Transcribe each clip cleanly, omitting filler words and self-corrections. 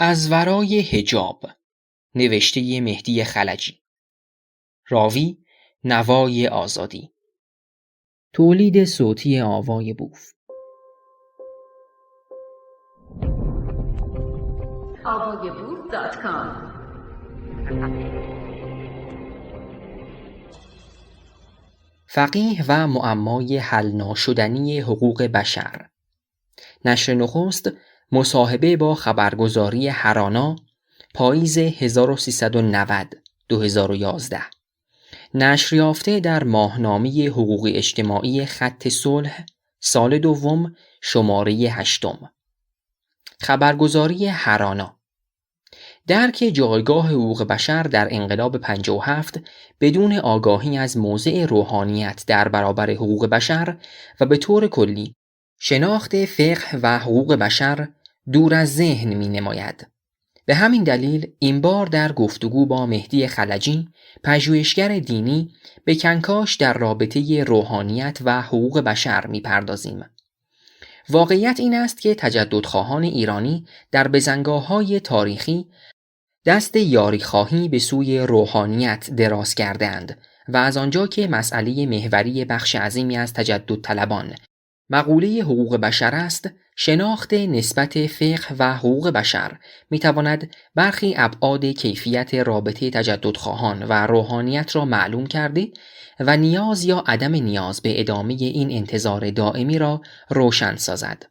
از ورای حجاب، نوشته مهدی خلجی. راوی نوای آزادی. تولید صوتی آوای بوف. avayaboof.com. فقیه و معمای حل ناشدنی حقوق بشر. نشر نخست مصاحبه با خبرگزاری هرانا، پاییز 1390 2011. نشر یافته در ماهنامه حقوق اجتماعی خط صلح، سال دوم، شماره 8. خبرگزاری هرانا. درک جایگاه حقوق بشر در انقلاب 57 بدون آگاهی از موضع روحانیت در برابر حقوق بشر و به طور کلی شناخت فقه و حقوق بشر دور از ذهن می نماید. به همین دلیل این بار در گفتگو با مهدی خلجی، پژوهشگر دینی، به کنکاش در رابطه روحانیت و حقوق بشر می پردازیم. واقعیت این است که تجددخواهان ایرانی در بزنگاه‌های تاریخی دست یاریخواهی به سوی روحانیت دراز کردند و از آنجا که مسئله محوری بخش عظیمی از تجدد طلبان مقوله حقوق بشر است، شناخت نسبت فقه و حقوق بشر میتواند برخی ابعاد کیفیت رابطه تجددخواهان و روحانیت را معلوم کرده و نیاز یا عدم نیاز به ادامه این انتظار دائمی را روشن سازد.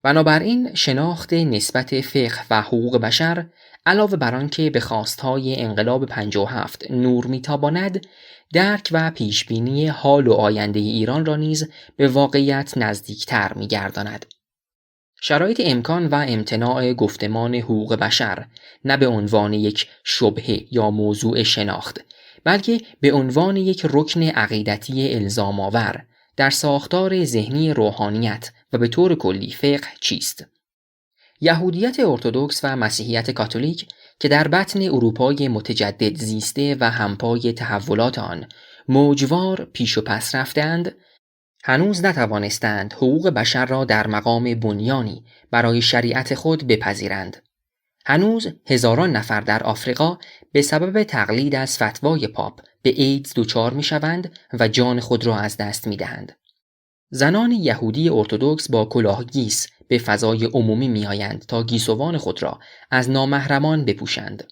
بنابراین شناخت نسبت فقه و حقوق بشر علاوه بر آنکه به خواستهای انقلاب 57 نور میتاباند، درک و پیشبینی حال و آینده ایران را نیز به واقعیت نزدیکتر می‌گرداند. شرایط امکان و امتناع گفتمان حقوق بشر نه به عنوان یک شبهه یا موضوع شناخت، بلکه به عنوان یک رکن عقیدتی الزام آور در ساختار ذهنی روحانیت و به طور کلی فقه چیست؟ یهودیت ارتدوکس و مسیحیت کاتولیک که در بطن اروپای متجدد زیسته و همپای تحولات آن موجوار پیش و پس رفتند، هنوز نتوانستند حقوق بشر را در مقام بنیانی برای شریعت خود بپذیرند. هنوز هزاران نفر در آفریقا به سبب تقلید از فتوای پاپ به ایدز دچار می‌شوند و جان خود را از دست می‌دهند. زنان یهودی ارتدوکس با کلاه گیس به فضای عمومی می‌آیند تا گیسوان خود را از نامحرمان بپوشند.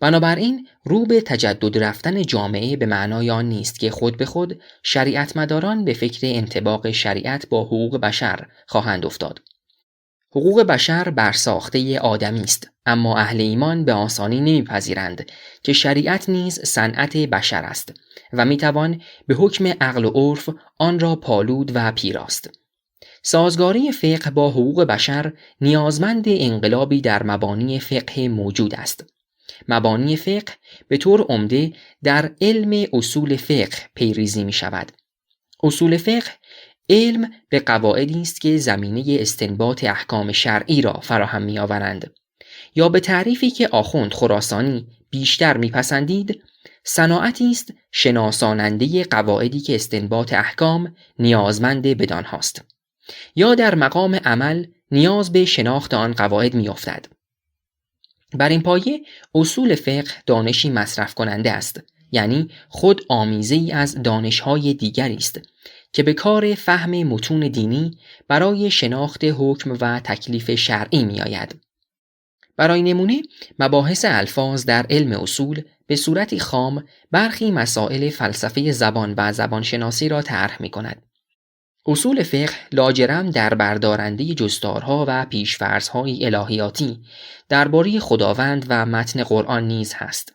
بنابراین رو به تجدد رفتن جامعه به معنای آن نیست که خود به خود شریعت مداران به فکر انطباق شریعت با حقوق بشر خواهند افتاد. حقوق بشر برساخته آدمی است، اما اهل ایمان به آسانی نمی‌پذیرند که شریعت نیز صنعت بشر است و میتوان به حکم عقل و عرف آن را پالود و پیراست. سازگاری فقه با حقوق بشر نیازمند انقلابی در مبانی فقه موجود است. مبانی فقه به طور عمده در علم اصول فقه پیریزی می شود. اصول فقه علم به قواعدی است که زمینه استنباط احکام شرعی را فراهم می آورند، یا به تعریفی که آخوند خراسانی بیشتر میپسندید، صناعتی است شناساننده قواعدی که استنباط احکام نیازمند بدان هاست، یا در مقام عمل نیاز به شناخت آن قواعد میافتد. بر این پایه اصول فقه دانشی مصرف کننده است، یعنی خود آمیزه‌ای از دانش‌های دیگری است که به کار فهم متون دینی برای شناخت حکم و تکلیف شرعی میآید. برای نمونه مباحث الفاظ در علم اصول به صورتی خام برخی مسائل فلسفه زبان و زبانشناسی را طرح می کند. اصول فقه لاجرم در بردارنده جستارها و پیشفرض‌های الهیاتی درباره خداوند و متن قرآن نیز هست.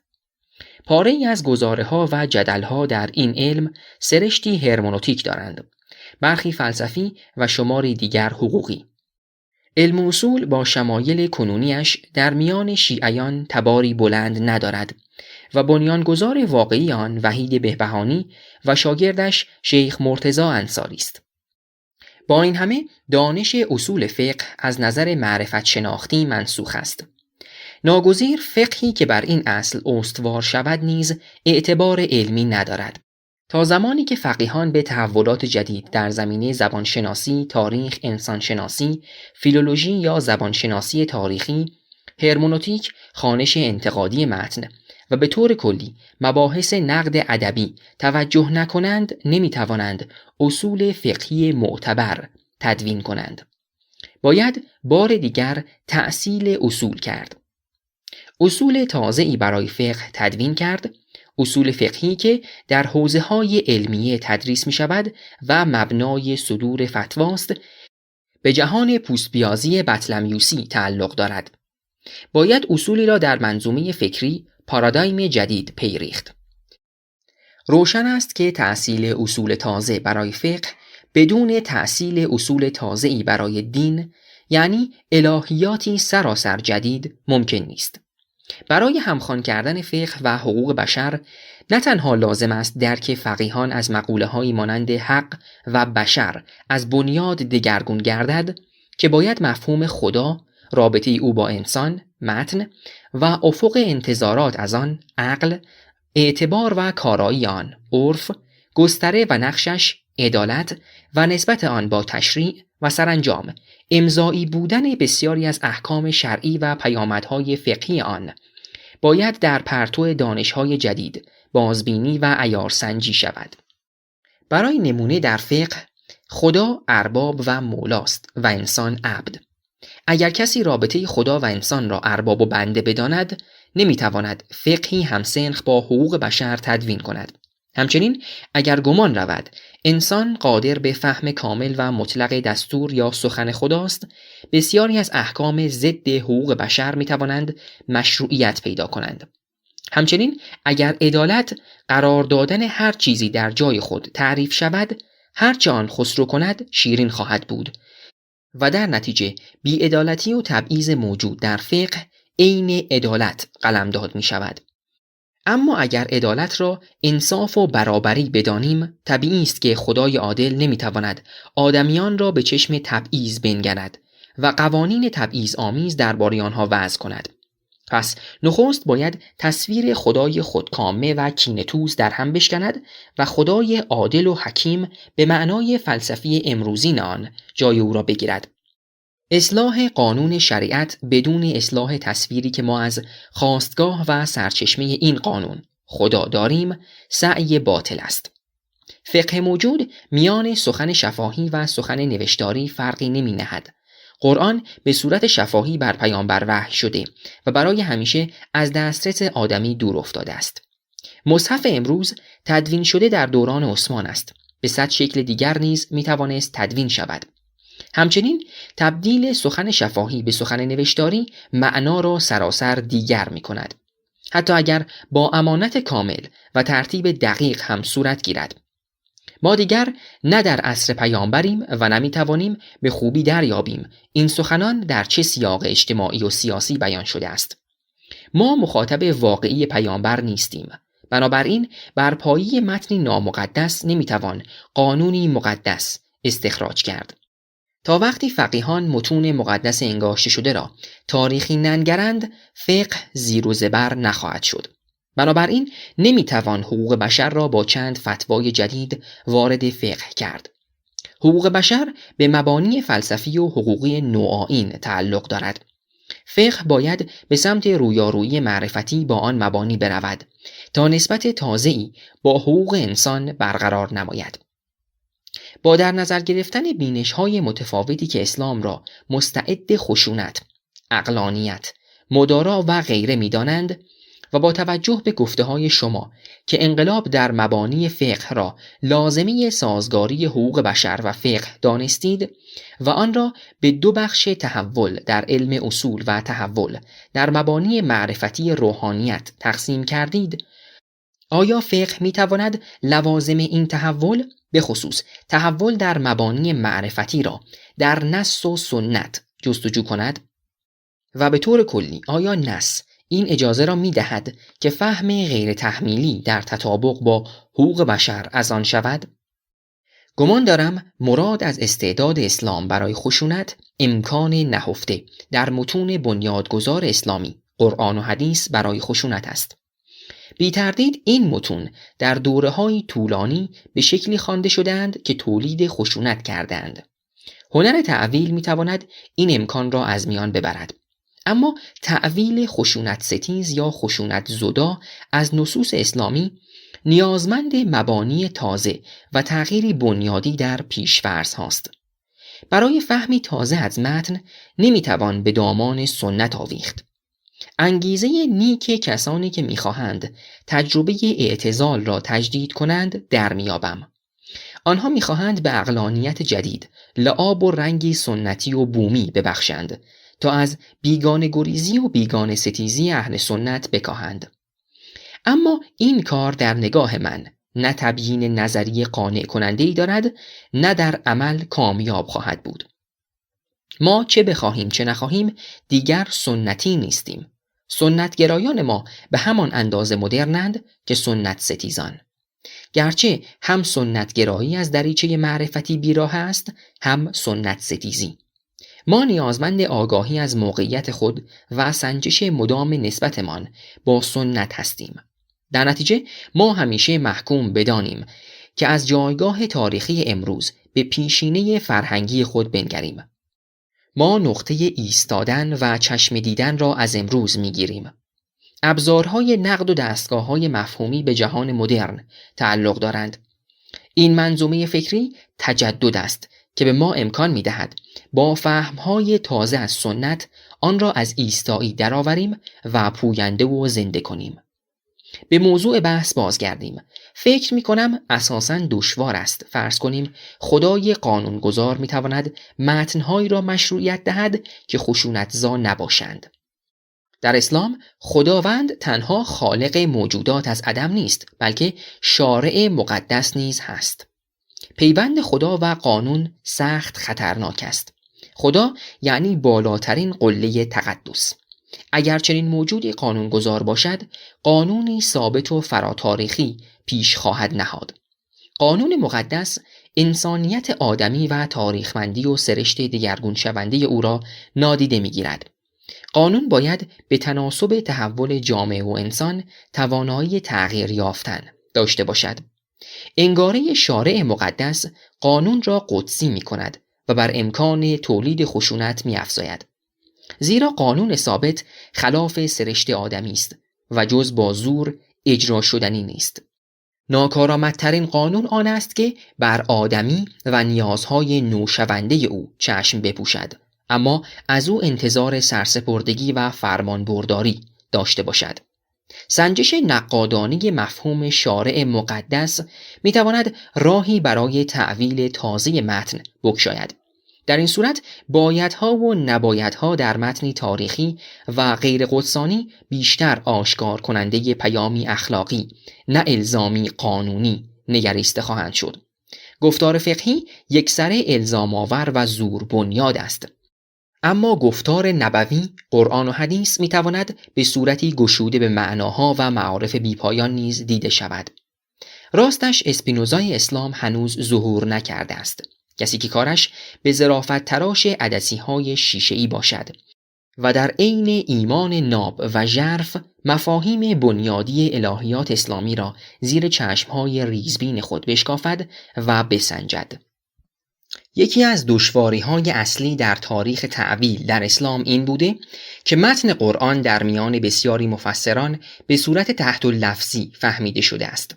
پاره‌ای از گزاره‌ها و جدل‌ها در این علم سرشتی هرمنوتیک دارند، برخی فلسفی و شماری دیگر حقوقی. علم اصول با شمایل کنونیش در میان شیعیان تباری بلند ندارد و بنیانگذار واقعی آن وحید بهبهانی و شاگردش شیخ مرتضی انصاری است. با این همه دانش اصول فقه از نظر معرفت شناختی منسوخ است. ناگزیر فقهی که بر این اصل استوار شود نیز اعتبار علمی ندارد. تا زمانی که فقیهان به تحولات جدید در زمینه زبانشناسی، تاریخ، انسانشناسی، فیلولوژی یا زبانشناسی تاریخی، هرمنوتیک خوانش انتقادی متن و به طور کلی مباحث نقد ادبی توجه نکنند نمیتوانند اصول فقهی معتبر تدوین کنند. باید بار دیگر تأصیل اصول کرد. اصول تازه‌ای برای فقه تدوین کرد، اصول فقهی که در حوزه‌های علمیه تدریس می‌شود و مبنای صدور فتواست، به جهان پوست‌بیازی بطلمیوسی تعلق دارد. باید اصولی را در منظومه فکری پارادایم جدید پی ریخت. روشن است که تأصیل اصول تازه برای فقه بدون تأصیل اصول تازه‌ای برای دین، یعنی الهیاتی سراسر جدید، ممکن نیست. برای همخوان کردن فقه و حقوق بشر نه تنها لازم است درک فقیهان از مقوله‌هایی مانند حق و بشر از بنیاد دگرگون گردد، که باید مفهوم خدا، رابطه او با انسان، متن، و افق انتظارات از آن، عقل، اعتبار و کارایی آن، عرف، گستره و نقشش، عدالت، و نسبت آن با تشریع، و سرانجام امضایی بودن بسیاری از احکام شرعی و پیامدهای فقهی آن باید در پرتو دانش‌های جدید بازبینی و عیارسنجی شود. برای نمونه در فقه، خدا ارباب و مولاست و انسان عبد. اگر کسی رابطه خدا و انسان را ارباب و بنده بداند، نمیتواند فقهی همسنخ با حقوق بشر تدوین کند. همچنین اگر گمان رود انسان قادر به فهم کامل و مطلق دستور یا سخن خداست، بسیاری از احکام ضد حقوق بشر میتوانند مشروعیت پیدا کنند. همچنین اگر عدالت قرار دادن هر چیزی در جای خود تعریف شود، هرچه آن خسرو کند شیرین خواهد بود و در نتیجه بی‌عدالتی و تبعیض موجود در فقه عین عدالت قلمداد می شود. اما اگر عدالت را انصاف و برابری بدانیم، طبیعی است که خدای عادل نمیتواند آدمیان را به چشم تبعیض بنگرد و قوانین تبعیض آمیز درباره آنها وضع کند. پس نخست باید تصویر خدای خودکامه و کینه‌توز در هم بشکند و خدای عادل و حکیم به معنای فلسفی امروزین آن جای او را بگیرد. اصلاح قانون شریعت بدون اصلاح تصویری که ما از خاستگاه و سرچشمه این قانون خدا داریم سعی باطل است. فقه موجود میان سخن شفاهی و سخن نوشتاری فرقی نمی نهد. قرآن به صورت شفاهی بر پیامبر وحی شده و برای همیشه از دسترس آدمی دور افتاده است. مصحف امروز تدوین شده در دوران عثمان است. به 100 شکل دیگر نیز می توانست تدوین شود. همچنین تبدیل سخن شفاهی به سخن نوشتاری معنا را سراسر دیگر می کند. حتی اگر با امانت کامل و ترتیب دقیق هم صورت گیرد. ما دیگر نه در عصر پیامبریم و نمی توانیم به خوبی دریابیم این سخنان در چه سیاق اجتماعی و سیاسی بیان شده است. ما مخاطب واقعی پیامبر نیستیم. بنابراین بر پایه متنی نامقدس نمی توان قانونی مقدس استخراج کرد. تا وقتی فقیهان متون مقدس انگاشته شده را تاریخی ننگرند، فقه زیر و زبر نخواهد شد. بنابراین نمیتوان حقوق بشر را با چند فتوای جدید وارد فقه کرد. حقوق بشر به مبانی فلسفی و حقوقی نوآیین تعلق دارد. فقه باید به سمت رویارویی معرفتی با آن مبانی برود تا نسبت تازه‌ای با حقوق انسان برقرار نماید. با در نظر گرفتن بینش‌های متفاوتی که اسلام را مستعد خشونت، عقلانیت، مدارا و غیره می‌دانند و با توجه به گفته‌های شما که انقلاب در مبانی فقه را لازمه سازگاری حقوق بشر و فقه دانستید و آن را به 2 بخش تحول در علم اصول و تحول در مبانی معرفتی روحانیت تقسیم کردید، آیا فقه می‌تواند لوازم این تحول، به خصوص تحول در مبانی معرفتی را در نص و سنت جستجو کند؟ و به طور کلی آیا نص این اجازه را می‌دهد که فهم غیر تحمیلی در تطابق با حقوق بشر از آن شود؟ گمان دارم مراد از استعداد اسلام برای خشونت امکان نهفته در متون بنیادگذار اسلامی، قرآن و حدیث برای خشونت است. بی تردید این متون در دوره‌های طولانی به شکلی خوانده شدند که تولید خشونت کردند. هنر تعویل می‌تواند این امکان را از میان ببرد. اما تعویل خشونت ستیز یا خشونت زدا از نصوص اسلامی نیازمند مبانی تازه و تغییری بنیادی در پیش‌فرض هاست. برای فهمی تازه از متن نمیتوان به دامان سنت آویخت. انگیزه نیک کسانی که میخواهند تجربه اعتزال را تجدید کنند در میابم. آنها میخواهند به عقلانیت جدید لعاب و رنگی سنتی و بومی ببخشند تا از بیگانه گریزی و بیگانه ستیزی اهل سنت بکاهند. اما این کار در نگاه من نه تبیین نظری قانع کننده‌ای دارد، نه در عمل کامیاب خواهد بود. ما چه بخواهیم چه نخواهیم دیگر سنتی نیستیم. سنتگرایان ما به همان اندازه مدرنند که سنت ستیزان. گرچه هم سنتگرایی از دریچه معرفتی بیراه است، هم سنت ستیزی. ما نیازمند آگاهی از موقعیت خود و سنجش مدام نسبتمان با سنت هستیم. در نتیجه ما همیشه محکوم بدانیم که از جایگاه تاریخی امروز به پیشینه فرهنگی خود بنگریم. ما نقطه ایستادن و چشم دیدن را از امروز میگیریم. ابزارهای نقد و دستگاه‌های مفهومی به جهان مدرن تعلق دارند. این منظومه فکری تجدد است که به ما امکان می‌دهد با فهم‌های تازه از سنت آن را از ایستایی درآوریم و پوینده و زنده کنیم. به موضوع بحث بازگردیم. فکر می‌کنم اساساً دشوار است فرض کنیم خدای قانونگذار می‌تواند متن‌هایی را مشروعیت دهد که خشونت‌زا نباشند. در اسلام خداوند تنها خالق موجودات از عدم نیست، بلکه شارع مقدس نیز هست. پیوند خدا و قانون سخت خطرناک است. خدا یعنی بالاترین قله تقدس. اگر چنین موجودی قانونگذار باشد، قانونی ثابت و فراتاریخی پیش خواهد نهاد. قانون مقدس انسانیت آدمی و تاریخمندی و سرشت دگرگون شونده او را نادیده می‌گیرد. قانون باید به تناسب تحول جامعه و انسان توانایی تغییر یافتن داشته باشد. انگاره شارع مقدس قانون را قدسی می کند و بر امکان تولید خشونت می افزاید. زیرا قانون ثابت خلاف سرشت آدمی است و جز با زور اجرا شدنی نیست. ناکارآمدترین قانون آن است که بر آدمی و نیازهای نوشونده او چشم بپوشد، اما از او انتظار سرسپردگی و فرمانبرداری داشته باشد. سنجش نقادانه مفهوم شارع مقدس میتواند راهی برای تعویل تازه متن بگشاید. در این صورت بایدها و نبایدها در متنی تاریخی و غیر قدسانی بیشتر آشکار کننده پیامی اخلاقی نه الزامی قانونی نگریسته خواهند شد. گفتار فقهی یکسره الزام آور و زور بنیاد است. اما گفتار نبوی، قرآن و حدیث میتواند به صورتی گشوده به معناها و معارف بیپایان نیز دیده شود. راستش اسپینوزای اسلام هنوز ظهور نکرده است. کسی که کارش به ظرافت تراش عدسی‌های شیشه‌ای باشد و در عین ایمان ناب و ژرف مفاهیم بنیادی الهیات اسلامی را زیر چشم‌های ریزبین خود بشکافد و بسنجد. یکی از دشواری‌های اصلی در تاریخ تعویل در اسلام این بوده که متن قرآن در میان بسیاری مفسران به صورت تحت اللفظی فهمیده شده است.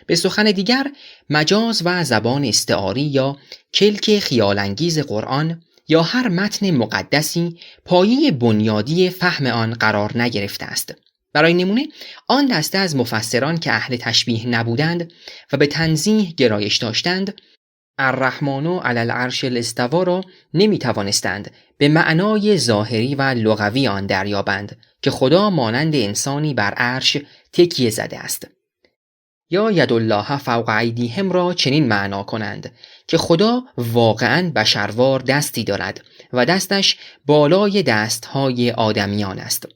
به سخن دیگر، مجاز و زبان استعاری یا کلک خیالانگیز قرآن یا هر متن مقدسی پایه بنیادی فهم آن قرار نگرفته است. برای نمونه، آن دسته از مفسران که اهل تشبیه نبودند و به تنزیه گرایش داشتند، الرحمن علی العرش استوی را نمی‌توانستند به معنای ظاهری و لغوی آن دریابند که خدا مانند انسانی بر عرش تکیه زده است. یا ید الله فوق ایدیهم را چنین معنا کنند که خدا واقعاً بشروار دستی دارد و دستش بالای دستهای آدمیان است.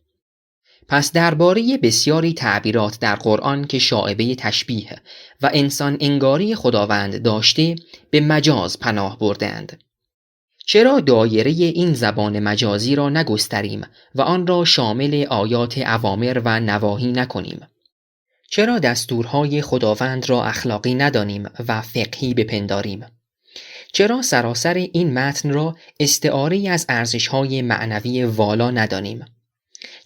پس درباره بسیاری تعبیرات در قرآن که شائبه تشبیه و انسان انگاری خداوند داشته به مجاز پناه بردند. چرا دایره این زبان مجازی را نگستریم و آن را شامل آیات اوامر و نواهی نکنیم؟ چرا دستورهای خداوند را اخلاقی ندانیم و فقهی بپنداریم؟ چرا سراسر این متن را استعاره‌ای از ارزش‌های معنوی والا ندانیم؟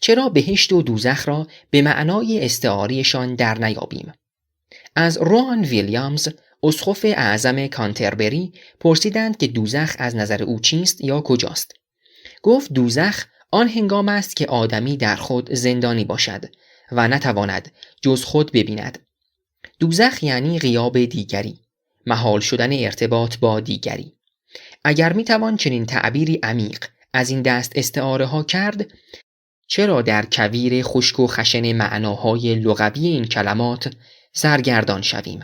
چرا بهشت و دوزخ را به معنای استعاریشان در نیابیم؟ از روان ویلیامز، اسقف اعظم کانتربری، پرسیدند که دوزخ از نظر او چیست یا کجاست؟ گفت دوزخ آن هنگام است که آدمی در خود زندانی باشد و نتواند جز خود ببیند. دوزخ یعنی غیاب دیگری، محال شدن ارتباط با دیگری. اگر میتوان چنین تعبیری عمیق از این دست استعاره ها کرد، چرا در کویر خشک و خشن معناهای لغوی این کلمات سرگردان شویم؟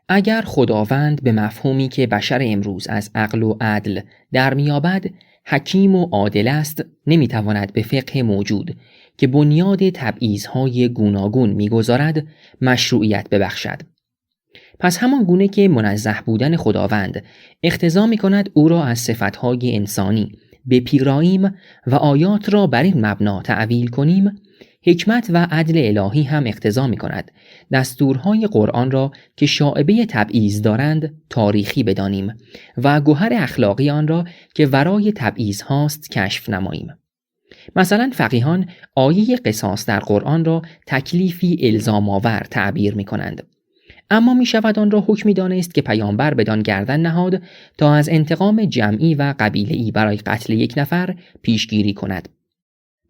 اگر خداوند به مفهومی که بشر امروز از عقل و عدل در میابد حکیم و عادل است، نمیتواند به فقه موجود که بنیاد تبعیض‌های گوناگون میگذارد مشروعیت ببخشد. پس همان گونه که منزه بودن خداوند اقتضا می‌کند او را از صفت‌های انسانی بپیراییم و آیات را بر این مبنا تعویل کنیم، حکمت و عدل الهی هم اقتضا می‌کند دستورهای قرآن را که شائبه تبعیض دارند تاریخی بدانیم و گوهر اخلاقی آن را که ورای تبعیض هاست کشف نماییم. مثلا فقیهان آیه قصاص در قرآن را تکلیفی الزام آور تعبیر می‌کنند، اما می شود آن را حکمی دانست که پیامبر بدان گردن نهاد تا از انتقام جمعی و قبیله‌ای برای قتل یک نفر پیشگیری کند.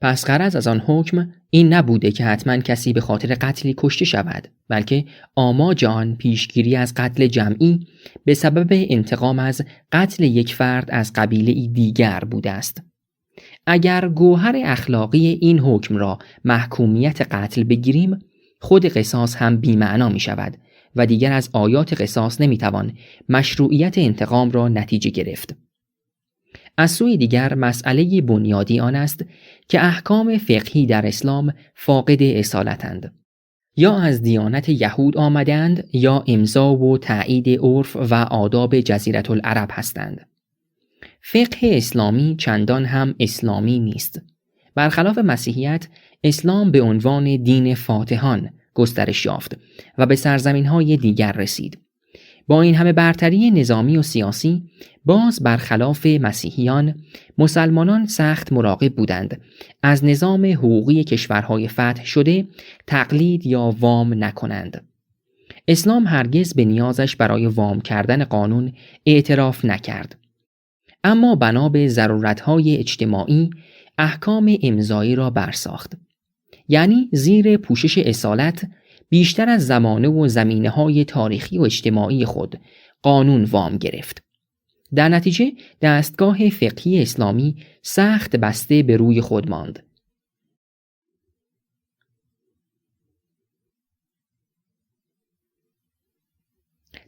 پس غرض از آن حکم این نبوده که حتما کسی به خاطر قتلی کشته شود، بلکه آماج آن پیشگیری از قتل جمعی به سبب انتقام از قتل یک فرد از قبیله‌ای دیگر بوده است. اگر گوهر اخلاقی این حکم را محکومیت قتل بگیریم، خود قصاص هم بی‌معنا می شود و دیگر از آیات قصاص نمیتوان مشروعیت انتقام را نتیجه گرفت. از سوی دیگر مسئله بنیادی آن است که احکام فقهی در اسلام فاقد اصالتند. یا از دیانت یهود آمدند یا امضا و تایید عرف و آداب جزیره العرب هستند. فقه اسلامی چندان هم اسلامی نیست. برخلاف مسیحیت، اسلام به عنوان دین فاتحان گسترش یافت و به سرزمین‌های دیگر رسید. با این همه برتری نظامی و سیاسی، باز برخلاف مسیحیان، مسلمانان سخت مراقب بودند از نظام حقوقی کشورهای فتح شده تقلید یا وام نکنند. اسلام هرگز به نیازش برای وام کردن قانون اعتراف نکرد، اما بنا به ضرورت‌های اجتماعی احکام امضایی را برساخت. یعنی زیر پوشش اصالت بیشتر از زمانه و زمینه‌های تاریخی و اجتماعی خود قانون وام گرفت. در نتیجه دستگاه فقهی اسلامی سخت بسته به روی خود ماند.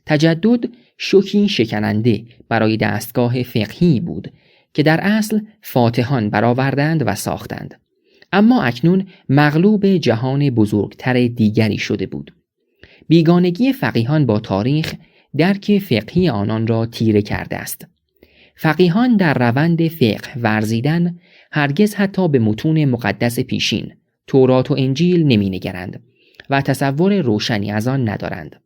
تجدد شوکی شکننده برای دستگاه فقهی بود که در اصل فاتحان برآوردند و ساختند، اما اکنون مغلوب جهان بزرگتر دیگری شده بود. بیگانگی فقیهان با تاریخ درک فقهی آنان را تیره کرده است. فقیهان در روند فقه ورزیدن هرگز حتی به متون مقدس پیشین تورات و انجیل نمی نگرند و تصور روشنی از آن ندارند.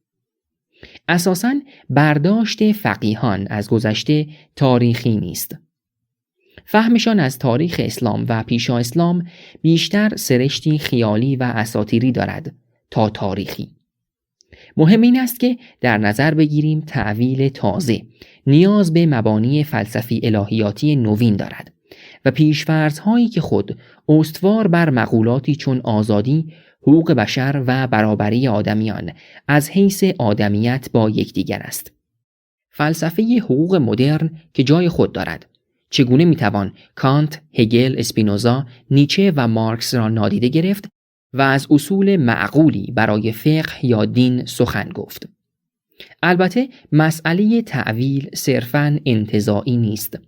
اساساً برداشت فقیهان از گذشته تاریخی نیست. فهمشان از تاریخ اسلام و پیشا اسلام بیشتر سرشتی خیالی و اساطیری دارد تا تاریخی. مهم این است که در نظر بگیریم تعویل تازه نیاز به مبانی فلسفی الهیاتی نوین دارد و پیش‌فرض‌هایی که خود استوار بر مقولاتی چون آزادی، حقوق بشر و برابری آدمیان از حیث آدمیت با یکدیگر است. فلسفه حقوق مدرن که جای خود دارد، چگونه میتوان کانت، هگل، اسپینوزا، نیچه و مارکس را نادیده گرفت و از اصول معقولی برای فقه یا دین سخن گفت؟ البته مسئله تعویل صرفاً انتزاعی نیست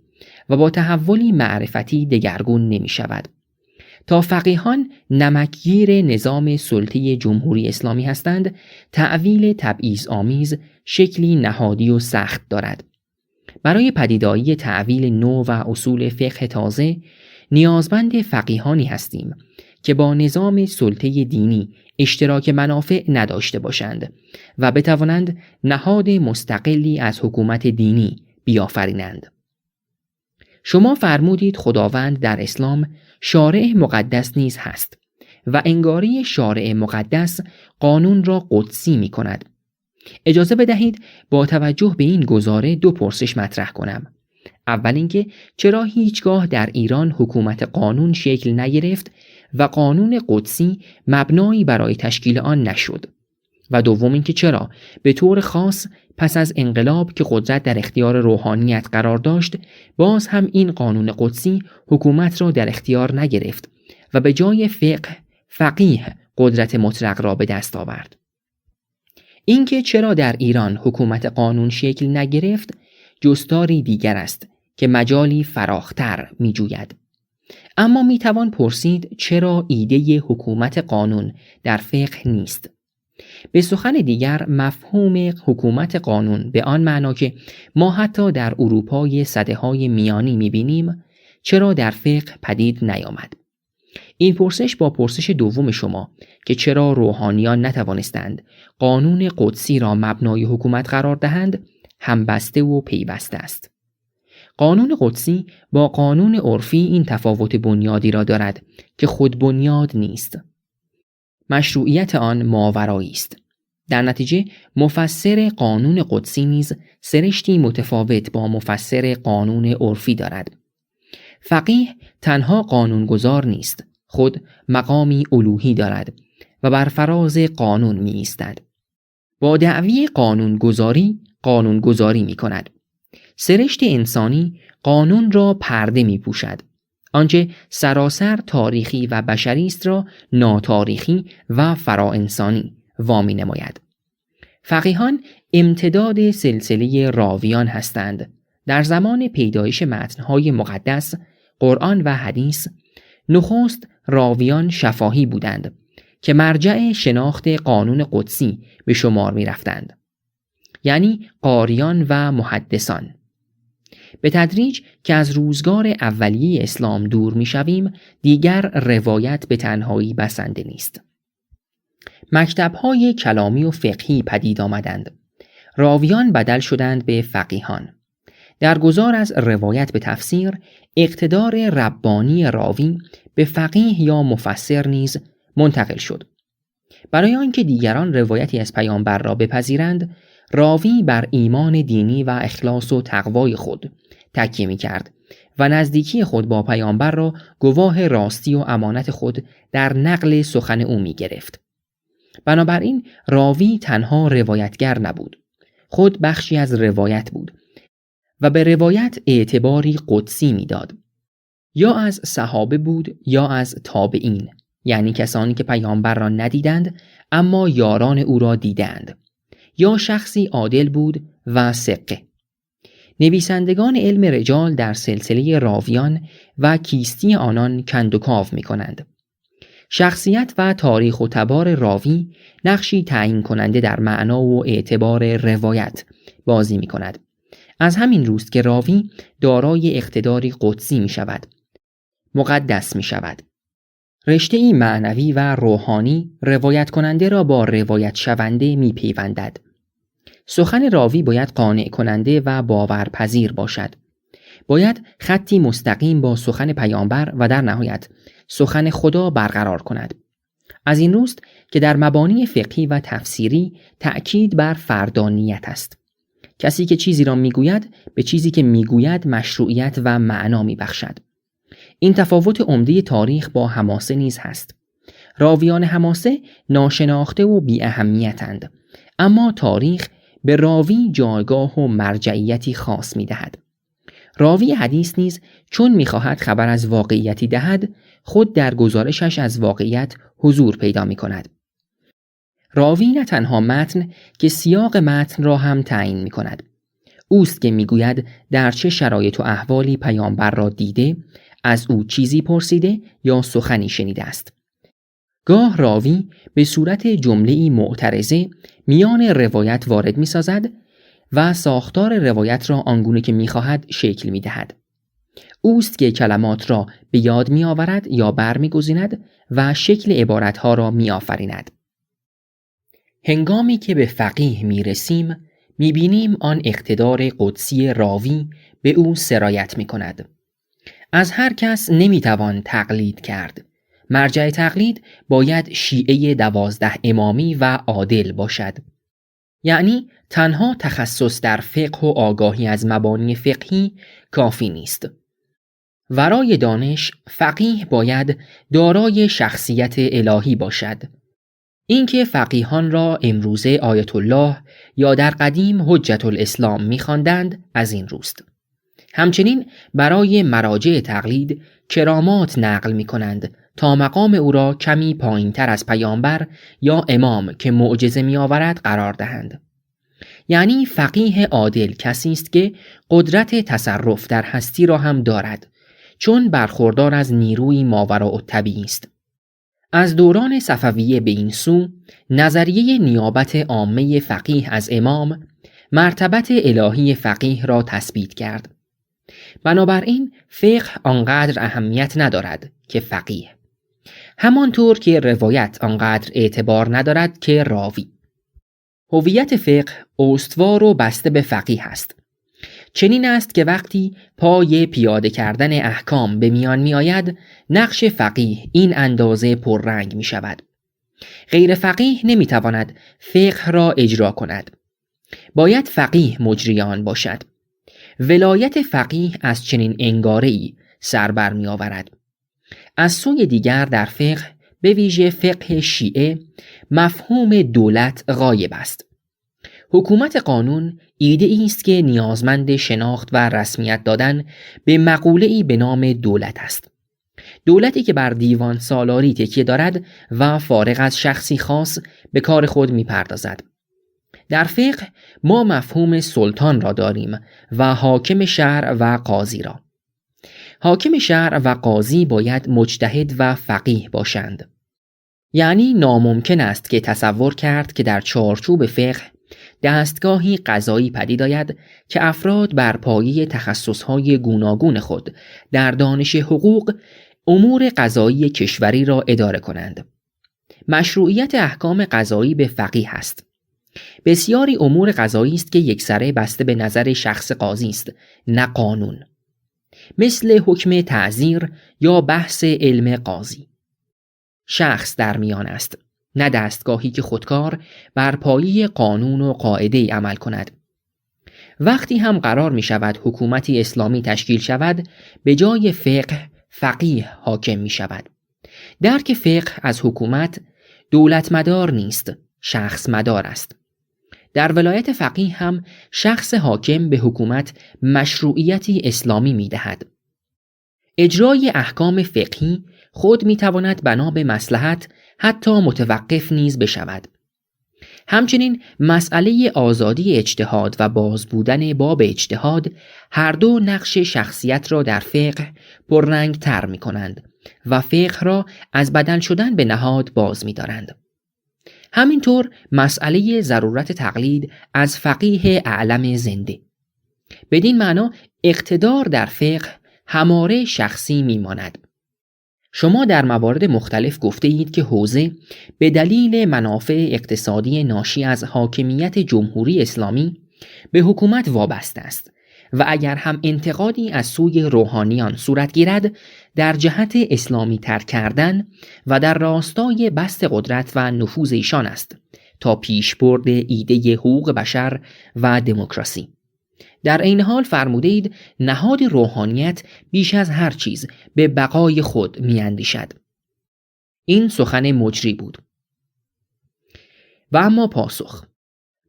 و با تحولی معرفتی دگرگون نمی شود. تا فقیهان نمکگیر نظام سلطه جمهوری اسلامی هستند، تعویل تبعیض آمیز شکلی نهادی و سخت دارد. برای پدیدایی تعویل نو و اصول فقه تازه نیازمند فقیهانی هستیم که با نظام سلطه دینی اشتراک منافع نداشته باشند و بتوانند نهاد مستقلی از حکومت دینی بیافرینند. شما فرمودید خداوند در اسلام شارع مقدس نیز هست و انگاری شارع مقدس قانون را قدسی می کند. اجازه بدهید با توجه به این گزاره دو پرسش مطرح کنم. اول اینکه چرا هیچگاه در ایران حکومت قانون شکل نگرفت و قانون قدسی مبنایی برای تشکیل آن نشد؟ و دوم اینکه چرا به طور خاص پس از انقلاب که قدرت در اختیار روحانیت قرار داشت باز هم این قانون قدسی حکومت را در اختیار نگرفت و به جای فقیه قدرت مطلق را به دست آورد؟ اینکه چرا در ایران حکومت قانون شکل نگرفت جستاری دیگر است که مجالی فراختر می جوید. اما می توان پرسید چرا ایده حکومت قانون در فقه نیست؟ به سخن دیگر مفهوم حکومت قانون به آن معنا که ما حتی در اروپای سده‌های میانی می بینیم چرا در فقه پدید نیامد؟ این پرسش با پرسش دوم شما که چرا روحانیان نتوانستند قانون قدسی را مبنای حکومت قرار دهند همبسته و پیوسته است. قانون قدسی با قانون عرفی این تفاوت بنیادی را دارد که خود بنیاد نیست. مشروعیت آن ماورایی است. در نتیجه مفسر قانون قدسی نیز سرشتی متفاوت با مفسر قانون عرفی دارد. فقیه تنها قانونگذار نیست، خود مقامی الوهی دارد و بر فراز قانون می ایستد. با دعوی قانونگذاری می کند. سرشت انسانی قانون را پرده می پوشد. آنچه سراسر تاریخی و بشری است را ناتاریخی و فراانسانی وامی نماید. فقیهان امتداد سلسله راویان هستند. در زمان پیدایش متن‌های مقدس، قرآن و حدیث، نخست راویان شفاهی بودند که مرجع شناخت قانون قدسی به شمار می رفتند. یعنی قاریان و محدثان. به تدریج که از روزگار اولیه اسلام دور می شویم دیگر روایت به تنهایی بسنده نیست. مکتب‌های کلامی و فقهی پدید آمدند. راویان بدل شدند به فقیهان. در گذار از روایت به تفسیر اقتدار ربانی راوی به فقیه یا مفسر نیز منتقل شد. برای آنکه دیگران روایتی از پیامبر را بپذیرند راوی بر ایمان دینی و اخلاص و تقوای خود تکیه می کرد و نزدیکی خود با پیامبر را گواه راستی و امانت خود در نقل سخن او می گرفت. بنابراین راوی تنها روایتگر نبود، خود بخشی از روایت بود و به روایت اعتباری قدسی می داد. یا از صحابه بود یا از تابعین، یعنی کسانی که پیامبر را ندیدند اما یاران او را دیدند، یا شخصی عادل بود و ثقه. نویسندگان علم رجال در سلسله راویان و کیستی آنان کندوکاو می کنند. شخصیت و تاریخ و تبار راوی نقشی تعیین کننده در معنا و اعتبار روایت بازی می کند. از همین روست که راوی دارای اقتداری قدسی می شود، مقدس می شود. رشته‌ای معنوی و روحانی روایت کننده را با روایت شونده می پیوندد. سخن راوی باید قانع کننده و باورپذیر باشد. باید خطی مستقیم با سخن پیامبر و در نهایت سخن خدا برقرار کند. از این روست که در مبانی فقهی و تفسیری تأکید بر فردانیت است. کسی که چیزی را میگوید به چیزی که میگوید مشروعیت و معنا میبخشد. این تفاوت عمده تاریخ با حماسه نیز هست. راویان حماسه ناشناخته و بی اهمیتند، اما تاریخ به راوی جایگاه و مرجعیتی خاص میدهد. راوی حدیث نیز چون میخواهد خبر از واقعیتی دهد خود در گزارشش از واقعیت حضور پیدا میکند. راوی نه تنها متن که سیاق متن را هم تعیین میکند. اوست که میگوید در چه شرایط و احوالی پیامبر را دیده، از او چیزی پرسیده یا سخنی شنیده است. گاه راوی به صورت جمله‌ای معترضه میان روایت وارد می‌سازد و ساختار روایت را آنگونه که می‌خواهد شکل می‌دهد. اوست که کلمات را به یاد می آورد یا برمی‌گزیند و شکل عبارتها را می آفریند. هنگامی که به فقیه می رسیم می بینیم آن اقتدار قدسی راوی به او سرایت می کند. از هر کس نمی توان تقلید کرد. مرجع تقلید باید شیعه 12 امامی و عادل باشد. یعنی تنها تخصص در فقه و آگاهی از مبانی فقهی کافی نیست. ورای دانش فقیه باید دارای شخصیت الهی باشد. اینکه فقیهان را امروزه آیت الله یا در قدیم حجت الاسلام می‌خواندند از این روست. همچنین برای مراجع تقلید کرامات نقل می‌کنند تا مقام او را کمی پایین‌تر از پیامبر یا امام که معجزه می‌آورد قرار دهند. یعنی فقیه عادل کسی است که قدرت تصرف در هستی را هم دارد، چون برخوردار از نیروی ماوراءالطبیعی است. از دوران صفویه به این سو نظریه نیابت عامه فقیه از امام مرتبت الهی فقیه را تثبیت کرد. بنابراین فقه آنقدر اهمیت ندارد که فقیه، همانطور که روایت آنقدر اعتبار ندارد که راوی. هویت فقه استوار و بسته به فقیه است. چنین است که وقتی پای پیاده کردن احکام به میان می آید، نقش فقیه این اندازه پررنگ می شود. غیر فقیه نمی تواند فقه را اجرا کند. باید فقیه مجریان باشد. ولایت فقیه از چنین انگاره‌ای سر بر می آورد. از سوی دیگر در فقه، به ویژه فقه شیعه، مفهوم دولت غایب است. حکومت قانون ایده است که نیازمند شناخت و رسمیت دادن به مقوله‌ای به نام دولت است. دولتی که بر دیوان سالاری تکیه دارد و فارغ از شخصی خاص به کار خود می‌پردازد. در فقه ما مفهوم سلطان را داریم و حاکم شهر و قاضی را. حاکم شهر و قاضی باید مجتهد و فقیه باشند. یعنی ناممکن است که تصور کرد که در چارچوب فقه دستگاهی قضایی پدید آید که افراد بر پایه تخصصهای گوناگون خود در دانش حقوق امور قضایی کشوری را اداره کنند. مشروعیت احکام قضایی به فقیه است. بسیاری امور قضایی است که یکسره بسته به نظر شخص قاضی است، نه قانون. مثل حکم تعزیر یا بحث علم قاضی. شخص در میان است، نه دستگاهی که خودکار بر پایه قانون و قاعده عمل کند. وقتی هم قرار می شود حکومتی اسلامی تشکیل شود، به جای فقه فقیه حاکم می شود. درک فقه از حکومت دولت مدار نیست، شخص مدار است. در ولایت فقیه هم شخص حاکم به حکومت مشروعیتی اسلامی می دهد. اجرای احکام فقهی خود می تواند بنا به مصلحت حتی متوقف نیز بشود. همچنین مسئله آزادی اجتهاد و باز بودن باب اجتهاد هر دو نقش شخصیت را در فقه پررنگ تر می کنند و فقه را از بدل شدن به نهاد باز می دارند. همینطور مسئله ضرورت تقلید از فقیه اعلم زنده. بدین معنا اقتدار در فقه هماره شخصی می ماند. شما در موارد مختلف گفته اید که حوزه به دلیل منافع اقتصادی ناشی از حاکمیت جمهوری اسلامی به حکومت وابسته است و اگر هم انتقادی از سوی روحانیان صورت گیرد در جهت اسلامی تر کردن و در راستای بسط قدرت و نفوذ ایشان است تا پیشبرد ایده حقوق بشر و دموکراسی. در این حال فرموده اید نهاد روحانیت بیش از هر چیز به بقای خود می‌اندیشد. این سخن مجری بود. و اما پاسخ: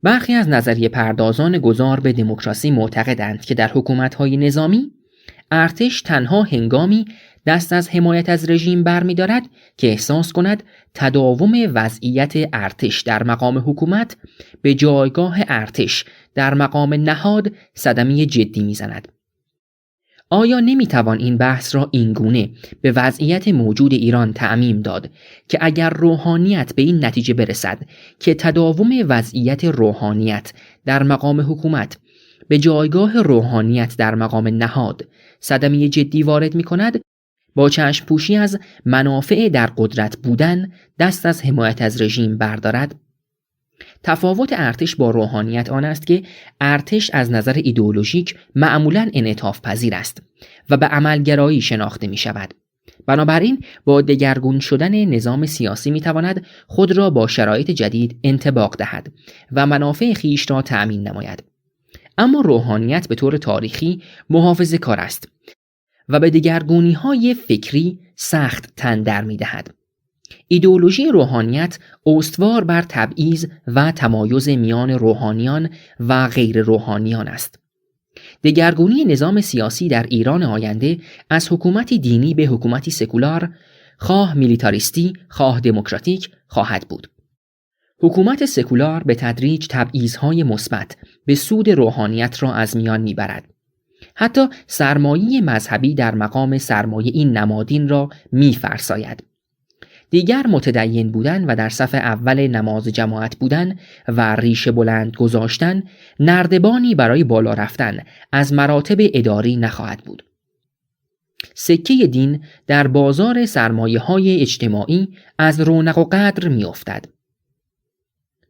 برخی از نظریه پردازان گذار به دموکراسی معتقدند که در حکومت‌های نظامی ارتش تنها هنگامی دست از حمایت از رژیم برمی‌دارد که احساس کند تداوم وضعیت ارتش در مقام حکومت به جایگاه ارتش در مقام نهاد صدمه جدی می‌زند. آیا نمی‌توان این بحث را اینگونه به وضعیت موجود ایران تعمیم داد که اگر روحانیت به این نتیجه برسد که تداوم وضعیت روحانیت در مقام حکومت به جایگاه روحانیت در مقام نهاد صدمه جدی وارد می کند، با چشم پوشی از منافع در قدرت بودن دست از حمایت از رژیم بردارد. تفاوت ارتش با روحانیت آن است که ارتش از نظر ایدئولوژیک معمولاً انعطاف پذیر است و به عملگرایی شناخته می شود. بنابراین با دگرگون شدن نظام سیاسی می تواند خود را با شرایط جدید انطباق دهد و منافع خیش را تأمین نماید. اما روحانیت به طور تاریخی محافظه‌کار است و به دگرگونی‌های فکری سخت تن در می‌دهد. ایدئولوژی روحانیت استوار بر تبعیض و تمایز میان روحانیان و غیر روحانیان است. دگرگونی نظام سیاسی در ایران آینده از حکومتی دینی به حکومتی سکولار، خواه میلیتاریستی، خواه دموکراتیک خواهد بود. حکومت سکولار به تدریج تبعیض‌های مثبت به سود روحانیت را از میان میبرد. حتی سرمایه مذهبی در مقام سرمایه این نمادین را میفرساید. دیگر متدین بودن و در صف اول نماز جماعت بودن و ریشه بلند گذاشتن نردبانی برای بالا رفتن از مراتب اداری نخواهد بود. سکه دین در بازار سرمایه‌های اجتماعی از رونق و قدر می‌افتد.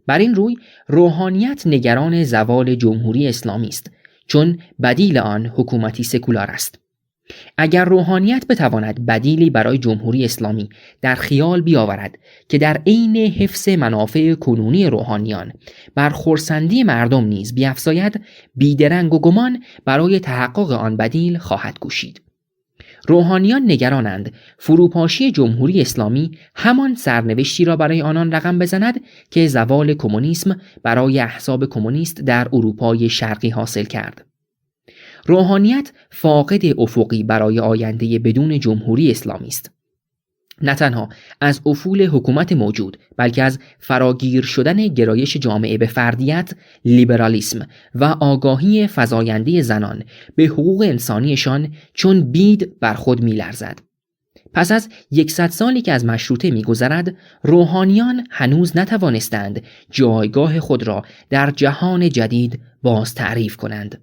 بر این روی روحانیت نگران زوال جمهوری اسلامی است، چون بدیل آن حکومتی سکولار است. اگر روحانیت بتواند بدیلی برای جمهوری اسلامی در خیال بیاورد که در عین حفظ منافع کنونی روحانیان بر خرسندی مردم نیز بیفزاید، بیدرنگ و گمان برای تحقق آن بدیل خواهد کوشید. روحانیان نگرانند فروپاشی جمهوری اسلامی همان سرنوشتی را برای آنان رقم بزند که زوال کمونیسم برای احزاب کمونیست در اروپای شرقی حاصل کرد. روحانیت فاقد افقی برای آینده بدون جمهوری اسلامی است. نه تنها از افول حکومت موجود، بلکه از فراگیر شدن گرایش جامعه به فردیت، لیبرالیسم و آگاهی فزاینده زنان به حقوق انسانیشان چون بید بر خود می‌لرزد. پس از 100 سالی که از مشروطه می‌گذرد، روحانیان هنوز نتوانستند جایگاه خود را در جهان جدید باز تعریف کنند.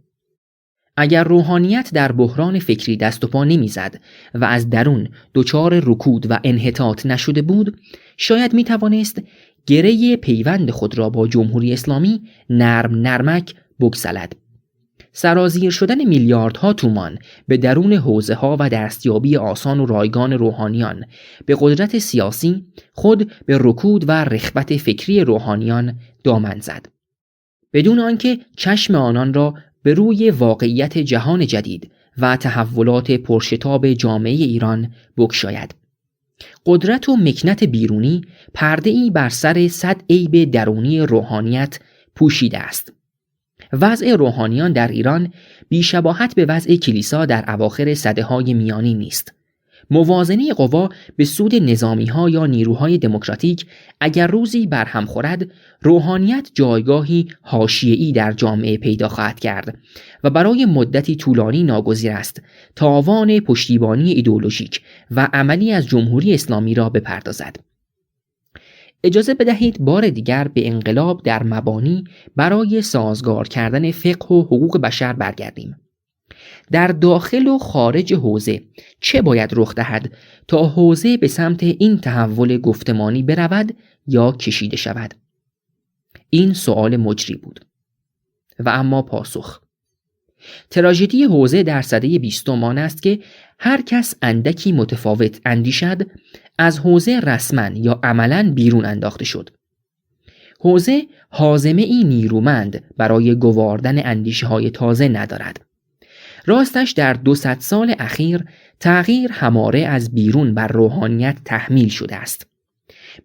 اگر روحانیت در بحران فکری دست و پا نمی‌زد و از درون دچار رکود و انحطاط نشده بود، شاید می‌توانست گره پیوند خود را با جمهوری اسلامی نرمک بگسلد. سرازیر شدن میلیاردها تومان به درون حوزه‌ها و دستیابی آسان و رایگان روحانیان به قدرت سیاسی خود به رکود و رخوت فکری روحانیان دامن زد، بدون آنکه چشم آنان را به روی واقعیت جهان جدید و تحولات پرشتاب جامعه ایران بگشاید. قدرت و مکنت بیرونی پرده‌ای بر سر 100 عیب درونی روحانیت پوشیده است. وضع روحانیان در ایران بی‌شباهت به وضع کلیسا در اواخر سده‌های میانی نیست. موازنه قوا به سود نظامی‌ها یا نیروهای دموکراتیک اگر روزی برهم خورد، روحانیت جایگاهی حاشیه‌ای در جامعه پیدا خواهد کرد و برای مدتی طولانی ناگزیر است تاوان پشتیبانی ایدئولوژیک و عملی از جمهوری اسلامی را بپردازد. اجازه بدهید بار دیگر به انقلاب در مبانی برای سازگار کردن فقه و حقوق بشر برگردیم. در داخل و خارج حوزه چه باید رخ دهد تا حوزه به سمت این تحول گفتمانی برود یا کشیده شود؟ این سؤال مجری بود. و اما پاسخ. تراژدی حوزه در سده 20 آن است که هر کس اندکی متفاوت اندیشد از حوزه رسما یا عملا بیرون انداخته شد. حوزه حازمه ای نیرومند برای گواردن اندیشه های تازه ندارد. راستش در 200 سال اخیر تغییر هماره از بیرون بر روحانیت تحمیل شده است.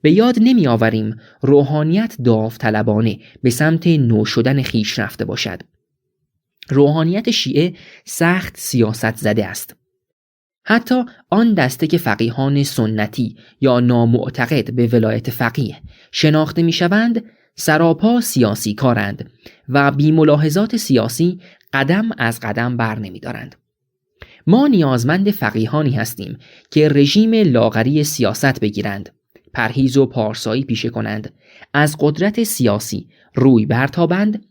به یاد نمی آوریم روحانیت داوطلبانه به سمت نو شدن خیش رفته باشد. روحانیت شیعه سخت سیاست زده است. حتی آن دسته که فقیهان سنتی یا نامعتقد به ولایت فقیه شناخته می شوند سراپا سیاسی کارند و بی ملاحظات سیاسی قدم از قدم بر نمی دارند. ما نیازمند فقیهانی هستیم که رژیم لاغری سیاست بگیرند، پرهیز و پارسایی پیشه کنند، از قدرت سیاسی روی برتابند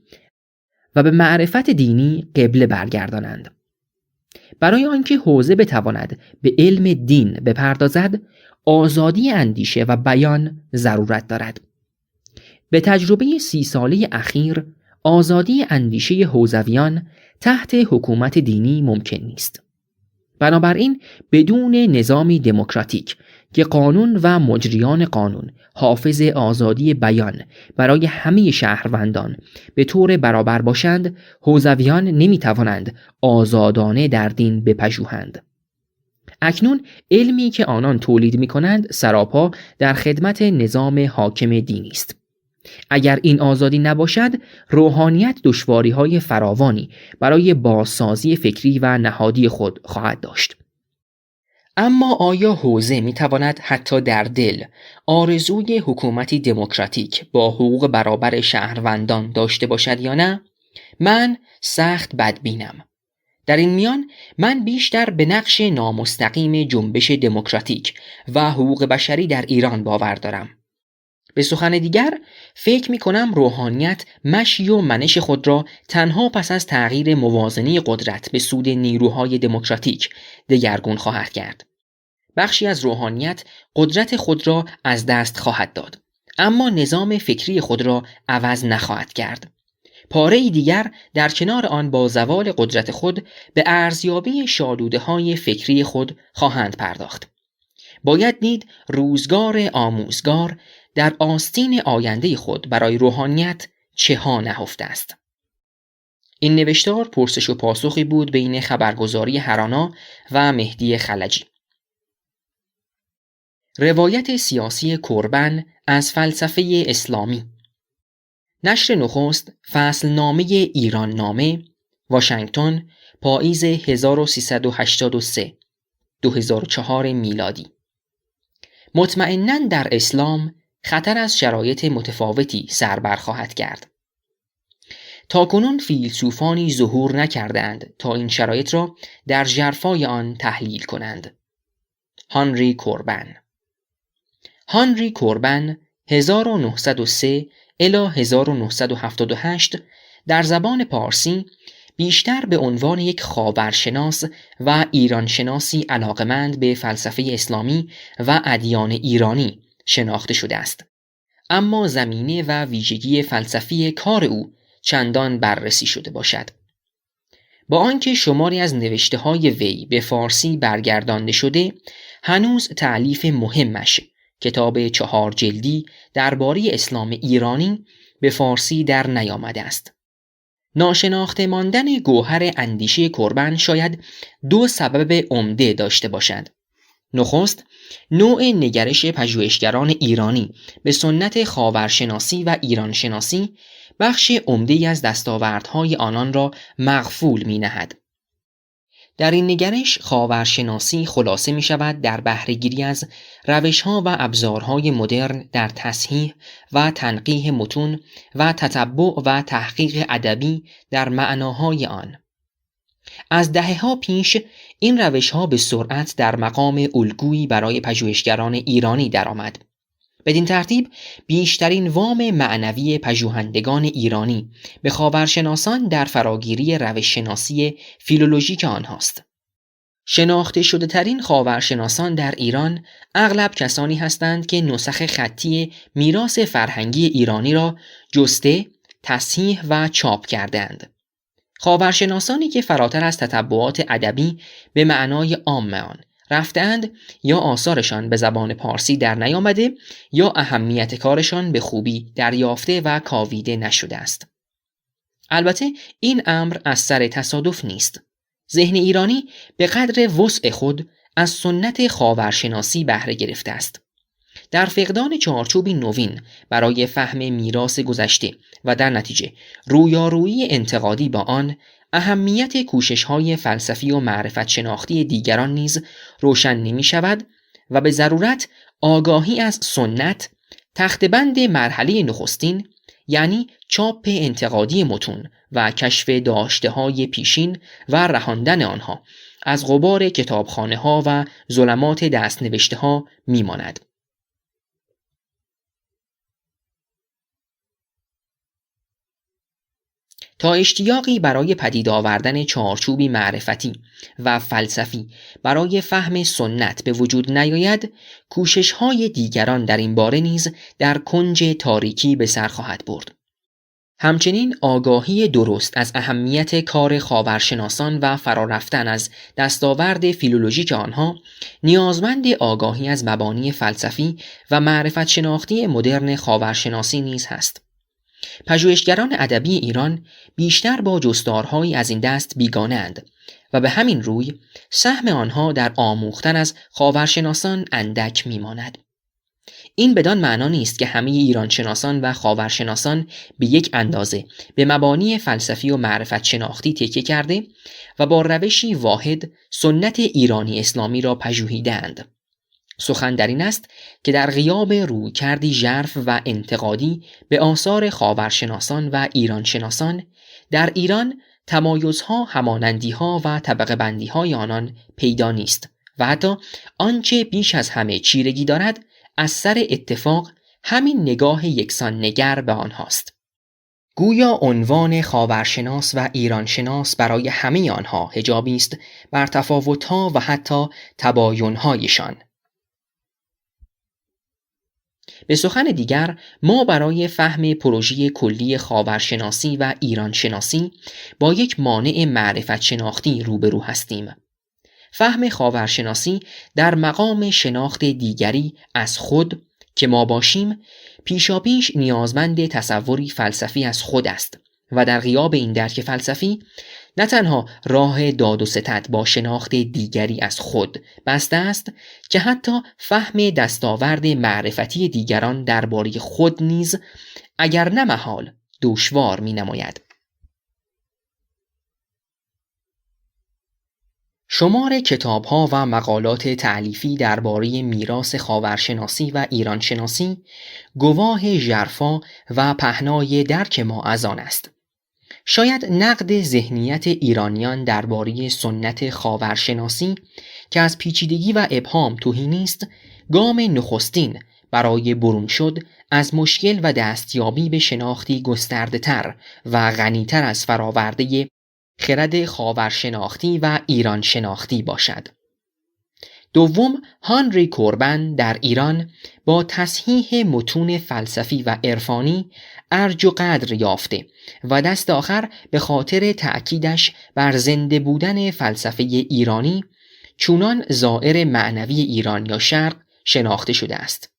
و به معرفت دینی قبله برگردانند. برای آنکه حوزه بتواند به علم دین بپردازد، آزادی اندیشه و بیان ضرورت دارد. به تجربه 30 ساله اخیر، آزادی اندیشه حوزویان تحت حکومت دینی ممکن نیست. بنابراین بدون نظامی دموکراتیک که قانون و مجریان قانون حافظ آزادی بیان برای همه شهروندان به طور برابر باشند، حوزویان نمیتوانند آزادانه در دین بپژوهند. اکنون علمی که آنان تولید می‌کنند سراپا در خدمت نظام حاکم دینی است. اگر این آزادی نباشد، روحانیت دشواری‌های فراوانی برای بازسازی فکری و نهادی خود خواهد داشت. اما آیا حوزه می‌تواند حتی در دل آرزوی حکومتی دموکراتیک با حقوق برابر شهروندان داشته باشد یا نه؟ من سخت بدبینم. در این میان من بیشتر به نقش نامستقیم جنبش دموکراتیک و حقوق بشری در ایران باور دارم. به سخن دیگر، فکر می کنم روحانیت مشی و منش خود را تنها پس از تغییر موازنه قدرت به سود نیروهای دموکراتیک دگرگون خواهد کرد. بخشی از روحانیت قدرت خود را از دست خواهد داد، اما نظام فکری خود را عوض نخواهد کرد. پاره دیگر در کنار آن با زوال قدرت خود به ارزیابی شالوده‌های فکری خود خواهند پرداخت. باید دید روزگار آموزگار در آستین آینده خود برای روحانیت چه ها نهفته است. این نوشتار پرسش و پاسخی بود بین خبرگزاری هرانا و مهدی خلجی. روایت سیاسی کوربن از فلسفه اسلامی. نشر نخست، فصل نامه ایران نامه، واشنگتن، پاییز 1383 2004 میلادی. مطمئناً در اسلام خطر از شرایط متفاوتی سر بر خواهد کرد. تاکنون فیلسوفانی ظهور نکردند تا این شرایط را در ژرفای آن تحلیل کنند. هانری کوربن 1903 الی 1978 در زبان پارسی بیشتر به عنوان یک خاورشناس و ایرانشناسی علاقمند به فلسفه اسلامی و ادیان ایرانی شناخته شده است. اما زمینه و ویژگی فلسفی کار او چندان بررسی شده باشد. با آنکه شماری از نوشته‌های وی به فارسی برگردانده شده، هنوز تألیف مهمش، کتاب 4 جلدی درباره اسلام ایرانی، به فارسی در نیامده است. ناشناخته ماندن گوهر اندیشه کوربن شاید 2 سبب عمده داشته باشد. نخست، نوع نگرش پژوهشگران ایرانی به سنت خاورشناسی و ایرانشناسی بخش عمده‌ای از دستاوردهای آنان را مغفول می‌نهد. در این نگرش خاورشناسی خلاصه می شود در بهره‌گیری از روش‌ها و ابزارهای مدرن در تصحیح و تنقیح متون و تتبع و تحقیق ادبی در معناهای آن. از دهه‌ها پیش این روش‌ها به سرعت در مقام الگویی برای پژوهشگران ایرانی درآمد. بدین ترتیب بیشترین وام معنوی پژوهندگان ایرانی به خاورشناسان در فراگیری روش‌شناسی فیلولوژیک آنهاست. شناخته شده ترین خاورشناسان در ایران اغلب کسانی هستند که نسخ خطی میراث فرهنگی ایرانی را جسته، تصحیح و چاپ کردند. خاورشناسانی که فراتر از تتبعات ادبی به معنای عام آن رفتند، یا آثارشان به زبان پارسی در نیامده یا اهمیت کارشان به خوبی دریافته و کاویده نشده است. البته این امر از سر تصادف نیست. ذهن ایرانی به قدر وسع خود از سنت خاورشناسی بهره گرفته است. در فقدان چارچوبی نوین برای فهم میراث گذشته و در نتیجه رویارویی انتقادی با آن، اهمیت کوشش‌های فلسفی و معرفت شناختی دیگران نیز روشن نمی شود و به ضرورت آگاهی از سنت، تخته‌بند مرحله نخستین، یعنی چاپ انتقادی متون و کشف داشته‌های پیشین و رهاندن آنها از غبار کتابخانه‌ها و ظلمات دست‌نوشته‌ها می‌ماند. تا اشتیاقی برای پدید آوردن چارچوبی معرفتی و فلسفی برای فهم سنت به وجود نیاید، کوشش‌های دیگران در این باره نیز در کنج تاریکی به سر خواهد برد. همچنین آگاهی درست از اهمیت کار خاورشناسان و فرارفتن از دستاورد فیلولوژیک آنها نیازمند آگاهی از مبانی فلسفی و معرفت شناختی مدرن خاورشناسی نیز هست. پژوهشگران ادبی ایران بیشتر با جستارهایی از این دست بیگانه اند و به همین روی سهم آنها در آموختن از خاورشناسان اندک میماند. این بدان معنا نیست که همه ایرانشناسان و خاورشناسان به یک اندازه به مبانی فلسفی و معرفت شناختی تکیه کرده و با روشی واحد سنت ایرانی اسلامی را پژوهیده‌اند. سخن در این است که در غیاب رویکردی ژرف و انتقادی به آثار خاورشناسان و ایرانشناسان در ایران تمایزها، همانندیها و طبقه بندیهای آنان پیدا نیست و حتی آنچه بیش از همه چیرگی دارد از سر اتفاق همین نگاه یکسان نگر به آنهاست. گویا عنوان خاورشناس و ایرانشناس برای همه آنها حجابی است بر تفاوت‌ها و حتی تباین‌هایشان. به سخن دیگر، ما برای فهم پروژه کلی خاورشناسی و ایرانشناسی با یک مانع معرفت شناختی روبرو هستیم. فهم خاورشناسی در مقام شناخت دیگری از خود که ما باشیم پیشاپیش نیازمند تصوری فلسفی از خود است و در غیاب این درک فلسفی نه تنها راه داد و ستد با شناخت دیگری از خود بسته است که حتی فهم دستاورد معرفتی دیگران درباره خود نیز اگر نه محال دشوار می نماید. شمار کتاب‌ها و مقالات تألیفی درباره میراث خاورشناسی و ایرانشناسی گواه ژرفا و پهنای درک ما از آن است. شاید نقد ذهنیت ایرانیان درباره سنت خاورشناسی که از پیچیدگی و ابهام تهی نیست، گام نخستین برای برون شد از مشکل و دستیابی به شناختی گسترده‌تر و غنی‌تر از فراورده خرد خاورشناختی و ایران شناختی باشد. دوم، هانری کوربن در ایران با تصحیح متون فلسفی و عرفانی ارج و قدر یافته و دست آخر به خاطر تأکیدش بر زنده بودن فلسفه ایرانی چونان زائر معنوی ایران یا شرق شناخته شده است.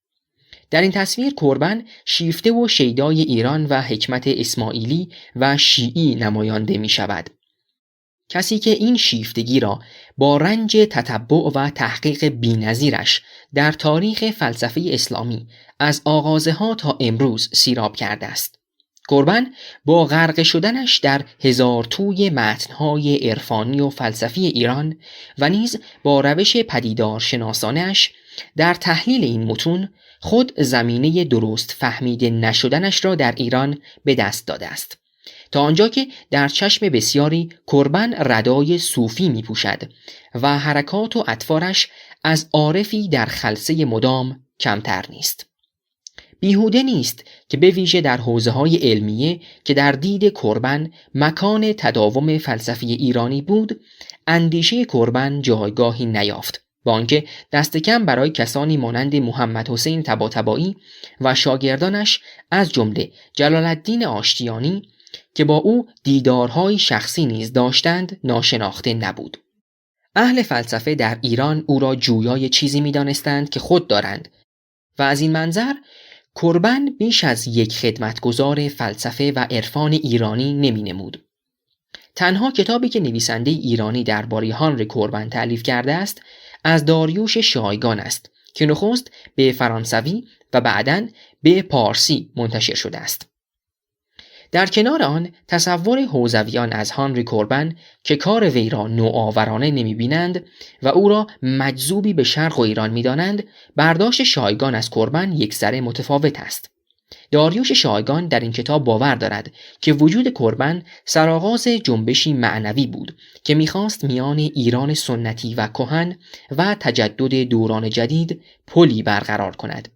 در این تصویر کوربن شیفته و شیدای ایران و حکمت اسماعیلی و شیعی نمایانده می شود. کسی که این شیفتگی را با رنج تتبع و تحقیق بی‌نظیرش در تاریخ فلسفه اسلامی از آغازها تا امروز سیراب کرده است. کوربن با غرق شدنش در هزار توی متن‌های عرفانی و فلسفی ایران و نیز با روش پدیدار شناسانش در تحلیل این متون خود زمینه درست فهمیده نشدنش را در ایران به دست داده است. تا آنجا که در چشم بسیاری کوربن ردای صوفی می پوشد و حرکات و اطوارش از عارفی در خلسه مدام کمتر نیست. بیهوده نیست که به ویژه در حوزه‌های علمیه که در دید کوربن مکان تداوم فلسفی ایرانی بود، اندیشه کوربن جایگاهی نیافت، با آنکه دست کم برای کسانی مانند محمد حسین طباطبایی و شاگردانش از جمله جلال الدین آشتیانی که با او دیدارهای شخصی نیز داشتند ناشناخته نبود. اهل فلسفه در ایران او را جویای چیزی می دانستند که خود دارند و از این منظر کوربن بیش از یک خدمتگزار فلسفه و عرفان ایرانی نمی نمود. تنها کتابی که نویسنده ایرانی درباره هانری کوربن تألیف کرده است از داریوش شایگان است که نخست به فرانسوی و بعداً به پارسی منتشر شده است. در کنار آن تصور حوزویان از هانری کوربن که کار وی را نوآورانه نمی بینند و او را مجذوبی به شرق و ایران می دانند، برداشت شایگان از کوربن یکسره متفاوت است. داریوش شایگان در این کتاب باور دارد که وجود کوربن سرآغاز جنبشی معنوی بود که می‌خواست میان ایران سنتی و کهن و تجدد دوران جدید پلی برقرار کند.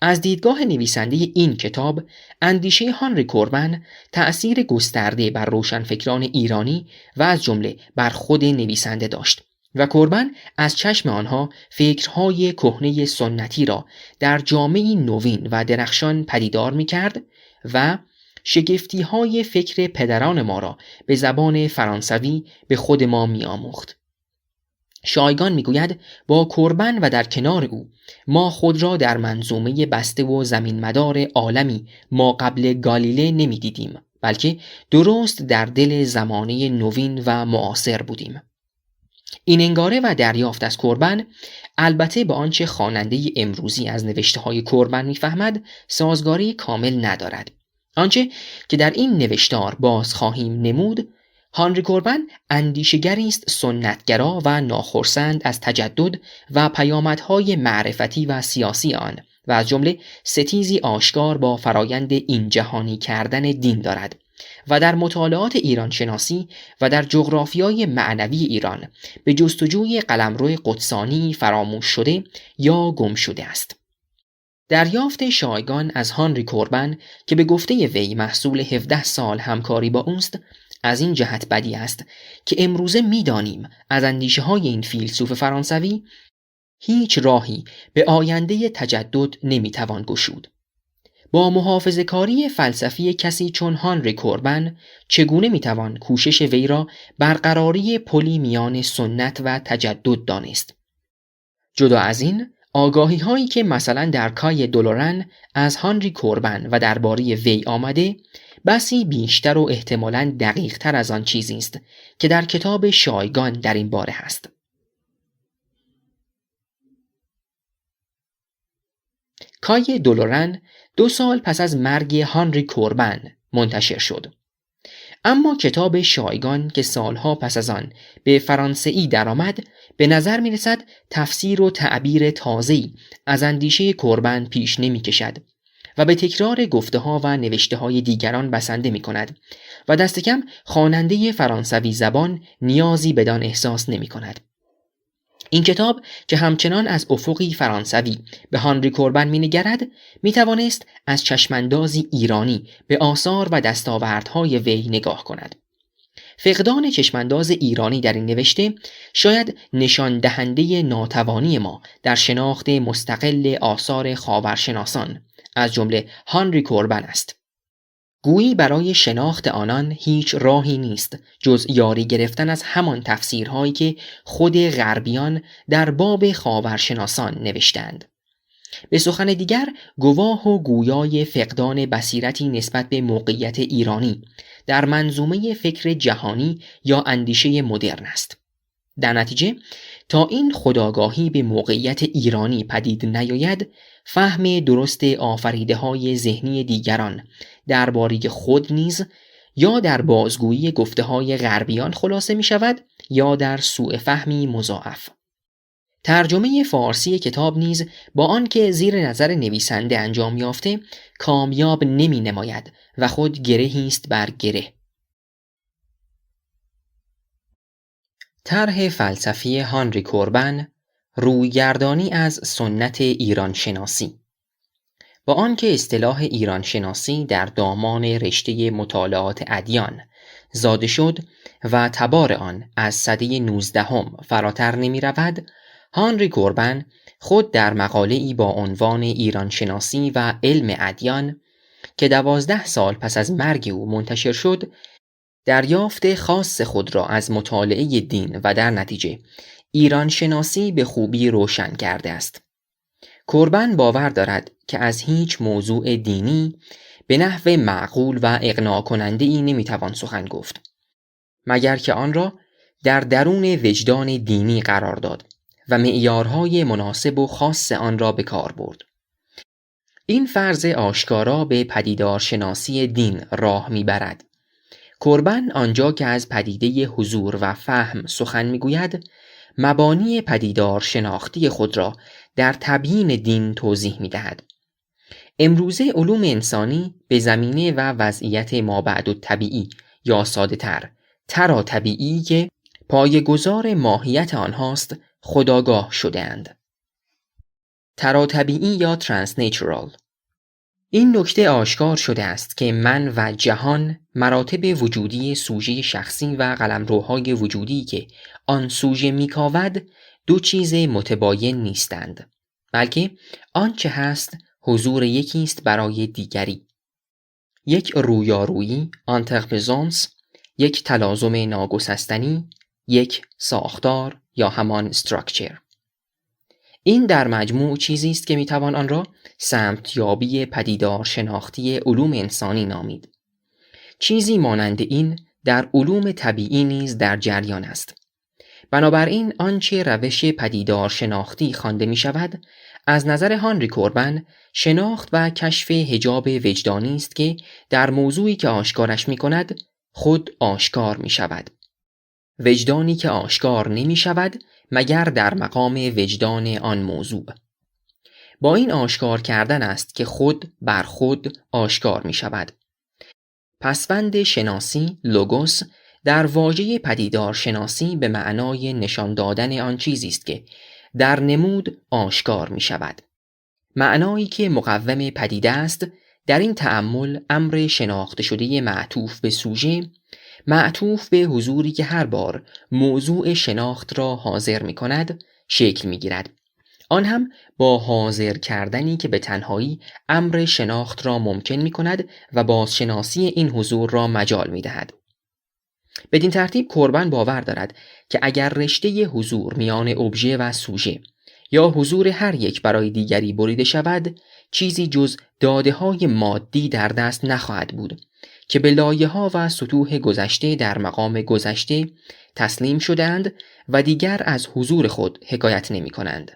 از دیدگاه نویسنده این کتاب، اندیشه هانری کوربن تأثیر گسترده بر روشنفکران ایرانی و از جمله بر خود نویسنده داشت و کوربن از چشم آنها فکرهای کهنه سنتی را در جامعه‌ای نوین و درخشان پدیدار می‌کرد و شگفتی‌های فکر پدران ما را به زبان فرانسوی به خود ما می‌آموخت. شایگان میگوید با کوربن و در کنار او ما خود را در منظومه بسته و زمین مدار عالمی ما قبل گالیله نمیدیدیم، بلکه درست در دل زمانه نوین و معاصر بودیم. این انگاره و دریافت از کوربن البته با آنچه خواننده امروزی از نوشته‌های کوربن میفهمد سازگاری کامل ندارد. آنچه که در این نوشتار باز خواهیم نمود، هانری کوربن اندیشگری است سنتگرا و ناخرسند از تجدد و پیامدهای معرفتی و سیاسی آن و از جمله ستیزی آشکار با فرایند این جهانی کردن دین دارد و در مطالعات ایران شناسی و در جغرافیای معنوی ایران به جستجوی قلمرو قدسانی فراموش شده یا گم شده است. دریافت شایگان از هانری کوربن که به گفته وی محصول 17 سال همکاری با اوست از این جهت بدی است که امروزه می‌دانیم از اندیشه‌های این فیلسوف فرانسوی هیچ راهی به آینده تجدد نمی‌توان گشود. با محافظه‌کاری فلسفی کسی چون هانری کوربن چگونه می‌توان کوشش وی را برقراری پلی میان سنت و تجدد دانست؟ جدا از این، آگاهی هایی که مثلا در کای دولورن از هانری کوربن و درباره وی آمده بسی بیشتر و احتمالاً دقیق تر از آن چیزی است که در کتاب شایگان در این باره هست. کای دولورن 2 سال پس از مرگ هانری کوربن منتشر شد. اما کتاب شایگان که سالها پس از آن به فرانسه‌ای درآمد به نظر می رسد تفسیر و تعبیر تازه‌ای از اندیشه کوربن پیش نمی کشد و به تکرار گفته ها و نوشته های دیگران بسنده می کند و دست کم خواننده فرانسوی زبان نیازی بدان احساس نمی کند. این کتاب که همچنان از افقی فرانسوی به هانری کوربن می نگرد می توانست از چشماندازی ایرانی به آثار و دستاوردهای وی نگاه کند. فقدان چشمانداز ایرانی در این نوشته شاید نشان دهنده ناتوانی ما در شناخت مستقل آثار خاورشناسان از جمله هانری کوربن است. گویی برای شناخت آنان هیچ راهی نیست جز یاری گرفتن از همان تفسیرهایی که خود غربیان در باب خاورشناسان نوشتند. به سخن دیگر گواه و گویای فقدان بصیرتی نسبت به موقعیت ایرانی در منظومه فکر جهانی یا اندیشه مدرن است. در نتیجه تا این خودآگاهی به موقعیت ایرانی پدید نیاید، فهم درست آفریده‌های ذهنی دیگران درباره خود نیز یا در بازگویی گفته‌های غربیان خلاصه می شود یا در سوء فهمی مضاعف. ترجمه فارسی کتاب نیز با آنکه زیر نظر نویسنده انجام یافته کامیاب نمی نماید و خود گرهی است بر گره. طرح فلسفی هانری کوربن، رویگردانی از سنت ایران شناسی. با آنکه اصطلاح ایران شناسی در دامان رشته مطالعات ادیان زاده شد و تبار آن از سده 19 فراتر نمی رود، هانری کوربن خود در مقاله‌ای با عنوان ایران شناسی و علم ادیان که 12 سال پس از مرگ او منتشر شد، دریافت خاص خود را از مطالعه دین و در نتیجه ایران شناسی به خوبی روشن کرده است. کوربن باور دارد که از هیچ موضوع دینی به نحو معقول و اقناع کننده‌ای نمیتوان سخن گفت مگر که آن را در درون وجدان دینی قرار داد و معیارهای مناسب و خاص آن را به کار برد. این فرض آشکارا به پدیدار شناسی دین راه میبرد. کوربن آنجا که از پدیده حضور و فهم سخن میگوید، مبانی پدیدار شناختی خود را در تبیین دین توضیح می‌دهد. امروزه علوم انسانی به زمینه و وضعیت مابعد الطبیعی یا ساده‌تر ترا طبیعی که پایه‌گذار ماهیت آنهاست خودآگاه شده‌اند. تراطبیعی یا ترانسنیچرال. این نکته آشکار شده است که من و جهان مراتب وجودی سوژه شخصی و قلمروهای وجودی که آن سوژه میکاود دو چیز متباین نیستند، بلکه آنچه هست حضور یکی است برای دیگری، یک رویارویی آنترپرزانس، یک تلازم ناگسستنی، یک ساختار یا همان استراکچر. این در مجموع چیزی است که میتوان آن را سمتیابی پدیدار شناختی علوم انسانی نامید. چیزی مانند این در علوم طبیعی نیز در جریان است. بنابراین آنچه روش پدیدار شناختی خوانده می شود، از نظر هانری کوربن شناخت و کشف حجاب وجدانی است که در موضوعی که آشکارش می کند خود آشکار می شود. وجدانی که آشکار نمی شود مگر در مقام وجدان آن موضوع. با این آشکار کردن است که خود بر خود آشکار می شود. پسوند شناسی لوگوس در واژه پدیدار شناسی به معنای نشان دادن آن چیزی است که در نمود آشکار می شود. معنایی که مقوم پدیده است در این تأمل امر شناخته شده معطوف به سوژه، معطوف به حضوری که هر بار موضوع شناخت را حاضر می کند شکل می گیرد. آن هم با حاضر کردنی که به تنهایی امر شناخت را ممکن می کند و بازشناسی این حضور را مجال می دهد. بدین ترتیب کوربن باور دارد که اگر رشته حضور میان ابژه و سوژه یا حضور هر یک برای دیگری بریده شود، چیزی جز داده‌های مادی در دست نخواهد بود که به لایه‌ها و سطوح گذشته در مقام گذشته تسلیم شدند و دیگر از حضور خود حکایت نمی کنند.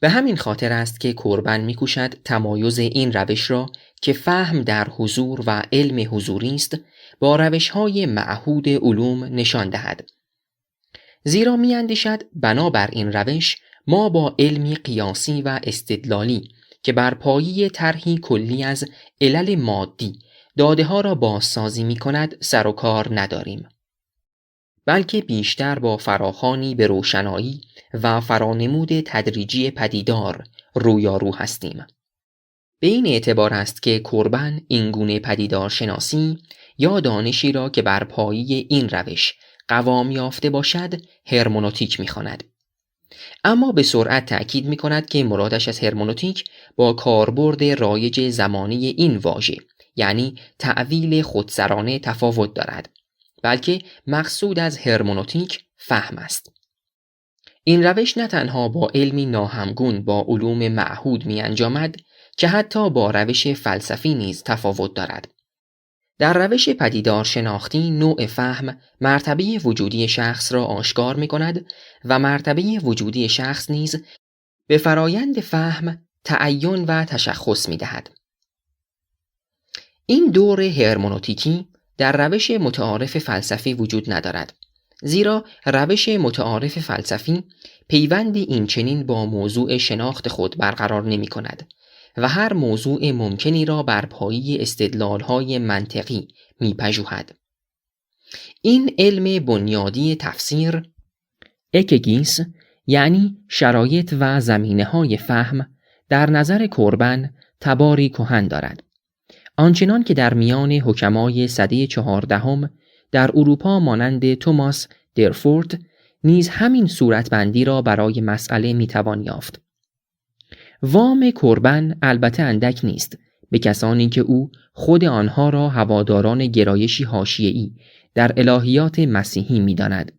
به همین خاطر است که کوربن می‌کوشد تمایز این روش را که فهم در حضور و علم حضوری است با روش‌های معهود علوم نشان دهد. زیرا می‌اندیشد بنابر این روش ما با علمی قیاسی و استدلالی که بر پایه طرحی کلی از علل مادی داده‌ها را بازسازی می‌کند سر و کار نداریم، بلکه بیشتر با فراخوانی به روشنایی و فرانمود تدریجی پدیدار رویارو هستیم. به این اعتبار است که کوربن اینگونه پدیدار شناسی یا دانشی را که بر پایه این روش قوام یافته باشد هرمنوتیک می‌خواند. اما به سرعت تأکید می‌کند که مرادش از هرمنوتیک با کاربرد رایج زمانی این واژه یعنی تأویل خودسرانه تفاوت دارد، بلکه مقصود از هرمنوتیک فهم است. این روش نه تنها با علمی ناهمگون با علوم معهود می انجامد که حتی با روش فلسفی نیز تفاوت دارد. در روش پدیدار شناختی نوع فهم مرتبه وجودی شخص را آشکار می کند و مرتبه وجودی شخص نیز به فرایند فهم تعین و تشخص می دهد. این دور هرمنوتیکی در روش متعارف فلسفی وجود ندارد، زیرا روش متعارف فلسفی پیوندی این چنین با موضوع شناخت خود برقرار نمی کند و هر موضوع ممکنی را بر پایه استدلال‌های منطقی می پژوهد. این علم بنیادی تفسیر اکگیس یعنی شرایط و زمینه‌های فهم در نظر کوربن تباری کهن دارد. آنچنان که در میان حکمای سده 14 در اروپا مانند توماس درفورد نیز همین صورتبندی را برای مسئله میتوان یافت. وام کوربن البته اندک نیست به کسانی که او خود آنها را هواداران گرایشی حاشیه‌ای در الهیات مسیحی می‌داند.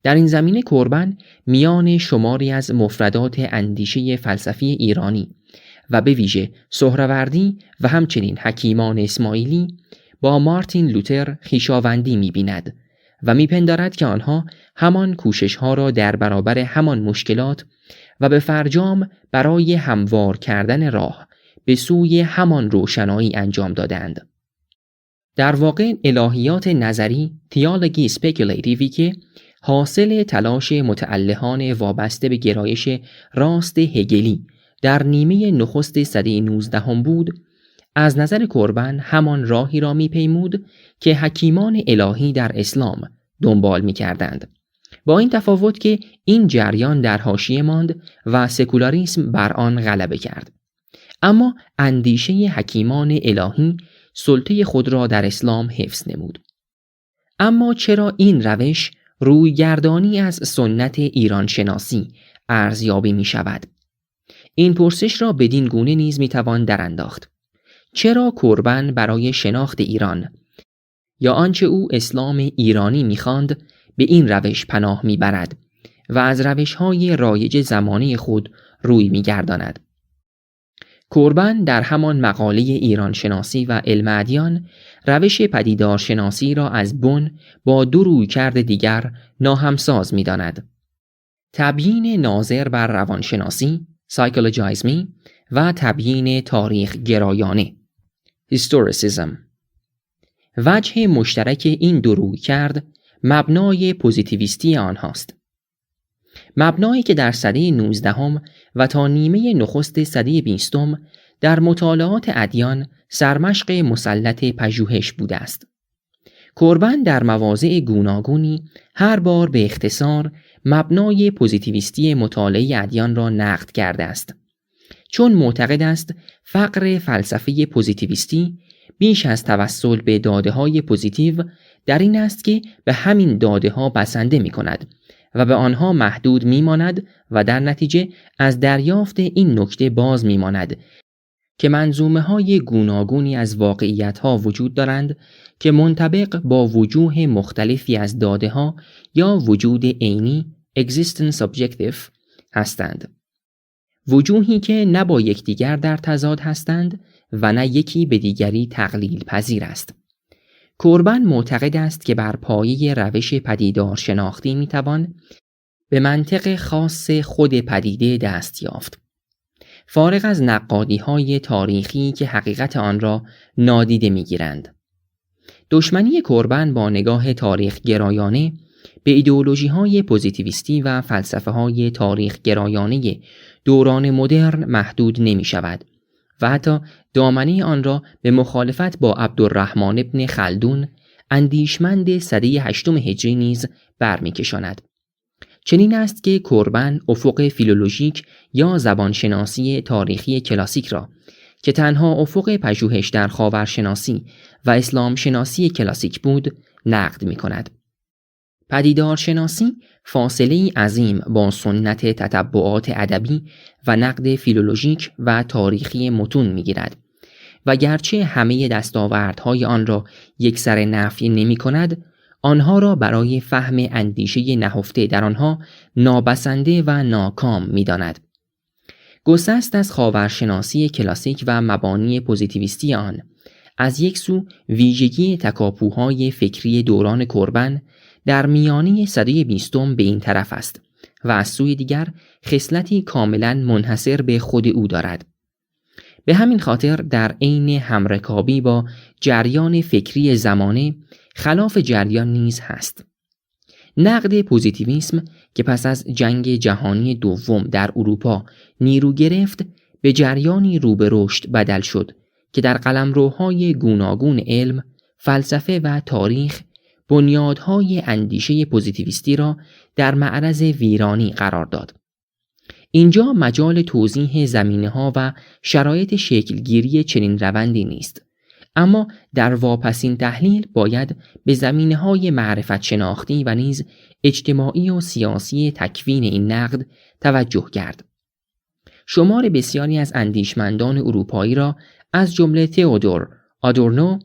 در این زمینه کوربن میان شماری از مفردات اندیشه فلسفی ایرانی و به ویژه سهروردی و همچنین حکیمان اسماعیلی با مارتین لوتر خویشاوندی می‌بیند و می‌پندارد که آنها همان کوشش‌ها را در برابر همان مشکلات و به فرجام برای هموار کردن راه به سوی همان روشنایی انجام دادند. در واقع الهیات نظری تئولوژی اسپکولاتیوی که حاصل تلاش متألهان وابسته به گرایش راست هگلی در نیمه نخست سده 19 بود، از نظر کوربن همان راهی را می‌پیمود که حکیمان الهی در اسلام دنبال می‌کردند. با این تفاوت که این جریان در حاشیه ماند و سکولاریسم بر آن غلبه کرد. اما اندیشه حکیمان الهی سلطه خود را در اسلام حفظ نمود. اما چرا این روش رویگردانی از سنت ایران شناسی ارزیابی می شود؟ این پرسش را بدین گونه نیز می توان درانداخت. چرا کوربن برای شناخت ایران یا آنچه او اسلام ایرانی می خواند به این روش پناه می برد و از روش‌های رایج زمانه خود روی می گرداند؟ کوربن در همان مقاله ایران شناسی و علم ادیان روش پدیدارشناسی را از بن با دو رویکرد دیگر ناهمساز می داند. تبیین ناظر بر روانشناسی سایکولوژیزمی و تبیین تاریخ گرایانه هیستوریسیزم. وجه مشترک این دو رویکرد مبنای پوزیتیویستی آنهاست. مبنایی که در سده 19 و تا نیمه نخست سده 20 در مطالعات ادیان سرمشق مسلط پژوهش بوده است. کوربن در مواضع گوناگونی هر بار به اختصار مبنای پوزیتیویستی مطالعه ادیان را نقد کرده است، چون معتقد است فقر فلسفه پوزیتیویستی بیش از توسل به داده‌های پوزیتیو در این است که به همین داده‌ها بسنده می‌کند و به آنها محدود می‌ماند و در نتیجه از دریافت این نکته باز می‌ماند که منظومه‌های گوناگونی از واقعیت‌ها وجود دارند که منطبق با وجوه مختلفی از داده‌ها یا وجود عینی existence objective هستند. وجوهی که نه با یکدیگر در تضاد هستند و نه یکی به دیگری تقلیل پذیر است. کوربن معتقد است که بر پایه روش پدیدار شناختی میتوان به منطق خاص خود پدیده دست یافت، فارغ از نقادی‌های تاریخی که حقیقت آن را نادیده میگیرند. دشمنی کوربن با نگاه تاریخ گرایانه به ایدئولوژی‌های پوزیتیویستی و فلسفه‌های تاریخ گرایانه دوران مدرن محدود نمی‌شود و حتی دامنه آن را به مخالفت با عبدالرحمن ابن خلدون اندیشمند سده 8 هجری نیز برمی‌کشاند. چنین است که کوربن افق فیلولوژیک یا زبانشناسی تاریخی کلاسیک را که تنها افق پژوهش در خاورشناسی و اسلام شناسی کلاسیک بود نقد می‌کند. پدیدارشناسی فاصله‌ای عظیم با سنت تتبعات ادبی و نقد فیلولوژیک و تاریخی متون می‌گیرد و گرچه همه دستاوردهای آن را یکسره نفی نمی‌کند، آنها را برای فهم اندیشه نهفته در آنها نابسنده و ناکام می‌داند. گسست از خاورشناسی کلاسیک و مبانی پوزیتیویستی آن، از یک سو ویژگی تکاپوهای فکری دوران کوربن در میانه سده 20 به این طرف است و از سوی دیگر خصلتی کاملا منحصر به خود او دارد. به همین خاطر در عین همرکابی با جریان فکری زمانه خلاف جریان نیز هست. نقد پوزیتیویسم که پس از جنگ جهانی دوم در اروپا نیرو گرفت به جریانی رو به رشد بدل شد که در قلمروهای گوناگون علم، فلسفه و تاریخ بنیادهای اندیشه پوزیتیویستی را در معرض ویرانی قرار داد. اینجا مجال توضیح زمینه‌ها و شرایط شکلگیری چنین روندی نیست، اما در واپسین تحلیل باید به زمینه‌های معرفت شناختی و نیز اجتماعی و سیاسی تکوین این نقد توجه کرد. شمار بسیاری از اندیشمندان اروپایی را از جمله تئودور آدورنو،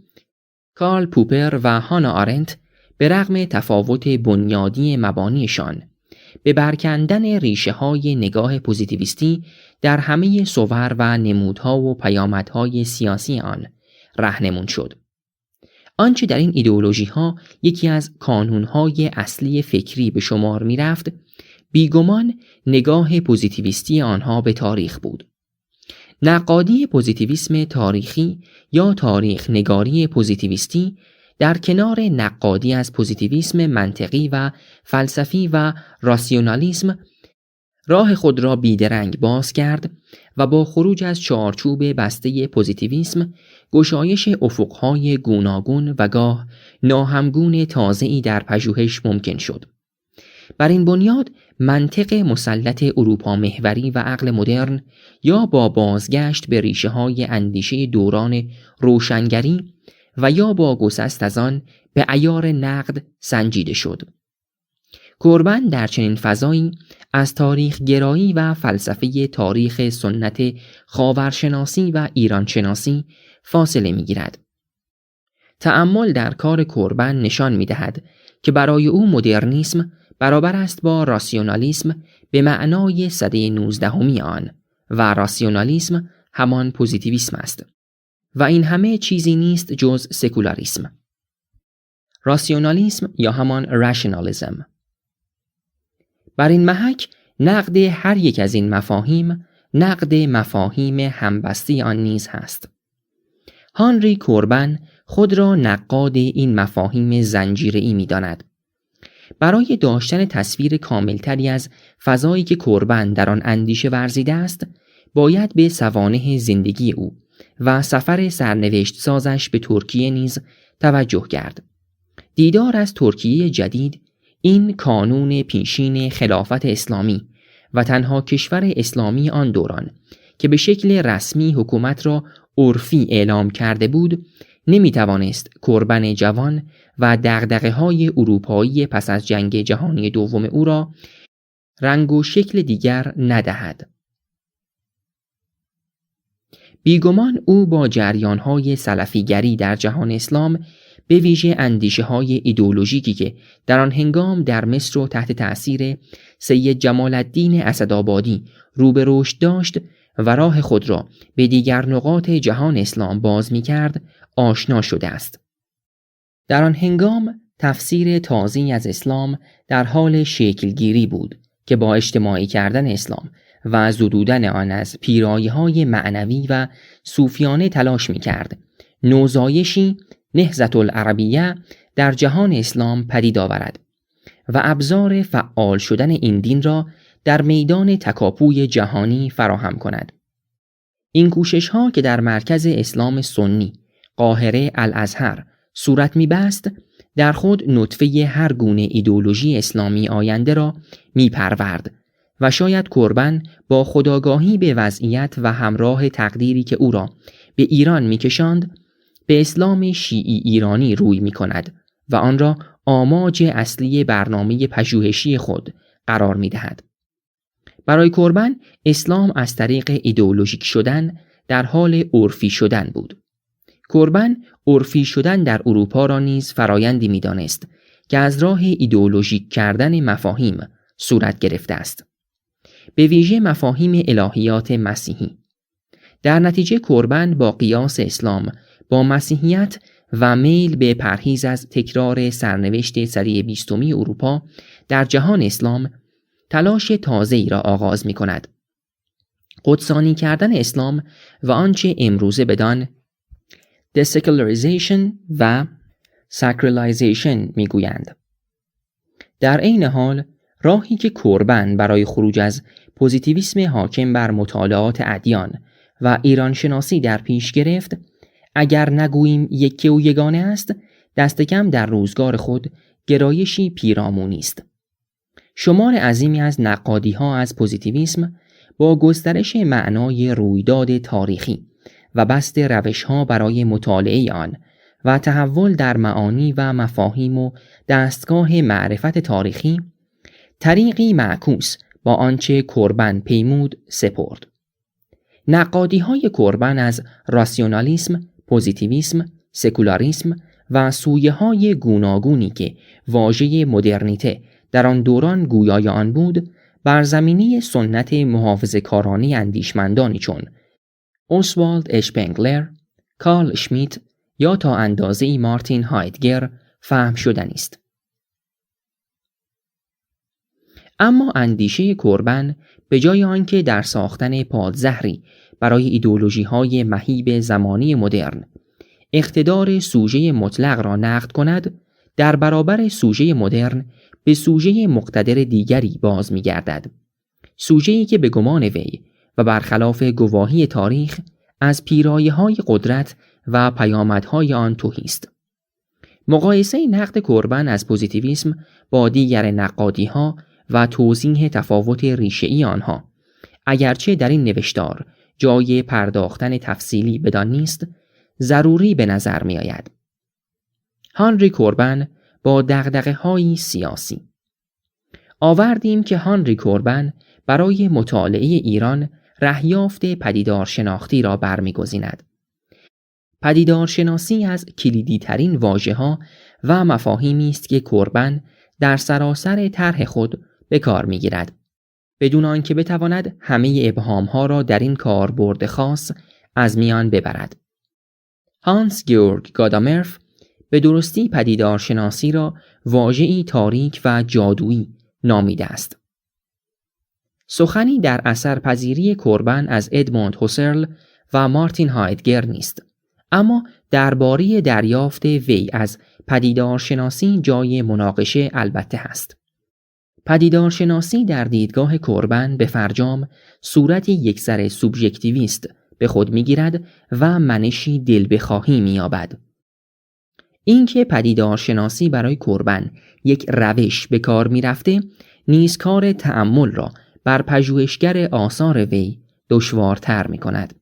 کارل پوپر و هانا آرنت به رغم تفاوت بنیادی مبانیشان به برکندن ریشه‌های نگاه پوزیتیویستی در همه صور و نمودها و پیامدهای سیاسی آن راهنمون شد. آنچه در این ایدئولوژی‌ها یکی از کانون‌های اصلی فکری به شمار می‌رفت، بیگمان نگاه پوزیتیویستی آنها به تاریخ بود. نقادی پوزیتیویسم تاریخی یا تاریخ نگاری پوزیتیویستی در کنار نقادی از پوزیتیویسم منطقی و فلسفی و راسیونالیسم راه خود را بیدرنگ باز کرد و با خروج از چارچوب بسته پوزیتیویسم گشایش افقهای گوناگون و گاه ناهمگون تازه‌ای در پژوهش ممکن شد. بر این بنیاد منطق مسلط اروپا محوری و عقل مدرن یا با بازگشت به ریشه‌های اندیشه دوران روشنگری و یا با گسست از آن به عیار نقد سنجیده شد. کوربن در چنین فضایی از تاریخ گرایی و فلسفه تاریخ سنت خاورشناسی و ایرانشناسی فاصله می‌گیرد. تأمل در کار کوربن نشان می‌دهد که برای او مدرنیسم برابر است با راسیونالیسم به معنای سده 19 آن و راسیونالیسم همان پوزیتیویسم است و این همه چیزی نیست جز سکولاریسم. راسیونالیسم یا همان راشنالیسم. بر این محک نقد هر یک از این مفاهیم نقد مفاهیم همبسته آن نیز هست. هانری کوربن خود را نقاد این مفاهیم زنجیره‌ای می‌داند. برای داشتن تصویر کاملتری از فضایی که کوربن در آن اندیشه ورزیده است، باید به سوانح زندگی او و سفر سرنوشت سازش به ترکیه نیز توجه کرد. دیدار از ترکیه جدید، این کانون پیشین خلافت اسلامی و تنها کشور اسلامی آن دوران که به شکل رسمی حکومت را عرفی اعلام کرده بود، نمیتوانست کوربن جوان و دغدغه‌های اروپایی پس از جنگ جهانی دوم او را رنگ و شکل دیگر ندهد. بیگمان او با جریان‌های سلفیگری در جهان اسلام، به ویژه اندیشه‌های ایدئولوژیکی که در آن هنگام در مصر و تحت تأثیر سید جمال الدین اسدآبادی رو به رشد داشت و راه خود را به دیگر نقاط جهان اسلام باز می‌کرد، آشنا شده است. در آن هنگام تفسیر تازه‌ای از اسلام در حال شکلگیری بود که با اجتماعی کردن اسلام و زدودن آن از پیرایه‌های معنوی و صوفیانه تلاش می‌کرد نوزایشی نهضة العربیه در جهان اسلام پدید آورد و ابزار فعال شدن این دین را در میدان تکاپوی جهانی فراهم کند. این کوشش‌ها که در مرکز اسلام سنی، قاهره الازهر، صورت می‌بست، در خود نطفه هر گونه ایدئولوژی اسلامی آینده را می‌پرورد و شاید کوربن با خودآگاهی به وضعیت و همراه تقدیری که او را به ایران می‌کشاند، به اسلام شیعی ایرانی روی می‌کند و آن را آماج اصلی برنامه پژوهشی خود قرار می‌دهد. برای کوربن اسلام از طریق ایدئولوژیک شدن در حال عرفی شدن بود. کوربن عرفی شدن در اروپا را نیز فرایندی می‌دانست که از راه ایدئولوژیک کردن مفاهیم صورت گرفته است، به ویژه مفاهیم الهیات مسیحی. در نتیجه کوربن با قیاس اسلام با مسیحیت و میل به پرهیز از تکرار سرنوشت سری 20 اروپا در جهان اسلام تلاش تازه‌ای را آغاز می‌کند. قدسانی کردن اسلام و آنچه امروزه بدان desecularization و sacralization می‌گویند. در عین حال راهی که کوربن برای خروج از پوزیتیویسم حاکم بر مطالعات ادیان و ایران شناسی در پیش گرفت، اگر نگوییم یکی و یگانه است، دست کم در روزگار خود گرایشی پیرامونی است. شمار عظیمی از نقادی‌ها از پوزیتیویسم با گسترش معنای رویداد تاریخی و بسط روش‌ها برای مطالعه آن و تحول در معانی و مفاهیم و دستگاه معرفت تاریخی، طریقی معکوس با آنچه کوربن پیمود سپرد. نقادی‌های کوربن از راسیونالیسم، پوزیتیویسم، سکولاریسم و سویه‌های گوناگونی که واژه مدرنیته در آن دوران گویای آن بود، بر زمینه سنت محافظه‌کارانه اندیشمندانی چون اوسوالد اشپنگلر، کارل اشمیت یا تا اندازه‌ای مارتین هایدگر فهم شدنی است. اما اندیشه کوربن به جای آنکه در ساختن پادزهری برای ایدئولوژی‌های مهیب زمانی مدرن اقتدار سوژه مطلق را نقد کند، در برابر سوژه مدرن به سوژه مقتدر دیگری باز می‌گردد سوژه‌ای که به گمان وی و برخلاف گواهی تاریخ از پیرایه‌های قدرت و پیامدهای آن تهی است. مقایسه نقد کوربن از پوزیتیویسم با دیگر نقادی‌ها و توضیح تفاوت ریشه‌ای آنها، اگرچه در این نوشتار جای پرداختن تفصیلی بدان نیست، ضروری به نظر می آید. هانری کوربن با دغدغه‌های سیاسی. آوردیم که هانری کوربن برای مطالعه ایران رهیافت پدیدارشناختی را برمی‌گزیند. پدیدارشناسی از کلیدی ترین واژه‌ها و مفاهیمی است که کوربن در سراسر طرح خود به کار می‌گیرد، بدون آنکه بتواند همه ابهام‌ها را در این کاربرد خاص از میان ببرد. هانس گیورگ گادامرف به درستی پدیدارشناسی را واژه‌ای تاریک و جادویی نامیده است. سخنی در اثرپذیری کوربن از ادموند هوسرل و مارتین هایدگر نیست، اما درباره دریافت وی از پدیدارشناسی جای مناقشه البته هست. پدیدارشناسی در دیدگاه کوربن به فرجام صورت یکسر سوبژکتیویست به خود می‌گیرد و منشی دل بخواهی می‌یابد. اینکه پدیدارشناسی برای کوربن یک روش به کار می‌رفته، نیز کار تأمل را بر پژوهشگر آثار وی دشوارتر می‌کند.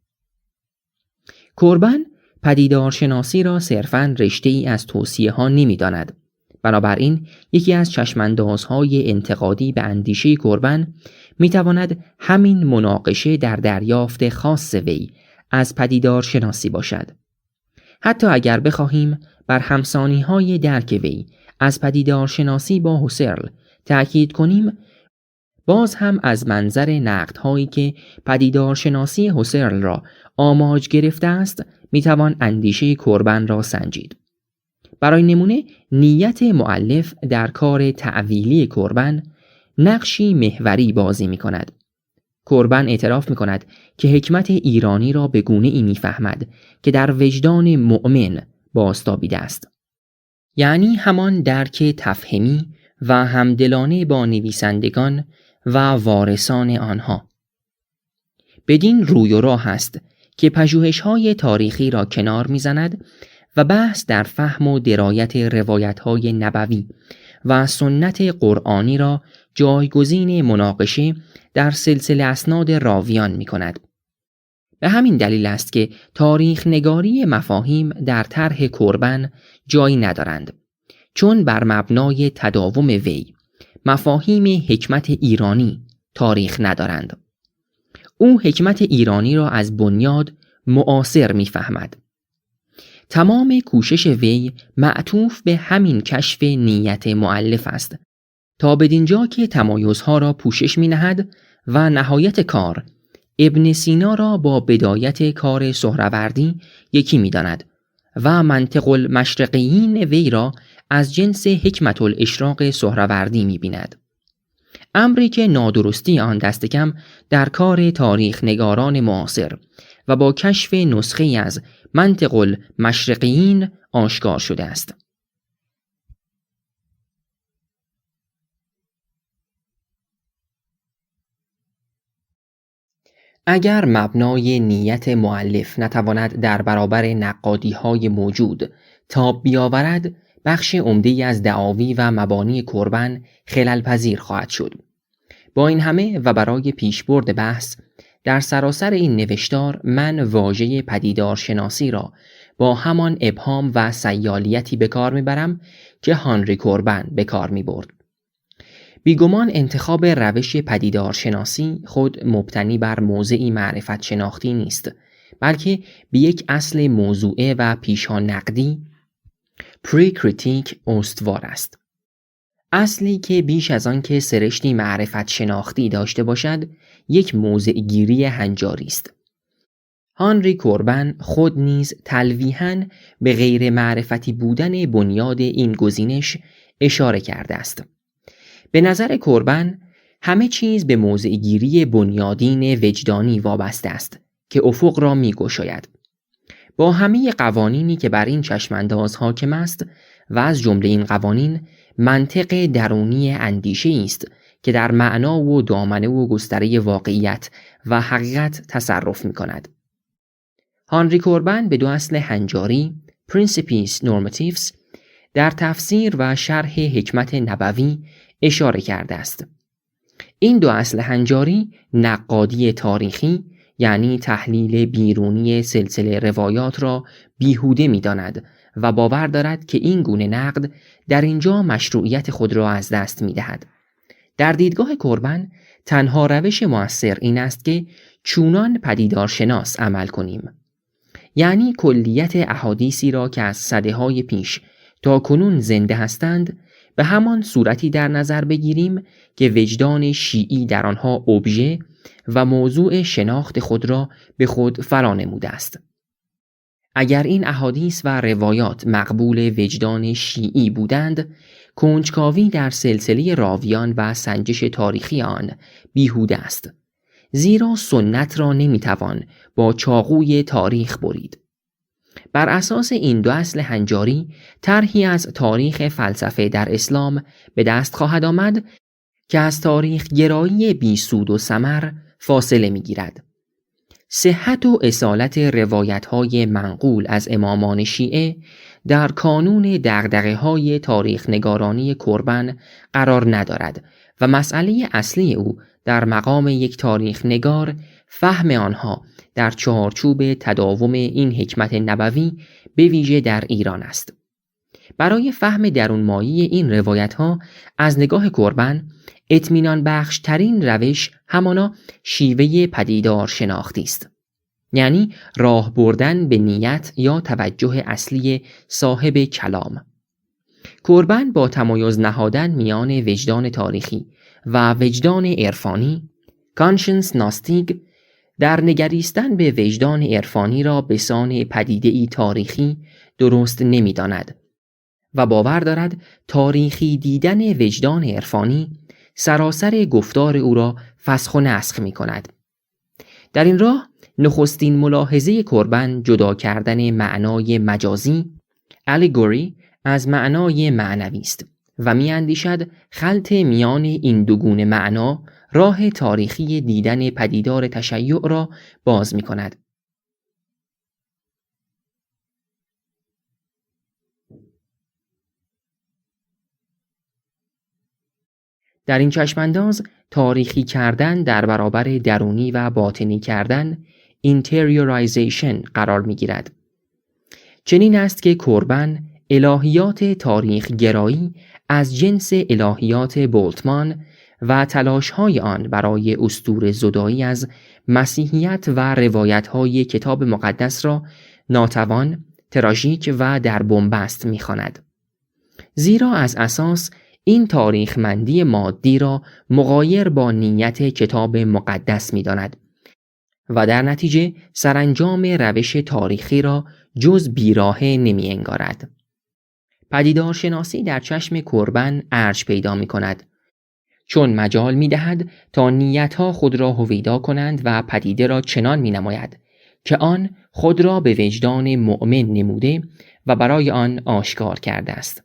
کوربن پدیدارشناسی را صرفاً رشته‌ای از توصیه‌ها نمی‌داند. بنابراین یکی از چشماندازهای انتقادی به اندیشه کوربن می‌تواند همین مناقشه در دریافت خاص وی از پدیدارشناسی باشد. حتی اگر بخواهیم بر همسانی‌های درک وی از پدیدارشناسی با هوسرل تأکید کنیم، باز هم از منظر نقدهایی که پدیدارشناسی هوسرل را آماج گرفته است میتوان اندیشه کوربن را سنجید. برای نمونه، نیت مؤلف در کار تعویلی کوربن نقشی محوری بازی می کند. کوربن اعتراف می کند که حکمت ایرانی را به گونه‌ای می فهمد که در وجدان مؤمن بازتابیده است. یعنی همان درک تفهمی و همدلانه با نویسندگان و وارثان آنها. بدین روی و راه است که پژوهش‌های تاریخی را کنار می‌زند و بحث در فهم و درایت روایت‌های نبوی و سنت قرآنی را جایگزین مناقشه در سلسله اسناد راویان می‌کند. به همین دلیل است که تاریخ نگاری مفاهیم در طرح کوربن جایی ندارند، چون بر مبنای تداوم وی مفاهیم حکمت ایرانی تاریخ ندارند. او حکمت ایرانی را از بنیاد معاصر می‌فهمد. تمام کوشش وی معطوف به همین کشف نیت مؤلف است تا بدینجا که تمایزها را پوشش می‌نهد و نهایت کار ابن سینا را با بدایت کار سهروردی یکی می‌داند و منطق المشرقیین وی را از جنس حکمت الاشراق سهروردی می‌بیند. امری که نادرستی آن دست کم در کار تاریخ نگاران معاصر و با کشف نسخه‌ای از منطق المشرقیین آشکار شده است. اگر مبنای نیت مؤلف نتواند در برابر نقادی‌های موجود تاب بیاورد، بخش عمده‌ای از دعاوی و مبانی کوربن خلل پذیر خواهد شد. با این همه و برای پیشبرد بحث در سراسر این نوشتار من واژه پدیدارشناسی را با همان ابهام و سیالیتی به کار میبرم که هانری کوربن به کار میبرد. بیگمان انتخاب روش پدیدارشناسی خود مبتنی بر موضعی معرفت شناختی نیست، بلکه به یک اصل موضوعه و پیشا نقدی پری-کریتیک استوار است. اصلی که بیش از آن که سرشتی معرفت شناختی داشته باشد، یک موضع گیری هنجاری است. هانری کوربن خود نیز تلویحاً به غیر معرفتی بودن بنیاد این گزینش اشاره کرده است. به نظر کوربن همه چیز به موضع گیری بنیادین وجدانی وابسته است که افق را می‌گشاید. با همه قوانینی که بر این چشمانداز حاکم است و از جمله این قوانین منطق درونی اندیشه است که در معنا و دامنه و گستره واقعیت و حقیقت تصرف می کند. هانری کوربن به دو اصل هنجاری Principiis Normatives در تفسیر و شرح حکمت نبوی اشاره کرده است. این دو اصل هنجاری نقادی تاریخی یعنی تحلیل بیرونی سلسله روایات را بیهوده می داند و باور دارد که این گونه نقد در اینجا مشروعیت خود را از دست می دهد. در دیدگاه کوربن تنها روش مؤثر این است که چونان پدیدارشناس عمل کنیم. یعنی کلیت احادیثی را که از سده‌های پیش تا کنون زنده هستند به همان صورتی در نظر بگیریم که وجدان شیعی در آنها ابژه و موضوع شناخت خود را به خود فرا نموده است. اگر این احادیث و روایات مقبول وجدان شیعی بودند، کنجکاوی در سلسله راویان و سنجش تاریخی آن بیهوده است. زیرا سنت را نمیتوان با چاقوی تاریخ برید. بر اساس این دو اصل هنجاری طرحی از تاریخ فلسفه در اسلام به دست خواهد آمد که از تاریخ گرایی بی سود و ثمر فاصله میگیرد. صحت و اصالت روایت‌های منقول از امامان شیعه در کانون دغدغه‌های تاریخ نگارانی کوربن قرار ندارد و مسئله اصلی او در مقام یک تاریخ نگار فهم آنها در چارچوب تداوم این حکمت نبوی به ویژه در ایران است. برای فهم درونمایی این روایت‌ها از نگاه کوربن اطمینان بخش ترین روش همانا شیوه پدیدار شناختی است. یعنی راه بردن به نیت یا توجه اصلی صاحب کلام. کوربن با تمایز نهادن میان وجدان تاریخی و وجدان عرفانی کانشنس ناستیگ در نگریستن به وجدان عرفانی را به سان پدیده‌ای تاریخی درست نمی‌داند و باور دارد تاریخی دیدن وجدان عرفانی سراسر گفتار او را فسخ و نسخ می‌کند. در این راه نخستین ملاحظه کوربن جدا کردن معنای مجازی allegory از معنای معنوی است و می‌اندیشد خلط میان این دو گونه معنا راه تاریخی دیدن پدیدار تشیع را باز می‌کند. در این چشمانداز تاریخی کردن در برابر درونی و باطنی کردن interiorization قرار می‌گیرد. چنین است که کوربن الهیات تاریخ گرایی از جنس الهیات بولتمان و تلاش‌های آن برای اسطوره زدایی از مسیحیت و روایت‌های کتاب مقدس را ناتوان، تراژیک و در بنبست می‌خواند. زیرا از اساس این تاریخمندی مادی را مغایر با نیت کتاب مقدس می‌داند و در نتیجه سرانجام روش تاریخی را جز بیراهه نمی‌انگارد. پدیدارشناسی در چشم کوربن ارج پیدا می‌کند، چون مجال می‌دهد تا نیت‌ها خود را هویدا کنند و پدیده را چنان می‌نماید که آن خود را به وجدان مؤمن نموده و برای آن آشکار کرده است.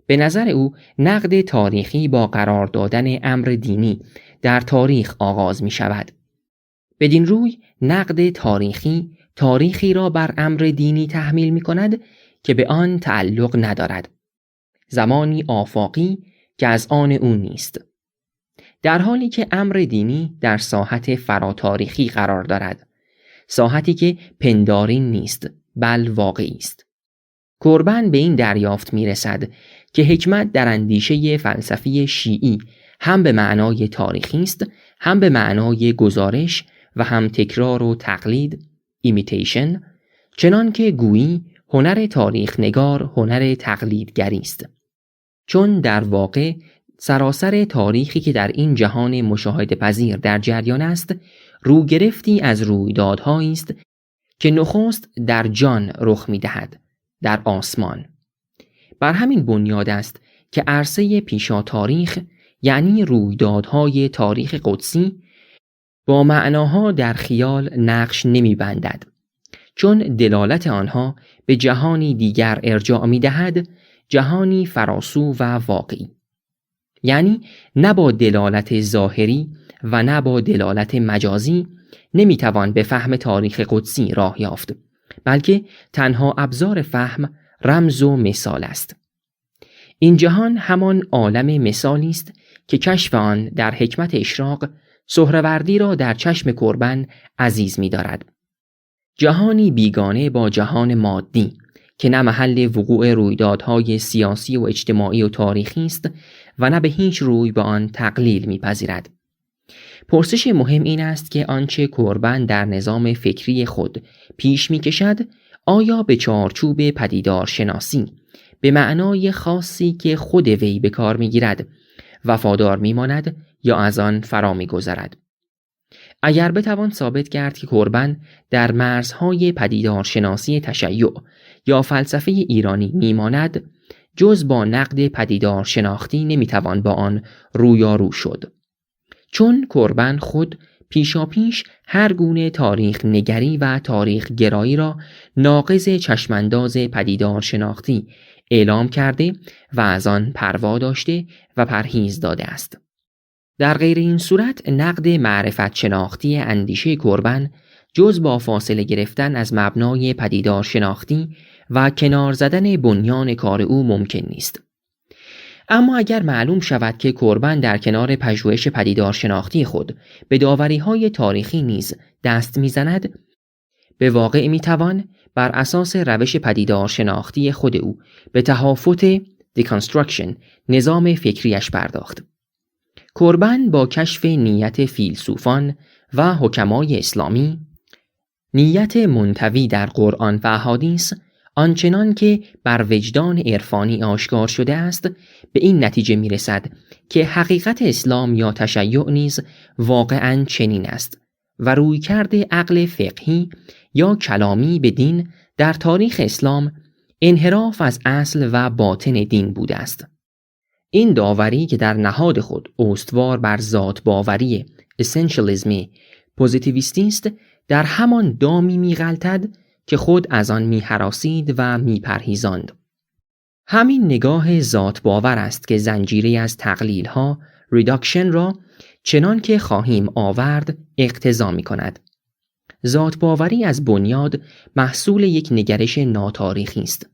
به نظر او نقد تاریخی با قرار دادن امر دینی در تاریخ آغاز می‌شود. بدین روی نقد تاریخی را بر امر دینی تحمیل می‌کند که به آن تعلق ندارد، زمانی آفاقی که از آن او نیست، در حالی که امر دینی در ساحت فراتاریخی قرار دارد، ساحتی که پندارین نیست بل واقعی است. کوربن به این دریافت می‌رسد که حکمت در اندیشه فلسفی شیعی هم به معنای تاریخی است، هم به معنای گزارش و هم تکرار و تقلید imitation، چنان که گویی هنر تاریخ نگار هنر تقلیدگری است. چون در واقع سراسر تاریخی که در این جهان مشاهده پذیر در جریان است، رو گرفتی از رویدادهایی است که نخست در جان رخ می‌دهد، در آسمان. بر همین بنیاد است که عرصه پیشا تاریخ یعنی رویدادهای تاریخ قدسی با معناها در خیال نقش نمی‌بندد، چون دلالت آنها به جهانی دیگر ارجاع می‌دهد، جهانی فراسو و واقعی. یعنی نه با دلالت ظاهری و نه با دلالت مجازی نمیتوان به فهم تاریخ قدسی راه یافت، بلکه تنها ابزار فهم رمز و مثال است. این جهان همان عالم مثالی است که کشف آن در حکمت اشراق سهروردی را در چشم قربان عزیز می دارد. جهانی بیگانه با جهان مادی که نه محل وقوع رویدادهای سیاسی و اجتماعی و تاریخی است و نه به هیچ روی به آن تقلیل می‌پذیرد. پرسش مهم این است که آنچه قربان در نظام فکری خود پیش می‌کشد آیا به چارچوب پدیدار شناسی به معنای خاصی که خود وی به کار می‌گیرد وفادار می‌ماند یا از آن فرا می‌گذرد. اگر بتوان ثابت کرد که قربان در مرزهای پدیدار شناسی تشیع یا فلسفه ایرانی میماند، جز با نقد پدیدار شناختی نمیتوان با آن رویارو شد. چون قربان خود پیشاپیش هر گونه تاریخ نگری و تاریخ گرایی را ناقض چشمانداز پدیدار شناختی اعلام کرده و از آن پروا داشته و پرهیز داده است. در غیر این صورت نقد معرفت شناختی اندیشه قربان جز با فاصله گرفتن از مبنای پدیدار شناختی و کنار زدن بنیان کار او ممکن نیست. اما اگر معلوم شود که قربان در کنار پژوهش پدیدار شناختی خود به داوری‌های تاریخی نیز دست می‌زند، به واقع می‌توان بر اساس روش پدیدار شناختی خود او به تهافت deconstruction نظام فکریش پرداخت. قربان با کشف نیت فیلسوفان و حکمای اسلامی، نیت منطوی در قرآن و احادیث، آنچنان که بر وجدان عرفانی آشکار شده است، به این نتیجه میرسد که حقیقت اسلام یا تشیع نیز واقعاً چنین است و رویکرد عقل فقهی یا کلامی به دین در تاریخ اسلام انحراف از اصل و باطن دین بوده است. این داوری که در نهاد خود استوار بر ذات باوری اسنشیالیسم پوزیتیویستی است، در همان دامی می‌غلطد که خود از آن می‌هراسید و می‌پرهیزاند. همین نگاه ذات باور است که زنجیره از تقلیل‌ها ریداکشن را چنان که خواهیم آورد اقتضا می‌کند. ذات باوری از بنیاد محصول یک نگرش ناتاریخی است.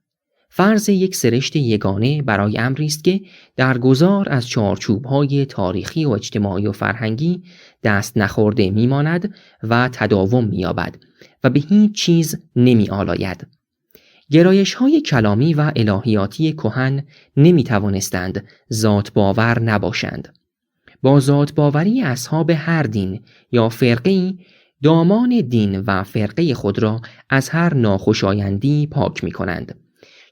فرض یک سرشت یگانه برای امری است که در گذار از چارچوب‌های تاریخی و اجتماعی و فرهنگی دست نخورده میماند و تداوم می‌یابد و به هیچ چیز نمی‌آلاید. گرایش‌های کلامی و الهیاتی کهن نمی‌توانستند ذات باور نباشند. با ذات باوری اصحاب هر دین یا فرقه‌ای دامان دین و فرقه خود را از هر ناخوشایندی پاک می‌کنند،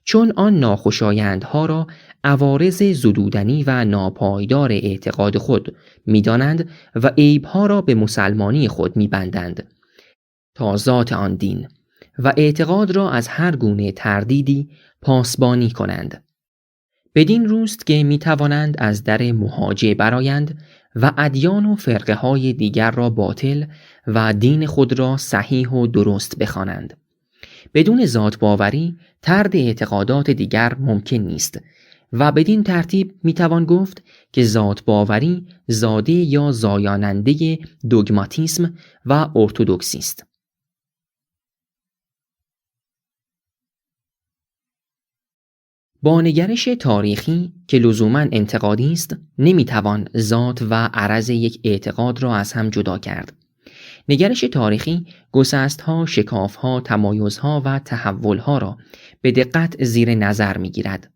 چون آن ناخوشایندها را عوارض زدودنی و ناپایدار اعتقاد خود می‌دانند و عیبها را به مسلمانی خود می‌بندند تا ذات آن دین و اعتقاد را از هر گونه تردیدی پاسبانی کنند. بدین روست که می‌توانند از در مهاجه برآیند و ادیان و فرقه های دیگر را باطل و دین خود را صحیح و درست بخوانند. بدون ذات باوری طرد اعتقادات دیگر ممکن نیست و بدین ترتیب میتوان گفت که ذات باوری زاده یا زایاننده دوگماتیسم و ارتودکسی است. با نگرش تاریخی که لزوماً انتقادی است، نمیتوان ذات و عرض یک اعتقاد را از هم جدا کرد. نگرش تاریخی گسست‌ها، شکاف‌ها، تمایزها و تحول‌ها را به دقت زیر نظر می‌گیرد.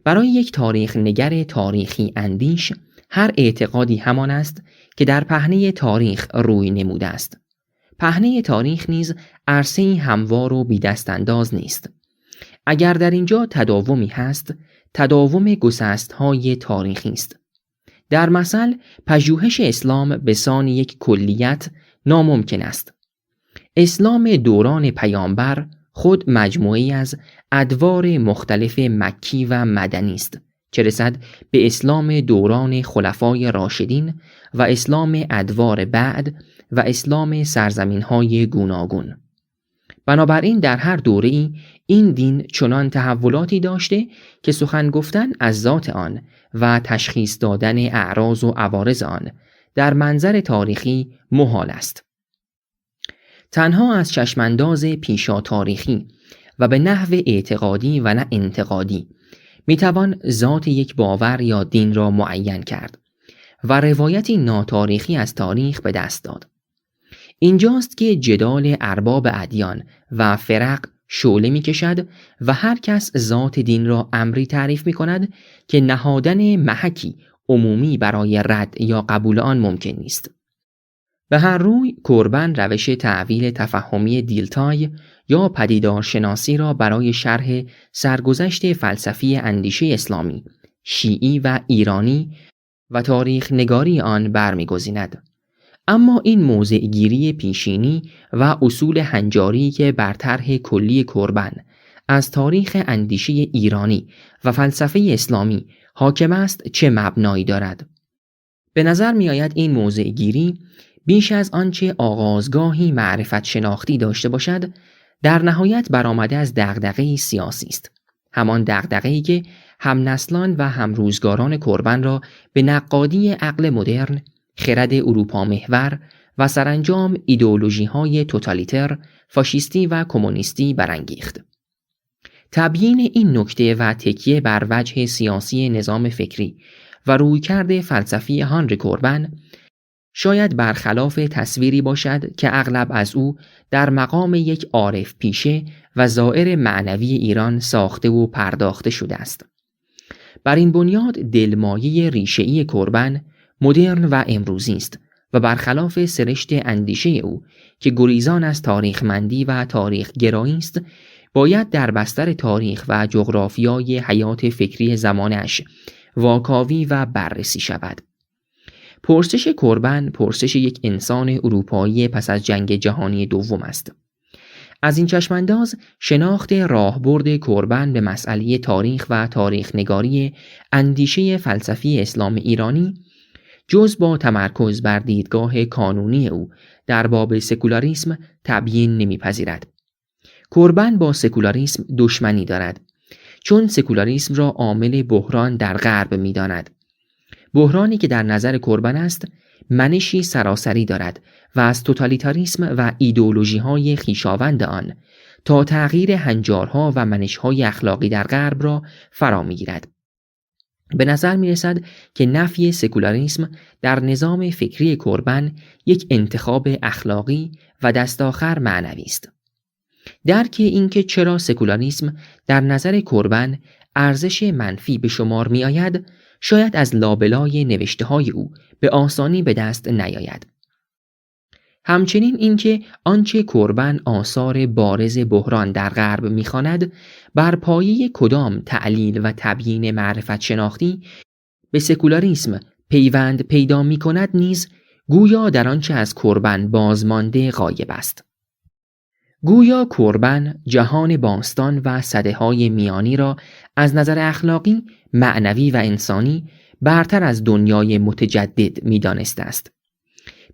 برای یک تاریخ نگر تاریخی اندیش، هر اعتقادی همان است که در پهنه تاریخ روی نموده است. پهنه تاریخ نیز عرصه‌ای هموار و بی‌دست‌انداز نیست. اگر در اینجا تداومی هست، تداوم گسست‌های تاریخی است. در مثل پژوهش اسلام به سان یک کلیت ناممکن است. اسلام دوران پیامبر خود مجموعی از ادوار مختلف مکی و مدنی است، چه رسد به اسلام دوران خلفای راشدین و اسلام ادوار بعد و اسلام سرزمین‌های گوناگون. بنابراین در هر دوره‌ای این دین چنان تحولاتی داشته که سخن گفتن از ذات آن و تشخیص دادن اعراض و عوارض آن در منظر تاریخی محال است. تنها از چشمانداز پیشا تاریخی و به نحو اعتقادی و نه انتقادی میتوان ذات یک باور یا دین را معین کرد و روایتی ناتاریخی از تاریخ به دست داد. اینجاست که جدال ارباب ادیان و فرق شعله می کشد و هر کس ذات دین را امری تعریف می کند که نهادن محکی عمومی برای رد یا قبول آن ممکن نیست. به هر روی کوربن روش تعویل تفهمی دیلتای یا پدیدارشناسی را برای شرح سرگذشت فلسفی اندیشه اسلامی، شیعی و ایرانی و تاریخ نگاری آن برمی‌گزیند. اما این موضع گیری پیشینی و اصول هنجاری که بر طرح کلی کوربن از تاریخ اندیشه ایرانی و فلسفه اسلامی حاکم است چه مبنایی دارد؟ به نظر می آید این موضع گیری بیش از آنچه آغازگاهی معرفت شناختی داشته باشد در نهایت برآمده از دغدغه‌ای سیاسی است. همان دغدغه‌ای که همنسلان و همروزگاران کوربن را به نقادی عقل مدرن، خرد اروپا محور و سرانجام ایدئولوژی‌های توتالیتر، فاشیستی و کمونیستی برانگیخت. تبیین این نکته و تکیه بر وجه سیاسی نظام فکری و رویکرد فلسفی هانری کوربن شاید برخلاف تصویری باشد که اغلب از او در مقام یک عارف پیشه و زائر معنوی ایران ساخته و پرداخته شده است. بر این بنیاد دلمایه ریشه‌ای کوربن مدرن و امروزی است و برخلاف سرشت اندیشه او که گریزان از تاریخمندی و تاریخ گرایی است، باید در بستر تاریخ و جغرافیای حیات فکری زمانش واکاوی و بررسی شود. پرسش کوربن پرسش یک انسان اروپایی پس از جنگ جهانی دوم است. از این چشمانداز شناخت راهبرد کوربن به مسئله تاریخ و تاریخ نگاری اندیشه فلسفی اسلام ایرانی جز با تمرکز بر دیدگاه کانونی او در باب سکولاریسم تبیین نمیپذیرد. کوربن با سکولاریسم دشمنی دارد چون سکولاریسم را عامل بحران در غرب می‌داند. بحرانی که در نظر کوربن است منشی سراسری دارد و از توتالیتاریسم و ایدئولوژی‌های خویشاوند آن تا تغییر هنجارها و منش‌های اخلاقی در غرب را فرا می‌گیرد. به نظر می‌رسد که نفی سکولاریسم در نظام فکری کوربن یک انتخاب اخلاقی و دستاخر معنوی است. درک اینکه چرا سکولاریسم در نظر کوربن ارزش منفی به شمار می‌آید شاید از لابلای نوشته‌های او به آسانی به دست نیاید. همچنین اینکه آنچه کوربن آثار بارز بحران در غرب می‌خواند بر پایه کدام تعلیل و تبیین معرفت شناختی به سکولاریسم پیوند پیدا می‌کند نیز گویا در آنچه از کوربن بازمانده غایب است. گویا کوربن جهان باستان و سده‌های میانی را از نظر اخلاقی، معنوی و انسانی برتر از دنیای متجدد می‌دانسته است.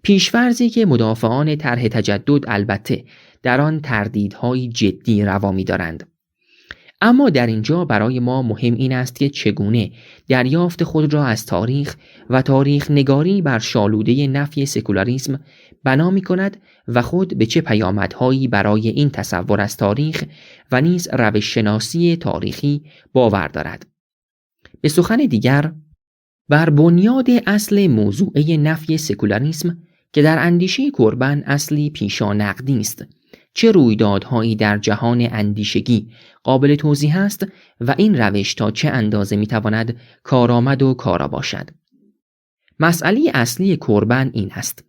پیش‌فرضی که مدافعان طرح تجدد البته در آن تردیدهای جدی روا می‌دارند. اما در اینجا برای ما مهم این است که چگونه دریافت خود را از تاریخ و تاریخ نگاری بر شالوده نفی سکولاریسم بنا می‌کند و خود به چه پیامدهایی برای این تصور از تاریخ و نیز روش شناسی تاریخی باور دارد. به سخن دیگر، بر بنیاد اصل موضوعه نفی سکولاریسم که در اندیشه کوربن اصلی پیشانقدی است، چه رویدادهایی در جهان اندیشگی قابل توضیح است و این روش تا چه اندازه میتواند کارآمد و کارا باشد. مسئله اصلی کوربن این است: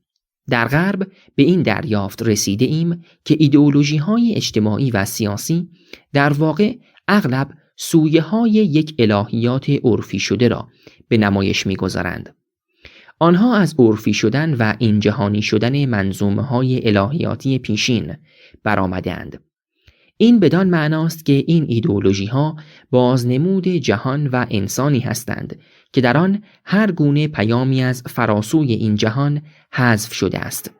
در غرب به این دریافت رسیده ایم که ایدئولوژی‌های اجتماعی و سیاسی در واقع اغلب سویه‌های یک الهیات عرفی شده را به نمایش می‌گذارند. آنها از عرفی شدن و این جهانی شدن منظومه‌های الهیاتی پیشین برآمده‌اند. این بدان معناست که این ایدئولوژی‌ها بازنمود جهان و انسانی هستند که در آن هر گونه پیامی از فراسوی این جهان حذف شده است.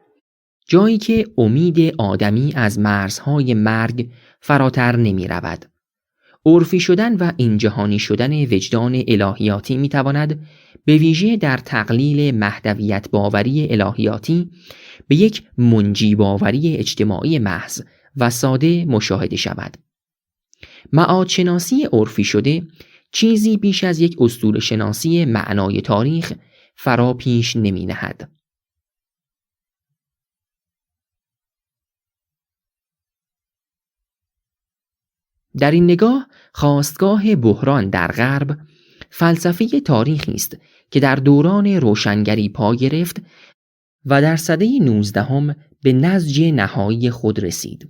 جایی که امید آدمی از مرزهای مرگ فراتر نمی رود. عرفی شدن و این جهانی شدن وجدان الهیاتی می تواند به ویژه در تقلیل مهدویت باوری الهیاتی به یک منجی باوری اجتماعی محض و ساده مشاهده شود. معادشناسی عرفی شده چیزی بیش از یک اسطوره شناسی معنای تاریخ فرا پیش نمی نهد. در این نگاه خاستگاه بحران در غرب فلسفه تاریخی است که در دوران روشنگری پا گرفت و در سده 19 به نضج نهایی خود رسید.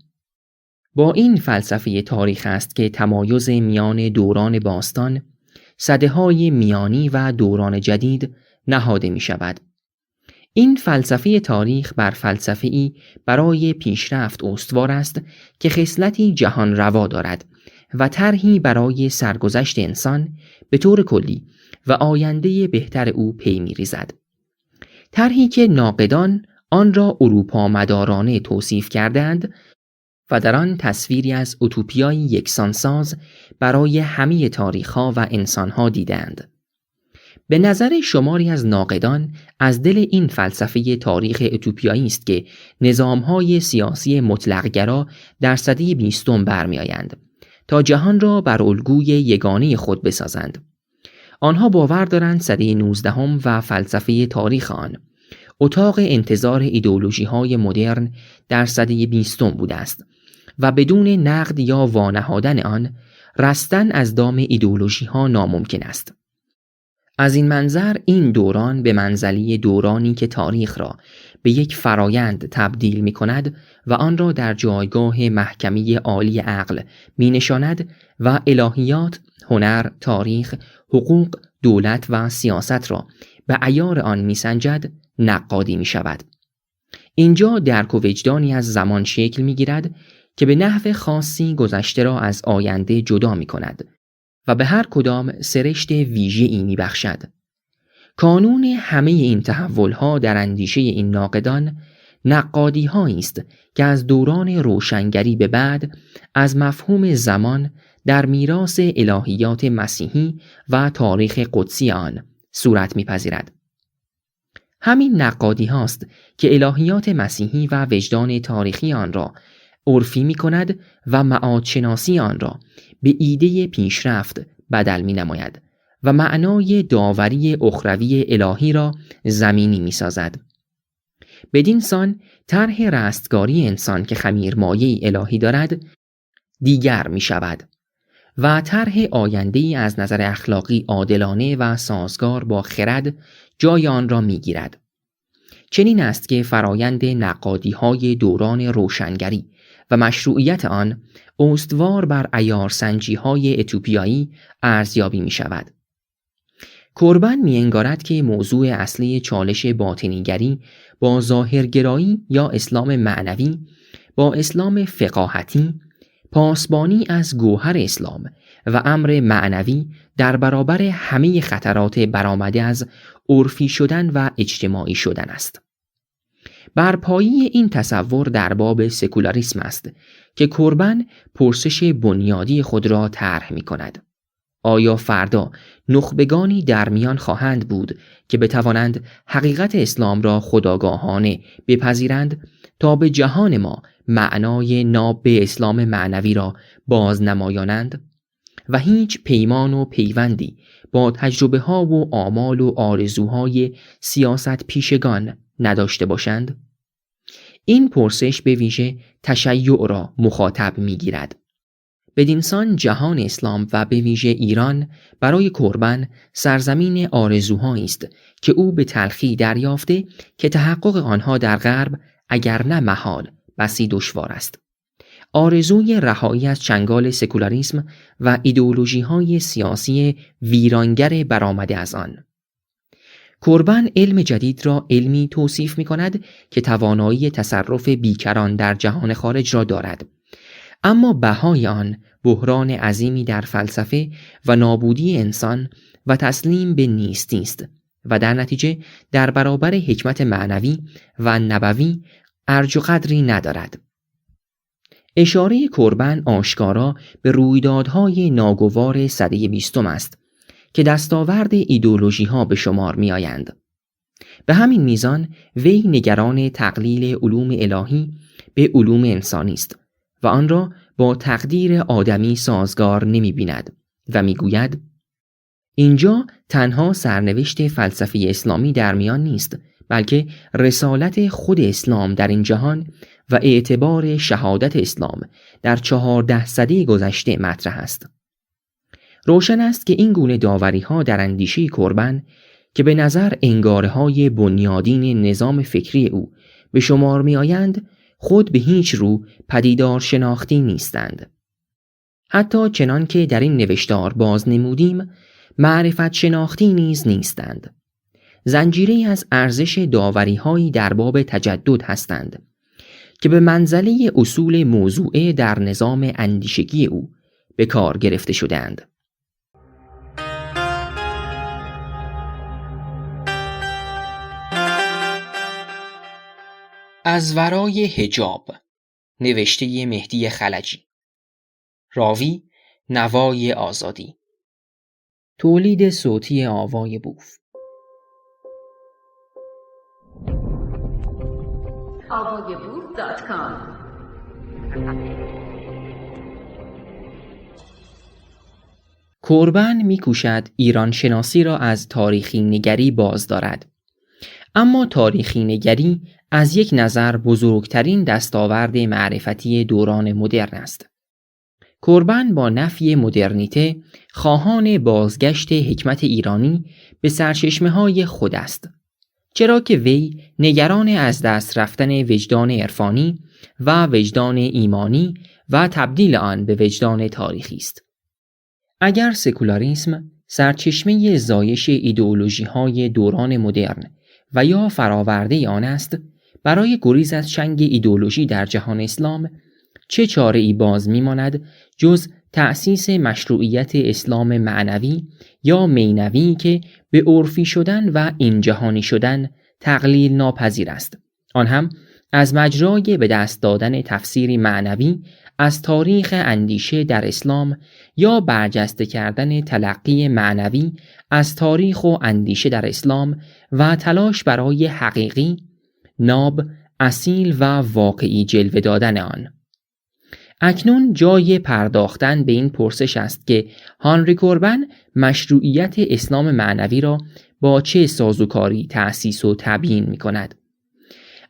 با این فلسفه تاریخ است که تمایز میان دوران باستان، سده‌های میانی و دوران جدید نهاده می شود. این فلسفه تاریخ بر فلسفه‌ای برای پیشرفت استوار است که خصلتی جهان روا دارد و طرحی برای سرگذشت انسان به طور کلی و آینده بهتر او پی می‌ریزد. طرحی که ناقدان آن را اروپا مدارانه توصیف کردند و در آن تصویری از اوتوپیای یکسانساز برای همه تاریخ‌ها و انسان‌ها دیدند. به نظر شماری از ناقدان از دل این فلسفه تاریخ اوتوپیایی است که نظام‌های سیاسی مطلق‌گرا در سده 20 برمی‌آیند تا جهان را بر الگوی یگانه خود بسازند. آنها باور دارند سده 19 و فلسفه تاریخ آن اتاق انتظار ایدئولوژی‌های مدرن در سده 20 بوده است و بدون نقد یا وانهادن آن رستن از دام ایدئولوژی‌ها ناممکن است. از این منظر این دوران به منزله دورانی که تاریخ را به یک فرایند تبدیل می کند و آن را در جایگاه محکمه عالی عقل می نشاند و الهیات، هنر، تاریخ، حقوق، دولت و سیاست را به عیار آن می سنجد، نقادی می شود. اینجا درک و وجدانی از زمان شکل می گیرد که به نحو خاصی گذشته را از آینده جدا می کند و به هر کدام سرشت ویژه‌ای می بخشد. کانون همه این تحول‌ها در اندیشه این ناقدان نقادی‌هایی است که از دوران روشنگری به بعد از مفهوم زمان در میراث الهیات مسیحی و تاریخ قدسی آن صورت می‌پذیرد. همین نقادی هاست که الهیات مسیحی و وجدان تاریخی آن را عرفی می کند و معادشناسی آن را به ایده پیشرفت بدل می نماید و معنای داوری اخروی الهی را زمینی می سازد. بدین سان طرح رستگاری انسان که خمیرمایه الهی دارد دیگر می شود و طرح آینده‌ای از نظر اخلاقی عادلانه و سازگار با خرد جای آن را می گیرد. چنین است که فرایند نقادی‌های دوران روشنگری و مشروعیت آن استوار بر عیارسنجی‌های اتوپیایی ارزیابی می شود. کوربن می انگارد که موضوع اصلی چالش باطنیگری با ظاهرگرایی یا اسلام معنوی با اسلام فقاهتی، پاسبانی از گوهر اسلام و امر معنوی در برابر همه خطرات برآمده از عرفی شدن و اجتماعی شدن است. بر پایه این تصور در باب سکولاریسم است که کوربن پرسش بنیادی خود را طرح می کند. آیا فردا نخبگانی در میان خواهند بود که بتوانند حقیقت اسلام را خودآگاهانه بپذیرند تا به جهان ما معنای ناب به اسلام معنوی را بازنمایانند و هیچ پیمان و پیوندی با تجربه ها و آمال و آرزوهای سیاست پیشگان نداشته باشند؟ این پرسش به ویژه تشیع را مخاطب می گیرد. بدینسان جهان اسلام و به ویژه ایران برای کوربن سرزمین آرزوهایی است که او به تلخی دریافته که تحقق آنها در غرب اگر نه محال بسی دشوار است. آرزوی رهایی از چنگال سکولاریسم و ایدئولوژی‌های سیاسی ویرانگر برآمده از آن. کوربن علم جدید را علمی توصیف می کند که توانایی تصرف بیکران در جهان خارج را دارد، اما بهای آن بحران عظیمی در فلسفه و نابودی انسان و تسلیم به نیستی است و در نتیجه در برابر حکمت معنوی و نبوی ارج و قدری ندارد. اشاره کربن آشکارا به رویدادهای ناگوار سده 20 است که دستاورد ایدئولوژی ها به شمار می آیند. به همین میزان وی نگران تقلیل علوم الهی به علوم انسانی است و آن را با تقدیر آدمی سازگار نمی بیند و می گوید اینجا تنها سرنوشت فلسفه اسلامی در میان نیست، بلکه رسالت خود اسلام در این جهان و اعتبار شهادت اسلام در 14 سده گذشته مطرح است. روشن است که این گونه داوری ها در اندیشه کربن که به نظر انگاره های بنیادین نظام فکری او به شمار می آیند خود به هیچ رو پدیدار شناختی نیستند. حتی چنان که در این نوشتار باز نمودیم معرفت شناختی نیز نیستند. زنجیره‌ای از ارزش داوری‌هایی در باب تجدد هستند که به منزله اصول موضوعه در نظام اندیشگی او به کار گرفته شدند. از ورای حجاب، نوشته مهدی خلجی. راوی نوای آزادی. تولید صوتی آوای بوف. avayaboof.com. کربن می‌کوشد ایران شناسی را از تاریخی نگری باز دارد. اما تاریخی نگری از یک نظر بزرگترین دستاورد معرفتی دوران مدرن است. کربن با نفی مدرنیته خواهان بازگشت حکمت ایرانی به سرچشمه‌های خود است، چرا که وی نگران از دست رفتن وجدان عرفانی و وجدان ایمانی و تبدیل آن به وجدان تاریخی است. اگر سکولاریسم سرچشمه زایش ایدئولوژی‌های دوران مدرن و یا فراورده آن است، برای گریز از چنگ ایدئولوژی در جهان اسلام چه چاره‌ای باز می‌ماند جز تأسیس مشروعیت اسلام معنوی یا مینوی که به عرفی شدن و این جهانی شدن تقلیل ناپذیر است، آن هم از مجرای به دست دادن تفسیری معنوی از تاریخ اندیشه در اسلام یا برجسته کردن تلقی معنوی از تاریخ و اندیشه در اسلام و تلاش برای حقیقی، ناب، اصیل و واقعی جلوه دادن آن. اکنون جای پرداختن به این پرسش است که هانری کربن مشروعیت اسلام معنوی را با چه سازوکاری تأسیس و تبیین می کند.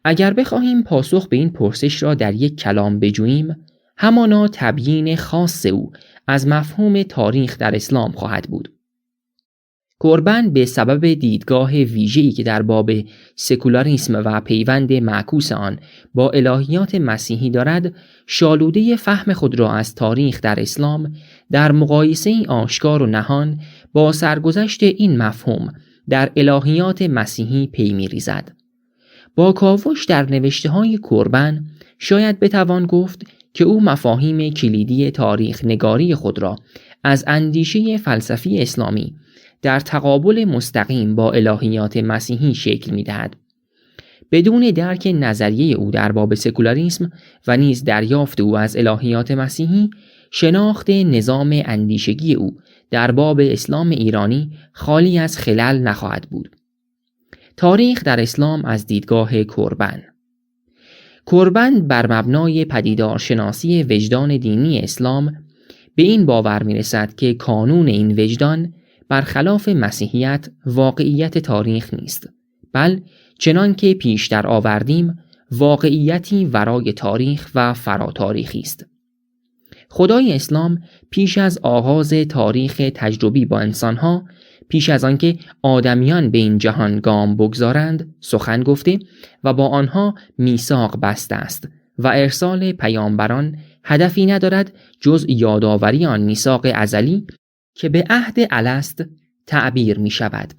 اگر بخواهیم پاسخ به این پرسش را در یک کلام بجوییم، همانا تبیین خاص او از مفهوم تاریخ در اسلام خواهد بود. کربن به سبب دیدگاه ویژه‌ای که در باب سکولاریسم و پیوند معکوس آن با الهیات مسیحی دارد، شالوده فهم خود را از تاریخ در اسلام در مقایسه آشکار و نهان با سرگذشت این مفهوم در الهیات مسیحی پی می‌ریزد. با کاوش در نوشته‌های کربن شاید بتوان گفت که او مفاهیم کلیدی تاریخ نگاری خود را از اندیشه فلسفی اسلامی در تقابل مستقیم با الهیات مسیحی شکل می‌دهد. بدون درک نظریه او در باب سکولاریسم و نیز دریافت او از الهیات مسیحی، شناخت نظام اندیشگی او در باب اسلام ایرانی خالی از خلل نخواهد بود. تاریخ در اسلام از دیدگاه کربن. کربن بر مبنای پدیدارشناسی وجدان دینی اسلام به این باور می‌رسد که کانون این وجدان برخلاف مسیحیت واقعیت تاریخ نیست، بل چنان که پیشتر آوردیم واقعیتی ورای تاریخ و فراتاریخی است. خدای اسلام پیش از آغاز تاریخ تجربی با انسانها، پیش از آنکه آدمیان به این جهان گام بگذارند سخن گفته و با آنها میثاق بسته است و ارسال پیامبران هدفی ندارد جز یادآوری آن میثاق ازلی که به عهد الست تعبیر می شود.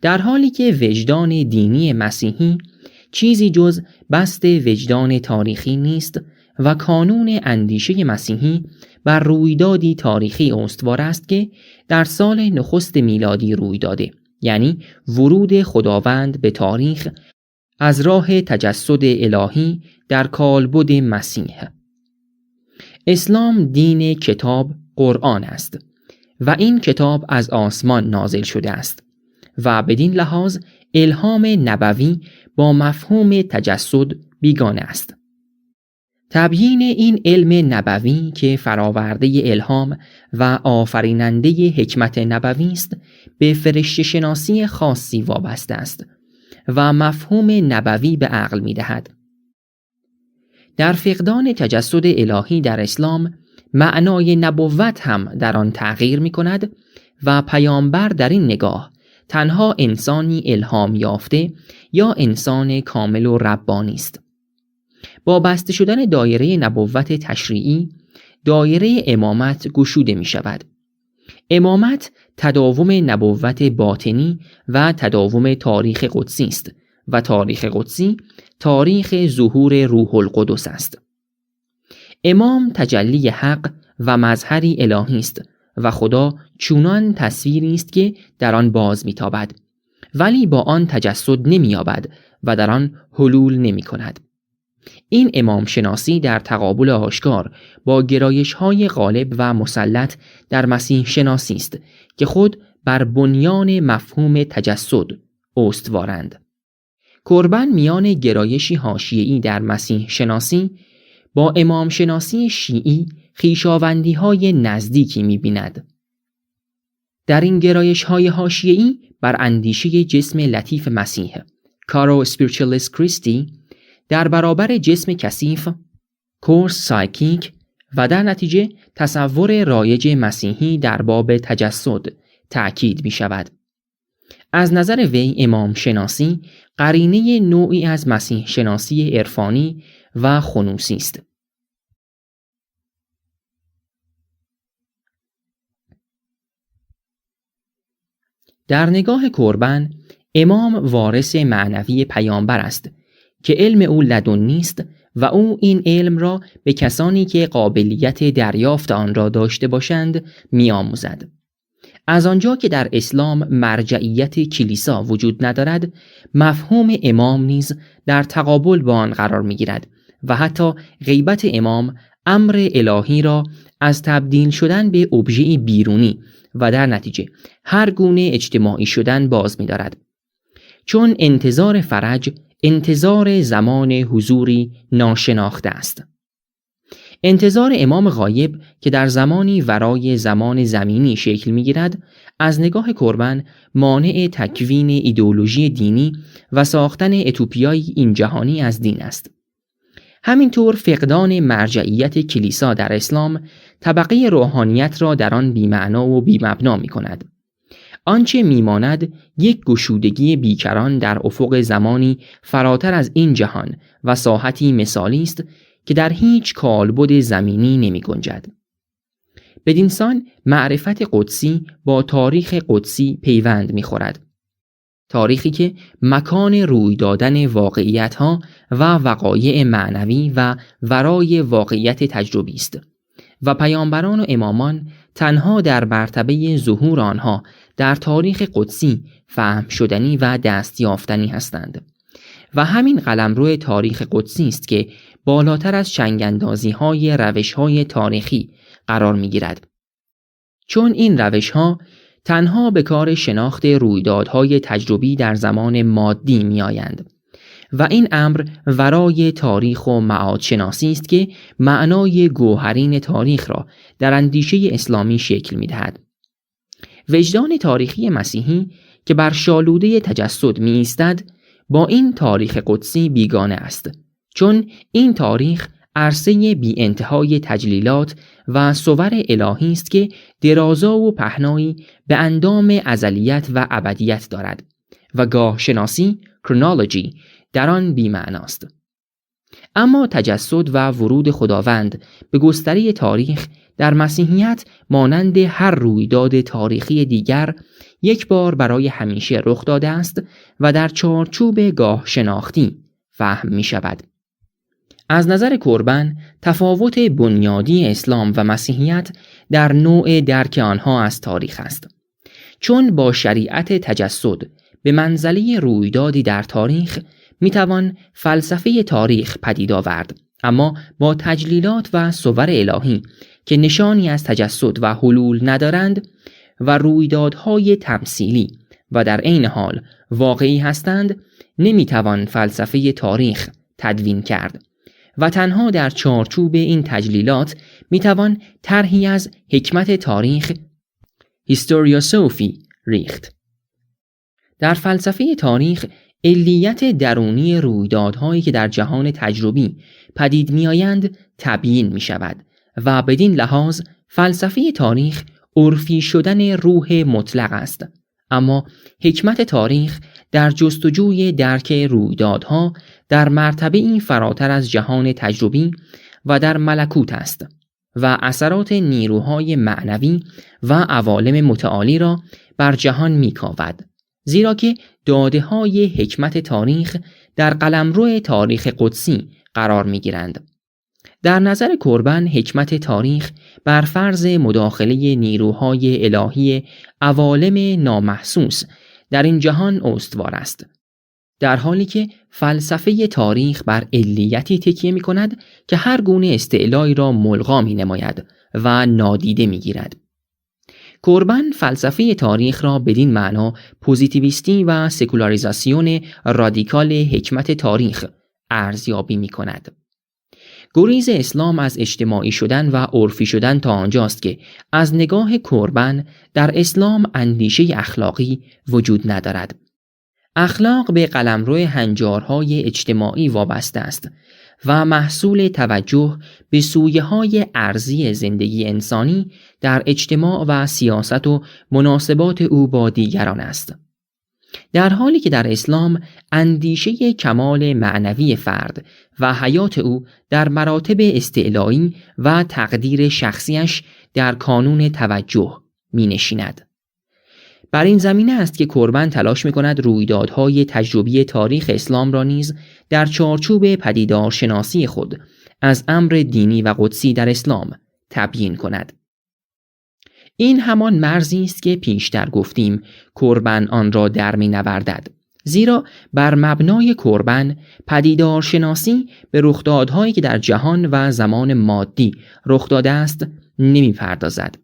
در حالی که وجدان دینی مسیحی چیزی جز بست وجدان تاریخی نیست و کانون اندیشه مسیحی بر رویدادی تاریخی استوار است که در سال نخست میلادی روی داده یعنی ورود خداوند به تاریخ از راه تجسد الهی در کالبد مسیح. اسلام دین کتاب قرآن است و این کتاب از آسمان نازل شده است و بدین لحاظ الهام نبوی با مفهوم تجسد بیگانه است. تبیین این علم نبوی که فراورده الهام و آفریننده حکمت نبوی است به فرشته شناسی خاصی وابسته است و مفهوم نبوی به عقل می دهد. در فقدان تجسد الهی در اسلام معنای نبوت هم در آن تغییر می کند و پیامبر در این نگاه تنها انسانی الهام یافته یا انسان کامل و ربانی است. با بسته شدن دایره نبوت تشریعی، دایره امامت گشوده می شود. امامت تداوم نبوت باطنی و تداوم تاریخ قدسی است و تاریخ قدسی تاریخ ظهور روح القدس است. امام تجلی حق و مظهری الهی است و خدا چونان تصویری است که در آن باز می‌تابد، ولی با آن تجسد نمی‌یابد و در آن حلول نمی‌کند. این امام شناسی در تقابل آشکار با گرایش‌های غالب و مسلط در مسیح شناسی است که خود بر بنیان مفهوم تجسد استوارند. کوربن میان گرایشی حاشیه‌ای در مسیح شناسی با امام شناسی شیعی خویشاوندی‌های نزدیکی می‌بیند. در این گرایش‌های حاشیه‌ای بر اندیشه جسم لطیف مسیح، کارو اسپریچولیس کریستی، در برابر جسم کثیف، کورس سایکیک و در نتیجه تصور رایج مسیحی در باب تجسد تأکید می شود. از نظر وی امام شناسی قرینه نوعی از مسیح شناسی عرفانی و خنوسی است. در نگاه کوربن امام وارث معنوی پیامبر است که علم او لدنی است و او این علم را به کسانی که قابلیت دریافت آن را داشته باشند می‌آموزد. از آنجا که در اسلام مرجعیت کلیسا وجود ندارد، مفهوم امام نیز در تقابل با آن قرار می‌گیرد و حتی غیبت امام امر الهی را از تبدیل شدن به ابژه‌ای بیرونی و در نتیجه هر گونه اجتماعی شدن باز می‌دارد. چون انتظار فرج انتظار زمان حضوری ناشناخته است. انتظار امام غایب که در زمانی ورای زمان زمینی شکل می‌گیرد، از نگاه کوربن مانع تکوین ایدئولوژی دینی و ساختن اتوپیای این جهانی از دین است. همینطور فقدان مرجعیت کلیسا در اسلام طبقه روحانیت را در آن بی‌معنا و بی‌مبنا می‌کند. آنچه میماند یک گشودگی بیکران در افق زمانی فراتر از این جهان و ساحتی مثالی است که در هیچ کالبد زمینی نمی گنجد. بدینسان معرفت قدسی با تاریخ قدسی پیوند می خورد. تاریخی که مکان روی دادن واقعیت‌ها و وقایع معنوی و ورای واقعیت تجربی است و پیامبران و امامان تنها در مرتبه ظهور آنها در تاریخ قدسی فهم شدنی و دستیافتنی هستند و همین قلمرو تاریخ قدسی است که بالاتر از چنگ‌اندازی‌های روش‌های تاریخی قرار می‌گیرد، چون این روش‌ها تنها به کار شناخت رویدادهای تجربی در زمان مادی می‌آیند و این امر ورای تاریخ و معاد شناسی است که معنای گوهرین تاریخ را در اندیشه اسلامی شکل می‌دهد. وجدان تاریخی مسیحی که بر شالوده تجسد می ایستد با این تاریخ قدسی بیگانه است، چون این تاریخ عرصه بی انتهای تجلیلات و صور الهی است که درازا و پهنایی به اندام ازلیت و ابدیت دارد و گاه شناسی کرونولوژی در آن بی معناست. اما تجسد و ورود خداوند به گستره تاریخ در مسیحیت مانند هر رویداد تاریخی دیگر یک بار برای همیشه رخ داده است و در چارچوب گاه شناختی فهم می شود. از نظر کوربن تفاوت بنیادی اسلام و مسیحیت در نوع درک آنها از تاریخ است، چون با شریعت تجسد به منزله رویدادی در تاریخ میتوان فلسفه تاریخ پدید آورد، اما با تجلیلات و صور الهی که نشانی از تجسد و حلول ندارند و رویدادهای تمثیلی و در عین حال واقعی هستند، نمیتوان فلسفه تاریخ تدوین کرد و تنها در چارچوب این تجلیلات میتوان طرحی از حکمت تاریخ هیستوریوسوفی ریخت. در فلسفه تاریخ علیت درونی رویدادهایی که در جهان تجربی پدید میآیند تبیین می شود و بدین لحاظ فلسفه تاریخ عرفی شدن روح مطلق است، اما حکمت تاریخ در جستجوی درک رویدادها در مرتبه‌ای فراتر از جهان تجربی و در ملکوت است و اثرات نیروهای معنوی و عوالم متعالی را بر جهان می‌کاود، زیرا که داده‌های حکمت تاریخ در قلمرو تاریخ قدسی قرار می‌گیرند. در نظر کوربن حکمت تاریخ بر فرض مداخله نیروهای الهی عوالم نامحسوس در این جهان استوار است، در حالی که فلسفه تاریخ بر علیتی تکیه می کند که هر گونه استعلایی را ملغا می نماید و نادیده می گیرد. کوربن فلسفه تاریخ را بدین معنا پوزیتیویستی و سکولاریزاسیون رادیکال حکمت تاریخ ارزیابی می کند. گریز اسلام از اجتماعی شدن و عرفی شدن تا آنجاست که از نگاه کوربن در اسلام اندیشه اخلاقی وجود ندارد. اخلاق به قلمرو هنجارهای اجتماعی وابسته است و محصول توجه به سویه‌های ارضی زندگی انسانی در اجتماع و سیاست و مناسبات او با دیگران است. در حالی که در اسلام اندیشه کمال معنوی فرد و حیات او در مراتب استعلایی و تقدیر شخصیش در کانون توجه می نشیند. بر این زمینه است که کوربن تلاش می کند رویدادهای تجربی تاریخ اسلام را نیز در چارچوب پدیدارشناسی خود از امر دینی و قدسی در اسلام تبیین کند. این همان مرزی است که پیشتر گفتیم کوربن آن را در می نوردد، زیرا بر مبنای کوربن پدیدارشناسی به رخدادهایی که در جهان و زمان مادی رخ داده است نمی پردازد.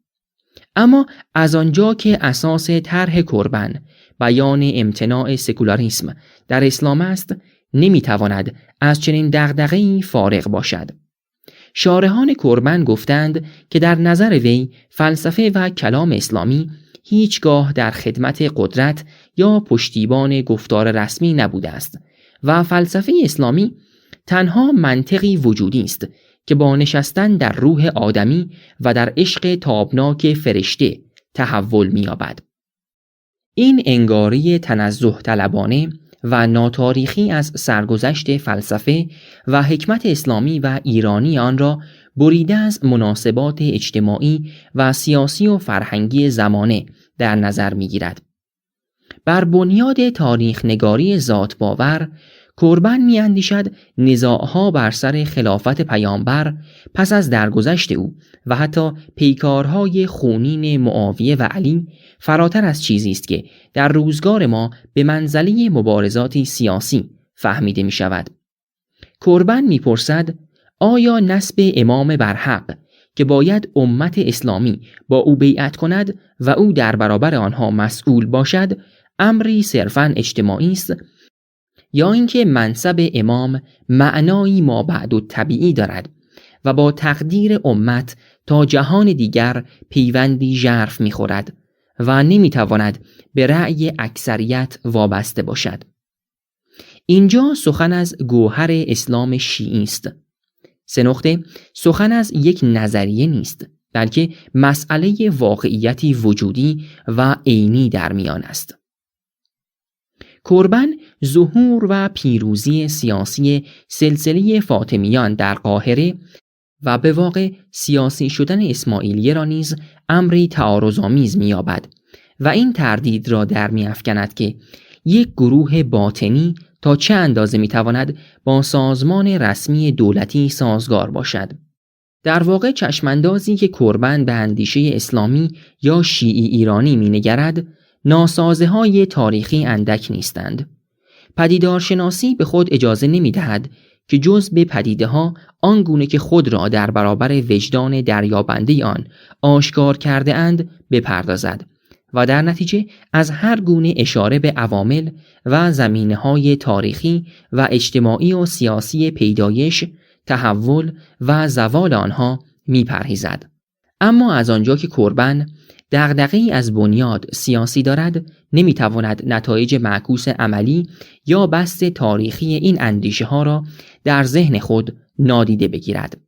اما از آنجا که اساس طرح کوربن بیان امتناع سکولاریسم در اسلام است، نمی تواند از چنین دغدغه‌ای فارغ باشد. شارحان کوربن گفتند که در نظر وی فلسفه و کلام اسلامی هیچگاه در خدمت قدرت یا پشتیبان گفتار رسمی نبوده است و فلسفه اسلامی تنها منطقی وجودی است که با نشستن در روح آدمی و در عشق تابناک فرشته تحول می‌یابد. این انگاری تنزه طلبانه و ناتاریخی از سرگذشت فلسفه و حکمت اسلامی و ایرانی آن را بریده از مناسبات اجتماعی و سیاسی و فرهنگی زمانه در نظر می‌گیرد. بر بنیاد تاریخ نگاری ذات باور، کوربن می‌اندیشد نزاع‌ها بر سر خلافت پیامبر پس از درگذشت او و حتی پیکارهای خونین معاویه و علی فراتر از چیزی است که در روزگار ما به منزله مبارزاتی سیاسی فهمیده می شود. کوربن می پرسد آیا نسب امام برحق که باید امت اسلامی با او بیعت کند و او در برابر آنها مسئول باشد امری صرفاً اجتماعی است یا اینکه منصب امام معنایی مابعد و طبیعی دارد و با تقدیر امت تا جهان دیگر پیوندی ژرف می‌خورد و نمی‌تواند به رأی اکثریت وابسته باشد. اینجا سخن از گوهر اسلام شیعی است. 3 نقطه سخن از یک نظریه نیست، بلکه مسئله واقعیتی وجودی و عینی در میان است. کوربن ظهور و پیروزی سیاسی سلسله فاطمیان در قاهره و به واقع سیاسی شدن اسماعیلیه را نیز امری تعارض‌آمیز می‌یابد و این تردید را در می‌افکند که یک گروه باطنی تا چه اندازه می‌تواند با سازمان رسمی دولتی سازگار باشد. در واقع چشماندازی که کوربن به اندیشه اسلامی یا شیعی ایرانی می‌نگرد ناسازه‌های تاریخی اندک نیستند. پدیدارشناسی به خود اجازه نمی‌دهد که جز به پدیده‌ها آنگونه که خود را در برابر وجدان دریابنده آن آشکار کرده اند بپردازد و در نتیجه از هر گونه اشاره به عوامل و زمینه‌های تاریخی و اجتماعی و سیاسی پیدایش، تحول و زوال آنها می‌پرهیزد. اما از آنجا که کوربن دغدغه‌ای از بنیاد سیاسی دارد، نمی‌تواند نتایج معکوس عملی یا بسط تاریخی این اندیشه‌ها را در ذهن خود نادیده بگیرد.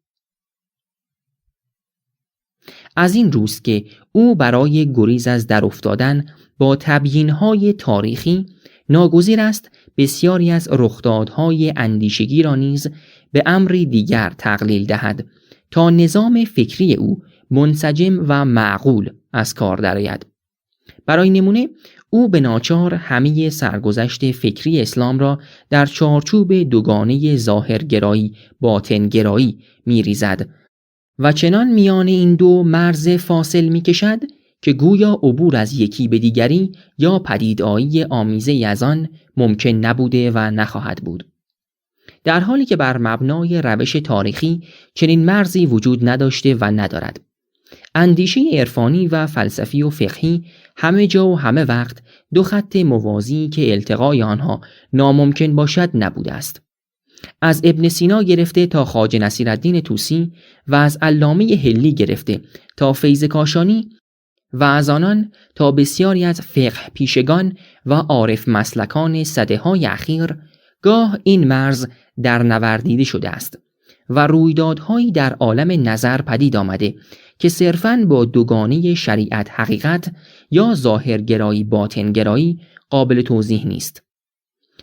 از این روست که او برای گریز از درافتادن با تبیین‌های تاریخی ناگزیر است بسیاری از رخدادهای اندیشگی را نیز به امری دیگر تقلیل دهد تا نظام فکری او منسجم و معقول از کار درآید. برای نمونه او به ناچار همه سرگذشت فکری اسلام را در چارچوب دوگانه ظاهرگرایی باطنگرایی می‌ریزد و چنان میان این دو مرز فاصل می‌کشد که گویا عبور از یکی به دیگری یا پدیدایی آمیزه از آن ممکن نبوده و نخواهد بود، در حالی که بر مبنای روش تاریخی چنین مرزی وجود نداشته و ندارد. اندیشه عرفانی و فلسفی و فقهی همه جا و همه وقت دو خط موازی که التقای آنها ناممکن باشد نبوده است. از ابن سینا گرفته تا خواجه نصیرالدین طوسی و از علامه حلی گرفته تا فیض کاشانی و از آنان تا بسیاری از فقه پیشگان و عارف مسلکان سده‌های اخیر، گاه این مرز در نوردیده شده است و رویدادهایی در عالم نظر پدید آمده که صرفاً با دوگانه شریعت حقیقت یا ظاهرگرایی باطنگرایی قابل توضیح نیست.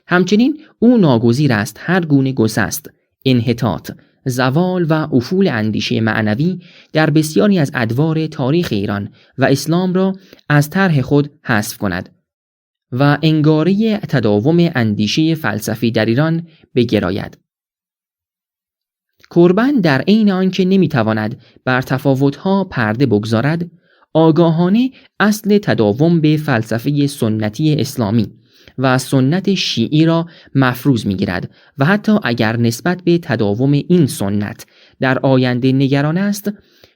همچنین او ناگزیر است هر گونه گسست، انحطاط، زوال و افول اندیشه معنوی در بسیاری از ادوار تاریخ ایران و اسلام را از طرح خود حذف کند و انگاره تداوم اندیشه فلسفی در ایران بگراید. کوربن در عین آنکه نمیتواند بر تفاوت‌ها پرده بگذارد، آگاهانه اصل تداوم به فلسفه سنتی اسلامی و سنت شیعی را مفروض می‌گیرد و حتی اگر نسبت به تداوم این سنت در آینده نگران است،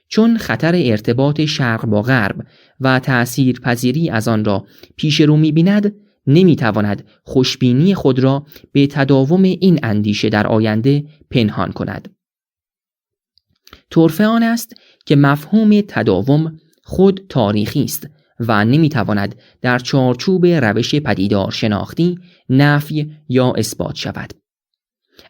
چون خطر ارتباط شرق با غرب و تأثیر پذیری از آن را پیش رو می‌بیند، نمی‌تواند خوشبینی خود را به تداوم این اندیشه در آینده پنهان کند. طرفه آن است که مفهوم تداوم خود تاریخی است و نمیتواند در چارچوب روش پدیدار شناختی نفی یا اثبات شود.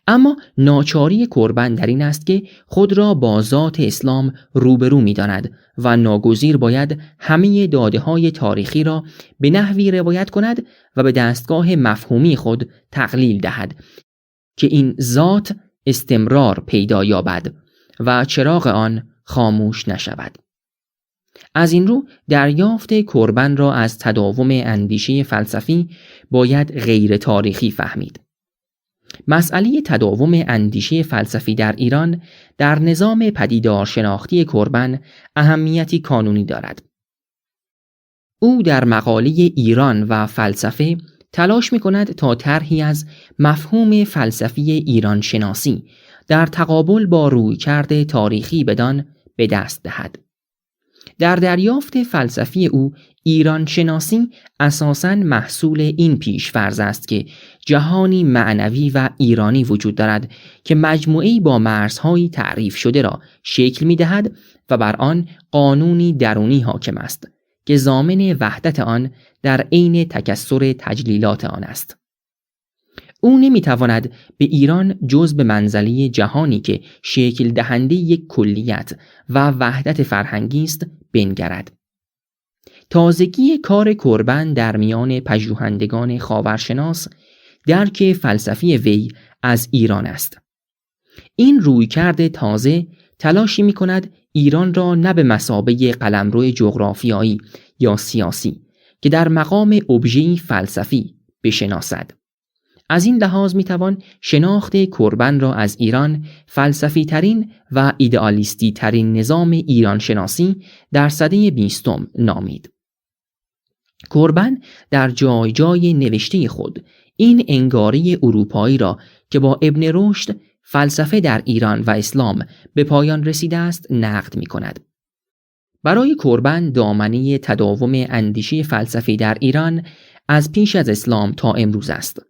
اما ناچاری کوربن در این است که خود را با ذات اسلام روبرو می‌داند و ناگزیر باید همه داده‌های تاریخی را به نحوی روایت کند و به دستگاه مفهومی خود تقلیل دهد که این ذات استمرار پیدا یابد و چراغ آن خاموش نشود. از این رو دریافت کوربن را از تداوم اندیشه فلسفی باید غیر تاریخی فهمید. مسئله تداوم اندیشه فلسفی در ایران در نظام پدیدار شناختی کوربن اهمیتی کانونی دارد. او در مقاله ایران و فلسفه تلاش می‌کند تا طرحی از مفهوم فلسفی ایران شناسی در تقابل با رویکرد تاریخی بدان به دست دهد. در دریافت فلسفی او ایران شناسی اساساً محصول این پیش‌فرض است که جهانی معنوی و ایرانی وجود دارد که مجموعه‌ای با مرزهایی تعریف شده را شکل می‌دهد و بر آن قانونی درونی حاکم است که ضامن وحدت آن در عین تکثر تجلیلات آن است. او نمی‌تواند به ایران جز به منزله جهانی که شکل دهنده یک کلیت و وحدت فرهنگی است بنگرد. تازگی کار کوربن در میان پژوهندگان خاورشناس درک فلسفی وی از ایران است. این رویکرد تازه تلاشی می‌کند ایران را نه به مثابه قلمرو جغرافیایی یا سیاسی که در مقام ابژه‌ای فلسفی بشناسد. از این لحاظ میتوان شناخت کوربن را از ایران فلسفی ترین و ایدئالیستی ترین نظام ایران شناسی در سده 20 نامید. کوربن در جای جای نوشته خود این انگاره اروپایی را که با ابن رشد فلسفه در ایران و اسلام به پایان رسیده است نقد می کند. برای کوربن دامنه تداوم اندیشه فلسفی در ایران از پیش از اسلام تا امروز است.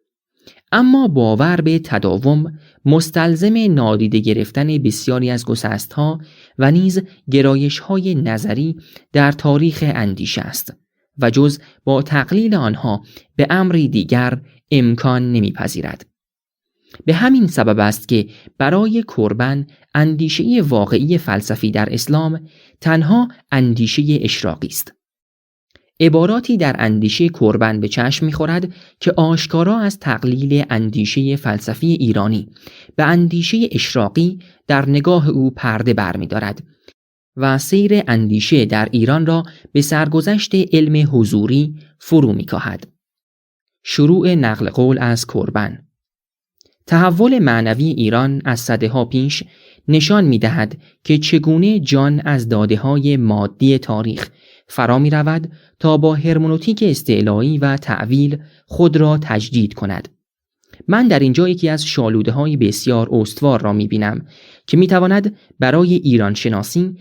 اما باور به تداوم مستلزم نادیده گرفتن بسیاری از گسست‌ها و نیز گرایش‌های نظری در تاریخ اندیشه است و جز با تقلیل آنها به امری دیگر امکان نمی‌پذیرد. به همین سبب است که برای کوربن اندیشه واقعی فلسفی در اسلام تنها اندیشه اشراقی است. عباراتی در اندیشه کوربن به چشم می‌خورد که آشکارا از تقلیل اندیشه فلسفی ایرانی به اندیشه اشراقی در نگاه او پرده برمی‌دارد و سیر اندیشه در ایران را به سرگذشت علم حضوری فرو می‌کاهد. شروع نقل قول از کوربن. تحول معنوی ایران از سده‌ها پیش نشان می‌دهد که چگونه جان از داده‌های مادی تاریخ فرا می‌رود تا با هرمنوتیک استعلایی و تعویل خود را تجدید کند. من در اینجا یکی از شالوده‌های بسیار استوار را می‌بینم که می‌تواند برای ایران شناسی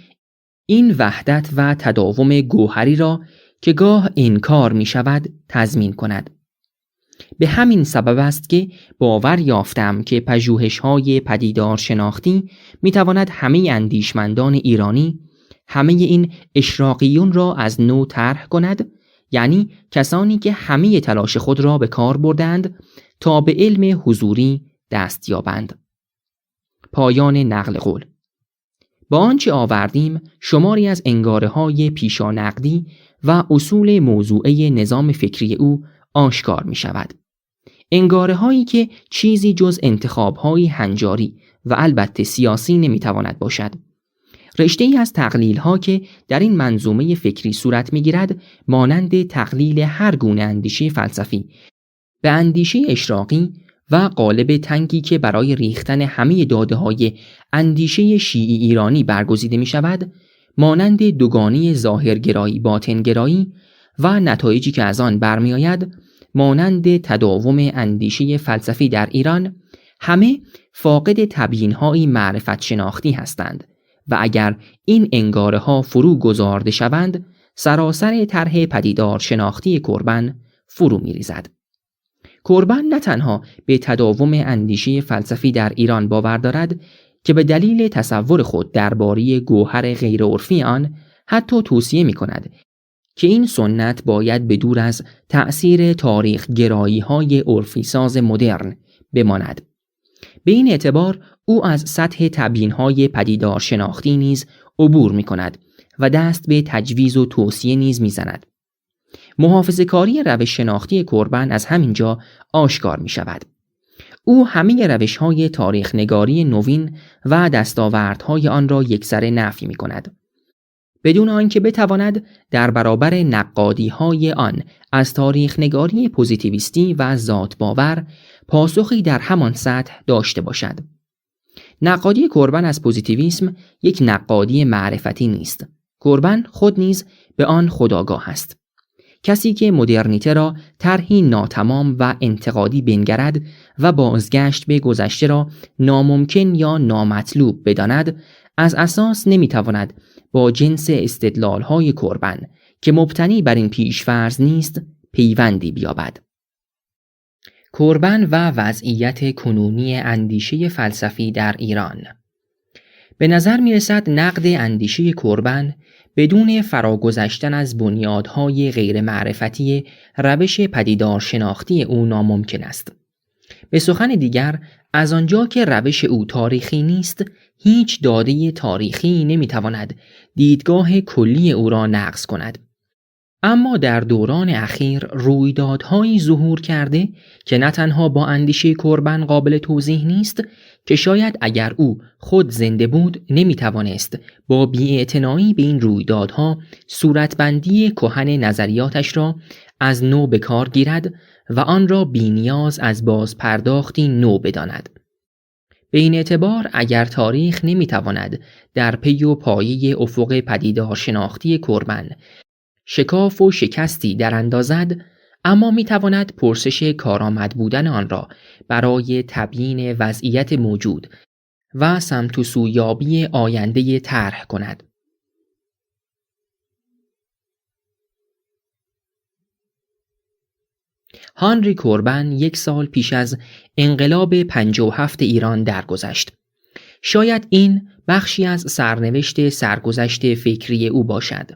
این وحدت و تداوم گوهری را که گاه انکار می‌شود تضمین کند. به همین سبب است که باور یافتم که پژوهش‌های پدیدار شناختی می‌تواند همه اندیشمندان ایرانی همه این اشراقیون را از نو طرح کند، یعنی کسانی که همه تلاش خود را به کار بردند تا به علم حضوری دست یابند. پایان نقل قول. با آنچه آوردیم شماری از انگاره‌های پیشانقدی و اصول موضوعی نظام فکری او آشکار می شود. انگاره‌هایی که چیزی جز انتخاب‌های هنجاری و البته سیاسی نمی‌تواند باشد. رشته‌ای از تقلیل‌ها که در این منظومه فکری صورت می‌گیرد مانند تقلیل هر گونه اندیشه فلسفی به اندیشه اشراقی و قالب تنگی که برای ریختن همه داده‌های اندیشه شیعی ایرانی برگزیده می‌شود، مانند دوگانه ظاهرگرایی باطنگرایی و نتایجی که از آن برمی‌آید مانند تداوم اندیشه فلسفی در ایران، همه فاقد تبیین‌های معرفت شناختی هستند و اگر این انگاره‌ها فرو گذارده شوند سراسر طرح پدیدار شناختی کوربن فرو می‌ریزد. کوربن نه تنها به تداوم اندیشه فلسفی در ایران باور دارد که به دلیل تصور خود درباره گوهر غیر عرفی آن حتی توصیه می‌کند که این سنت باید به دور از تأثیر تاریخ گرایی‌های عرفی ساز مدرن بماند. به این اعتبار او از سطح تبیین‌های پدیدار شناختی نیز عبور می‌کند و دست به تجویز و توصیه نیز می‌زند. محافظه‌کاری روش شناختی کوربن از همینجا آشکار می‌شود. او همه روش‌های تاریخ نگاری نوین و دستاوردهای آن را یکسره نفی می‌کند، بدون آنکه بتواند در برابر نقادی‌های آن از تاریخ نگاری پوزیتیویستی و ذات باور پاسخی در همان سطح داشته باشد. نقادی کوربن از پوزیتیویسم یک نقادی معرفتی نیست. کوربن خود نیز به آن خودآگاه است. کسی که مدرنیته را طرحی ناتمام و انتقادی بنگرد و بازگشت به گذشته را ناممکن یا نامطلوب بداند، از اساس نمیتواند با جنس استدلال‌های کوربن که مبتنی بر این پیش‌فرض نیست پیوندی بیابد. کوربن و وضعیت کنونی اندیشه فلسفی در ایران. به نظر می‌رسد نقد اندیشه کوربن بدون فراگذشتن از بنیادهای غیر معرفتی روش پدیدار شناختی او ناممکن است. به سخن دیگر، از آنجا که روش او تاریخی نیست، هیچ داده تاریخی نمیتواند دیدگاه کلی او را نقض کند. اما در دوران اخیر رویدادهایی ظهور کرده که نه تنها با اندیشه کوربن قابل توضیح نیست که شاید اگر او خود زنده بود نمیتوانست با بی‌اعتنایی به این رویدادها صورتبندی کهن نظریاتش را از نو به کار گیرد و آن را بی‌نیاز از بازپرداختی نو بداند. به این اعتبار اگر تاریخ نمیتواند در پی و پایه افق پدیدار شناختی کوربن شکاف و شکستی در اندازد، اما می تواند پرسش کارآمد بودن آن را برای تبیین وضعیت موجود و سمت و سویابی آینده طرح کند. هانری کوربن 1 سال پیش از انقلاب 57 ایران درگذشت. شاید این بخشی از سرنوشت سرگذشت فکری او باشد.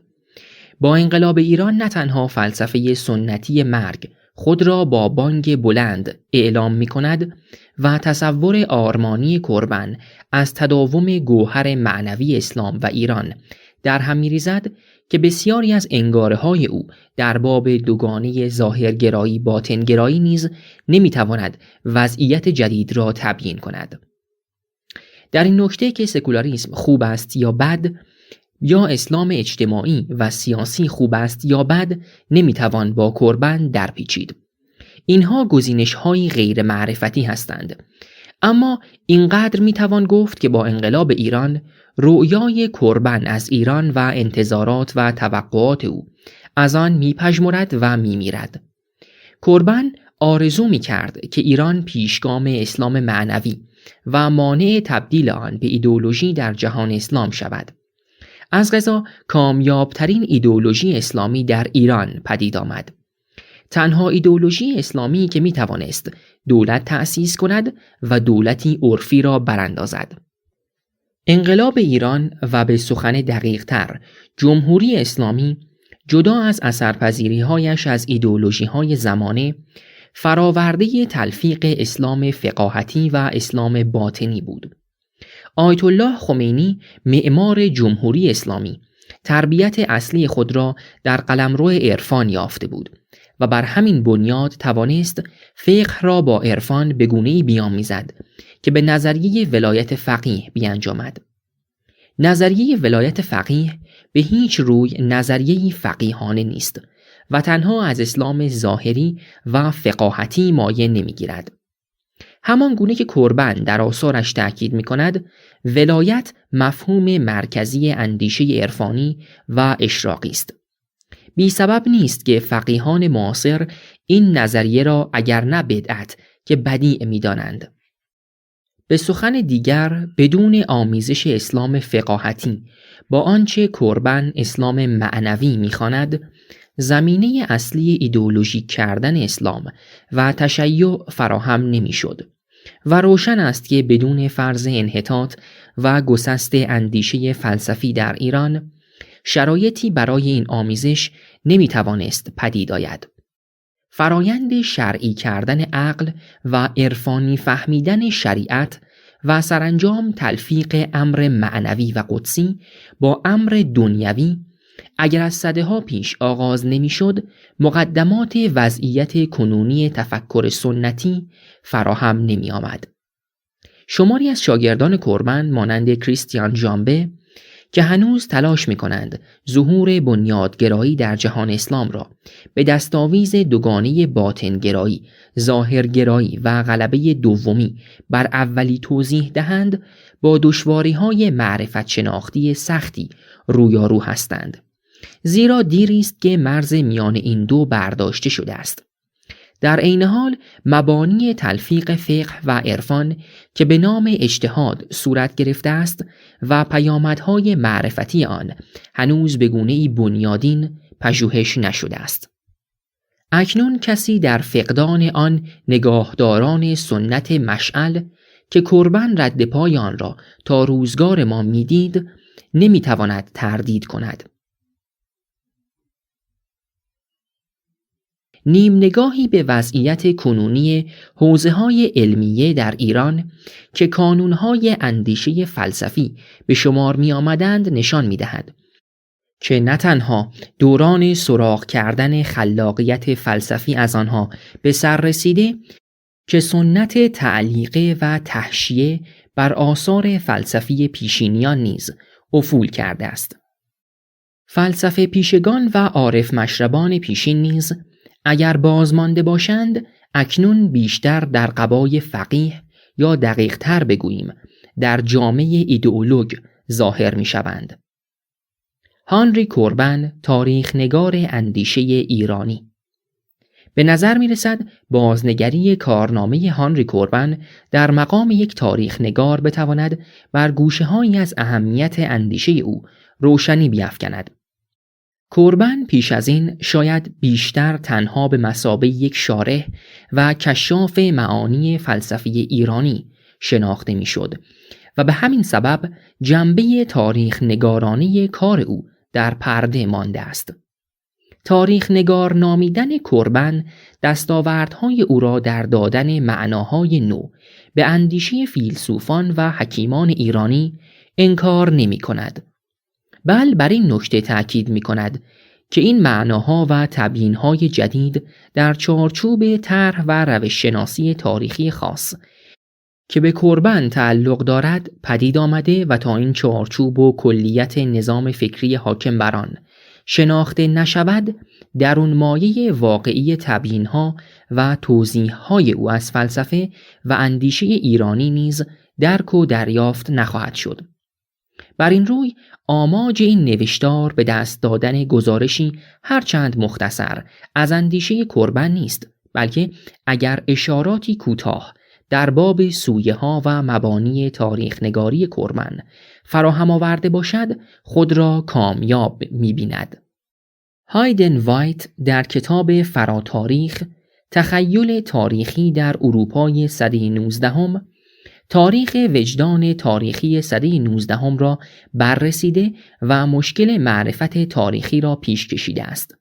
با انقلاب ایران نه تنها فلسفه سنتی مرگ خود را با بانگ بلند اعلام می کند و تصور آرمانی کوربن از تداوم گوهر معنوی اسلام و ایران در هم می ریزد که بسیاری از انگاره‌های او در باب دوگانه ظاهرگرایی باطنگرایی نیز نمی تواند وضعیت جدید را تبیین کند. در این نکته که سکولاریسم خوب است یا بد، یا اسلام اجتماعی و سیاسی خوب است یا بد، نمیتوان با کوربن درپیچید. اینها گزینش‌های غیر معرفتی هستند. اما اینقدر میتوان گفت که با انقلاب ایران، رؤیای کوربن از ایران و انتظارات و توقعات او از آن میپژمرد و میمیرد. کوربن آرزو میکرد که ایران پیشگام اسلام معنوی و مانع تبدیل آن به ایدئولوژی در جهان اسلام شود. از قضا کامیابترین ایدئولوژی اسلامی در ایران پدید آمد. تنها ایدئولوژی اسلامی که می توانست دولت تأسیس کند و دولتی عرفی را براندازد. انقلاب ایران و به سخن دقیق تر جمهوری اسلامی جدا از اثرپذیری‌هایش از ایدئولوژی‌های زمانه، فراورده تلفیق اسلام فقاهتی و اسلام باطنی بود. آیت الله خمینی، معمار جمهوری اسلامی، تربیت اصلی خود را در قلمرو عرفان یافته بود و بر همین بنیاد توانست فقه را با عرفان به گونه‌ای بیامیزد که به نظریه ولایت فقیه بیانجامد. نظریه ولایت فقیه به هیچ روی نظریه‌ای فقیهانه نیست و تنها از اسلام ظاهری و فقاهتی مایه نمی‌گیرد. همان گونه که کوربن در آثارش تأکید می‌کند، ولایت مفهوم مرکزی اندیشه عرفانی و اشراقی است. بی سبب نیست که فقیهان معاصر این نظریه را اگر نه بدعت که بدیع می‌دانند. به سخن دیگر، بدون آمیزش اسلام فقاهتی با آنچه کوربن اسلام معنوی می‌خواند، زمینه اصلی ایدئولوژیک کردن اسلام و تشیع فراهم نمی‌شد و روشن است که بدون فرض انحطاط و گسست اندیشه فلسفی در ایران، شرایطی برای این آمیزش نمی‌توانست پدید آید. فرایند شرعی کردن عقل و عرفانی فهمیدن شریعت و سرانجام تلفیق امر معنوی و قدسی با امر دنیوی اگر از سده‌ها پیش آغاز نمی‌شد، مقدمات وضعیت کنونی تفکر سنتی فراهم نمی‌آمد. شماری از شاگردان کوربن مانند کریستیان ژامبه که هنوز تلاش می‌کنند ظهور بنیادگرایی در جهان اسلام را به دستاویز دوگانه باطنگرایی، ظاهرگرایی و غلبه دومی بر اولی توضیح دهند، با دشواری‌های معرفت شناختی سختی رویارو هستند. زیرا دیری است که مرز میان این دو برداشته شده است. در عین حال مبانی تلفیق فقه و عرفان که به نام اجتهاد صورت گرفته است و پیامدهای معرفتی آن هنوز به گونه‌ای بنیادین پژوهش نشده است. اکنون کسی در فقدان آن نگاهداران سنت مشعل که کوربن رد پای آن را تا روزگار ما میدید نمیتواند تردید کند. نیم نگاهی به وضعیت کنونی حوزه‌های علمیه در ایران که کانون‌های اندیشه فلسفی به شمار می آمدند نشان می دهد که نه تنها دوران سراغ کردن خلاقیت فلسفی از آنها به سر رسیده، که سنت تعلیقه و تحشیه بر آثار فلسفی پیشینیان نیز افول کرده است. فلسفه پیشگان و عارف مشربان پیشین نیز اگر بازمانده باشند، اکنون بیشتر در قبای فقیه یا دقیق تر بگوییم در جامعه ایدئولوگ ظاهر می شوند. هانری کوربن، تاریخ نگار اندیشه ایرانی. به نظر می رسد بازنگری کارنامه هانری کوربن در مقام یک تاریخ نگار بتواند بر گوشه‌هایی از اهمیت اندیشه او روشنی بیفکند. کوربن پیش از این شاید بیشتر تنها به مثابه یک شارح و کشاف معانی فلسفی ایرانی شناخته می شد و به همین سبب جنبه تاریخ نگارانه کار او در پرده مانده است. تاریخ نگار نامیدن کوربن دستاوردهای او را در دادن معناهای نو به اندیشه فیلسوفان و حکیمان ایرانی انکار نمی کند. بل بر این نکته تأکید می کند که این معناها و تبیین‌های جدید در چارچوب طرح و روش شناسی تاریخی خاص که به کوربن تعلق دارد پدید آمده و تا این چارچوب و کلیت نظام فکری حاکم بر آن شناخته نشود، درون مایه واقعی تبیین‌ها و توضیح‌های او از فلسفه و اندیشه ایرانی نیز درک و دریافت نخواهد شد. بر این روی آماج این نوشتار به دست دادن گزارشی هرچند مختصر از اندیشه کوربن نیست، بلکه اگر اشاراتی کوتاه در باب سویه‌ها و مبانی تاریخ نگاری کوربن فراهم آورده باشد، خود را کامیاب می‌بیند. هایدن وایت در کتاب فراتاریخ، تخیل تاریخی در اروپای سده 19 تاریخ وجدان تاریخی سده 19 را بررسیده و مشکل معرفت تاریخی را پیش کشیده است.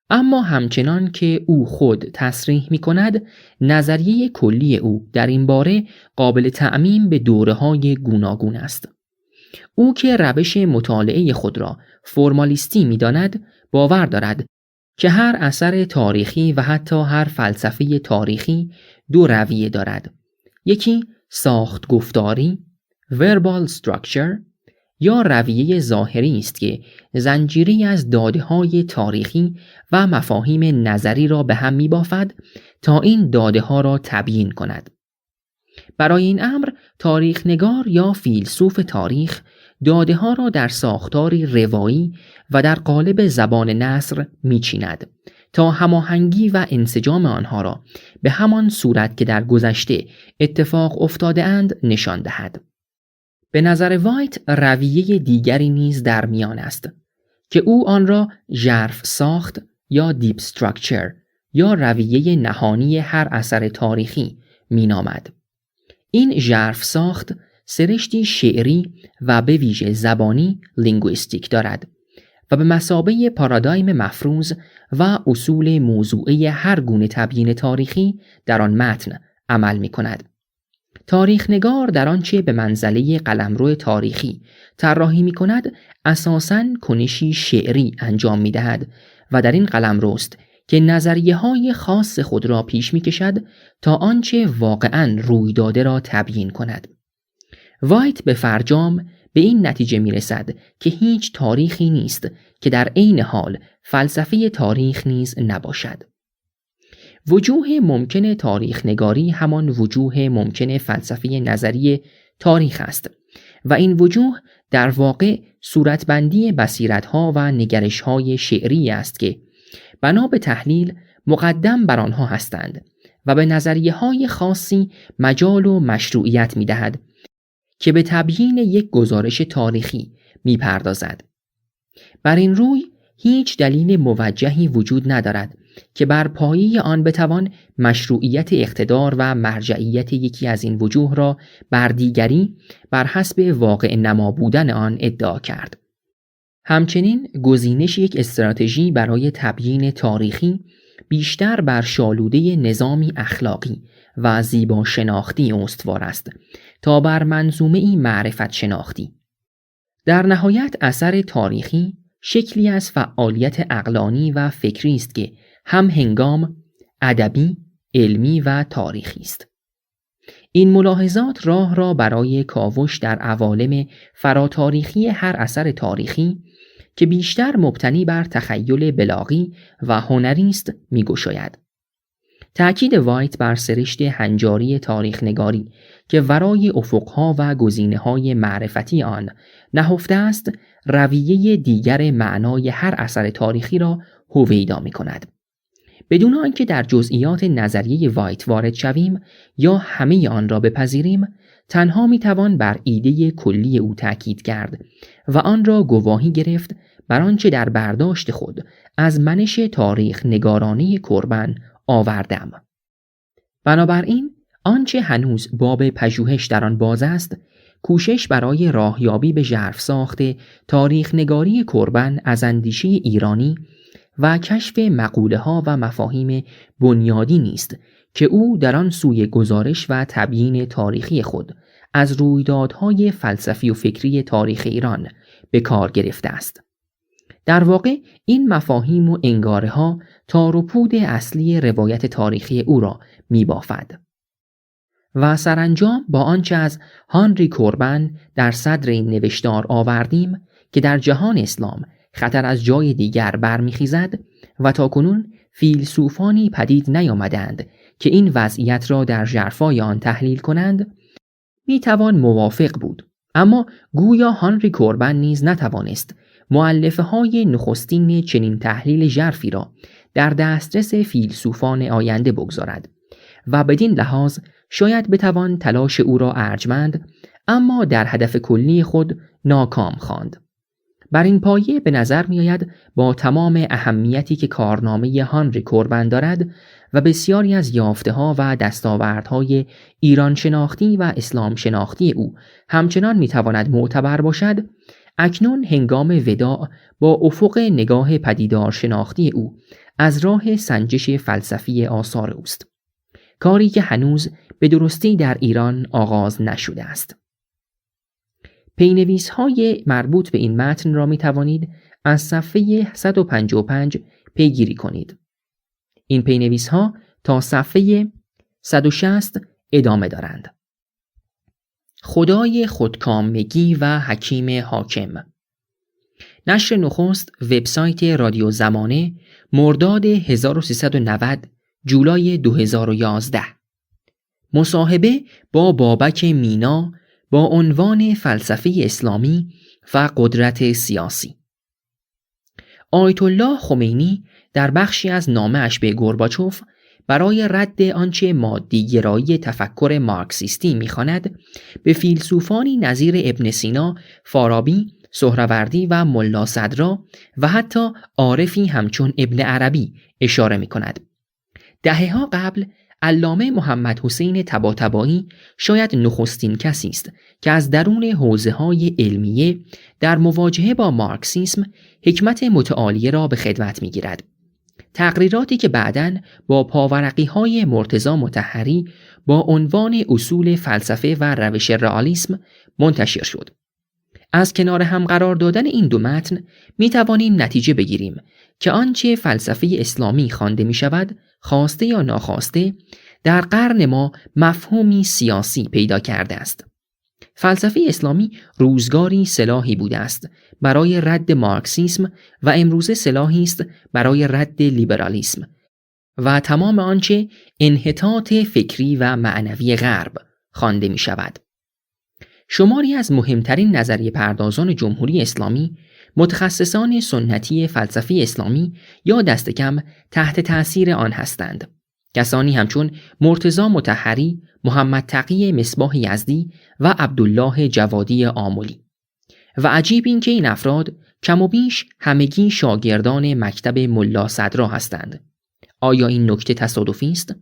اما همچنان که او خود تصریح می کند، نظریه کلی او در این باره قابل تعمیم به دوره‌های گوناگون است. او که روش مطالعه خود را فرمالیستی می داند، باور دارد که هر اثر تاریخی و حتی هر فلسفه تاریخی دو رویه دارد. یکی ساخت گفتاری verbal structure یا رویه ظاهری است که زنجیری از داده‌های تاریخی و مفاهیم نظری را به هم می‌بافد تا این داده‌ها را تبیین کند. برای این امر تاریخ نگار یا فیلسوف تاریخ داده‌ها را در ساختاری روایی و در قالب زبان نثر می‌چیند تا هماهنگی و انسجام آنها را به همان صورت که در گذشته اتفاق افتاده اند نشان دهد. به نظر وایت رویه دیگری نیز در میان است که او آن را ژرف ساخت یا دیپ استراکچر یا رویه نهانی هر اثر تاریخی مینامد. این ژرف ساخت سرشتی شعری و به ویژه زبانی لینگویستیک دارد و به مثابه پارادایم مفروض و اصول موضوعی هر گونه تبیین تاریخی در آن متن عمل می کند. تاریخ نگار در آنچه به منزله قلمرو تاریخی طراحی می کند اساساً کنشی شعری انجام می دهد و در این قلمروست که نظریه های خاص خود را پیش می کشد تا آنچه واقعاً روی داده را تبیین کند. وایت به فرجام به این نتیجه می رسد که هیچ تاریخی نیست که در عین حال فلسفه تاریخ نیز نباشد. وجوه ممکن تاریخ نگاری همان وجوه ممکن فلسفه نظری تاریخ است و این وجوه در واقع صورتبندی بصیرت‌ها و نگرش‌های شعری است که بنا به تحلیل مقدم بر آنها هستند و به نظریه‌های خاصی مجال و مشروعیت می‌دهد که به تبیین یک گزارش تاریخی می‌پردازد. بر این روی هیچ دلیل موجهی وجود ندارد که بر پایه آن بتوان مشروعیت اقتدار و مرجعیت یکی از این وجوه را بر دیگری بر حسب واقع نما بودن آن ادعا کرد. همچنین گزینش یک استراتژی برای تبیین تاریخی بیشتر بر شالوده نظامی اخلاقی و زیبا شناختی استوار است تا بر منظومه‌ای معرفت شناختی. در نهایت اثر تاریخی شکلی از فعالیت عقلانی و فکری است که هم هنگام ادبی، علمی و تاریخی است. این ملاحظات راه را برای کاوش در عوالم فراتاریخی هر اثر تاریخی که بیشتر مبتنی بر تخیل بلاغی و هنری است می‌گشاید. تأکید وایت بر سرشت هنجاری تاریخ نگاری که ورای افقها و گزینه‌های معرفتی آن نهفته است، رویه دیگر معنای هر اثر تاریخی را هویدا می‌کند. بدون آنکه در جزئیات نظریه وایت وارد شویم یا همه آن را بپذیریم، تنها می‌توان بر ایده کلی او تأکید کرد و آن را گواهی گرفت بر آنچه در برداشت خود از منش تاریخ نگارانه کوربن آوردم. بنابراین آنچه هنوز باب پژوهش در آن باز است، کوشش برای راهیابی به ژرف ساخت تاریخ نگاری کوربن از اندیشه ایرانی و کشف مقوله‌ها و مفاهیم بنیادی نیست که او در آن سوی گزارش و تبیین تاریخی خود از رویدادهای فلسفی و فکری تاریخ ایران به کار گرفته است. در واقع این مفاهیم و انگاره‌ها تار و پود اصلی روایت تاریخی او را می‌بافد و سرانجام با آنچه از هانری کوربن در صدر این نوشتار آوردیم که در جهان اسلام خطر از جای دیگر برمیخیزد و تاکنون فیلسوفانی پدید نیامدند که این وضعیت را در ژرفای آن تحلیل کنند، میتوان موافق بود. اما گویا هانری کوربن نیز نتوانست مؤلفه‌های نخستین چنین تحلیل ژرفی را در دسترس فیلسوفان آینده بگذارد و بدین لحاظ شاید بتوان تلاش او را ارجمند اما در هدف کلی خود ناکام خواند. بر این پایه به نظر می آید با تمام اهمیتی که کارنامه هانری کوربن دارد و بسیاری از یافته‌ها و دستاوردهای ایران شناختی و اسلام شناختی او همچنان می تواند معتبر باشد، اکنون هنگام وداع با افق نگاه پدیدار شناختی او از راه سنجش فلسفی آثار اوست، کاری که هنوز به درستی در ایران آغاز نشده است. پینویس‌های مربوط به این متن را می توانید از صفحه 155 پیگیری کنید. این پینویس‌ها تا صفحه 160 ادامه دارند. خدای خودکامگی و حکیم حاکم. نشر نخست وبسایت رادیو زمانه، مرداد 1390 جولای 2011. مصاحبه با بابک مینا با عنوان فلسفه اسلامی و قدرت سیاسی. آیت الله خمینی در بخشی از نامه‌اش به گورباچوف برای رد آنچه مادی‌گرایی تفکر مارکسیستی می‌خواند، به فیلسوفانی نظیر ابن سینا، فارابی، سهروردی و ملا صدرا و حتی عارفی همچون ابن عربی اشاره می‌کند. دهه‌ها قبل علامه محمد حسین طباطبایی شاید نخستین کسی است که از درون حوزه‌های علمیه در مواجهه با مارکسیسم حکمت متعالیه را به خدمت می‌گیرد. تقریراتی که بعداً با پاورقی‌های مرتضی مطهری با عنوان اصول فلسفه و روش رئالیسم منتشر شد. از کنار هم قرار دادن این دو متن می توانیم نتیجه بگیریم که آنچه فلسفه اسلامی خوانده می شود، خواسته یا ناخواسته، در قرن ما مفهومی سیاسی پیدا کرده است. فلسفه اسلامی روزگاری سلاحی بوده است برای رد مارکسیسم و امروزه سلاحی است برای رد لیبرالیسم و تمام آنچه انحطاط فکری و معنوی غرب خوانده می شود. شماری از مهمترین نظریه پردازان جمهوری اسلامی، متخصصان سنتی فلسفه اسلامی یا دست کم تحت تأثیر آن هستند. کسانی همچون مرتضی مطهری، محمد تقی مصباح یزدی و عبدالله جوادی آملی. و عجیب این که این افراد کم و بیش همگی شاگردان مکتب ملا صدرا هستند. آیا این نکته تصادفی است؟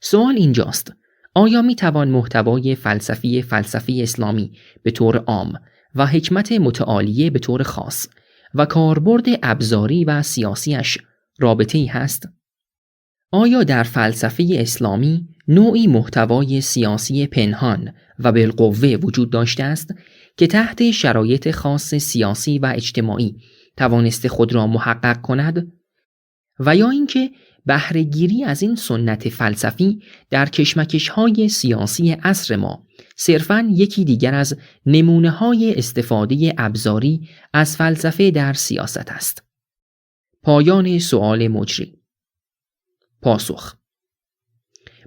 سوال اینجاست: آیا می توان محتوای فلسفی اسلامی به طور عام و حکمت متعالیه به طور خاص و کاربرد ابزاری و سیاسیش رابطه‌ای هست؟ آیا در فلسفه اسلامی نوعی محتوای سیاسی پنهان و بالقوه وجود داشته است که تحت شرایط خاص سیاسی و اجتماعی توانسته خود را محقق کند؟ و یا اینکه بهره‌گیری از این سنت فلسفی در کشمکش‌های سیاسی عصر ما صرفاً یکی دیگر از نمونه‌های استفاده ابزاری از فلسفه در سیاست است؟ پایان سؤال مجری. پاسخ: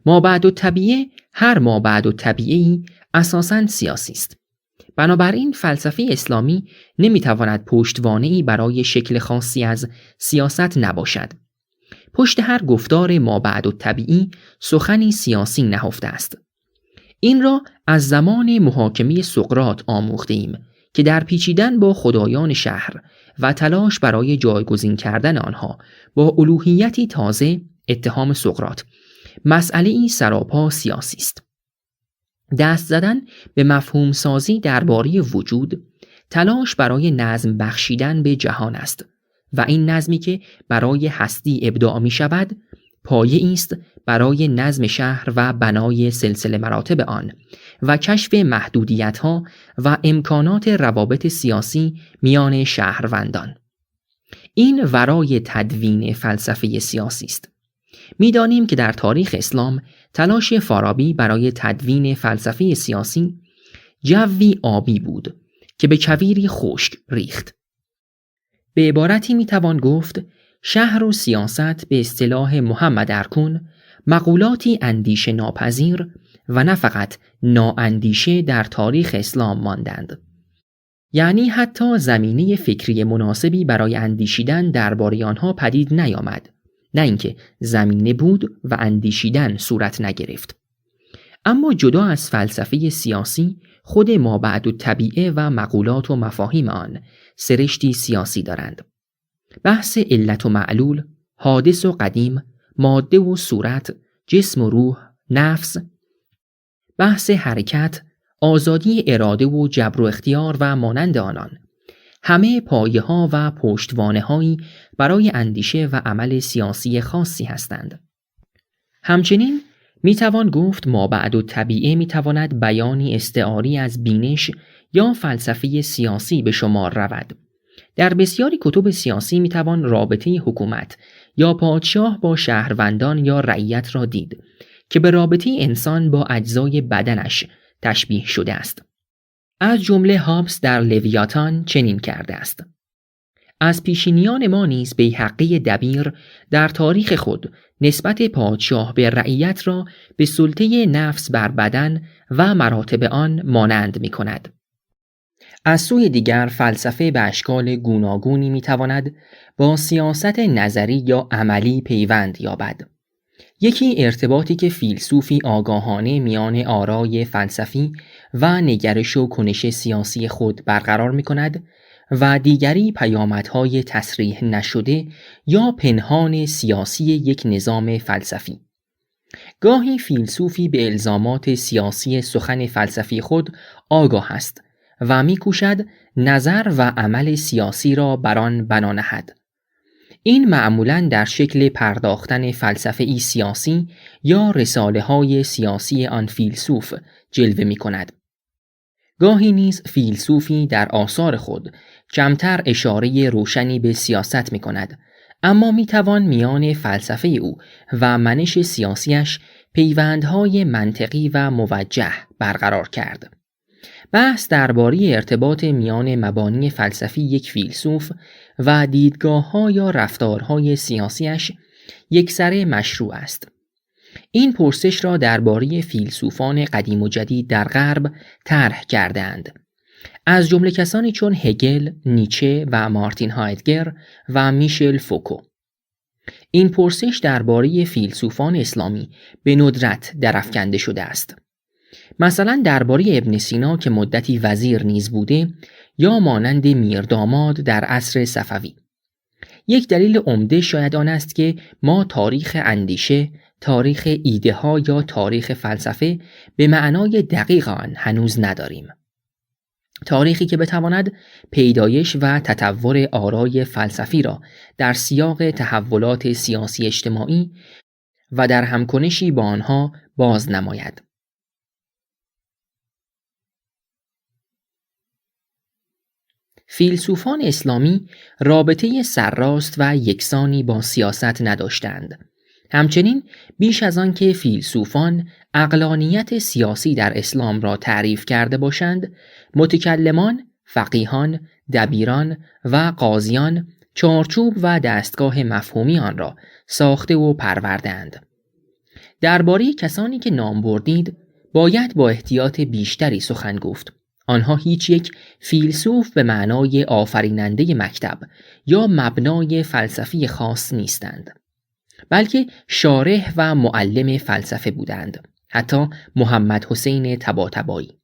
مابعدالطبیعه، هر مابعدالطبیعه‌ای اساساً سیاسی است. بنابراین فلسفه اسلامی نمیتواند پشتوانه‌ای برای شکل خاصی از سیاست نباشد. پشت هر گفتار مابعدالطبیعی سخنی سیاسی نهفته است. این را از زمان محاکمه سقراط آموخته‌ایم که در پیچیدن با خدایان شهر و تلاش برای جایگزین کردن آنها با الوهیتی تازه، اتهام سقراط، مسئله‌ای سراپا سیاسی است. دست زدن به مفهوم سازی درباره وجود، تلاش برای نظم بخشیدن به جهان است و این نظمی که برای هستی ابداع می شود، پایه است برای نظم شهر و بنای سلسله مراتب آن و کشف محدودیت‌ها و امکانات روابط سیاسی میان شهروندان. این ورای تدوین فلسفه سیاسی است. می‌دانیم که در تاریخ اسلام تلاش فارابی برای تدوین فلسفه سیاسی جوی آبی بود که به کویری خشک ریخت. به عبارتی میتوان گفت شهر و سیاست به اصطلاح محمد ارکون مقولاتی اندیشه ناپذیر و نه فقط نااندیشه در تاریخ اسلام ماندند. یعنی حتی زمینه فکری مناسبی برای اندیشیدن درباره آنها پدید نیامد، نه اینکه زمینه بود و اندیشیدن صورت نگرفت. اما جدا از فلسفه سیاسی، خود مابعدالطبیعه و مقولات و مفاهیم آن سرشتی سیاسی دارند. بحث علت و معلول، حادث و قدیم، ماده و صورت، جسم و روح، نفس، بحث حرکت، آزادی اراده و جبر و اختیار و مانند آنان، همه پایه ها و پشتوانه هایی برای اندیشه و عمل سیاسی خاصی هستند. همچنین میتوان گفت مابعدالطبیعه میتواند بیانی استعاری از بینش یا فلسفه سیاسی به شمار رود. در بسیاری کتب سیاسی میتوان رابطه حکومت یا پادشاه با شهروندان یا رعیت را دید که به رابطه انسان با اجزای بدنش تشبیه شده است. از جمله هابس در لویاتان چنین کرده است: از پیشینیان ما نیز بیهقی دبیر در تاریخ خود نسبت پادشاه به رعیت را به سلطه نفس بر بدن و مراتب آن مانند می کند. از سوی دیگر فلسفه به اشکال گوناگونی می تواند با سیاست نظری یا عملی پیوند یابد. یکی ارتباطی که فیلسوفی آگاهانه میان آرای فلسفی و نگرش و کنش سیاسی خود برقرار می کند و دیگری پیامدهای تصریح نشده یا پنهان سیاسی یک نظام فلسفی. گاهی فیلسوفی به الزامات سیاسی سخن فلسفی خود آگاه است و می‌کوشد نظر و عمل سیاسی را بر آن بنا نهد. این معمولاً در شکل پرداختن فلسفه‌ای سیاسی یا رساله‌های سیاسی آن فیلسوف جلوه می‌کند. گاهی نیز فیلسوفی در آثار خود کمتر اشاره روشنی به سیاست می‌کند، اما می‌توان میان فلسفه او و منش سیاسیش پیوندهای منطقی و موجه برقرار کرد. بحث درباره ارتباط میان مبانی فلسفی یک فیلسوف و دیدگاه‌ها یا رفتارهای سیاسیش یکسره مشروع است. این پرسش را درباره فیلسوفان قدیم و جدید در غرب طرح کردند، از جمله کسانی چون هگل، نیچه و مارتین هایدگر و میشل فوکو. این پرسش درباره فیلسوفان اسلامی به ندرت درافکنده شده است. مثلا درباره ابن سینا که مدتی وزیر نیز بوده یا مانند میرداماد در عصر صفوی. یک دلیل عمده شاید آن است که ما تاریخ اندیشه، تاریخ ایده ها یا تاریخ فلسفه به معنای دقیق آن هنوز نداریم. تاریخی که بتواند پیدایش و تطور آرای فلسفی را در سیاق تحولات سیاسی اجتماعی و در همکنشی با آنها باز نماید. فیلسوفان اسلامی رابطه سرراست و یکسانی با سیاست نداشتند. همچنین بیش از آن که فیلسوفان عقلانیت سیاسی در اسلام را تعریف کرده باشند، متکلمان، فقیهان، دبیران و قاضیان چارچوب و دستگاه مفهومی آن را ساخته و پرورده‌اند. درباره کسانی که نام بردید باید با احتیاط بیشتری سخن گفت. آنها هیچ یک فیلسوف به معنای آفریننده مکتب یا مبنای فلسفی خاص نیستند، بلکه شارح و معلم فلسفه بودند، حتی محمد حسین طباطبایی.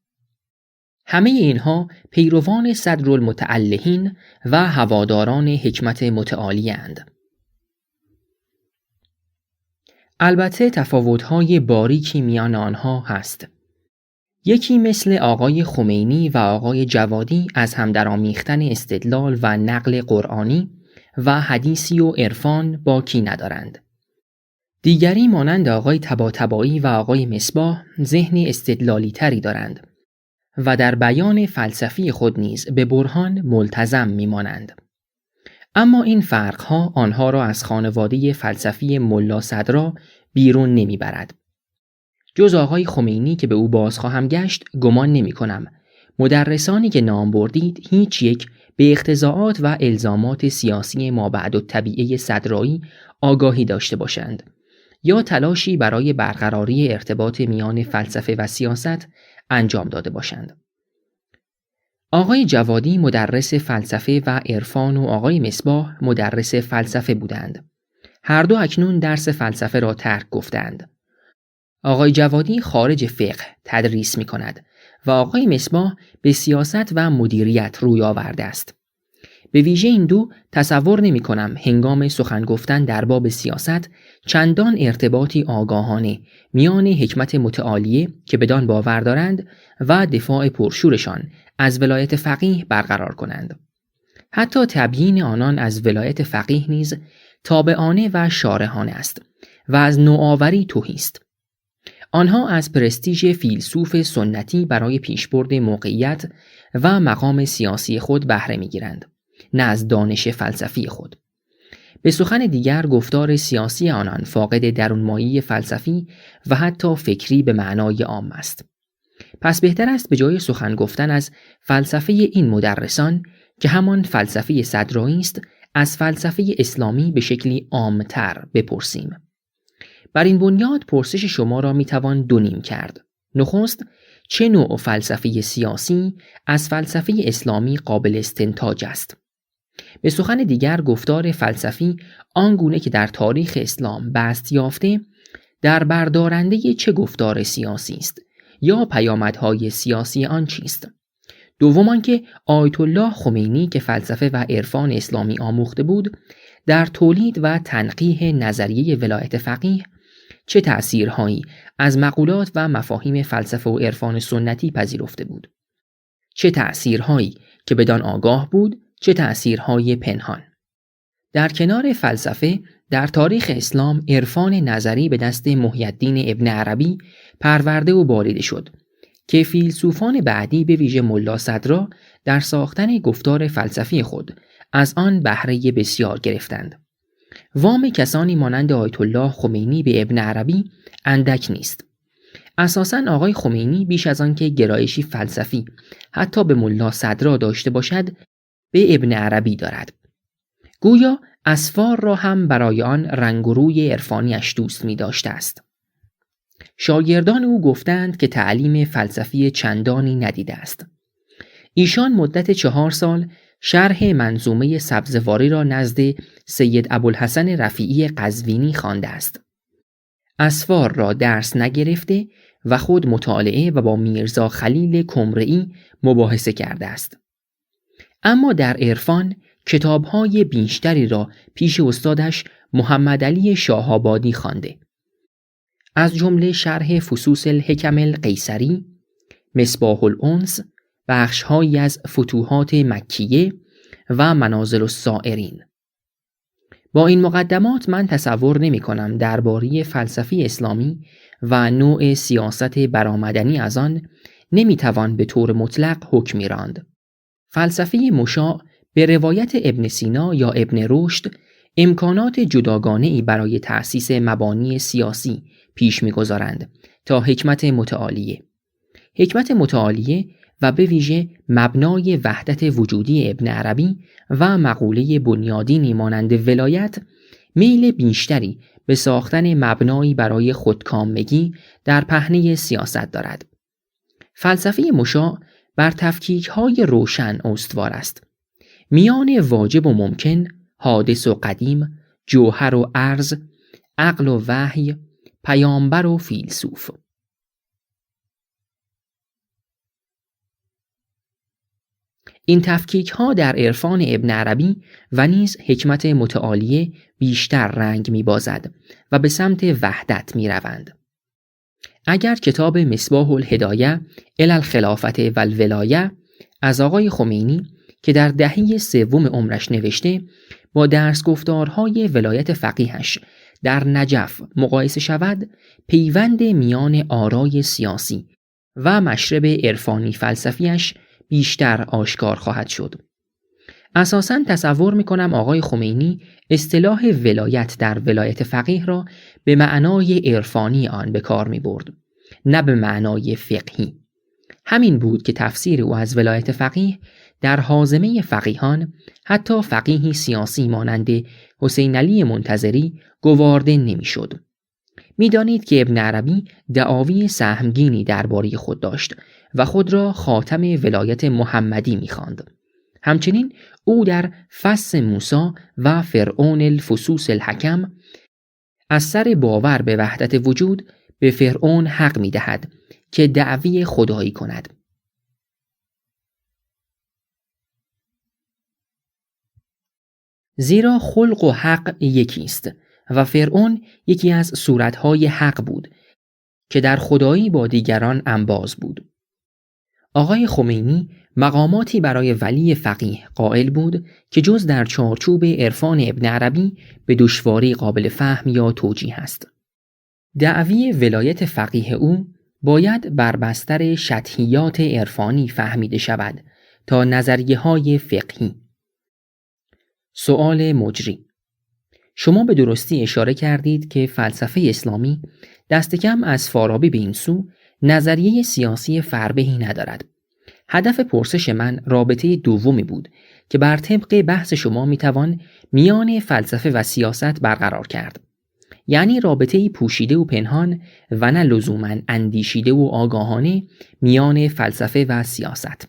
همه اینها پیروان صدرالمتعلهین و هواداران حکمت متعالی اند. البته تفاوت‌های باریکی میان آنها هست. یکی مثل آقای خمینی و آقای جوادی از هم درآمیختن استدلال و نقل قرآنی و حدیثی و عرفان باکی ندارند. دیگری مانند آقای طباطبایی و آقای مصباح ذهن استدلالی تری دارند و در بیان فلسفی خود نیز به برهان ملتزم میمانند. اما این فرقها آنها را از خانواده فلسفی ملا صدرا بیرون نمیبرد. جز آقای خمینی که به او باز خواهم گشت گمان نمی کنم مدرسانی که نام بردید هیچ یک به اقتضاعات و الزامات سیاسی مابعدالطبیعه صدرایی آگاهی داشته باشند یا تلاشی برای برقراری ارتباط میان فلسفه و سیاست انجام داده باشند. آقای جوادی مدرس فلسفه و عرفان و آقای مصباح مدرس فلسفه بودند. هر دو اکنون درس فلسفه را ترک گفتند. آقای جوادی خارج فقه تدریس می کند و آقای مصباح به سیاست و مدیریت روی آورده است. به ویژه این دو تصور نمی کنم هنگام سخن گفتن در باب سیاست چندان ارتباطی آگاهانه میان حکمت متعالیه که بدان باور دارند و دفاع پرشورشان از ولایت فقیه برقرار کنند. حتی تبیین آنان از ولایت فقیه نیز تابعانه و شارحانه است و از نوآوری تهی است. آنها از پرستیژ فیلسوف سنتی برای پیشبرد موقعیت و مقام سیاسی خود بهره می‌گیرند، نه از دانش فلسفی خود. به سخن دیگر گفتار سیاسی آنان فاقد درونمایی فلسفی و حتی فکری به معنای عام است. پس بهتر است به جای سخن گفتن از فلسفه این مدرسان که همان فلسفه صدرایی است، از فلسفه اسلامی به شکلی عامتر بپرسیم. بر این بنیاد پرسش شما را میتوان دو نیم کرد. نخست، چه نوع فلسفه سیاسی از فلسفه اسلامی قابل استنتاج است؟ به سخن دیگر گفتار فلسفی آنگونه که در تاریخ اسلام بست یافته در بردارنده چه گفتار سیاسی است یا پیامدهای سیاسی آن چیست؟ دوم آنکه آیت الله خمینی که فلسفه و عرفان اسلامی آموخته بود در تولید و تنقیح نظریه ولایت فقیه چه تأثیرهایی از مقولات و مفاهیم فلسفه و عرفان سنتی پذیرفته بود؟ چه تأثیرهایی که بدان آگاه بود، چه تأثیرهای پنهان؟ در کنار فلسفه در تاریخ اسلام عرفان نظری به دست محی الدین ابن عربی پرورده و بالیده شد که فیلسوفان بعدی به ویژه ملا صدرا در ساختن گفتار فلسفی خود از آن بهره بسیار گرفتند. وام کسانی مانند آیت الله خمینی به ابن عربی اندک نیست. اساساً آقای خمینی بیش از آن که گرایشی فلسفی حتی به ملا صدرا داشته باشد، به ابن عربی دارد. گویا اسفار را هم برای آن رنگ و روی عرفانیش دوست می داشته است. شاگردان او گفتند که تعلیم فلسفی چندانی ندیده است. ایشان مدت 4 سال شرح منظومه سبزواری را نزد سید ابوالحسن رفیعی قزوینی خوانده است. اسفار را درس نگرفته و خود مطالعه و با میرزا خلیل کمرئی مباحثه کرده است. اما در عرفان کتاب‌های بیشتری را پیش استادش محمد علی شاه‌آبادی خوانده. از جمله شرح فصوص الحکم القیصری، مصباح الانس، بخش‌هایی از فتوحات مکیه و منازل السائرین. با این مقدمات من تصور نمی کنم درباره فلسفه اسلامی و نوع سیاست برآمدنی از آن نمی توان به طور مطلق حکمی راند. فلسفه مشاع به روایت ابن سینا یا ابن رشد امکانات جداگانه‌ای برای تأسیس مبانی سیاسی پیش می‌گذارند تا حکمت متعالیه. حکمت متعالیه و به ویژه مبنای وحدت وجودی ابن عربی و مقوله بنیادینی مانند ولایت میل بیشتری به ساختن مبنایی برای خودکامگی در پهنه سیاست دارد. فلسفه مشاع بر تفکیک‌های روشن استوار است. میان واجب و ممکن، حادث و قدیم، جوهر و عرض، عقل و وحی، پیامبر و فیلسوف. این تفکیک‌ها در عرفان ابن عربی و نیز حکمت متعالیه بیشتر رنگ می‌بازد و به سمت وحدت می‌روند. اگر کتاب مصباح الهدایه الی الخلافة و الولایه از آقای خمینی که در دهه سوم عمرش نوشته با درس گفتارهای ولایت فقیهش در نجف مقایسه شود، پیوند میان آرای سیاسی و مشرب عرفانی فلسفیش بیشتر آشکار خواهد شد. اساساً تصور میکنم آقای خمینی اصطلاح ولایت در ولایت فقیه را به معنای عرفانی آن به کار میبرد، نه به معنای فقهی. همین بود که تفسیر او از ولایت فقیه در حازمه فقیهان، حتی فقیهی سیاسی مانند حسین علی منتظری، گوارده نمیشد. میدانید که ابن عربی دعاوی سهمگینی درباره خود داشت و خود را خاتم ولایت محمدی می‌خواند. همچنین او در فص موسی و فرعون الفصوص الحکم از سر باور به وحدت وجود به فرعون حق می‌دهد که دعوی خدایی کند. زیرا خلق و حق یکی است و فرعون یکی از صورتهای حق بود که در خدایی با دیگران انباز بود. آقای خمینی مقاماتی برای ولی فقیه قائل بود که جز در چارچوب عرفان ابن عربی به دشواری قابل فهم یا توجیه است. دعوی ولایت فقیه او باید بر بستر شطحیات عرفانی فهمیده شود تا نظریه‌های فقهی. سؤال مجری: شما به درستی اشاره کردید که فلسفه اسلامی دست کم از فارابی به این سو نظریه سیاسی فربهی ندارد. هدف پرسش من رابطه دومی بود که بر طبق بحث شما میتوان میان فلسفه و سیاست برقرار کرد. یعنی رابطه‌ای پوشیده و پنهان و نه لزوماً اندیشیده و آگاهانه میان فلسفه و سیاست.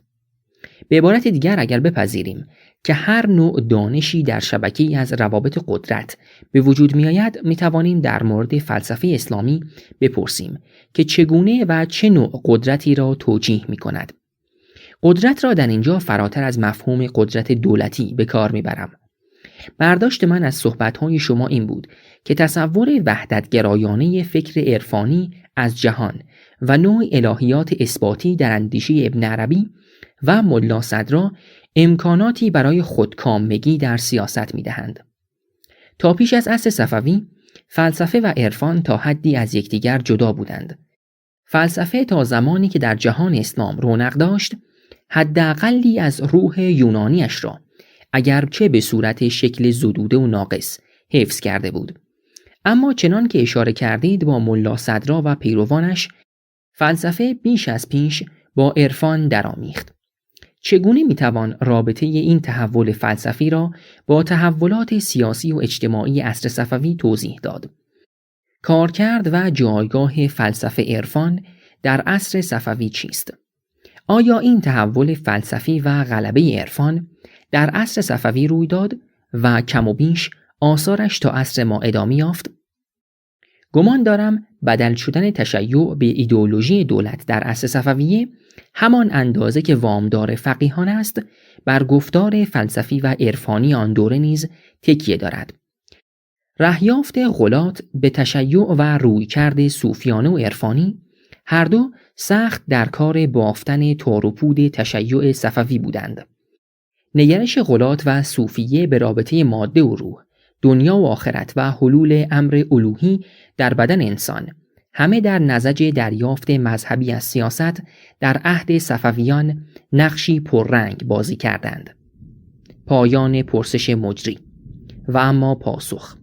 به عبارت دیگر اگر بپذیریم که هر نوع دانشی در شبکه‌ای از روابط قدرت به وجود می‌آید، می‌توانیم در مورد فلسفه اسلامی بپرسیم که چگونه و چه نوع قدرتی را توجیه می‌کند. قدرت را در اینجا فراتر از مفهوم قدرت دولتی به کار می‌برم. برداشت من از صحبت‌های شما این بود که تصور وحدت‌گرایانه فکر عرفانی از جهان و نوع الهیات اثباتی در اندیشه ابن عربی و ملا صدرا امکاناتی برای خودکامگی در سیاست می‌دهند. تا پیش از عصر صفوی، فلسفه و عرفان تا حدی از یکدیگر جدا بودند. فلسفه تا زمانی که در جهان اسلام رونق داشت، حداقلی از روح یونانیش را اگرچه به صورت شکل زدوده و ناقص حفظ کرده بود. اما چنان که اشاره کردید با ملا صدرا و پیروانش، فلسفه بیش از پیش با عرفان درآمیخت. چگونه میتوان رابطه این تحول فلسفی را با تحولات سیاسی و اجتماعی عصر صفوی توضیح داد؟ کارکرد و جایگاه فلسفه عرفان در عصر صفوی چیست؟ آیا این تحول فلسفی و غلبه عرفان در عصر صفوی روی داد و کم و بیش آثارش تا عصر ما ادامه یافت؟ گمان دارم بدل شدن تشیع به ایدئولوژی دولت در عصر صفویه همان اندازه که وامدار فقیهان است بر گفتار فلسفی و عرفانی آن دوره نیز تکیه دارد. رهیافت غلات به تشیع و رویکرد صوفیانه و عرفانی هر دو سخت در کار بافتن تار و پود تشیع صفوی بودند. نگرش غلات و صوفیه به رابطه ماده و روح، دنیا و آخرت و حلول امر الوهی در بدن انسان، همه در نسج دریافت مذهبی از سیاست در عهد صفویان نقشی پررنگ بازی کردند. پایان پرسش مجری. و اما پاسخ: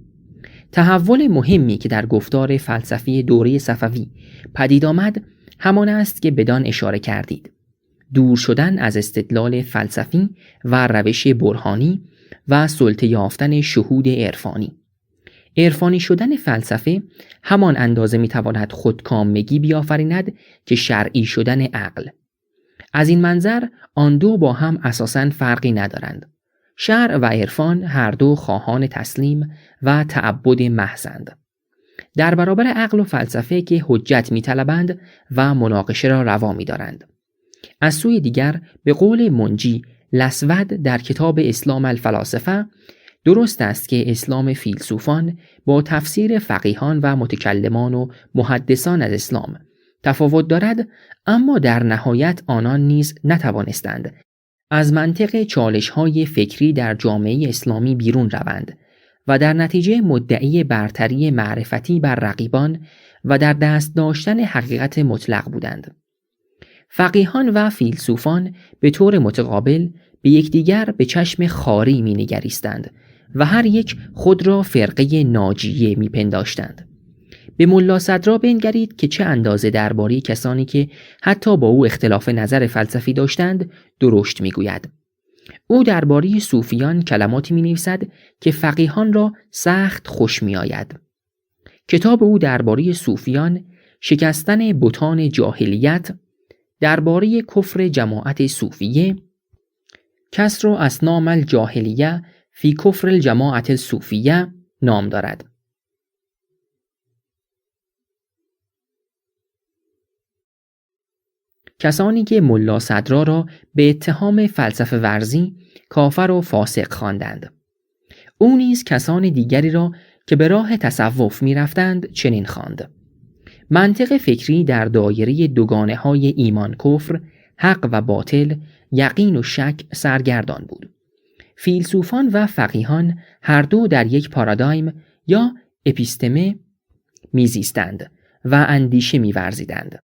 تحول مهمی که در گفتار فلسفی دوره صفوی پدید آمد همان است که بدان اشاره کردید: دور شدن از استدلال فلسفی و روش برهانی و سلطه یافتن شهود عرفانی. عرفانی شدن فلسفه همان اندازه میتواند خودکامگی بیافریند که شرعی شدن عقل. از این منظر آن دو با هم اساساً فرقی ندارند. شرع و عرفان هر دو خواهان تسلیم و تعبد محضند. در برابر عقل و فلسفه که حجت میطلبند و مناقشه را روا می‌دارند. از سوی دیگر به قول منجی الاسود در کتاب اسلام الفلاسفه، درست است که اسلام فیلسوفان با تفسیر فقیهان و متکلمان و محدثان از اسلام تفاوت دارد، اما در نهایت آنان نیز نتوانستند از منطق چالش‌های فکری در جامعه اسلامی بیرون روند و در نتیجه مدعی برتری معرفتی بر رقیبان و در دست داشتن حقیقت مطلق بودند. فقیهان و فیلسوفان به طور متقابل به یکدیگر به چشم خاری می‌نگریستند و هر یک خود را فرقه ناجیه می‌پنداشتند. به ملا صدرا بنگرید که چه اندازه درباره کسانی که حتی با او اختلاف نظر فلسفی داشتند درشت می‌گوید. او درباره صوفیان کلماتی می‌نویسد که فقیهان را سخت خوش می‌آید. کتاب او درباره صوفیان، شکستن بتان جاهلیت، درباره کفر جماعت صوفیه، کسر اصنام الجاهلیه فی کفر الجماعت الصوفیه نام دارد. کسانی که ملا صدرا را به اتهام فلسفه ورزی کافر و فاسق خواندند. او نیز کسان دیگری را که به راه تصوف می رفتند چنین خواند: منطق فکری در دایره دوگانه‌های ایمان کفر، حق و باطل، یقین و شک سرگردان بود. فیلسوفان و فقیهان هر دو در یک پارادایم یا اپیستمه میزیستند و اندیشه می‌ورزیدند.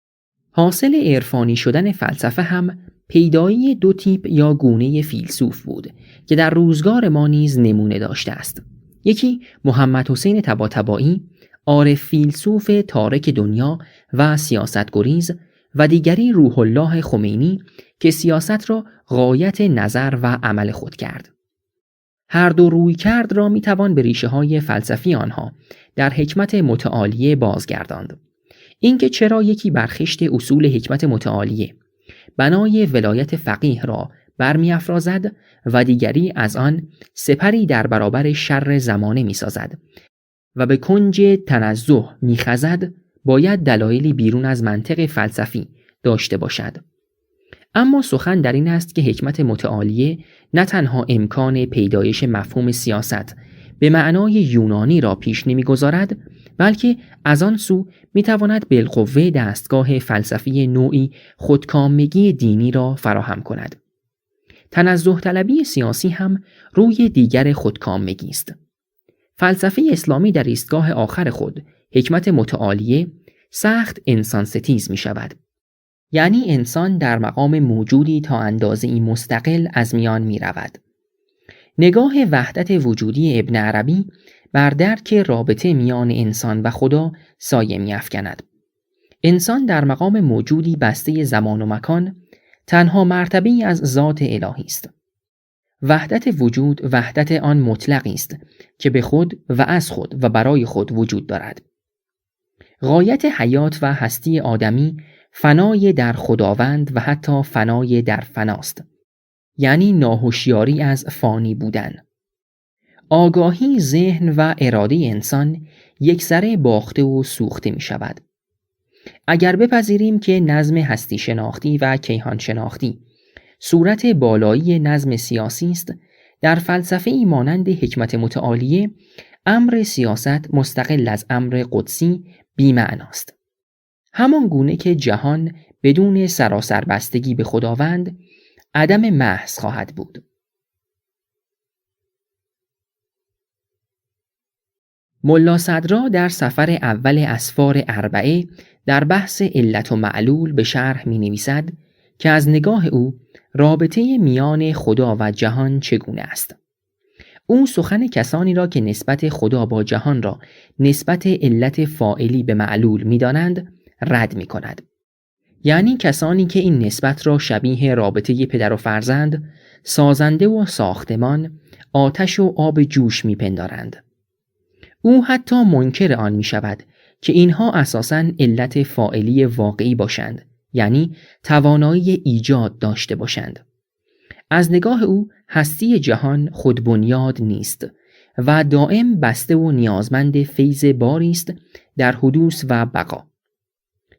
حاصل عرفانی شدن فلسفه هم پیدایی دو تیپ یا گونه فیلسوف بود که در روزگار ما نیز نمونه داشته است. یکی محمد حسین طباطبایی، عارف فیلسوف تارک دنیا و سیاست گریز، و دیگری روح الله خمینی که سیاست را غایت نظر و عمل خود کرد. هر دو رویکرد را میتوان به ریشه های فلسفی آنها در حکمت متعالیه بازگرداند. اینکه چرا یکی بر خشت اصول حکمت متعالیه بنای ولایت فقیه را برمی‌افرازد و دیگری از آن سپری در برابر شر زمانه میسازد و به کنج تنزه میخزد، باید دلایلی بیرون از منطق فلسفی داشته باشد. اما سخن در این است که حکمت متعالیه نه تنها امکان پیدایش مفهوم سیاست به معنای یونانی را پیش نمی‌گذارد، بلکه از آن سو می‌تواند بالقوه دستگاه فلسفی نوعی خودکامگی دینی را فراهم کند. تنزه طلبی سیاسی هم روی دیگر خودکامگی است. فلسفه اسلامی در ایستگاه آخر خود، حکمت متعالیه، سخت انسان ستیز می شود. یعنی انسان در مقام موجودی تا اندازه‌ای مستقل از میان می رود. نگاه وحدت وجودی ابن عربی بر درک رابطه میان انسان و خدا سایه می افکند. انسان در مقام موجودی بسته زمان و مکان تنها مرتبه‌ای از ذات الهی است. وحدت وجود وحدت آن مطلقی است که به خود و از خود و برای خود وجود دارد. غایت حیات و هستی آدمی فنای در خداوند و حتی فنای در فناست، یعنی ناهوشیاری از فانی بودن. آگاهی ذهن و اراده انسان یکسره باخته و سوخته می شود. اگر بپذیریم که نظم هستی شناختی و کیهان شناختی صورت بالایی نظم سیاسی است، در فلسفه مانند حکمت متعالیه امر سیاست مستقل از امر قدسی بی‌معناست. همان گونه که جهان بدون سراسر بستگی به خداوند عدم محض خواهد بود. ملا صدرا در سفر اول اسفار اربعه در بحث علت و معلول به شرح می نویسد که از نگاه او رابطه میان خدا و جهان چگونه است. او سخن کسانی را که نسبت خدا با جهان را نسبت علت فاعلی به معلول می دانند رد می کند. یعنی کسانی که این نسبت را شبیه رابطه پدر و فرزند، سازنده و ساختمان، آتش و آب جوش می پندارند. او حتی منکر آن می شود که اینها اساساً علت فاعلی واقعی باشند، یعنی توانایی ایجاد داشته باشند. از نگاه او هستی جهان خود بنیاد نیست و دائم بسته و نیازمند فیض باری است در حدوث و بقا.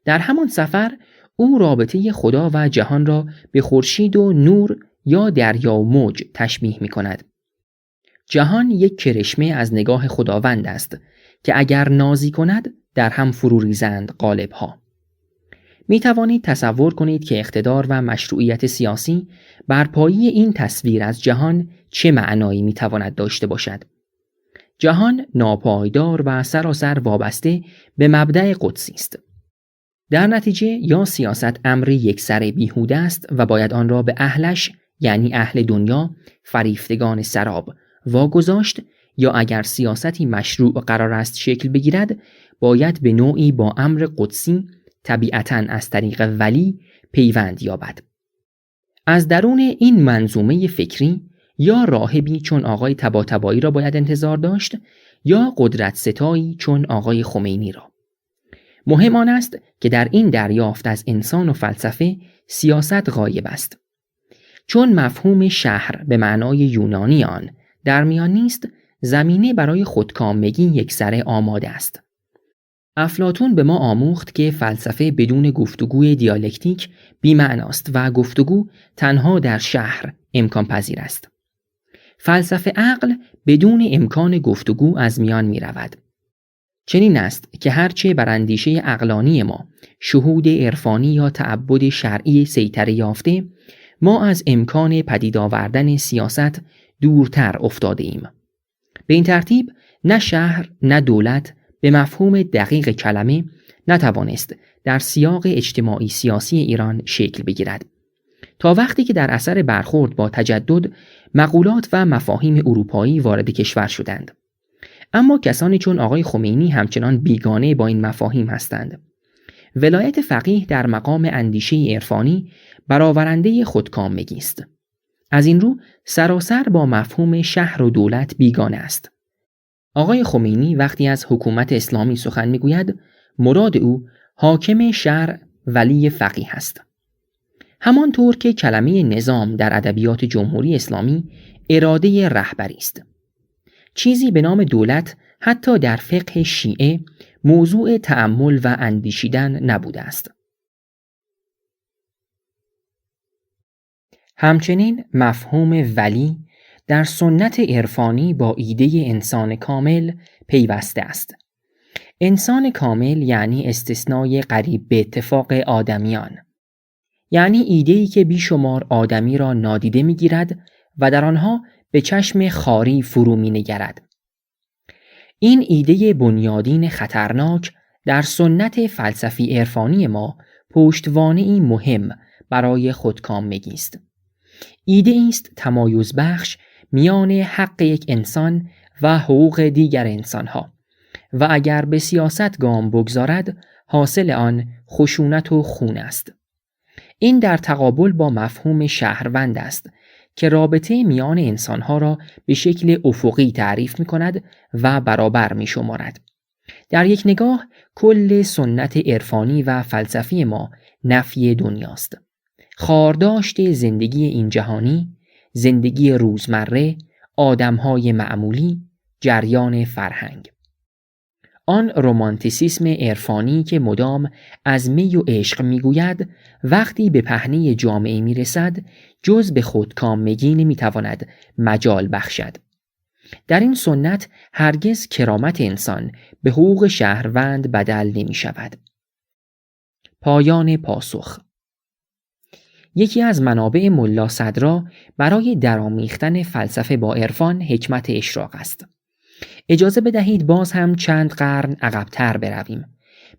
در همان سفر او رابطه خدا و جهان را به خورشید و نور یا دریا و موج تشبیه می کند. جهان یک کرشمه از نگاه خداوند است که اگر نازی کند در هم فرو ریزند قالب‌ها. می توانید تصور کنید که اقتدار و مشروعیت سیاسی بر پایه این تصویر از جهان چه معنایی می تواند داشته باشد. جهان ناپایدار و سراسر وابسته به مبدأ قدسی است. در نتیجه یا سیاست امر یکسره بیهوده است و باید آن را به اهلش، یعنی اهل دنیا، فریفتگان سراب، واگذاشت، یا اگر سیاستی مشروع قرار است شکل بگیرد باید به نوعی با امر قدسی طبیعتاً از طریق ولی پیوند یابد. از درون این منظومه فکری یا راهبی چون آقای طباطبایی را باید انتظار داشت یا قدرت ستایی چون آقای خمینی را. مهم آن است که در این دریافت از انسان و فلسفه سیاست غایب است. چون مفهوم شهر به معنای یونانی آن در میان نیست، زمینه برای خودکامگی یکسره آماده است. افلاطون به ما آموخت که فلسفه بدون گفتگوی دیالکتیک بی‌معناست و گفتگو تنها در شهر امکان پذیر است. فلسفه عقل بدون امکان گفتگو از میان می رود. چنین است که هرچه بر اندیشه عقلانی ما شهود عرفانی یا تعبد شرعی سیطره یافته، ما از امکان پدید آوردن سیاست دورتر افتاده ایم. به این ترتیب نه شهر نه دولت به مفهوم دقیق کلمه نتوانست در سیاق اجتماعی سیاسی ایران شکل بگیرد تا وقتی که در اثر برخورد با تجدد مقولات و مفاهیم اروپایی وارد کشور شدند. اما کسانی چون آقای خمینی همچنان بیگانه با این مفاهیم هستند. ولایت فقیه در مقام اندیشه عرفانی برآورنده خودکامگی است. از این رو سراسر با مفهوم شهر و دولت بیگانه است. آقای خمینی وقتی از حکومت اسلامی سخن میگوید، مراد او حاکم شرع ولی فقیه است. همانطور که کلمه نظام در ادبیات جمهوری اسلامی اراده رهبری است. چیزی به نام دولت حتی در فقه شیعه موضوع تأمل و اندیشیدن نبوده است. همچنین مفهوم ولی در سنت عرفانی با ایده انسان کامل پیوسته است. انسان کامل یعنی استثنای قریب به اتفاق آدمیان، یعنی ایده‌ای که بیشمار آدمی را نادیده می‌گیرد و در آنها به چشم خاری فرو می‌نگرد. این ایده بنیادین خطرناک در سنت فلسفی عرفانی ما پشتوانه‌ای مهم برای خودکامگی است. ایده است تمایز بخش میان حق یک انسان و حقوق دیگر انسانها و اگر به سیاست گام بگذارد حاصل آن خشونت و خون است. این در تقابل با مفهوم شهروند است که رابطه میان انسانها را به شکل افقی تعریف می کند و برابر می شمارد. در یک نگاه کل سنت عرفانی و فلسفی ما نفی دنیاست. خارداشت زندگی این جهانی، زندگی روزمره، آدمهای معمولی، جریان فرهنگ. آن رومانتیسیسم عرفانی که مدام از می و عشق میگوید وقتی به پهنه جامعه میرسد جز به خودکامگی نمیتواند مجال بخشد. در این سنت هرگز کرامت انسان به حقوق شهروند بدل نمی شود. پایان پاسخ. یکی از منابع ملا صدرا برای درآمیختن فلسفه با عرفان حکمت اشراق است. اجازه بدهید باز هم چند قرن عقب‌تر برویم،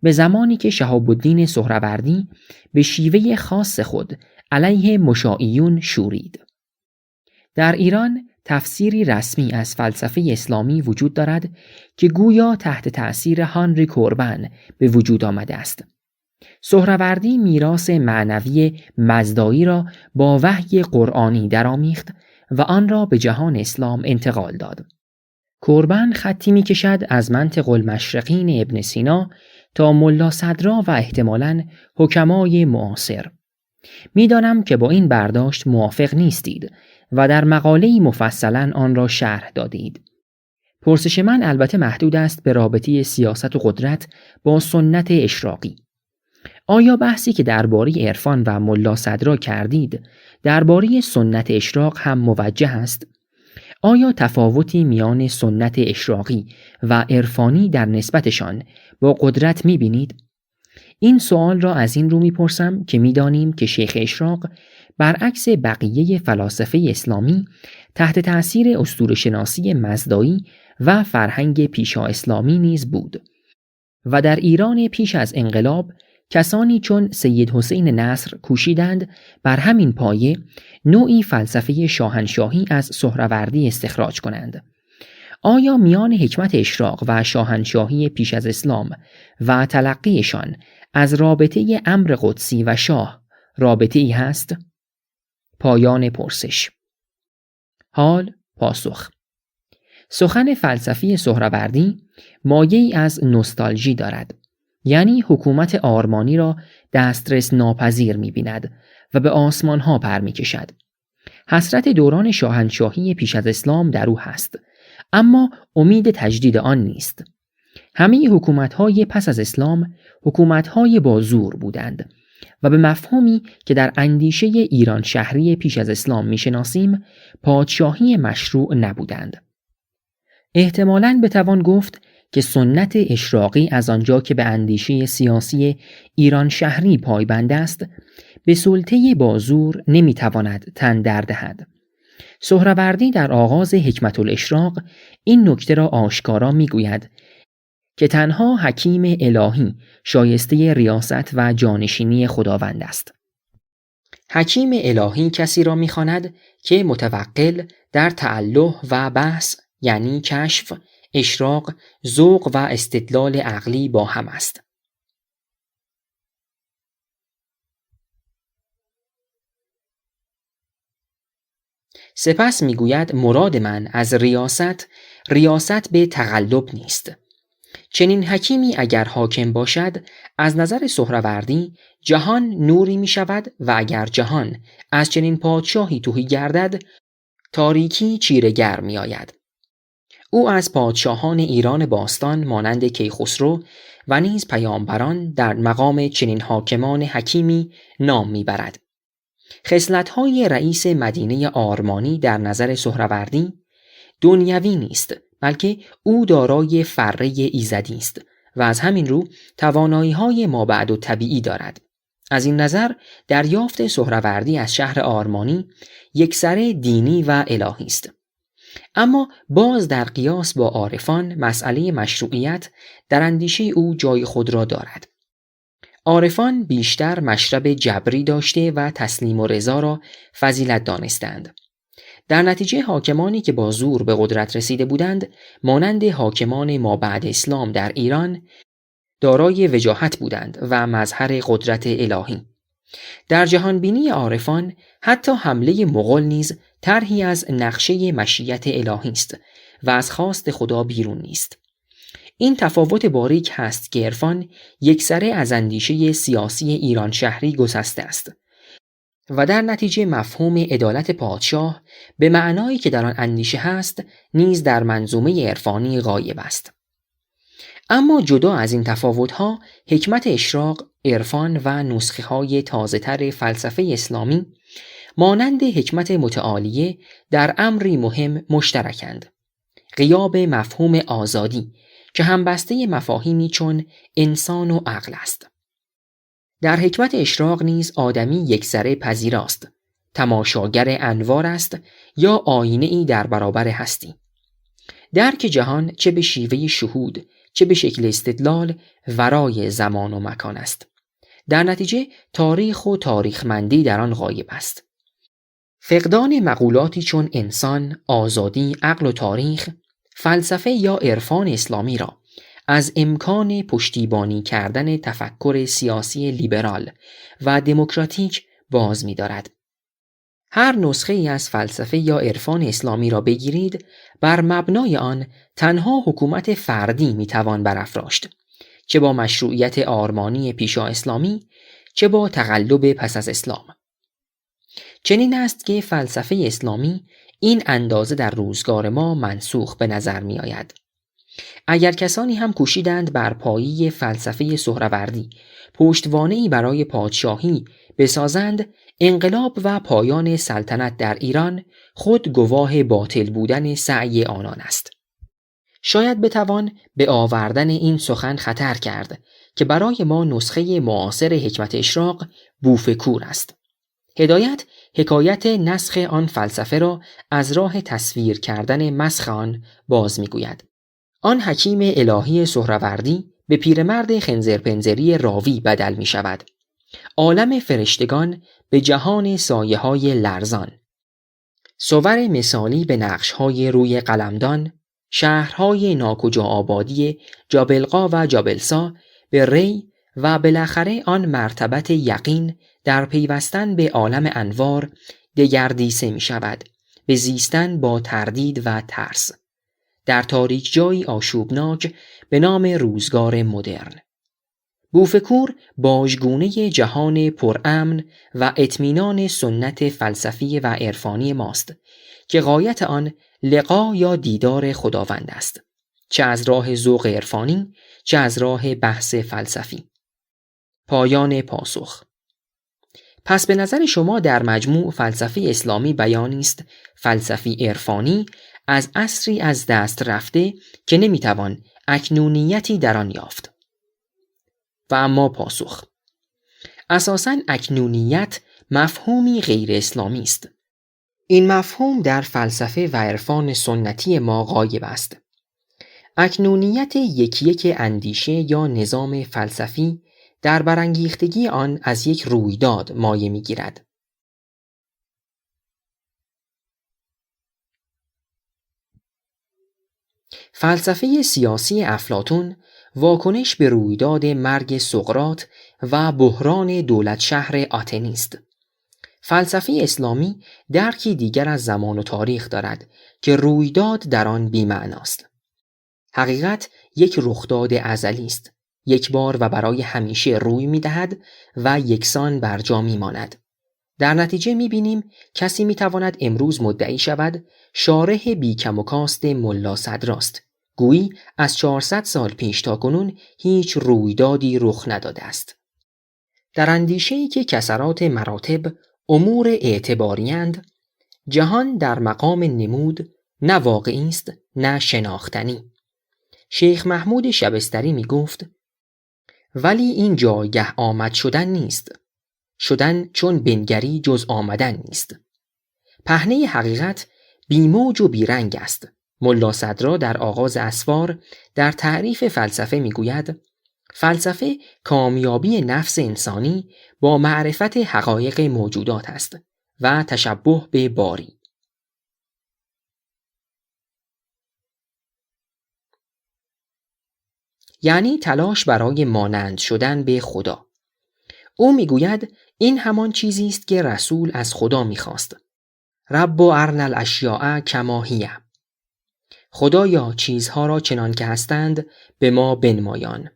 به زمانی که شهاب الدین سهروردی به شیوه خاص خود علیه مشاعیون شورید. در ایران تفسیری رسمی از فلسفه اسلامی وجود دارد که گویا تحت تأثیر هانری کوربن به وجود آمده است. سهروردی میراث معنوی مزدایی را با وحی قرآنی درآمیخت و آن را به جهان اسلام انتقال داد. کوربن خطی می کشد از منطق المشرقین ابن سینا تا ملا صدرا و احتمالاً حکمای معاصر. می دانم که با این برداشت موافق نیستید و در مقاله‌ای مفصلاً آن را شرح دادید. پرسش من البته محدود است به رابطه سیاست و قدرت با سنت اشراقی. آیا بحثی که درباره عرفان و ملا صدرا کردید درباره سنت اشراق هم موجه است؟ آیا تفاوتی میان سنت اشراقی و عرفانی در نسبتشان با قدرت می‌بینید؟ این سوال را از این رو می‌پرسم که می‌دانیم که شیخ اشراق برعکس بقیه فلاسفه اسلامی تحت تأثیر اسطوره‌شناسی مزدایی و فرهنگ پیشا اسلامی نیز بود و در ایران پیش از انقلاب کسانی چون سید حسین نصر کوشیدند بر همین پایه نوعی فلسفه شاهنشاهی از سهروردی استخراج کنند. آیا میان حکمت اشراق و شاهنشاهی پیش از اسلام و تلقیشان از رابطه امر قدسی و شاه رابطه ای هست؟ پایان پرسش. حال پاسخ. سخن فلسفی سهروردی مایه‌ای از نوستالژی دارد، یعنی حکومت آرمانی را دسترس ناپذیر می‌بیند و به آسمان‌ها پر می‌کشد. حسرت دوران شاهنشاهی پیش از اسلام در او هست، اما امید تجدید آن نیست. همه حکومت‌های پس از اسلام حکومت‌های با زور بودند و به مفهومی که در اندیشه ایران شهری پیش از اسلام می‌شناسیم پادشاهی مشروع نبودند. احتمالاً بتوان گفت که سنت اشراقی از آنجا که به اندیشه سیاسی ایران شهری پایبند است به سلطه با زور نمی‌تواند تن در دهد. سهروردی در آغاز حکمت الاشراق این نکته را آشکارا می‌گوید که تنها حکیم الهی شایسته ریاست و جانشینی خداوند است. حکیم الهی کسی را می‌خواند که متوکل در تعلح و بحث، یعنی کشف، اشراق، ذوق و استدلال عقلی با هم است. سپس میگوید مراد من از ریاست به تغلب نیست. چنین حکیمی اگر حاکم باشد از نظر سهروردی جهان نوری می شود و اگر جهان از چنین پادشاهی تهی گردد تاریکی چیره‌گر می آید. او از پادشاهان ایران باستان مانند کیخسرو و نیز پیامبران در مقام چنین حاکمان حکیمی نام میبرد. خصلت‌های رئیس مدینه آرمانی در نظر سهروردی دنیوی نیست، بلکه او دارای فره ایزدی است و از همین رو توانایی‌های مابعد و طبیعی دارد. از این نظر دریافت سهروردی از شهر آرمانی یکسره دینی و الهی است. اما باز در قیاس با عارفان مسئله مشروعیت در اندیشه او جای خود را دارد. عارفان بیشتر مشرب جبری داشته و تسلیم و رضا را فضیلت دانستند. در نتیجه حاکمانی که با زور به قدرت رسیده بودند مانند حاکمان مابعد اسلام در ایران دارای وجاهت بودند و مظهر قدرت الهی. در جهانبینی عارفان حتی حمله مغول نیز طرحی از نقشه مشیت الهی است و از خواست خدا بیرون نیست. این تفاوت باریک هست که عرفان یکسره از اندیشه سیاسی ایران شهری گسسته است و در نتیجه مفهوم عدالت پادشاه به معنایی که در آن اندیشه هست نیز در منظومه عرفانی غایب است. اما جدا از این تفاوت‌ها حکمت اشراق، عرفان و نسخه‌های تازه‌تر فلسفه اسلامی مانند حکمت متعالیه در امری مهم مشترکند: غیاب مفهوم آزادی که همبسته مفاهیمی چون انسان و عقل است. در حکمت اشراق نیز آدمی یکسره پذیر است، تماشاگر انوار است یا آینه‌ای در برابر هستی. درک جهان چه به شیوه شهود چه به شکل استدلال ورای زمان و مکان است. در نتیجه تاریخ و تاریخمندی در آن غایب است. فقدان مقولاتی چون انسان، آزادی، عقل و تاریخ، فلسفه یا عرفان اسلامی را از امکان پشتیبانی کردن تفکر سیاسی لیبرال و دموکراتیک باز می دارد. هر نسخه ای از فلسفه یا عرفان اسلامی را بگیرید، بر مبنای آن تنها حکومت فردی میتوان برافراشت، چه با مشروعیت آرمانی پیشا اسلامی، چه با تقلب پس از اسلام. چنین است که فلسفه اسلامی این اندازه در روزگار ما منسوخ به نظر می آید. اگر کسانی هم کوشیدند بر پایه فلسفه سهروردی پشتوانه‌ای برای پادشاهی بسازند، انقلاب و پایان سلطنت در ایران خود گواه باطل بودن سعی آنان است. شاید بتوان به آوردن این سخن خطر کرد که برای ما نسخه معاصر حکمت اشراق بوفکور است. هدایت حکایت نسخ آن فلسفه را از راه تصویر کردن مسخ آن باز می‌گوید. آن حکیم الهی سهروردی به پیرمرد خنزرپنزری راوی بدل می شود. عالم فرشتگان به جهان سایه های لرزان. صور مثالی به نقش های روی قلمدان، شهرهای ناکجا آبادی جابلقا و جابلسا به ری و بالاخره آن مرتبت یقین در پیوستن به عالم انوار دگردیسه می شود، به زیستن با تردید و ترس در تاریک جایی آشوبناک به نام روزگار مدرن. بوفکور باژگونه جهان پرامن و اطمینان سنت فلسفی و عرفانی ماست که غایت آن لقا یا دیدار خداوند است، چه از راه ذوق عرفانی چه از راه بحث فلسفی. پایان پاسخ. پس به نظر شما در مجموع فلسفه اسلامی بیانی است فلسفی عرفانی از عصری از دست رفته که نمیتوان اکنونیتی در آن یافت. و اما پاسخ. اساساً اکنونیت مفهومی غیر اسلامی است. این مفهوم در فلسفه و عرفان سنتی ما غایب است. اکنونیت یکی اندیشه یا نظام فلسفی در برانگیختگی آن از یک رویداد مایه می‌گیرد. فلسفه سیاسی افلاطون واکنش به رویداد مرگ سقراط و بحران دولت شهر آتن است. فلسفه اسلامی درکی دیگر از زمان و تاریخ دارد که رویداد در آن بی‌معناست. حقیقت یک رخداد ازلی است، یک بار و برای همیشه روی می‌دهد و یکسان بر جا می‌ماند. در نتیجه می‌بینیم کسی می‌تواند امروز مدعی شود شارح بیکم و کاست ملا صدراست، گویی از 400 سال پیش تا کنون هیچ رویدادی رخ نداده است. در اندیشه‌ای که کسرات مراتب امور اعتباری‌اند، جهان در مقام نمود نه واقعی است نه شناختنی. شیخ محمود شبستری می گفت ولی این جایگه آمد شدن نیست، شدن چون بنگری جز آمدن نیست. پهنه حقیقت بیموج و بیرنگ است. ملا صدرا در آغاز اسفار در تعریف فلسفه می گوید فلسفه کامیابی نفس انسانی با معرفت حقایق موجودات است و تشبه به باری. یعنی تلاش برای مانند شدن به خدا. او میگوید این همان چیزی است که رسول از خدا میخواست. رب و ارنا الاشیاء کما هی. خدایا چیزها را چنان که هستند به ما بنمایان.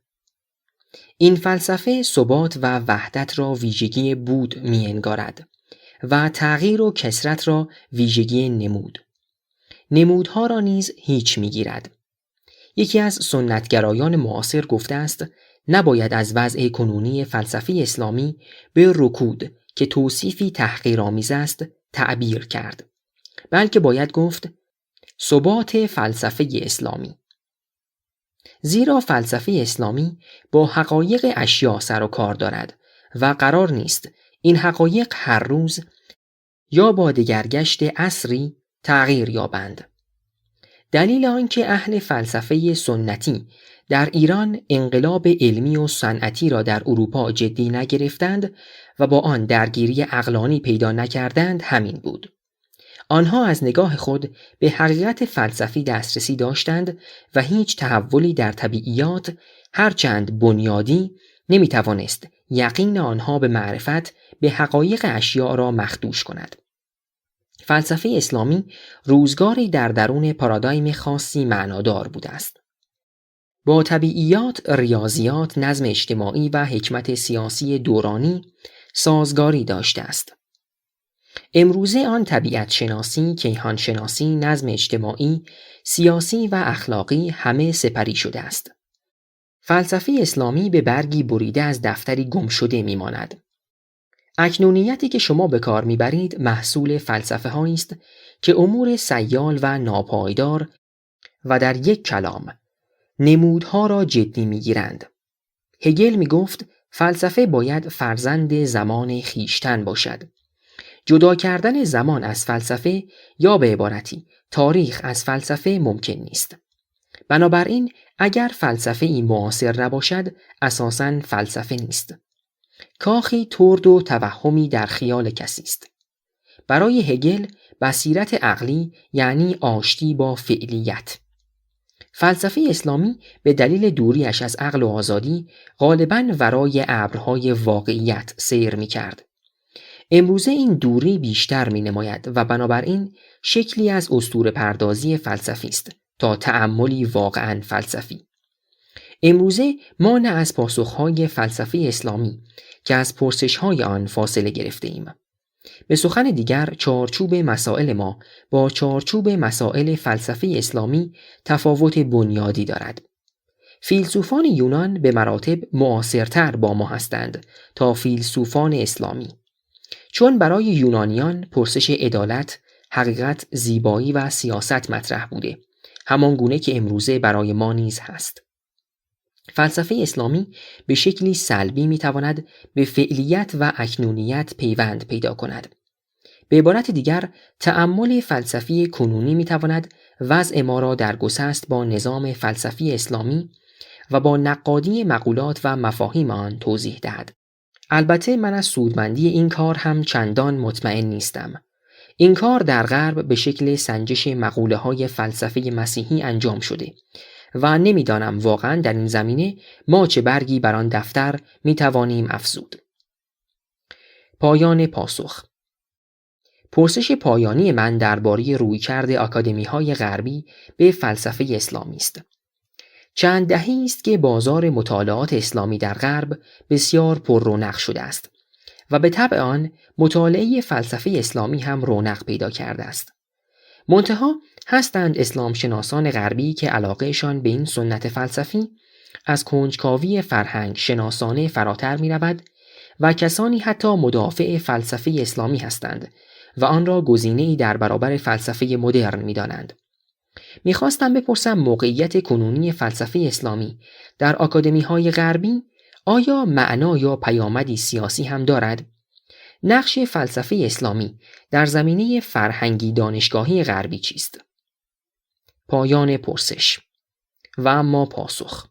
این فلسفه ثبات و وحدت را ویژگی بود می‌انگارد و تغییر و کثرت را ویژگی نمود. نمودها را نیز هیچ میگیرد. یکی از سنتگرایان معاصر گفته است نباید از وضع کنونی فلسفه اسلامی به رکود که توصیفی تحقیرآمیز است تعبیر کرد، بلکه باید گفت ثبات فلسفه اسلامی. زیرا فلسفه اسلامی با حقایق اشیا سر و کار دارد و قرار نیست این حقایق هر روز یا با دگرگشت عصری تغییر یابند. دلیل آنکه اهل فلسفه سنتی در ایران انقلاب علمی و صنعتی را در اروپا جدی نگرفتند و با آن درگیری عقلانی پیدا نکردند همین بود. آنها از نگاه خود به حقیقت فلسفی دسترسی داشتند و هیچ تحولی در طبیعیات هرچند بنیادی نمیتوانست یقین آنها به معرفت به حقایق اشیاء را مخدوش کند. فلسفه اسلامی روزگاری در درون پارادایم خاصی معنادار بوده است. با طبیعیات، ریاضیات، نظم اجتماعی و حکمت سیاسی دورانی سازگاری داشته است. امروزه آن طبیعت شناسی، کیهان شناسی، نظم اجتماعی، سیاسی و اخلاقی همه سپری شده است. فلسفه اسلامی به برگی بریده از دفتری گم شده میماند. اکنونیتی که شما به کار میبرید محصول فلسفه هایی است که امور سیال و ناپایدار و در یک کلام نمودها را جدی میگیرند. هگل میگفت فلسفه باید فرزند زمان خیشتن باشد. جدا کردن زمان از فلسفه یا به عبارتی تاریخ از فلسفه ممکن نیست. بنابراین اگر فلسفه ای معاصر نباشد اساساً فلسفه نیست. کاخی ترد و توهمی در خیال کسی است. برای هگل بصیرت عقلی یعنی آشتی با فعلیت. فلسفه اسلامی به دلیل دوریش از عقل و آزادی غالباً ورای ابرهای واقعیت سیر می کرد. امروزه این دوری بیشتر می نماید و بنابراین شکلی از اسطوره پردازی فلسفی است تا تأملی واقعاً فلسفی. امروزه ما نه از پاسخهای فلسفه اسلامی که از پرسشهای آن فاصله گرفته ایم. به سخن دیگر چارچوب مسائل ما با چارچوب مسائل فلسفه اسلامی تفاوت بنیادی دارد. فیلسوفان یونان به مراتب معاصرتر با ما هستند تا فیلسوفان اسلامی. چون برای یونانیان پرسش عدالت، حقیقت، زیبایی و سیاست مطرح بوده، همان گونه که امروزه برای ما نیز هست. فلسفه اسلامی به شکلی سلبی میتواند به فعلیت و اکنونیت پیوند پیدا کند. به عبارت دیگر، تأمل فلسفی کنونی میتواند وضع ما را در گسست با نظام فلسفی اسلامی و با نقادی مقولات و مفاهیم آن توضیح دهد. البته من از سودمندی این کار هم چندان مطمئن نیستم. این کار در غرب به شکل سنجش مقوله های فلسفه مسیحی انجام شده و نمیدانم واقعا در این زمینه ما چه برگی بر آن دفتر می توانیم افزود. پایان پاسخ. پرسش پایانی من درباره رویکرد آکادمی‌های غربی به فلسفه اسلامی است. چند دهه‌ای است که بازار مطالعات اسلامی در غرب بسیار پر رونق شده است و به طبع آن مطالعه فلسفه اسلامی هم رونق پیدا کرده است. منتها هستند اسلام شناسان غربی که علاقهشان به این سنت فلسفی از کنجکاوی فرهنگ شناسانه فراتر می رود و کسانی حتی مدافع فلسفه اسلامی هستند و آن را گزینه‌ای در برابر فلسفه مدرن می دانند. می خواستم بپرسم موقعیت کنونی فلسفه اسلامی در آکادمی‌های غربی آیا معنا یا پیامدی سیاسی هم دارد؟ نقش فلسفه اسلامی در زمینه فرهنگی دانشگاهی غربی چیست؟ پایان پرسش. و اما پاسخ.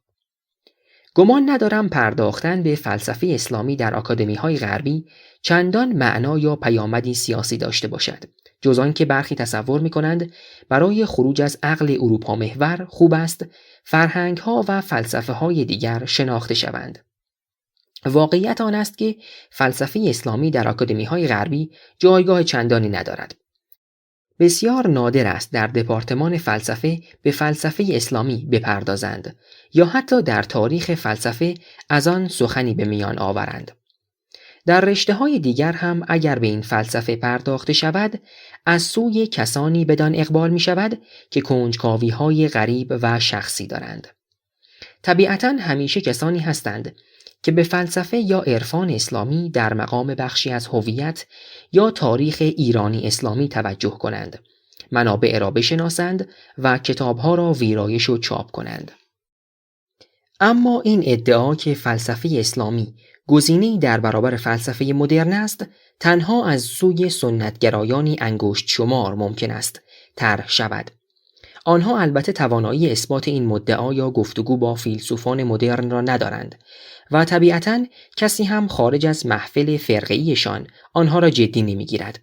گمان ندارم پرداختن به فلسفه اسلامی در آکادمی‌های غربی چندان معنا یا پیامدی سیاسی داشته باشد، جز آن که برخی تصور می‌کنند برای خروج از عقل اروپا محور خوب است فرهنگ‌ها و فلسفه‌های دیگر شناخته شوند. واقعیت آن است که فلسفه اسلامی در آکادمی‌های غربی جایگاه چندانی ندارد. بسیار نادر است در دپارتمان فلسفه به فلسفه اسلامی بپردازند یا حتی در تاریخ فلسفه از آن سخنی به میان آورند. در رشته‌های دیگر هم اگر به این فلسفه پرداخته شود از سوی کسانی بدان اقبال می شود که کنجکاوی‌های غریب و شخصی دارند. طبیعتاً همیشه کسانی هستند که به فلسفه یا عرفان اسلامی در مقام بخشی از هویت یا تاریخ ایرانی اسلامی توجه کنند، منابع را بشناسند و کتابها را ویرایش و چاپ کنند. اما این ادعا که فلسفه اسلامی گزینه‌ای در برابر فلسفه مدرن است، تنها از سوی سنتگرایانی انگشت شمار ممکن است طرح شود. آنها البته توانایی اثبات این مدعا یا گفتگو با فیلسوفان مدرن را ندارند و طبیعتاً کسی هم خارج از محفل فرقه‌ایشان آنها را جدی نمی‌گیرد.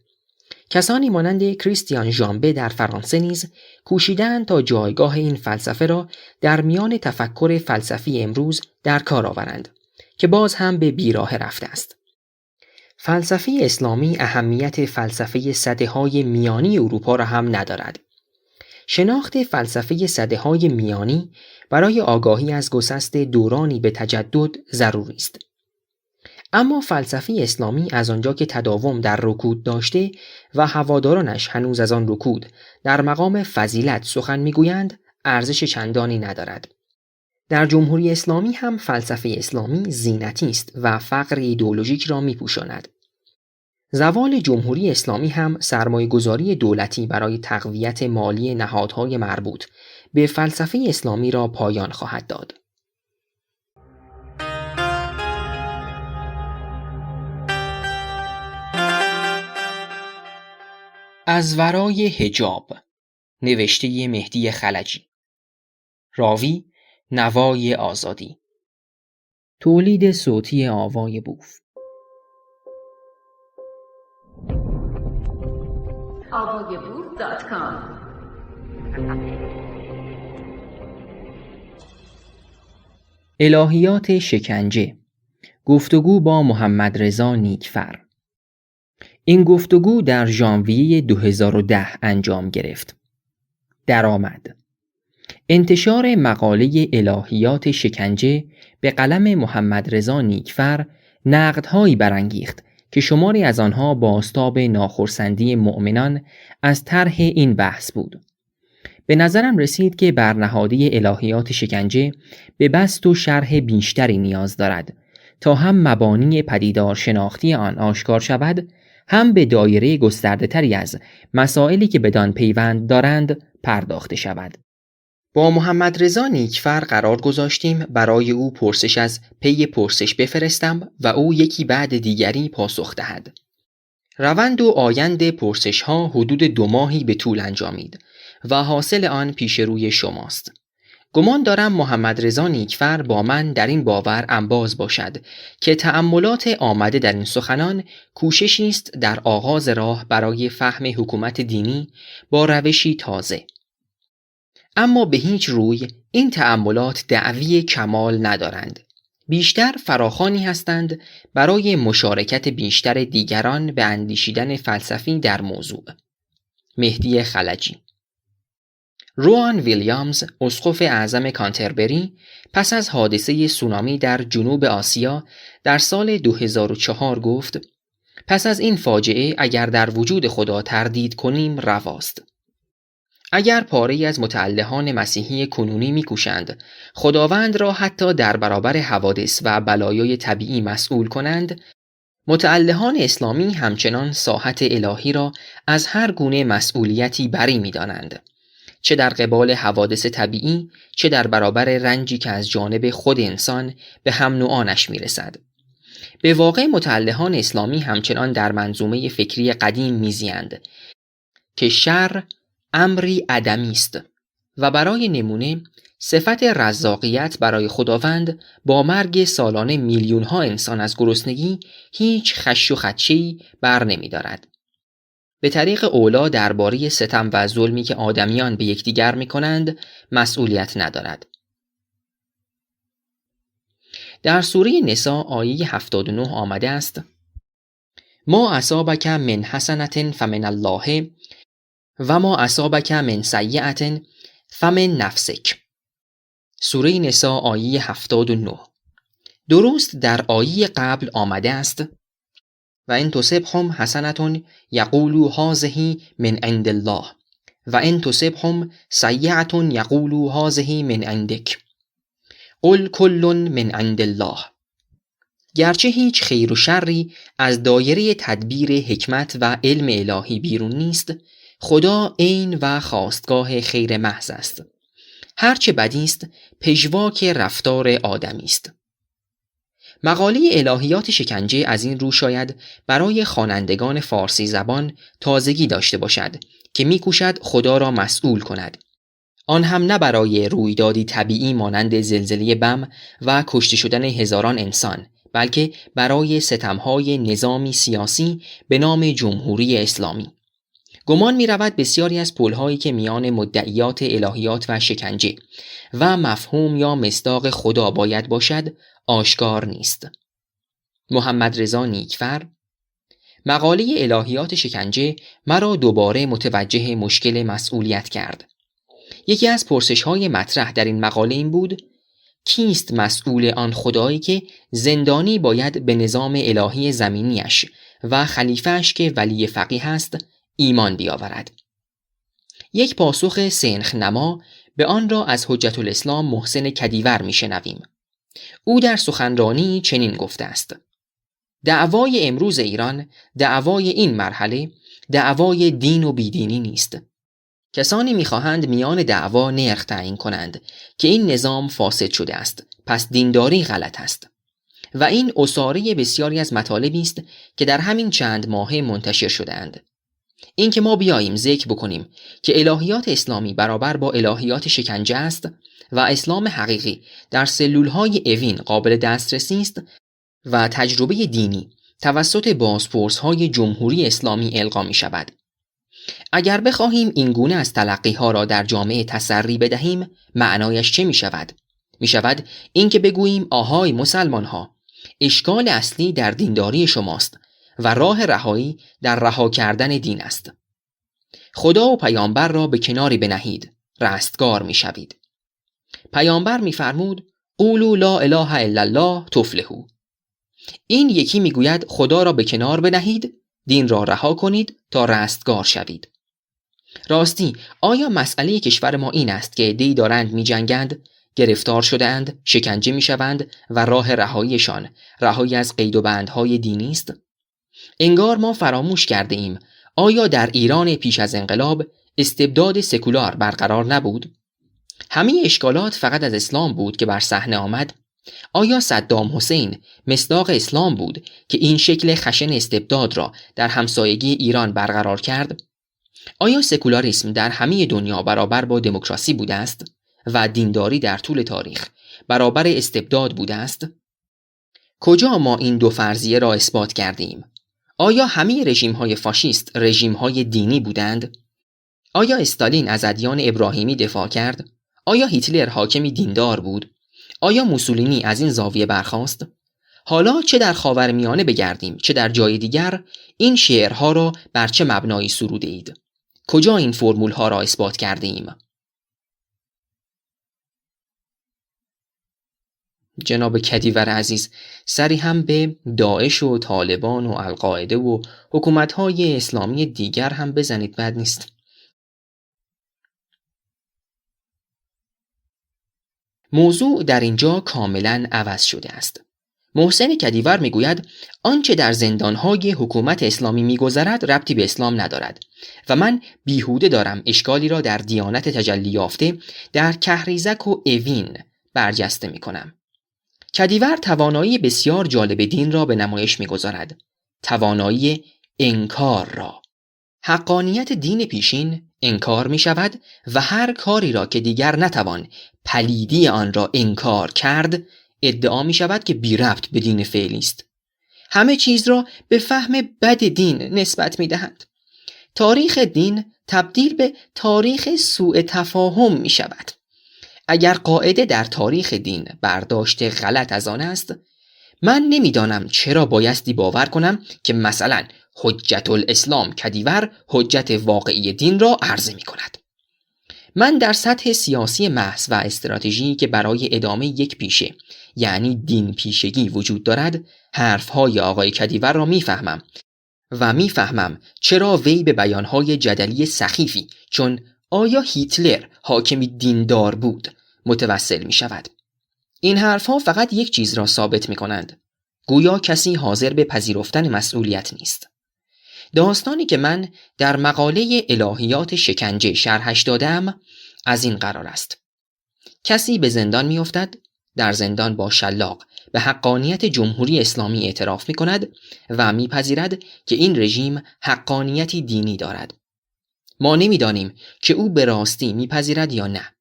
کسانی مانند کریستیان ژامبه در فرانسه نیز کوشیدند تا جایگاه این فلسفه را در میان تفکر فلسفی امروز در کار آورند که باز هم به بیراه رفته است. فلسفه اسلامی اهمیت فلسفه سده‌های میانی اروپا را هم ندارد. شناخت فلسفه سده‌های میانی برای آگاهی از گسست دورانی به تجدد ضروری است. اما فلسفه اسلامی از آنجا که تداوم در رکود داشته و هوادارانش هنوز از آن رکود در مقام فضیلت سخن میگویند، ارزش چندانی ندارد. در جمهوری اسلامی هم فلسفه اسلامی زینتی است و فقر ایدئولوژیک را میپوشاند. زوال جمهوری اسلامی هم سرمایه‌گذاری دولتی برای تقویت مالی نهادهای مربوط به فلسفه اسلامی را پایان خواهد داد. از ورای حجاب، نوشته مهدی خلجی. راوی نوای آزادی. تولید صوتی آوای بوف. avayaboof.com. الهیات شکنجه. گفتگو با محمدرضا نیکفر. این گفتگو در ژانویه 2010 انجام گرفت. درآمد: انتشار مقاله الهیات شکنجه به قلم محمدرضا نیکفر نقدهایی برانگیخت که شماری از آنها بازتاب ناخرسندی مؤمنان از طرح این بحث بود. به نظرم رسید که برنهادی الهیات شکنجه به بسط و شرح بیشتری نیاز دارد تا هم مبانی پدیدار شناختی آن آشکار شود، هم به دایره گسترده تری از مسائلی که بدان پیوند دارند پرداخته شود. با محمدرضا نیکفر قرار گذاشتیم برای او پرسش از پی پرسش بفرستم و او یکی بعد دیگری پاسخ دهد. روند و آیند پرسش ها حدود 2 ماهی به طول انجامید و حاصل آن پیش روی شماست. گمان دارم محمدرضا نیکفر با من در این باور انباز باشد که تأملات آمده در این سخنان کوششی است در آغاز راه برای فهم حکومت دینی با روشی تازه. اما به هیچ روی این تأملات دعوی کمال ندارند. بیشتر فراخوانی هستند برای مشارکت بیشتر دیگران به اندیشیدن فلسفی در موضوع. مهدی خلجی. روان ویلیامز، اسقف اعظم کانتربری، پس از حادثه سونامی در جنوب آسیا در سال 2004 گفت: پس از این فاجعه اگر در وجود خدا تردید کنیم رواست. اگر پاره‌ای از متعلهان مسیحی کنونی می‌کوشند خداوند را حتی در برابر حوادث و بلایای طبیعی مسئول کنند، متعلهان اسلامی همچنان ساحت الهی را از هر گونه مسئولیتی بری می‌دانند، چه در قبال حوادث طبیعی، چه در برابر رنجی که از جانب خود انسان به هم نوعانش می‌رسد. به واقع متعلهان اسلامی همچنان در منظومه فکری قدیم می‌زیند که شر امری عدمی است و برای نمونه صفت رزاقیت برای خداوند با مرگ سالانه میلیون‌ها انسان از گرسنگی هیچ خش و خدشه‌ای بر نمی‌دارد. به طریق اولا درباره ستم و ظلمی که آدمیان به یکدیگر می‌کنند مسئولیت ندارد. در سوره نساء آیه 79 آمده است: ما اصابک من حسنة فمن الله و ما اصابک من سیئة فمن نفسک. سوره نساء آیه 79. درست در آیه قبل آمده است: و ان تصبهم حسنة یقولوا هذه من عند الله و ان تصبهم سیئة یقولوا هذه من عندک قل کل من عند الله. گرچه هیچ خیر و شری از دایره تدبیر حکمت و علم الهی بیرون نیست، خدا عین و خواستگاه خیر محض است. هرچه بدی است پژواک رفتار آدمی است. مقاله الهیات شکنجه از این رو شاید برای خوانندگان فارسی زبان تازگی داشته باشد که می‌کوشد خدا را مسئول کند. آن هم نه برای رویدادی طبیعی مانند زلزله بم و کشته شدن هزاران انسان، بلکه برای ستم‌های نظامی سیاسی به نام جمهوری اسلامی. گمان می رود بسیاری از پل‌هایی که میان مدعیات الهیات و شکنجه و مفهوم یا مصداق خدا باید باشد آشکار نیست. محمدرضا نیکفر، مقاله الهیات شکنجه مرا دوباره متوجه مشکل مسئولیت کرد. یکی از پرسش‌های مطرح در این مقاله این بود: کیست مسئول آن خدایی که زندانی باید به نظام الهی زمینیش و خلیفه‌اش که ولی فقیه است ایمان بیاورد؟ یک پاسخ سنخ نما به آن را از حجت الاسلام محسن کدیور میشنویم. او در سخنرانی چنین گفته است: دعوای امروز ایران، دعوای این مرحله، دعوای دین و بیدینی نیست. کسانی میخواهند میان دعوا نرخ تعیین کنند که این نظام فاسد شده است، پس دینداری غلط است. و این عصاره بسیاری از مطالبی است که در همین چند ماه منتشر شده‌اند. این که ما بیاییم ذکر بکنیم که الهیات اسلامی برابر با الهیات شکنجه است و اسلام حقیقی در سلولهای اوین قابل دسترسی است و تجربه دینی توسط بازپرس‌های جمهوری اسلامی القا می شود. اگر بخواهیم این گونه از تلقی‌ها را در جامعه تسری بدهیم، معنایش چه می شود؟ می شود این که بگوییم آهای مسلمان‌ها، اشکال اصلی در دینداری شماست و راه رهایی در رها کردن دین است. خدا و پیامبر را به کناری بنهید، رستگار می شوید. پیامبر می فرمود: قولوا لا اله الا الله تفلحوا. این یکی می گوید خدا را به کنار بنهید، دین را رها کنید تا رستگار شوید. راستی آیا مسئله کشور ما این است که عده‌ای دارند می جنگند، گرفتار شده‌اند، شکنجه می شوند و راه رهاییشان رهایی از قید و بندهای دینی است؟ انگار ما فراموش کرده ایم آیا در ایران پیش از انقلاب استبداد سکولار برقرار نبود؟ همه اشکالات فقط از اسلام بود که بر صحنه آمد. آیا صدام حسین مصداق اسلام بود که این شکل خشن استبداد را در همسایگی ایران برقرار کرد؟ آیا سکولاریسم در همه دنیا برابر با دموکراسی بوده است و دینداری در طول تاریخ برابر استبداد بوده است؟ کجا ما این دو فرضیه را اثبات کردیم؟ آیا همه رژیم‌های فاشیست رژیم‌های دینی بودند؟ آیا استالین از ادیان ابراهیمی دفاع کرد؟ آیا هیتلر حاکمی دیندار بود؟ آیا موسولینی از این زاویه برخاست؟ حالا چه در خاورمیانه بگردیم چه در جای دیگر، این شعرها را بر چه مبنایی سروده اید؟ کجا این فرمول‌ها را اثبات کرده ایم؟ جناب کدیور عزیز، سری هم به داعش و طالبان و القاعده و حکومت‌های اسلامی دیگر هم بزنید، بد نیست. موضوع در اینجا کاملا عوض شده است. محسن کدیور میگوید آنچه در زندانهای حکومت اسلامی میگذرد ربطی به اسلام ندارد و من بیهوده دارم اشکالی را در دیانت تجلی یافته در کهریزک و اوین برجسته میکنم. کدیور توانایی بسیار جالب دین را به نمایش میگذارد، توانایی انکار را. حقانیت دین پیشین انکار می شود و هر کاری را که دیگر نتوان پلیدی آن را انکار کرد ادعا می شود که بی ربط به دین فعلی است. همه چیز را به فهم بد دین نسبت می دهند. تاریخ دین تبدیل به تاریخ سوء تفاهم می شود. اگر قاعده در تاریخ دین برداشت غلط از آن است، من نمیدانم چرا بایستی باور کنم که مثلا حجت الاسلام کدیور حجت واقعی دین را عرضه می کند. من در سطح سیاسی محض و استراتژی که برای ادامه یک پیشه یعنی دین پیشگی وجود دارد، حرفهای آقای کدیور را میفهمم و میفهمم چرا وی به بیانهای جدلی سخیفی چون آیا هیتلر حاکمی دیندار بود متوسل می شود. این حرفها فقط یک چیز را ثابت می کنند: گویا کسی حاضر به پذیرفتن مسئولیت نیست. داستانی که من در مقاله الهیات شکنجه شرحش دادم از این قرار است: کسی به زندان می افتد، در زندان با شلاق به حقانیت جمهوری اسلامی اعتراف می کند و می پذیرد که این رژیم حقانیتی دینی دارد. ما نمی دانیم که او به راستی می پذیرد یا نه.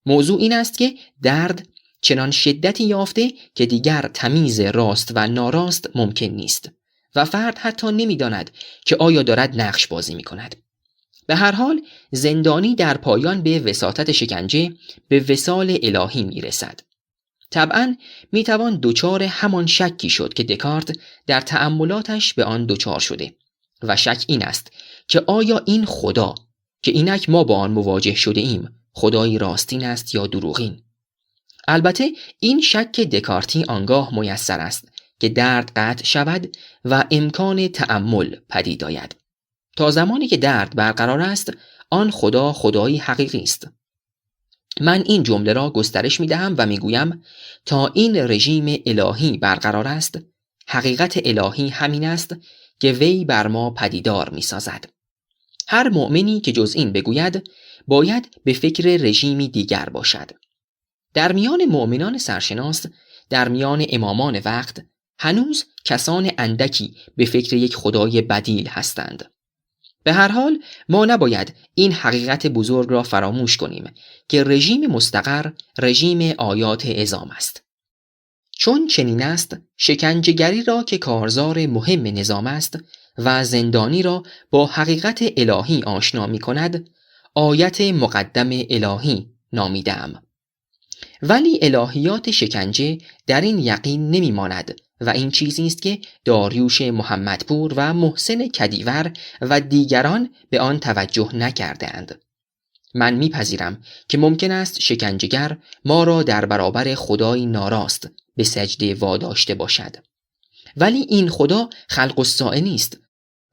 موضوع این است که درد چنان شدتی یافته که دیگر تمیز راست و ناراست ممکن نیست و فرد حتی نمی داند که آیا دارد نقش بازی می کند. به هر حال زندانی در پایان به وساطت شکنجه به وصال الهی می رسد. طبعاً می توان دچار همان شکی شد که دکارت در تأملاتش به آن دچار شده و شک این است که آیا این خدا که اینک ما با آن مواجه شده ایم خدایی راستین است یا دروغین؟ البته این شک دکارتی آنگاه میسر است که درد قطع شود و امکان تأمل پدید آید. تا زمانی که درد برقرار است آن خدا خدایی حقیقی است. من این جمله را گسترش می دهم و می گویم تا این رژیم الهی برقرار است حقیقت الهی همین است که وی بر ما پدیدار می سازد. هر مؤمنی که جز این بگوید باید به فکر رژیمی دیگر باشد. در میان مؤمنان سرشناس، در میان امامان وقت، هنوز کسان اندکی به فکر یک خدای بدیل هستند. به هر حال ما نباید این حقیقت بزرگ را فراموش کنیم که رژیم مستقر رژیم آیات عظام است. چون چنین است شکنجه‌گری را که کارزار مهم نظام است و زندانی را با حقیقت الهی آشنا می کند آیت مقدم الهی نامیدم. ولی الهیات شکنجه در این یقین نمی ماند و این چیزی است که داریوش محمدپور و محسن کدیور و دیگران به آن توجه نکردند. من میپذیرم که ممکن است شکنجهگر ما را در برابر خدای ناراست به سجده واداشته باشد. ولی این خدا خلق الساعه نیست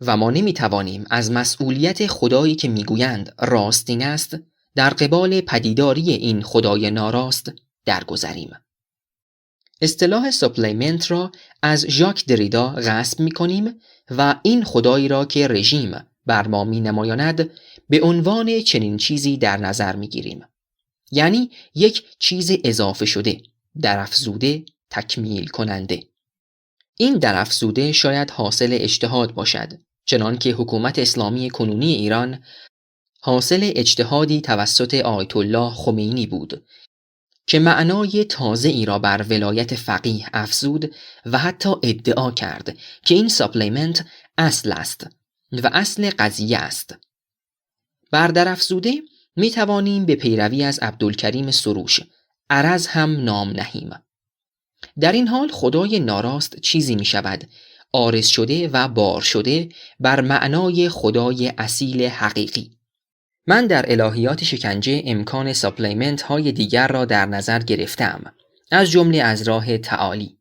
و ما نمیتوانیم از مسئولیت خدایی که میگویند راستین است در قبال پدیداری این خدای ناراست درگذریم. اصطلاح سپلیمنت را از ژاک دریدا غصب می‌کنیم و این خدایی را که رژیم بر ما می‌نمایاند به عنوان چنین چیزی در نظر می‌گیریم. یعنی یک چیز اضافه شده، درافزوده، تکمیل کننده. این درافزوده شاید حاصل اجتهاد باشد، چنان که حکومت اسلامی کنونی ایران حاصل اجتهادی توسط آیت الله خمینی بود که معنای تازه ای را بر ولایت فقیه افزود و حتی ادعا کرد که این سپلیمنت اصل است و اصل قضیه است. بر درافزوده می توانیم به پیروی از عبدالکریم سروش عرض هم نام نهیم. در این حال خدای ناراست چیزی می شود عارض شده و بار شده بر معنای خدای اصیل حقیقی. من در الهیات شکنجه امکان سپلیمنت های دیگر را در نظر گرفتم، از جمله از راه تعالی،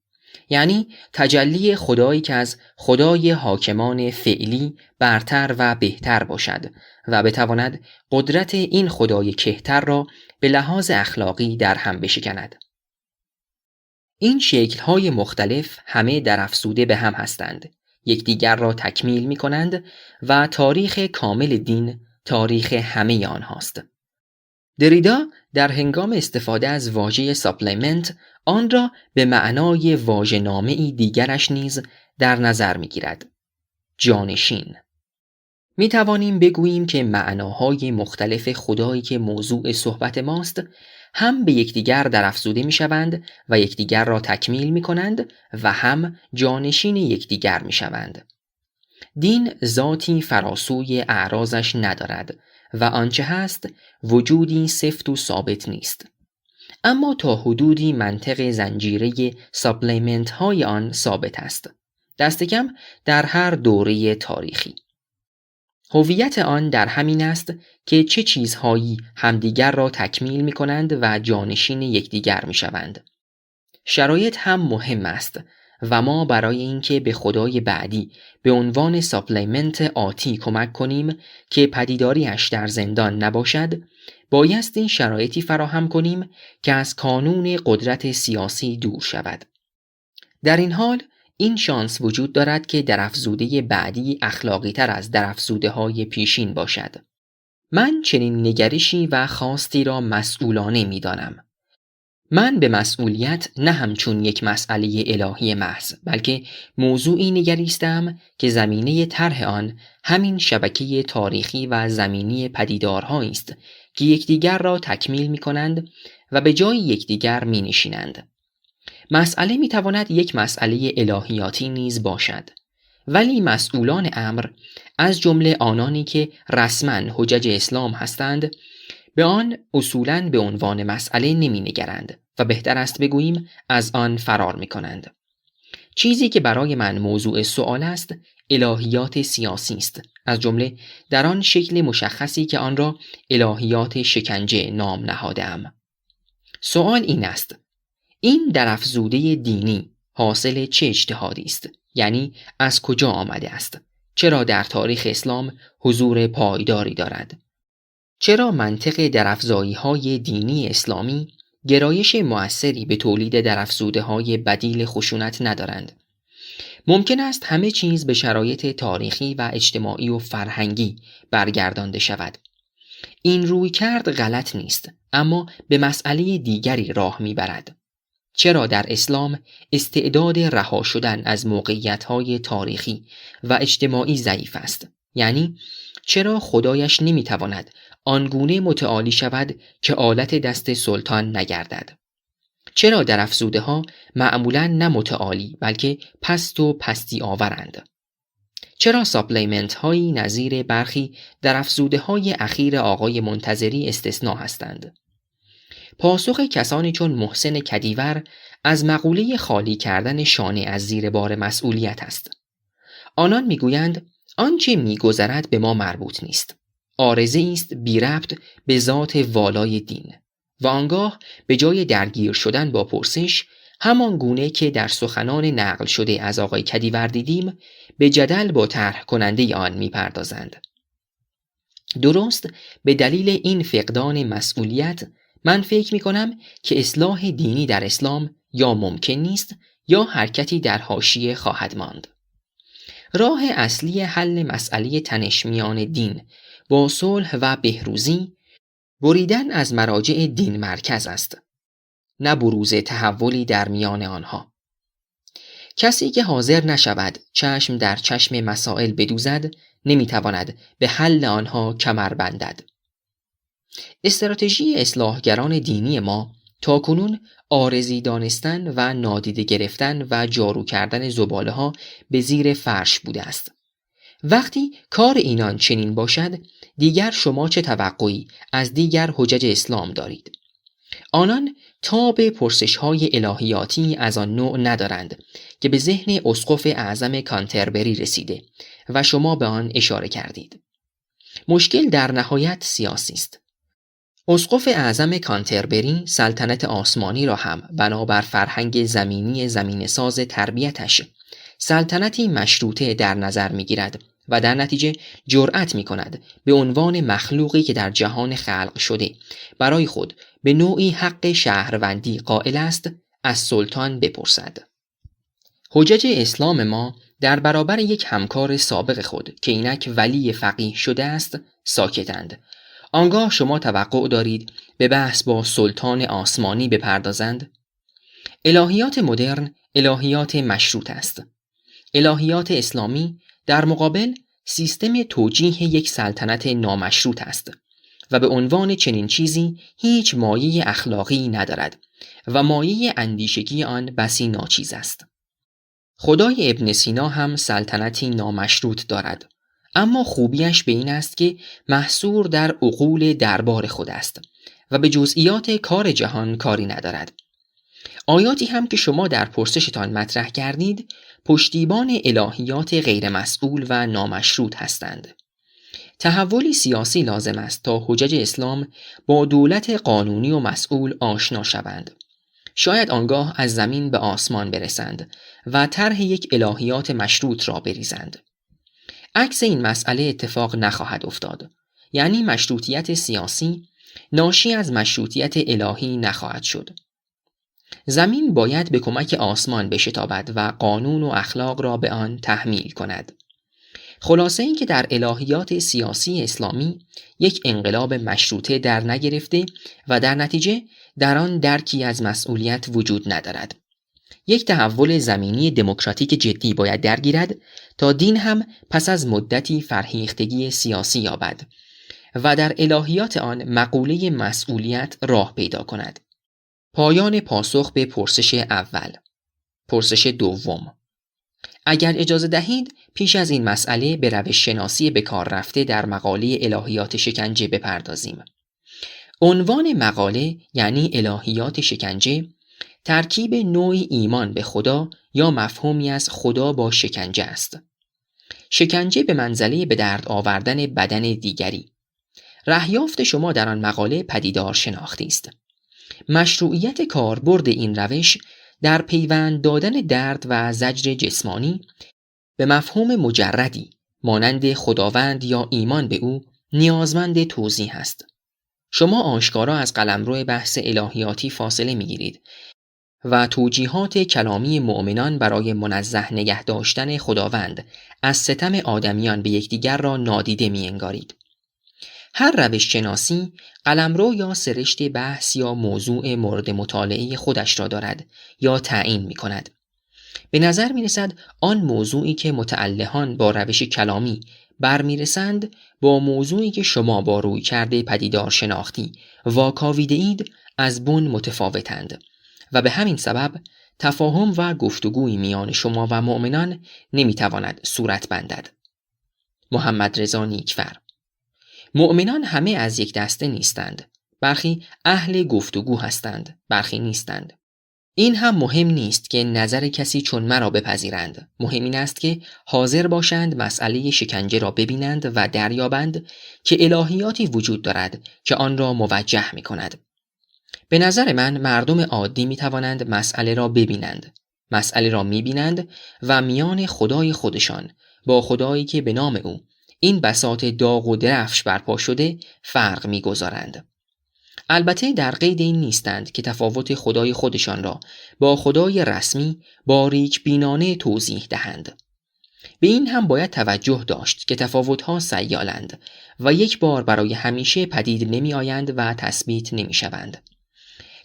یعنی تجلی خدایی که از خدای حاکمان فعلی برتر و بهتر باشد و بتواند قدرت این خدای کهتر را به لحاظ اخلاقی در هم بشکند. این شکل‌های مختلف همه درافزوده به هم هستند، یکدیگر را تکمیل می کنند و تاریخ کامل دین تاریخ همه آنهاست. دریدا در هنگام استفاده از واژه سپلیمنت آن را به معنای واژه‌نامه‌ای دیگرش نیز در نظر می‌گیرد. جانشین. می توانیم بگوییم که معناهای مختلف خدایی که موضوع صحبت ماست هم به یکدیگر درافزوده می‌شوند و یکدیگر را تکمیل می‌کنند و هم جانشین یکدیگر می‌شوند. دین ذاتی فراسوی اعراضش ندارد و آنچه هست وجودی سفت و ثابت نیست، اما تا حدودی منطق زنجیره سپلیمنت های آن ثابت است، دست کم در هر دوره تاریخی. هویت آن در همین است که چه چیزهایی همدیگر را تکمیل می کنند و جانشین یکدیگر می شوند. شرایط هم مهم است و ما برای اینکه به خدای بعدی به عنوان سپلیمنت آتی کمک کنیم که پدیداریش در زندان نباشد، بایستی شرایطی فراهم کنیم که از کانون قدرت سیاسی دور شود. در این حال این شانس وجود دارد که درافزوده بعدی اخلاقی تر از درافزوده های پیشین باشد. من چنین نگرشی و خواستی را مسئولانه می دانم. من به مسئولیت نه همچون یک مسئله الهی محض، بلکه موضوعی نگریستم که زمینه طرح آن همین شبکه تاریخی و زمینی پدیدارهایی است که یکدیگر را تکمیل می کنند و به جای یکدیگر می نشینند. مسئله می تواند یک مسئله الهیاتی نیز باشد، ولی مسئولان امر از جمله آنانی که رسما حجج اسلام هستند به آن اصولاً به عنوان مسئله نمی نگرند و بهتر است بگوییم از آن فرار می کنند. چیزی که برای من موضوع سؤال است الهیات سیاسی است، از جمله در آن شکل مشخصی که آن را الهیات شکنجه نام نهاده‌ام. سؤال این است: این درافزوده دینی حاصل چه اجتهادی است؟ یعنی از کجا آمده است؟ چرا در تاریخ اسلام حضور پایداری دارد؟ چرا منطق درافزایی‌های دینی اسلامی گرایش مؤثری به تولید درافزوده‌های بدیل خشونت ندارند؟ ممکن است همه چیز به شرایط تاریخی و اجتماعی و فرهنگی برگردانده شود. این رویکرد غلط نیست، اما به مسئله دیگری راه میبرد. چرا در اسلام استعداد رها شدن از موقعیت‌های تاریخی و اجتماعی ضعیف است؟ یعنی چرا خدایش نمیتواند آنگونه متعالی شود که آلت دست سلطان نگردد؟ چرا درافزوده‌ها معمولاً نه متعالی بلکه پست و پستی آورند؟ چرا ساپلیمنت هایی نظیر برخی درافزوده‌های اخیر آقای منتظری استثناء هستند؟ پاسخ کسانی چون محسن کدیور از مقوله خالی کردن شانه از زیر بار مسئولیت است. آنان میگویند آنچه میگذرد به ما مربوط نیست. عارضه است بی ربط به ذات والای دین و آنگاه به جای درگیر شدن با پرسش، همان گونه که در سخنان نقل شده از آقای کدیور دیدیم، به جدل با طرح کننده آن میپردازند. درست به دلیل این فقدان مسئولیت من فکر میکنم که اصلاح دینی در اسلام یا ممکن نیست یا حرکتی در حاشیه خواهد ماند. راه اصلی حل مسئله تنش میان دین با صلح و بهروزی بریدن از مراجع دین مرکز است، نه بروز تحولی در میان آنها. کسی که حاضر نشود چشم در چشم مسائل بدوزد نمیتواند به حل آنها کمر بندد. استراتژی اصلاحگران دینی ما تاکنون عارضی دانستن و نادیده گرفتن و جارو کردن زباله ها به زیر فرش بوده است. وقتی کار اینان چنین باشد، دیگر شما چه توقعی از دیگر حجج اسلام دارید؟ آنان تاب پرسش‌های الهیاتی از آن نوع ندارند که به ذهن اسقف اعظم کانتربری رسیده و شما به آن اشاره کردید. مشکل در نهایت سیاسی است. اسقف اعظم کانتربری سلطنت آسمانی را هم بنابر فرهنگ زمینی زمینه‌ساز تربیتش سلطنتی مشروطه در نظر می‌گیرد و در نتیجه جرأت می‌کند به عنوان مخلوقی که در جهان خلق شده برای خود به نوعی حق شهروندی قائل است از سلطان بپرسد. حجج اسلام ما در برابر یک همکار سابق خود که اینک ولی فقیه شده است ساکتند. آنگاه شما توقع دارید به بحث با سلطان آسمانی بپردازند؟ الهیات مدرن الهیات مشروط است. الهیات اسلامی در مقابل سیستم توجیه یک سلطنت نامشروط است و به عنوان چنین چیزی هیچ مایه اخلاقی ندارد و مایه اندیشگی آن بسی ناچیز است. خدای ابن سینا هم سلطنتی نامشروط دارد، اما خوبیش به این است که محصور در عقول دربار خود است و به جزئیات کار جهان کاری ندارد. آیاتی هم که شما در پرسشتان مطرح کردید پشتیبان الهیات غیر مسئول و نامشروط هستند. تحولی سیاسی لازم است تا حجج اسلام با دولت قانونی و مسئول آشنا شوند. شاید آنگاه از زمین به آسمان برسند و طرح یک الهیات مشروط را بریزند. عکس این مسئله اتفاق نخواهد افتاد، یعنی مشروطیت سیاسی ناشی از مشروطیت الهی نخواهد شد. زمین باید به کمک آسمان بشتابد و قانون و اخلاق را به آن تحمیل کند. خلاصه این که در الهیات سیاسی اسلامی یک انقلاب مشروطه در نگرفته و در نتیجه در آن درکی از مسئولیت وجود ندارد. یک تحول زمینی دموکراتیک جدی باید درگیرد تا دین هم پس از مدتی فرهیختگی سیاسی یابد و در الهیات آن مقوله مسئولیت راه پیدا کند. پایان پاسخ به پرسش اول. پرسش دوم. اگر اجازه دهید پیش از این مسئله به روش شناسی به کار رفته در مقاله الهیات شکنجه بپردازیم. عنوان مقاله یعنی الهیات شکنجه ترکیب نوعی ایمان به خدا یا مفهومی از خدا با شکنجه است. شکنجه به منزله به درد آوردن بدن دیگری. رهیافت شما در آن مقاله پدیدار شناختی است. مشروعیت کاربرد این روش در پیوند دادن درد و زجر جسمانی به مفهوم مجردی مانند خداوند یا ایمان به او نیازمند توضیح است. شما آشکارا از قلمرو بحث الهیاتی فاصله می‌گیرید و توجیهات کلامی مؤمنان برای منزه نگه داشتن خداوند از ستم آدمیان به یکدیگر را نادیده می‌انگارید. هر روش شناسی قلمرو یا سرشت بحث یا موضوع مورد مطالعه خودش را دارد یا تعیین می‌کند. به نظر می‌رسد آن موضوعی که متعلهان با روش کلامی برمی‌رسند با موضوعی که شما با رویکرد پدیدار شناختی واکاویده اید از بن متفاوتند و به همین سبب تفاهم و گفتگوی میان شما و مؤمنان نمی‌تواند صورت بندد. محمد رضا نیکفر. مؤمنان همه از یک دسته نیستند. برخی اهل گفتگو هستند، برخی نیستند. این هم مهم نیست که نظر کسی چون مرا بپذیرند. مهم این است که حاضر باشند مسئله شکنجه را ببینند و دریابند که الهیاتی وجود دارد که آن را موجه می کند. به نظر من مردم عادی می توانند مسئله را ببینند. مسئله را می بینند و میان خدای خودشان با خدایی که به نام او این بساط داغ و درفش برپا شده فرق می گذارند. البته در قید این نیستند که تفاوت خدای خودشان را با خدای رسمی باریک بینانه توضیح دهند. به این هم باید توجه داشت که تفاوت‌ها سیالند و یک بار برای همیشه پدید نمی آیند و تثبیت نمی شوند.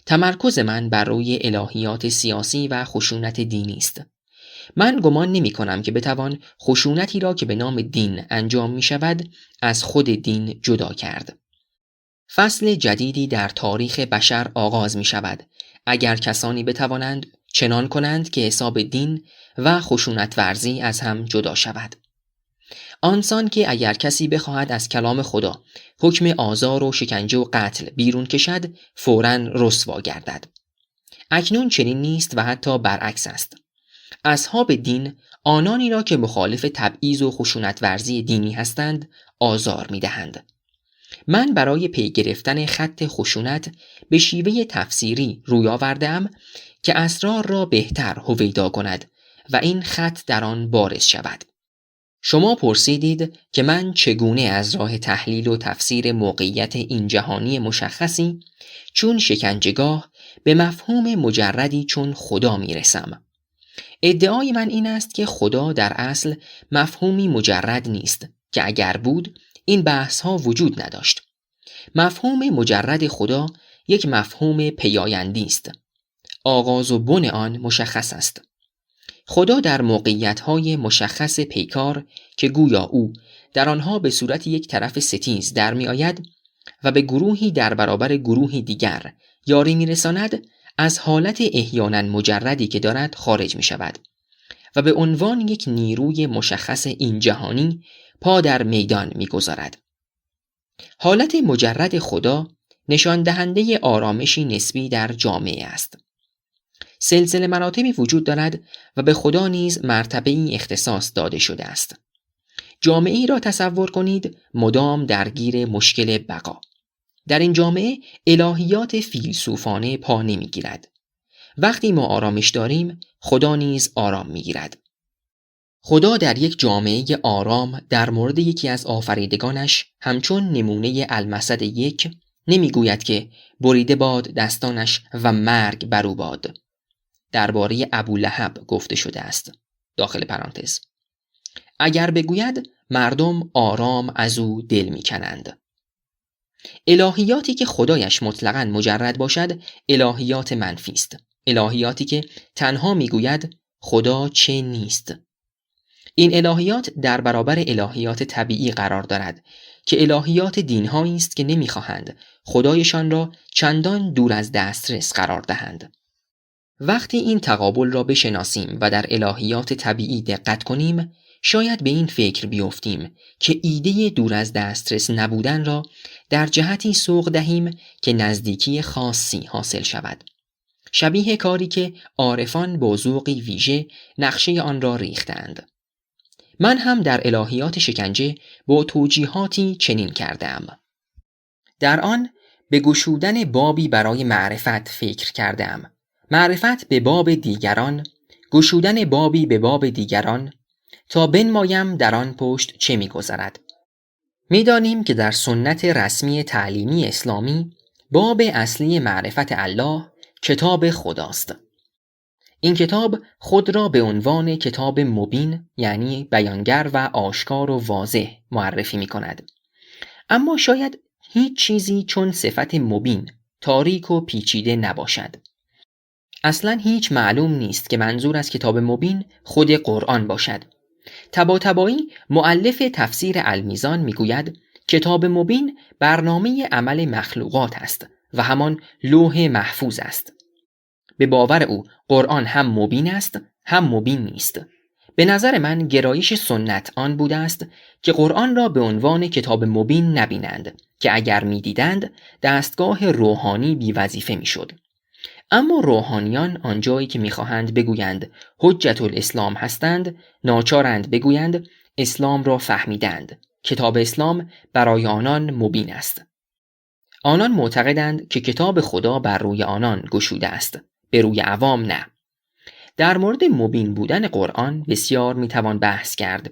تمرکز من بر روی الهیات سیاسی و خشونت دینی است. من گمان نمی کنم که بتوان خشونتی را که به نام دین انجام می شود از خود دین جدا کرد. فصل جدیدی در تاریخ بشر آغاز می شود اگر کسانی بتوانند چنان کنند که حساب دین و خشونت ورزی از هم جدا شود. آنسان که اگر کسی بخواهد از کلام خدا حکم آزار و شکنجه و قتل بیرون کشد فوراً رسوا گردد. اکنون چنین نیست و حتی برعکس است. اصحاب دین آنانی را که مخالف تبعیض و خشونت ورزی دینی هستند آزار می دهند. من برای پی گرفتن خط خشونت به شیوه تفسیری روی آوردم که اسرار را بهتر هویدا کند و این خط در آن بارز شود. شما پرسیدید که من چگونه از راه تحلیل و تفسیر موقعیت این جهانی مشخصی چون شکنجهگاه به مفهوم مجردی چون خدا میرسم. ادعای من این است که خدا در اصل مفهومی مجرد نیست که اگر بود این بحث ها وجود نداشت. مفهوم مجرد خدا یک مفهوم پیایندی است. آغاز و بن آن مشخص است. خدا در موقعیت‌های مشخص پیکار که گویا او در آنها به صورت یک طرف ستیز در می آید و به گروهی در برابر گروهی دیگر یاری می رساند از حالت احیانا مجردی که دارد خارج می شود و به عنوان یک نیروی مشخص این جهانی پا در میدان می گذارد. حالت مجرد خدا نشان دهنده آرامشی نسبی در جامعه است. سلسله مراتبی وجود دارد و به خدا نیز مرتبه‌ای اختصاص داده شده است. جامعه‌ای را تصور کنید مدام درگیر مشکل بقا. در این جامعه الهیات فیلسوفانه پا نمی‌گیرد. وقتی ما آرامش داریم، خدا نیز آرام می‌گیرد. خدا در یک جامعه آرام در مورد یکی از آفریدگانش همچون نمونه المسد یک نمی‌گوید که بریده باد دستانش و مرگ بر او باد. درباره ابولهب گفته شده است. داخل پرانتز. اگر بگوید مردم آرام از او دل می‌کنند. الهیاتی که خدایش مطلقاً مجرد باشد الهیات منفی است. الهیاتی که تنها میگوید خدا چه نیست. این الهیات در برابر الهیات طبیعی قرار دارد که الهیات دین‌هایی است که نمی‌خواهند خدایشان را چندان دور از دسترس قرار دهند. وقتی این تقابل را بشناسیم و در الهیات طبیعی دقت کنیم، شاید به این فکر بیفتیم که ایده دور از دسترس نبودن را در جهتی سوق دهیم که نزدیکی خاصی حاصل شود. شبیه کاری که عارفان با ذوقی ویژه نقشه آن را ریختند. من هم در الهیات شکنجه با توجیهاتی چنین کردم. در آن به گشودن بابی برای معرفت فکر کردم. معرفت به باب دیگران، گشودن بابی به باب دیگران، تا بنمایم در آن پشت چه می‌گذرد. می‌دانیم که در سنت رسمی تعلیمی اسلامی باب اصلی معرفت الله کتاب خداست. این کتاب خود را به عنوان کتاب مبین، یعنی بیانگر و آشکار و واضح معرفی می‌کند. اما شاید هیچ چیزی چون صفت مبین تاریک و پیچیده نباشد. اصلاً هیچ معلوم نیست که منظور از کتاب مبین خود قرآن باشد. طباطبایی مؤلف تفسیر المیزان میگوید کتاب مبین برنامه عمل مخلوقات است و همان لوح محفوظ است. به باور او قرآن هم مبین است هم مبین نیست. به نظر من گرایش سنت آن بوده است که قرآن را به عنوان کتاب مبین نبینند که اگر می‌دیدند دستگاه روحانی بی وظیفه می‌شد. اما روحانیان آنجایی که می‌خواهند بگویند حجت الاسلام هستند، ناچارند بگویند اسلام را فهمیدند. کتاب اسلام برای آنان مبین است. آنان معتقدند که کتاب خدا بر روی آنان گشوده است، به روی عوام نه. در مورد مبین بودن قرآن بسیار میتوان بحث کرد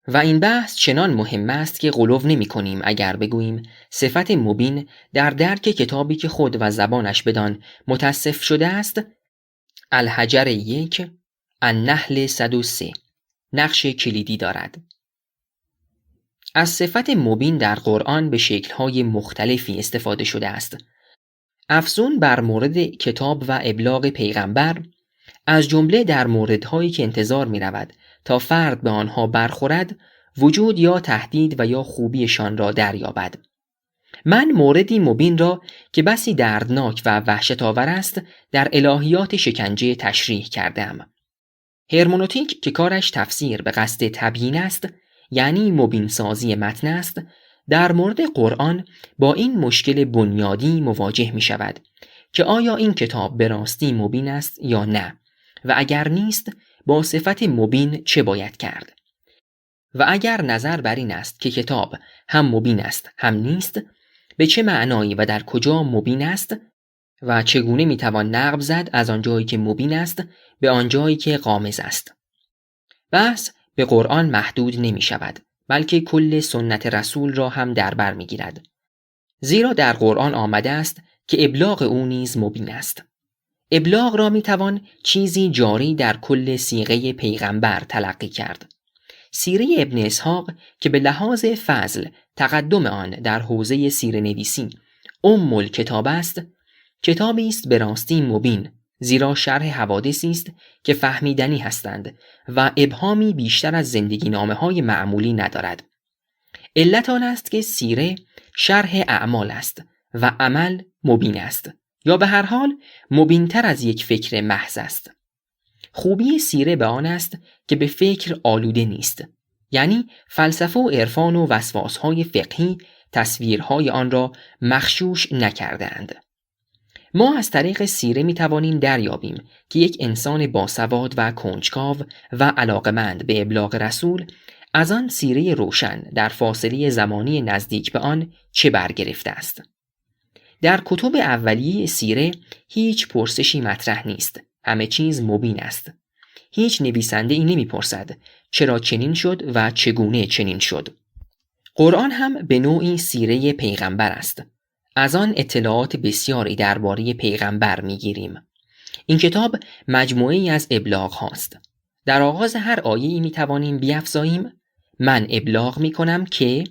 و این بحث چنان مهم است که غلو نمی‌کنیم اگر بگوییم صفت مبین در درک کتابی که خود و زبانش بدان متصف شده است الحجر 1 النحل 103 نقش کلیدی دارد. از صفت مبین در قرآن به شکل‌های مختلفی استفاده شده است. افزون بر مورد کتاب و ابلاغ پیغمبر، از جمله در موردهایی که انتظار می رود تا فرد به آنها برخورد، وجود یا تهدید و یا خوبیشان را دریابد. من موردی مبین را که بسی دردناک و وحشت‌آور است در الهیات شکنجه تشریح کردم. هرمنوتیک که کارش تفسیر به قصد تبیین است، یعنی مبین سازی متن است، در مورد قرآن با این مشکل بنیادی مواجه می شود که آیا این کتاب به راستی مبین است یا نه، و اگر نیست با صفت مبین چه باید کرد؟ و اگر نظر بر این است که کتاب هم مبین است هم نیست، به چه معنایی و در کجا مبین است و چگونه میتوان نقب زد از آنجایی که مبین است به آنجایی که غامض است؟ بحث به قرآن محدود نمی شود، بلکه کل سنت رسول را هم در بر می گیرد. زیرا در قرآن آمده است که ابلاغ او نیز مبین است. ابلاغ را می توان چیزی جاری در کل صیغه پیغمبر تلقی کرد. سیره ابن اسحاق که به لحاظ فضل تقدم آن در حوزه سیره نویسی الکتاب است، کتابی است به راستی مبین، زیرا شرح حوادثی است که فهمیدنی هستند و ابهامی بیشتر از زندگی نامه‌های معمولی ندارد. علت آن است که سیره شرح اعمال است و عمل مبین است، یا به هر حال مبین‌تر از یک فکر محض است. خوبی سیره به آن است که به فکر آلوده نیست، یعنی فلسفه و عرفان و وسواس‌های فقهی تصویرهای آن را مغشوش نکردند. ما از طریق سیره می توانیم دریابیم که یک انسان باسواد و کنجکاو و علاقمند به ابلاغ رسول از آن سیره روشن در فاصله زمانی نزدیک به آن چه برگرفته است. در کتب اولیه سیره هیچ پرسشی مطرح نیست، همه چیز مبین است. هیچ نویسنده ای نمی پرسد چرا چنین شد و چگونه چنین شد. قرآن هم به نوعی سیره پیغمبر است. از آن اطلاعات بسیاری درباره پیغمبر می‌گیریم. این کتاب مجموعه‌ای از ابلاغ هاست. در آغاز هر آیه‌ای می‌توانیم بیفزاییم من ابلاغ می‌کنم که،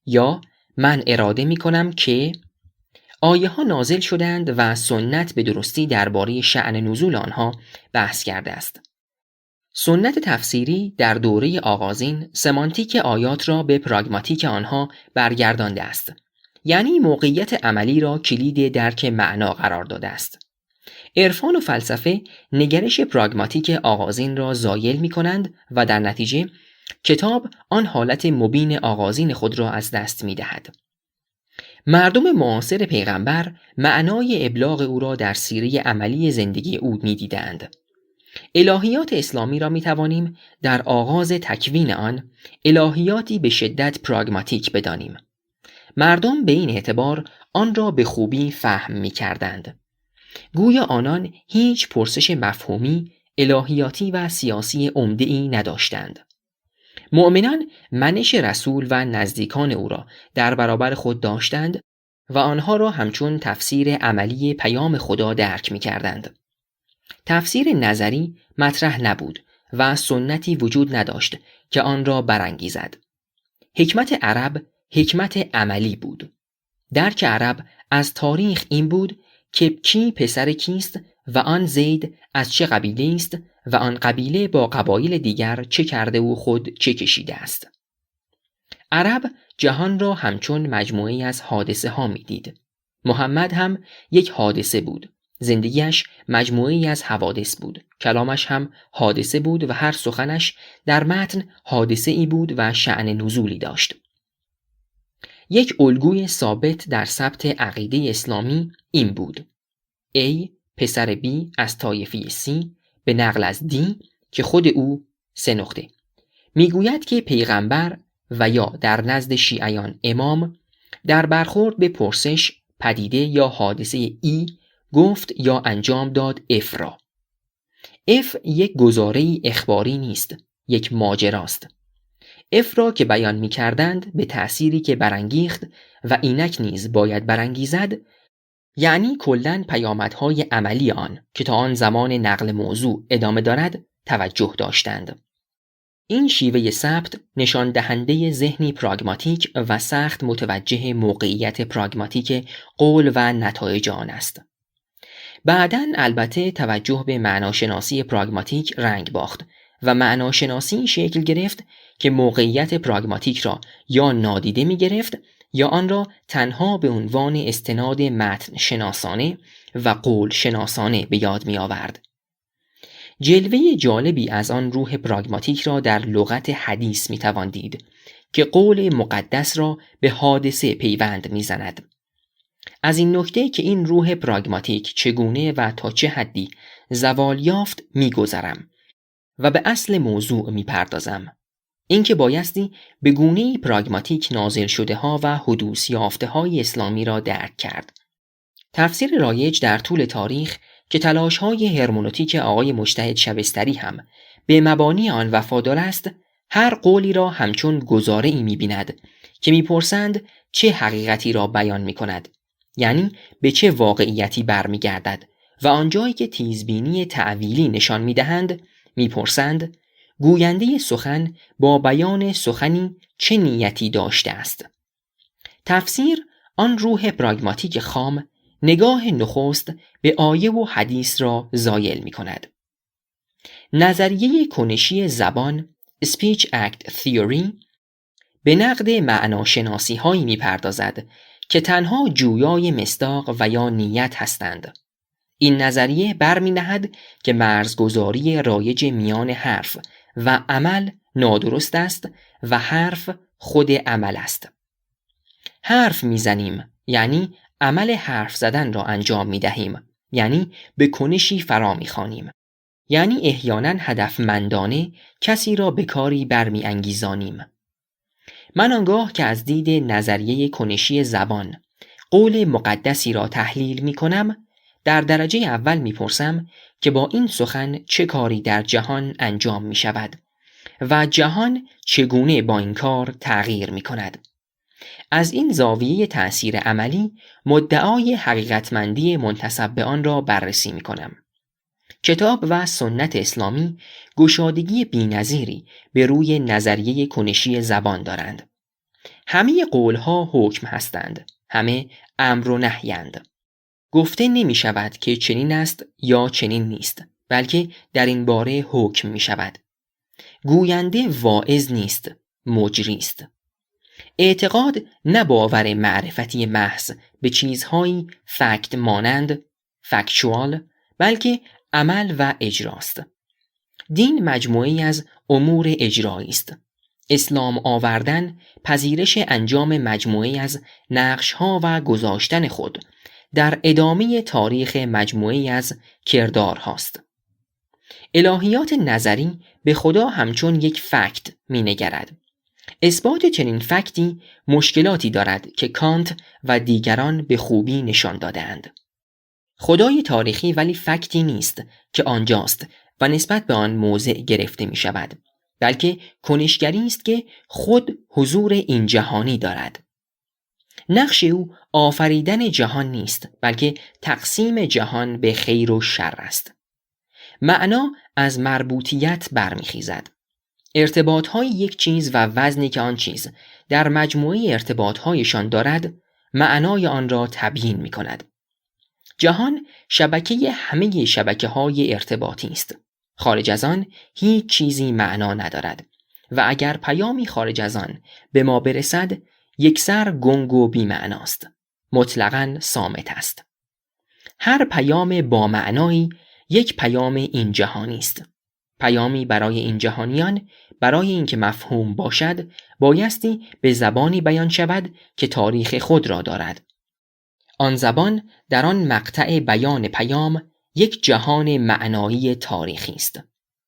یا من اراده می‌کنم که. آیه‌ها نازل شدند و سنت به درستی درباره شأن نزول آنها بحث کرده است. سنت تفسیری در دوره آغازین سمانتیک آیات را به پراگماتیک آنها برگردانده است، یعنی موقعیت عملی را کلید درک معنا قرار داده است. عرفان و فلسفه نگرش پراگماتیک آغازین را زایل می کنند و در نتیجه کتاب آن حالت مبین آغازین خود را از دست می دهد. مردم معاصر پیغمبر معنای ابلاغ او را در سیره عملی زندگی او می‌دیدند. الهیات اسلامی را می‌توانیم در آغاز تکوین آن الهیاتی به شدت پراگماتیک بدانیم. مردم به این اعتبار آن را به خوبی فهم می‌کردند. گویا آنان هیچ پرسش مفهومی، الهیاتی و سیاسی عمده‌ای نداشتند. مؤمنان منش رسول و نزدیکان او را در برابر خود داشتند و آنها را همچون تفسیر عملی پیام خدا درک می‌کردند. تفسیر نظری مطرح نبود و سنتی وجود نداشت که آن را برانگیزد. حکمت عرب حکمت عملی بود. درک عرب از تاریخ این بود که کی پسر کیست و آن زید از چه قبیله است و آن قبیله با قبایل دیگر چه کرده و خود چه کشیده است. عرب جهان را همچون مجموعی از حادثه ها می دید. محمد هم یک حادثه بود. زندگیش مجموعی از حوادث بود. کلامش هم حادثه بود و هر سخنش در متن حادثه ای بود و شأن نزولی داشت. یک الگوی ثابت در ثبت عقیده اسلامی این بود: A پسر B از طایفه C به نقل از D که خود او میگوید که پیغمبر و یا در نزد شیعیان امام در برخورد به پرسش پدیده یا حادثه E گفت یا انجام داد F را. F یک گزاره‌ای اخباری نیست، یک ماجراست. F را که بیان می کردند به تأثیری که برانگیخت و اینک نیز باید برانگیزد، یعنی کلاً پیامدهای عملی آن که تا آن زمان نقل موضوع ادامه دارد توجه داشتند. این شیوه ثبت نشان دهنده ذهنی پراگماتیک و سخت متوجه موقعیت پراگماتیک قول و نتایج آن است. بعداً البته توجه به معناشناسی پراگماتیک رنگ باخت و معناشناسی شکل گرفت که موقعیت پراگماتیک را یا نادیده می گرفت یا آن را تنها به عنوان استناد متن شناسانه و قول شناسانه به یاد می آورد. جلوه جالبی از آن روح پراگماتیک را در لغت حدیث می توان دید که قول مقدس را به حادثه پیوند می زند. از این نکته که این روح پراگماتیک چگونه و تا چه حدی زوال یافت می گذرم و به اصل موضوع می پردازم. اینکه بایستی به گونه‌ای پراگماتیک نازل شده ها و حدوث یافته های اسلامی را درک کرد. تفسیر رایج در طول تاریخ که تلاش های هرمنوتیک آقای مجتهد شبستری هم به مبانی آن وفادار است، هر قولی را همچون گزاره‌ای می‌بیند که می‌پرسند چه حقیقتی را بیان می‌کند، یعنی به چه واقعیتی برمیگردد، و آنجایی که تیزبینی تعویلی نشان می‌دهند می‌پرسند گوینده سخن با بیان سخنی چه نیتی داشته است. تفسیر آن روح پراگماتیک خام نگاه نخست به آیه و حدیث را زایل می کند. نظریه کنشی زبان Speech Act Theory به نقد معناشناسی هایی می پردازد که تنها جویای مصداق و یا نیت هستند. این نظریه برمی نهد که مرزگذاری رایج میان حرف و عمل نادرست است و حرف خود عمل است. حرف میزنیم یعنی عمل حرف زدن را انجام می دهیم، یعنی به کنشی فرا می خوانیم، یعنی احیانا هدفمندانه کسی را به کاری برمی انگیزانیم. من آنگاه که از دید نظریه کنشی زبان قول مقدسی را تحلیل می کنم، در درجه اول می پرسم که با این سخن چه کاری در جهان انجام می شود و جهان چگونه با این کار تغییر می کند. از این زاویه تأثیر عملی مدعای حقیقتمندی منتسب به آن را بررسی می کنم. کتاب و سنت اسلامی گشادگی بی‌نظیری به روی نظریه کنشی زبان دارند. همه قولها حکم هستند، همه امر و نهیند. گفته نمی شود که چنین است یا چنین نیست، بلکه در این باره حکم می شود. گوینده واعظ نیست، مجری است. اعتقاد نه باور معرفتی محض به چیزهایی فکت مانند فکچوال، بلکه عمل و اجراست. دین مجموعی از امور اجرایی است. اسلام آوردن پذیرش انجام مجموعه از نقش‌ها و گذاشتن خود در ادامه تاریخ مجموعه از کردارهاست. الهیات نظری به خدا همچون یک فکت می نگرد. اثبات چنین فکتی مشکلاتی دارد که کانت و دیگران به خوبی نشان دادند. خدای تاریخی ولی فکتی نیست که آنجاست و نسبت به آن موضع گرفته می شود، بلکه کنشگری است که خود حضور این جهانی دارد. نقش او آفریدن جهان نیست، بلکه تقسیم جهان به خیر و شر است. معنا از مربوطیت برمیخیزد. ارتباطهای یک چیز و وزنی که آن چیز در مجموعه ارتباطهایشان دارد، معنای آن را تبیین می کند. جهان شبکه همه شبکه‌های ارتباطی است. خارج از آن هیچ چیزی معنا ندارد و اگر پیامی خارج از آن به ما برسد، یکسر گنگ و بی معناست. مطلقاً صامت است. هر پیام با معنایی یک پیام این جهانی است. پیامی برای این جهانیان برای اینکه مفهوم باشد بایستی به زبانی بیان شود که تاریخ خود را دارد. آن زبان در آن مقطع بیان پیام یک جهان معنایی تاریخی است.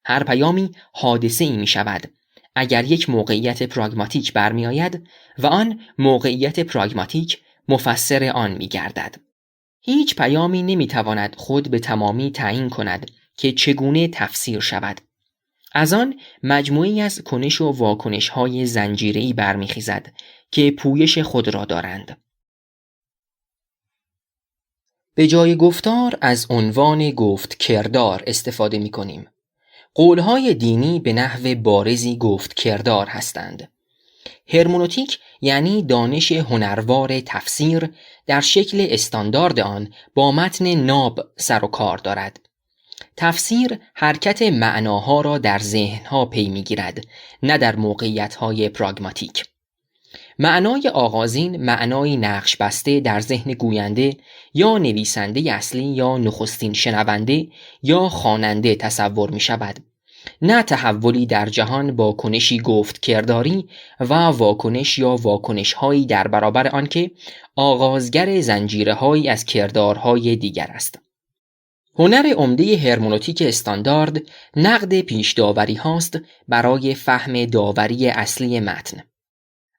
هر پیامی حادثه‌ای می شود اگر یک موقعیت پراگماتیک برمی آید و آن موقعیت پراگماتیک مفسر آن می گردد. هیچ پیامی نمی تواند خود به تمامی تعیین کند که چگونه تفسیر شود. از آن مجموعی از کنش و واکنش های زنجیره‌ای برمیخیزد که پویش خود را دارند. به جای گفتار از عنوان گفت کردار استفاده می کنیم. قولهای دینی به نحو بارزی گفت کردار هستند. هرمنوتیک یعنی دانش هنروار تفسیر در شکل استاندارد آن با متن ناب سر و کار دارد. تفسیر حرکت معناها را در ذهنها پی می‌گیرد، نه در موقعیت‌های پراگماتیک. معنای آغازین معنای نقش بسته در ذهن گوینده یا نویسنده اصلی یا نخستین شنونده یا خواننده تصور می شود، نه تحولی در جهان با کنشی گفت کرداری و واکنش یا واکنش هایی در برابر آنکه آغازگر زنجیره هایی از کردارهای دیگر است. هنر عمده هرمنوتیک استاندارد نقد پیش داوری هاست برای فهم داوری اصلی متن.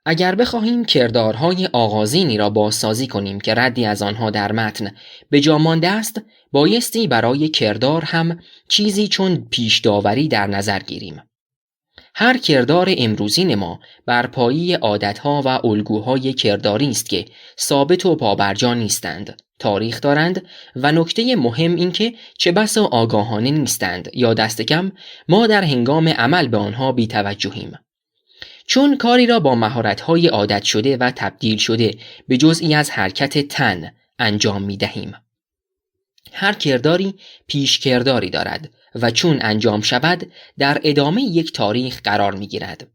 اگر بخواهیم کردارهای آغازینی را بازسازی کنیم که ردی از آنها در متن به جا مانده است، بایستی برای کردار هم چیزی چون پیش داوری در نظر گیریم. هر کردار امروزین ما بر پایه عادتها و الگوهای کرداری است که ثابت و پابرجا نیستند، تاریخ دارند و نکته مهم این که چه بسا آگاهانه نیستند یا دست کم ما در هنگام عمل به آنها بی توجهیم. چون کاری را با مهارت‌های عادت شده و تبدیل شده به جزئی از حرکت تن انجام می‌دهیم. هر کرداری پیش کرداری دارد و چون انجام شود در ادامه یک تاریخ قرار می‌گیرد.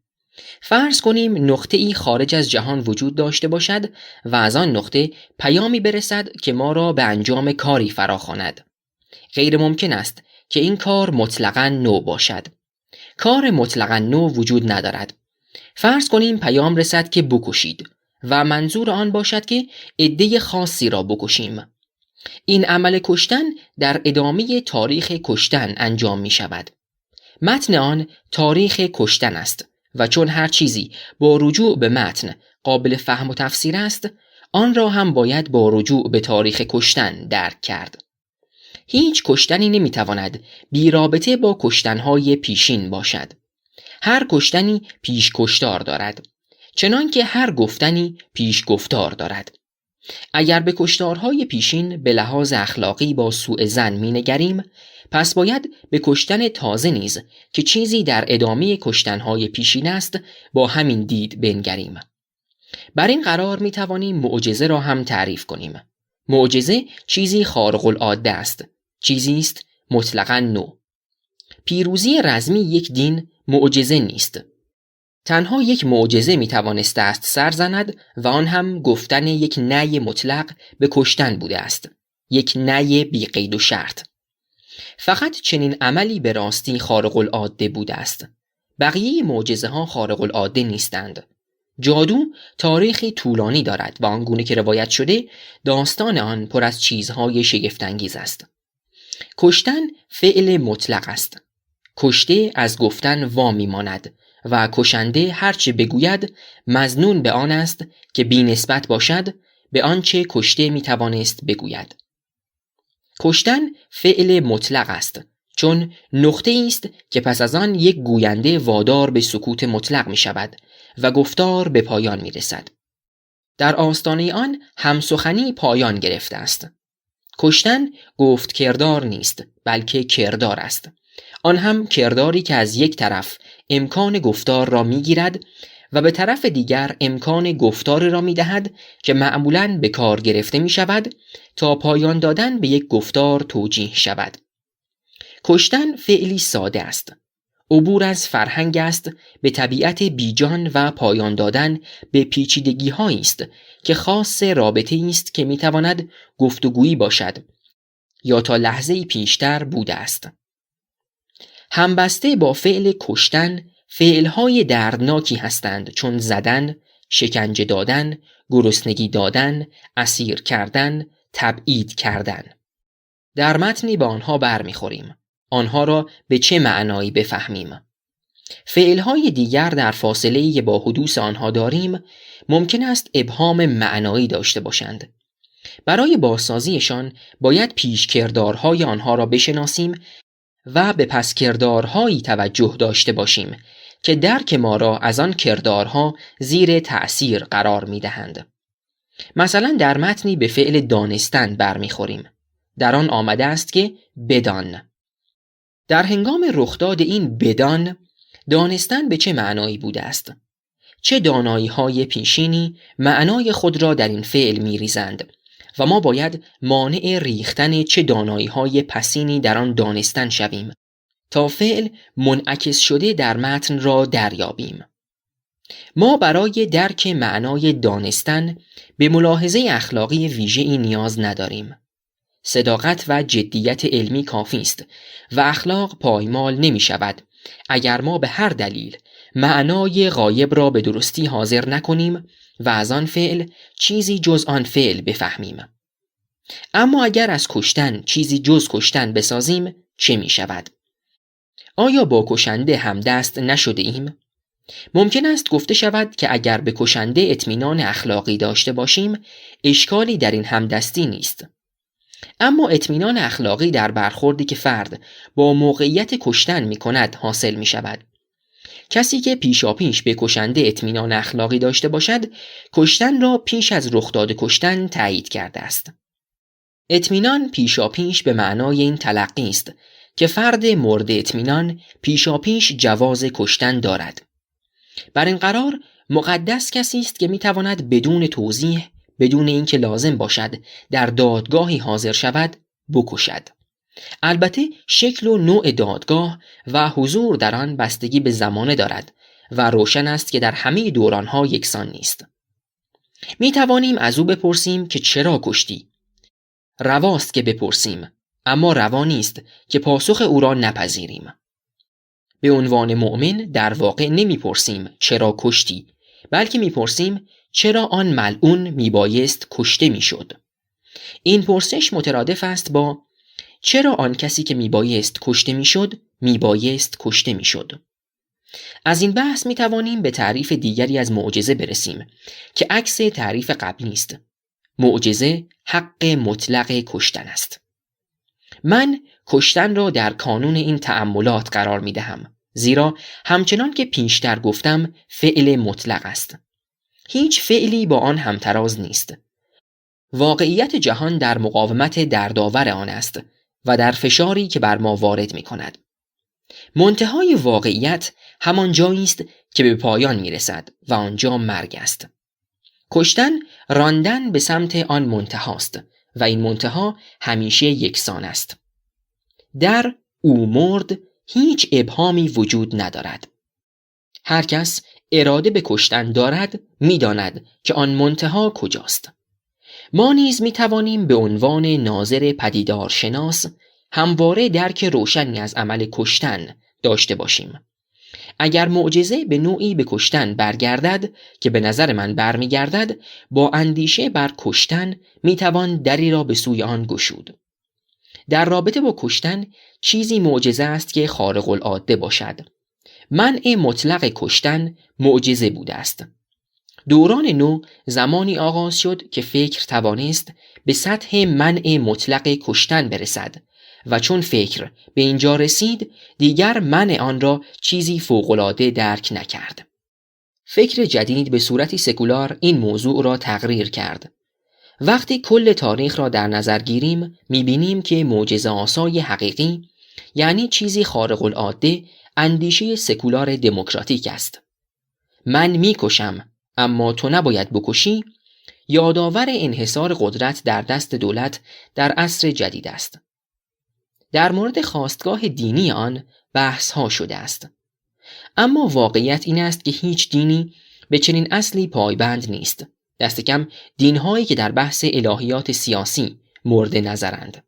فرض کنیم نقطه‌ای خارج از جهان وجود داشته باشد و از آن نقطه پیامی برسد که ما را به انجام کاری فراخواند. غیر ممکن است که این کار مطلقاً نو باشد. کار مطلقاً نو وجود ندارد. فرض کنیم پیام رسد که بکشید و منظور آن باشد که عده خاصی را بکشیم. این عمل کشتن در ادامه تاریخ کشتن انجام می شود. متن آن تاریخ کشتن است و چون هر چیزی با رجوع به متن قابل فهم و تفسیر است، آن را هم باید با رجوع به تاریخ کشتن درک کرد. هیچ کشتنی نمی تواند بی رابطه با کشتنهای پیشین باشد. هر کشتنی پیش کشتار دارد، چنان که هر گفتنی پیش گفتار دارد. اگر به کشتارهای پیشین به لحاظ اخلاقی با سوء ظن می نگریم، پس باید به کشتن تازه نیز که چیزی در ادامه کشتنهای پیشین است با همین دید بنگریم. بر این قرار می توانیم معجزه را هم تعریف کنیم. معجزه چیزی خارق العاده است، چیزی است مطلقاً نو. پیروزی رزمی یک دین معجزه نیست. تنها یک معجزه می توانست است سر زند و آن هم گفتن یک نی مطلق به کشتن بوده است. یک نی بی قید و شرط. فقط چنین عملی به راستی خارق العاده بوده است. بقیه معجزه‌ها خارق العاده نیستند. جادو تاریخی طولانی دارد و آنگونه که روایت شده داستان آن پر از چیزهای شگفت‌انگیز است. کشتن فعل مطلق است. کشته از گفتن وا می‌ماند و کشنده هرچه بگوید مظنون به آن است که بی نسبت باشد به آنچه کشته می‌توانست بگوید. کشتن فعل مطلق است، چون نقطه است که پس از آن یک گوینده وادار به سکوت مطلق می شود و گفتار به پایان می رسد. در آستانه آن همسخنی پایان گرفته است. کشتن گفت کردار نیست، بلکه کردار است. آن هم کرداری که از یک طرف امکان گفتار را می گیرد و به طرف دیگر امکان گفتار را می دهد که معمولاً به کار گرفته می شود تا پایان دادن به یک گفتار توجیه شود. کشتن فعلی ساده است. عبور از فرهنگ است به طبیعت بیجان و پایان دادن به پیچیدگی هایی است که خاص رابطه است که می تواند گفتگویی باشد یا تا لحظه پیشتر بوده است. همبسته با فعل کشتن فعلهای دردناکی هستند، چون زدن، شکنجه دادن، گرسنگی دادن، اسیر کردن، تبعید کردن. در متنی به آنها برمیخوریم. آنها را به چه معنایی بفهمیم؟ فعلهای دیگر در فاصله‌ای که با حدوث آنها داریم ممکن است ابهام معنایی داشته باشند. برای بازسازیشان باید پیشکردارهای آنها را بشناسیم و به پس کردارهایی توجه داشته باشیم که درک ما را از آن کردارها زیر تأثیر قرار می دهند. مثلا در متنی به فعل دانستن برمیخوریم. در آن آمده است که بدان. در هنگام رخداد این بدان، دانستن به چه معنایی بوده است؟ چه دانایی های پیشینی معنای خود را در این فعل می ریزند و ما باید مانع ریختن چه دانایی های پسینی در آن دانستن شویم تا فعل منعکس شده در متن را دریابیم. ما برای درک معنای دانستن به ملاحظه اخلاقی ویژه‌ای نیاز نداریم. صداقت و جدیت علمی کافی است و اخلاق پایمال نمی شود اگر ما به هر دلیل معنای غایب را به درستی حاضر نکنیم و از آن فعل چیزی جز آن فعل بفهمیم. اما اگر از کشتن چیزی جز کشتن بسازیم چه می شود؟ آیا با کشنده همدست نشده ایم؟ ممکن است گفته شود که اگر به کشنده اطمینان اخلاقی داشته باشیم اشکالی در این همدستی نیست. اما اطمینان اخلاقی در برخوردی که فرد با موقعیت کشتن می کند حاصل می شود. کسی که پیشاپیش به کشنده اطمینان اخلاقی داشته باشد کشتن را پیش از رخداد کشتن تایید کرده است. اطمینان پیشاپیش به معنای این تلقی است که فرد مورد اطمینان پیشاپیش جواز کشتن دارد. بر این قرار مقدس کسی است که می تواند بدون توضیح، بدون اینکه لازم باشد در دادگاهی حاضر شود، بکشد. البته شکل و نوع دادگاه و حضور در آن بستگی به زمانه دارد و روشن است که در همه دورانها یکسان نیست. می توانیم از او بپرسیم که چرا کشتی؟ رواست که بپرسیم، اما روا نیست که پاسخ او را نپذیریم. به عنوان مؤمن در واقع نمی پرسیم چرا کشتی، بلکه می پرسیم چرا آن ملعون می بایست کشته می شد. این پرسش مترادف است با چرا آن کسی که می بایست کشته می شد می بایست کشته می شد. از این بحث می توانیم به تعریف دیگری از معجزه برسیم که عکس تعریف قبلی است. معجزه حق مطلق کشتن است. من کشتن را در کانون این تأملات قرار می دهم، زیرا همچنان که پیشتر گفتم فعل مطلق است. هیچ فعلی با آن همتراز نیست. واقعیت جهان در مقاومت دردآور آن است و در فشاری که بر ما وارد می کند. منتهای واقعیت همان جایی است که به پایان می رسد و آنجا مرگ است. کشتن راندن به سمت آن منتهاست و این منتها همیشه یکسان است. در او مرد هیچ ابهامی وجود ندارد. هر کس اراده به کشتن دارد می‌داند که آن منتها کجاست. ما نیز می‌توانیم به عنوان ناظر پدیدارشناس همواره درک روشنی از عمل کشتن داشته باشیم. اگر معجزه به نوعی به کشتن برگردد که به نظر من برمیگردد، با اندیشه بر کشتن میتوان دری را به سوی آن گشود. در رابطه با کشتن چیزی معجزه است که خارق العاده باشد. منع مطلق کشتن معجزه بوده است. دوران نو زمانی آغاز شد که فکر توانست به سطح منع مطلق کشتن برسد و چون فکر به اینجا رسید دیگر منع آن را چیزی فوق‌العاده درک نکرد. فکر جدید به صورتی سکولار این موضوع را تقریر کرد. وقتی کل تاریخ را در نظر گیریم می‌بینیم که معجزه آسای حقیقی یعنی چیزی خارق العاده اندیشه سکولار دموکراتیک است. من می‌کشم اما تو نباید بکشی یادآور انحصار قدرت در دست دولت در عصر جدید است. در مورد خاستگاه دینی آن بحث ها شده است. اما واقعیت این است که هیچ دینی به چنین اصلی پایبند نیست. دست کم دینهایی که در بحث الهیات سیاسی مورد نظرند.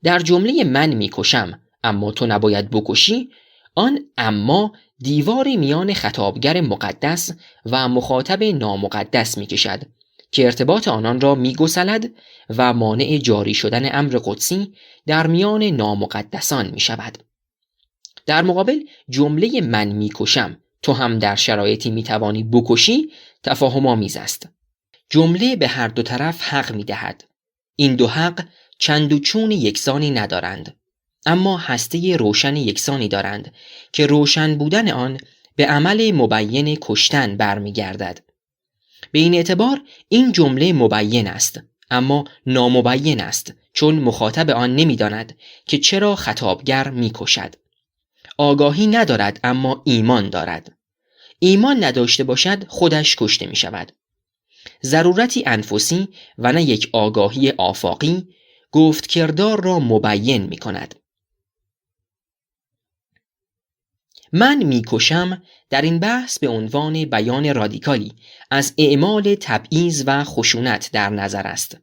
در جمله من میکشم اما تو نباید بکشی، آن اما دیواری میان خطابگر مقدس و مخاطب نامقدس میکشد که ارتباط آنان را میگسلد و مانع جاری شدن امر قدسی در میان نامقدسان میشود. در مقابل جمله من میکشم تو هم در شرایطی میتوانی بکشی تفاهم‌آمیز است. جمله به هر دو طرف حق میدهد. این دو حق چند و چون یکسانی ندارند، اما هسته روشن یکسانی دارند که روشن بودن آن به عمل مبین کشتن برمیگردد. به این اعتبار این جمله مبین است اما نامبین است، چون مخاطب آن نمیداند که چرا خطابگر میکشد. آگاهی ندارد اما ایمان دارد. ایمان نداشته باشد خودش کشته می شود. ضرورتی انفسی و نه یک آگاهی آفاقی گفت کردار را مبین می کند. من میکشم در این بحث به عنوان بیان رادیکالی از اعمال تبعیض و خشونت در نظر است.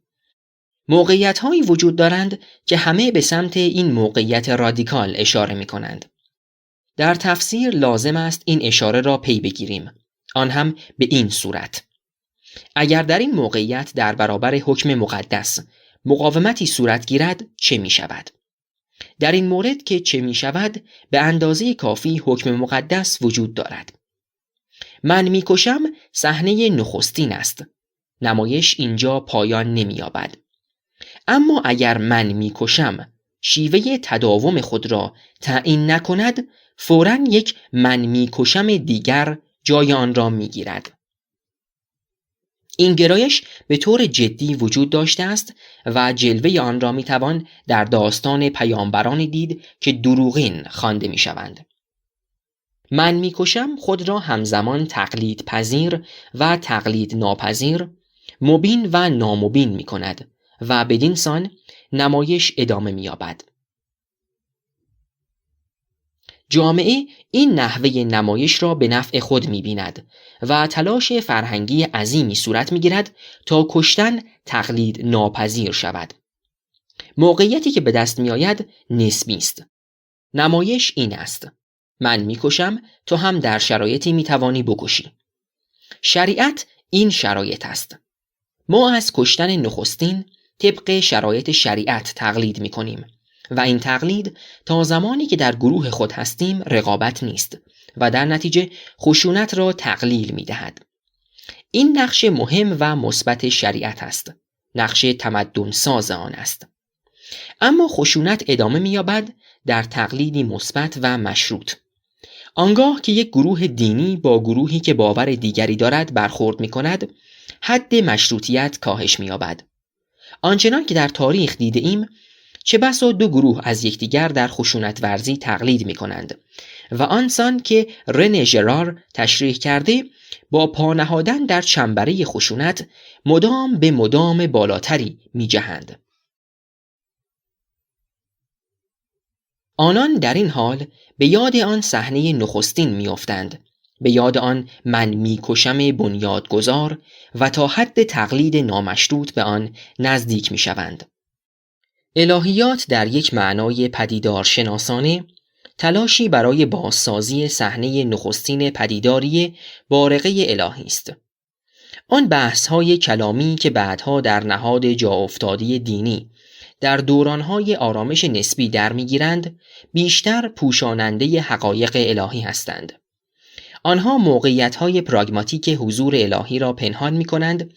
موقعیت هایی وجود دارند که همه به سمت این موقعیت رادیکال اشاره می کنند. در تفسیر لازم است این اشاره را پی بگیریم، آن هم به این صورت: اگر در این موقعیت در برابر حکم مقدس مقاومتی صورت گیرد چه می شود؟ در این مورد که چه می شود به اندازه کافی حکم مقدس وجود دارد. من می کشم صحنه نخستین است. نمایش اینجا پایان نمی یابد. اما اگر من می کشم شیوه تداوم خود را تعیین نکند، فوراً یک من می کشم دیگر جای آن را می گیرد. این گرایش به طور جدی وجود داشته است و جلوه آن را می توان در داستان پیامبرانی دید که دروغین خوانده می شوند. من می کشم خود را همزمان تقلید پذیر و تقلید ناپذیر، مبین و نامبین می کند و بدین سان نمایش ادامه می یابد. جامعه این نحوه نمایش را به نفع خود می بیند و تلاش فرهنگی عظیمی صورت می گیرد تا کشتن تقلید ناپذیر شود. موقعیتی که به دست می آید نسبی است. نمایش این است: من می کشم تو هم در شرایطی می توانی بکشی. شریعت این شرایط است. ما از کشتن نخستین طبق شرایط شریعت تقلید می کنیم و این تقلید تا زمانی که در گروه خود هستیم رقابت نیست و در نتیجه خشونت را تقلیل می دهد. این نقش مهم و مثبت شریعت است. نقش تمدن ساز آن است. اما خشونت ادامه می یابد در تقلیدی مثبت و مشروط. آنگاه که یک گروه دینی با گروهی که باور دیگری دارد برخورد می کند، حد مشروطیت کاهش می یابد. آنچنان که در تاریخ دیده ایم، چه بسا دو گروه از یکدیگر در خشونت ورزی تقلید می کنند و آنسان که رنه ژرار تشریح کرده، با پا نهادن در چنبره خشونت مدام به مدام بالاتری می جهند. آنان در این حال به یاد آن صحنه نخستین می افتند، به یاد آن من می کشم بنیادگذار و تا حد تقلید نامشروط به آن نزدیک می شوند. الهیات در یک معنای پدیدار شناسانه تلاشی برای بازسازی صحنه نخستین پدیداری بارقه الهی است. آن بحث‌های کلامی که بعدها در نهاد جا افتاده دینی در دوران‌های آرامش نسبی در می‌گیرند، بیشتر پوشاننده حقایق الهی هستند. آنها موقعیت‌های پراگماتیک حضور الهی را پنهان می‌کنند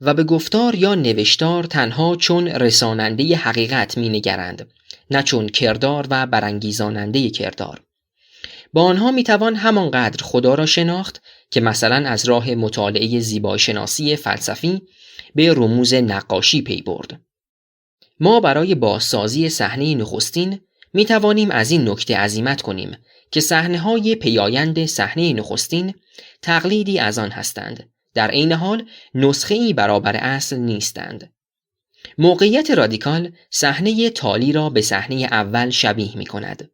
و به گفتار یا نوشتار تنها چون رساننده حقیقت می‌نگرند، نه چون کردار و برانگیزاننده کردار. با آنها می‌توان همانقدر خدا را شناخت که مثلا از راه مطالعه زیباشناسی فلسفی به رموز نقاشی پی برد. ما برای بازسازی صحنه نخستین می‌توانیم از این نکته عزیمت کنیم که صحنه‌های پیایند صحنه نخستین تقلیدی از آن هستند، در عین حال نسخه‌ای برابر اصل نیستند. موقعیت رادیکال صحنه تالی را به صحنه اول شبیه می‌کند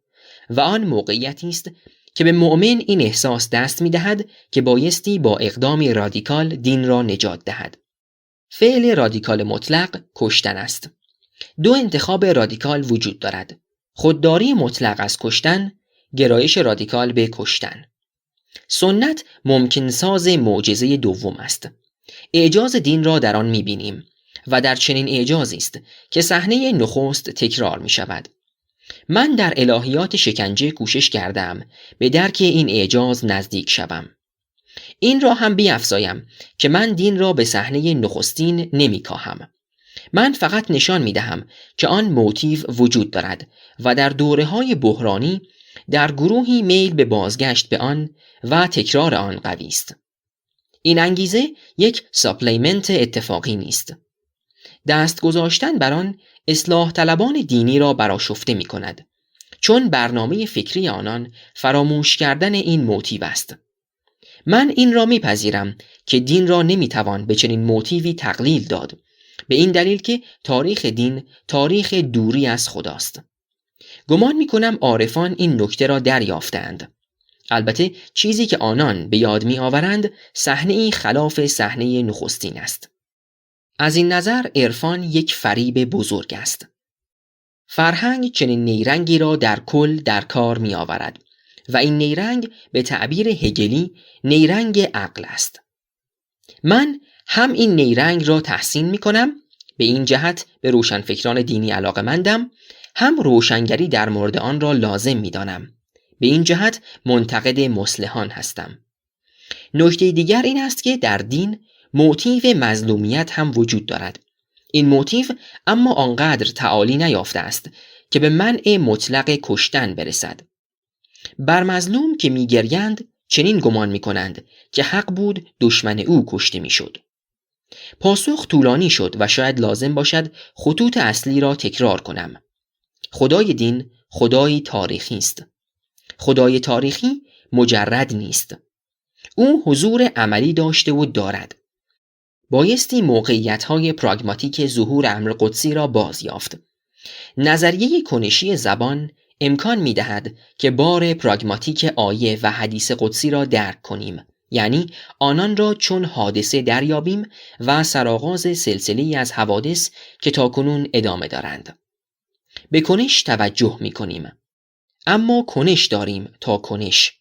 و آن موقعیتی است که به مؤمن این احساس دست می‌دهد که بایستی با اقدام رادیکال دین را نجات دهد. فعل رادیکال مطلق کشتن است. دو انتخاب رادیکال وجود دارد: خودداری مطلق از کشتن، گرایش رادیکال به کشتن. سنت ممکن ساز معجزه دوم است. اعجاز دین را در آن می‌بینیم و در چنین اعجازی است که صحنه نخست تکرار می‌شود. من در الهیات شکنجه کوشش کردم به درک این اعجاز نزدیک شوم. این را هم بیفزایم که من دین را به صحنه نخستین نمی‌کاهم. من فقط نشان می‌دهم که آن موتیو وجود دارد و در دوره‌های بحرانی در گروهی میل به بازگشت به آن و تکرار آن قوی است. این انگیزه یک ساپلیمنت اتفاقی نیست. دست گذاشتن بر آن اصلاح طلبان دینی را برآشفته می کند، چون برنامه فکری آنان فراموش کردن این موتیو است. من این را میپذیرم که دین را نمیتوان به چنین موتیوی تقلیل داد، به این دلیل که تاریخ دین تاریخ دوری از خداست. گمان میکنم عارفان این نکته را دریافتند. البته چیزی که آنان به یاد می آورند صحنه‌ای خلاف صحنه نخستین است. از این نظر عرفان یک فریب بزرگ است. فرهنگ چنین نیرنگی را در کل در کار می آورد و این نیرنگ به تعبیر هگلی نیرنگ عقل است. من هم این نیرنگ را تحسین می کنم، به این جهت به روشنفکران دینی علاقه‌مندم، هم روشنگری در مورد آن را لازم می دانم، به این جهت منتقد مصلحان هستم. نکته دیگر این است که در دین موتیو مظلومیت هم وجود دارد. این موتیو اما آنقدر تعالی نیافته است که به منع مطلق کشتن برسد. بر مظلوم که می‌گریند چنین گمان می‌کنند که حق بود دشمن او کشته می‌شد. پاسخ طولانی شد و شاید لازم باشد خطوط اصلی را تکرار کنم. خدای دین خدای تاریخی است. خدای تاریخی مجرد نیست. او حضور عملی داشته و دارد. بایستی موقعیت‌های پراگماتیک ظهور امر قدسی را بازیافت. نظریه کنشی زبان امکان می‌دهد که بار پراگماتیک آیه و حدیث قدسی را درک کنیم، یعنی آنان را چون حادثه دریابیم و سرآغاز سلسله‌ای از حوادث که تاکنون ادامه دارند. به کنش توجه می‌کنیم. اما کنش داریم تا کنش.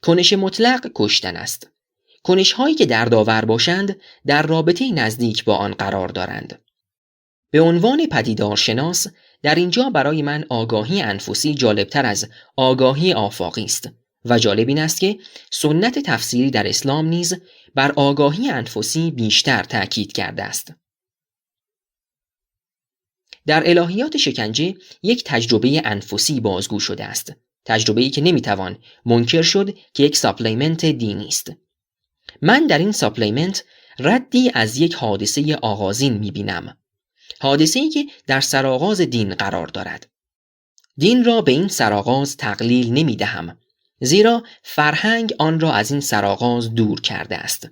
کنش مطلق کشتن است. کنش هایی که دردآور باشند در رابطه نزدیک با آن قرار دارند. به عنوان پدیدارشناس در اینجا برای من آگاهی انفسی جالبتر از آگاهی آفاقی است و جالب این است که سنت تفسیری در اسلام نیز بر آگاهی انفسی بیشتر تأکید کرده است. در الهیات شکنجه یک تجربه انفسی بازگو شده است، تجربه‌ای که نمیتوان منکر شد که یک ساپلیمنت دینی است. من در این ساپلیمنت ردی از یک حادثه آغازین میبینم، حادثه‌ای که در سرآغاز دین قرار دارد. دین را به این سرآغاز تقلیل نمیدهم، زیرا فرهنگ آن را از این سرآغاز دور کرده است.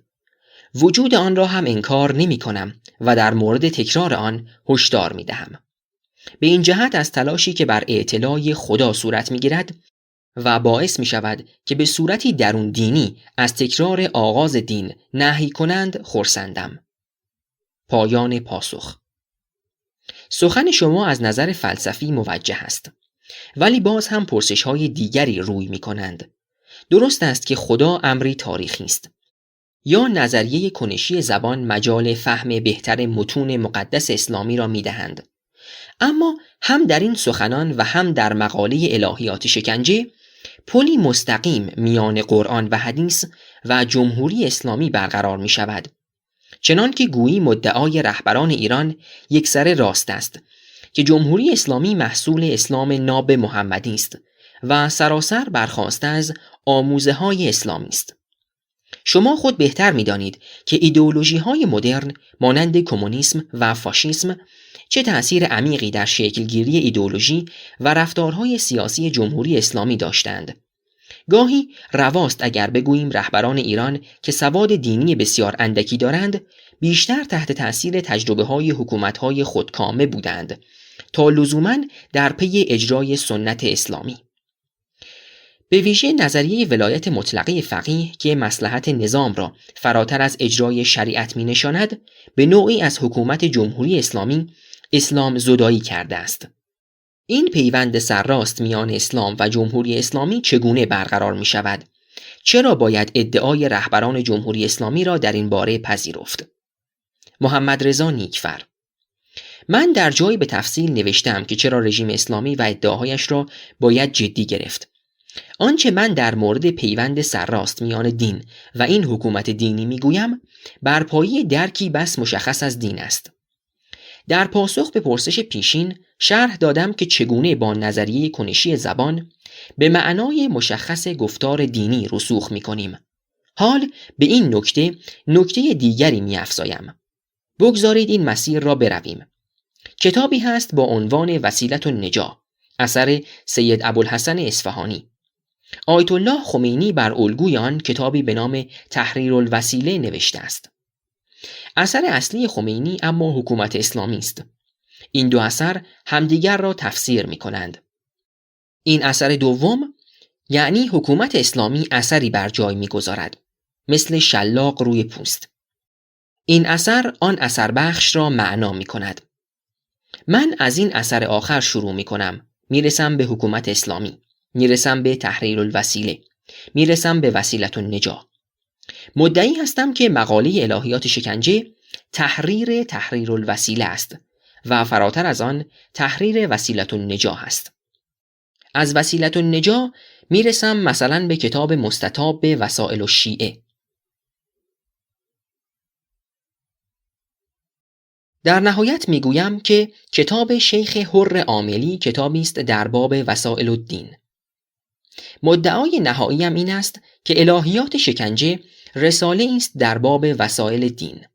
وجود آن را هم انکار نمی کنم و در مورد تکرار آن هشدار می دهم. به این جهت از تلاشی که بر اطلاع خدا صورت می گیرد و باعث می شود که به صورتی درون دینی از تکرار آغاز دین نهی کنند خرسندم. پایان پاسخ. سخن شما از نظر فلسفی موجه است. ولی باز هم پرسش‌های دیگری روی می‌کنند. درست است که خدا امری تاریخی است. یا نظریه کنشی زبان مجال فهم بهتر متون مقدس اسلامی را می‌دهند. اما هم در این سخنان و هم در مقاله الهیات شکنجه پلی مستقیم میان قرآن و حدیث و جمهوری اسلامی برقرار می شود. چنان که گویی مدعای رهبران ایران یکسره راست است که جمهوری اسلامی محصول اسلام ناب محمدی است و سراسر برخاسته از آموزه های اسلامی است. شما خود بهتر می دانید که ایدئولوژی های مدرن مانند کمونیسم و فاشیسم چه تأثیر عمیقی در شکلگیری ایدئولوژی و رفتارهای سیاسی جمهوری اسلامی داشتند. گاهی رواست اگر بگوییم رهبران ایران که سواد دینی بسیار اندکی دارند بیشتر تحت تأثیر تجربه‌های حکومت‌های خودکامه بودند تا لزوماً در پی اجرای سنت اسلامی. به ویژه نظریه ولایت مطلقه فقیه که مصلحت نظام را فراتر از اجرای شریعت می‌نشاند، به نوعی از حکومت جمهوری اسلامی اسلام زدایی کرده است. این پیوند سرراست میان اسلام و جمهوری اسلامی چگونه برقرار می شود؟ چرا باید ادعای رهبران جمهوری اسلامی را در این باره پذیرفت؟ محمد رضا نیکفر: من در جایی به تفصیل نوشتم که چرا رژیم اسلامی و ادعاهایش را باید جدی گرفت. آنچه من در مورد پیوند سرراست میان دین و این حکومت دینی میگویم بر پایه درکی بس مشخص از دین است. در پاسخ به پرسش پیشین شرح دادم که چگونه با نظریه کنشی زبان به معنای مشخص گفتار دینی رسوخ می‌کنیم. حال به این نکته دیگری می‌افزایم. بگذارید این مسیر را برویم. کتابی هست با عنوان وسیلة النجاة، اثر سید ابوالحسن اصفهانی. آیت الله خمینی بر الگوی آن کتابی به نام تحریر الوسیله نوشته است. اثر اصلی خمینی اما حکومت اسلامی است. این دو اثر همدیگر را تفسیر می کنند. این اثر دوم یعنی حکومت اسلامی اثری بر جای می گذارد، مثل شلاق روی پوست. این اثر آن اثر بخش را معنا می کند. من از این اثر آخر شروع می کنم، می رسم به حکومت اسلامی، می رسم به تحریر الوسیله، می رسم به وسیلة النجاة. مدعی هستم که مقاله الهیات شکنجه تحریر الوسیله است و فراتر از آن تحریر وسیلة النجاة است. از وسیلة النجاة میرسم مثلا به کتاب مستطاب به وسائل الشیعه. در نهایت میگویم که کتاب شیخ حر عاملی کتابی است در باب وسائل الدین. مدعای نهاییم این است که الهیات شکنجه رساله است در باب وسائل دین.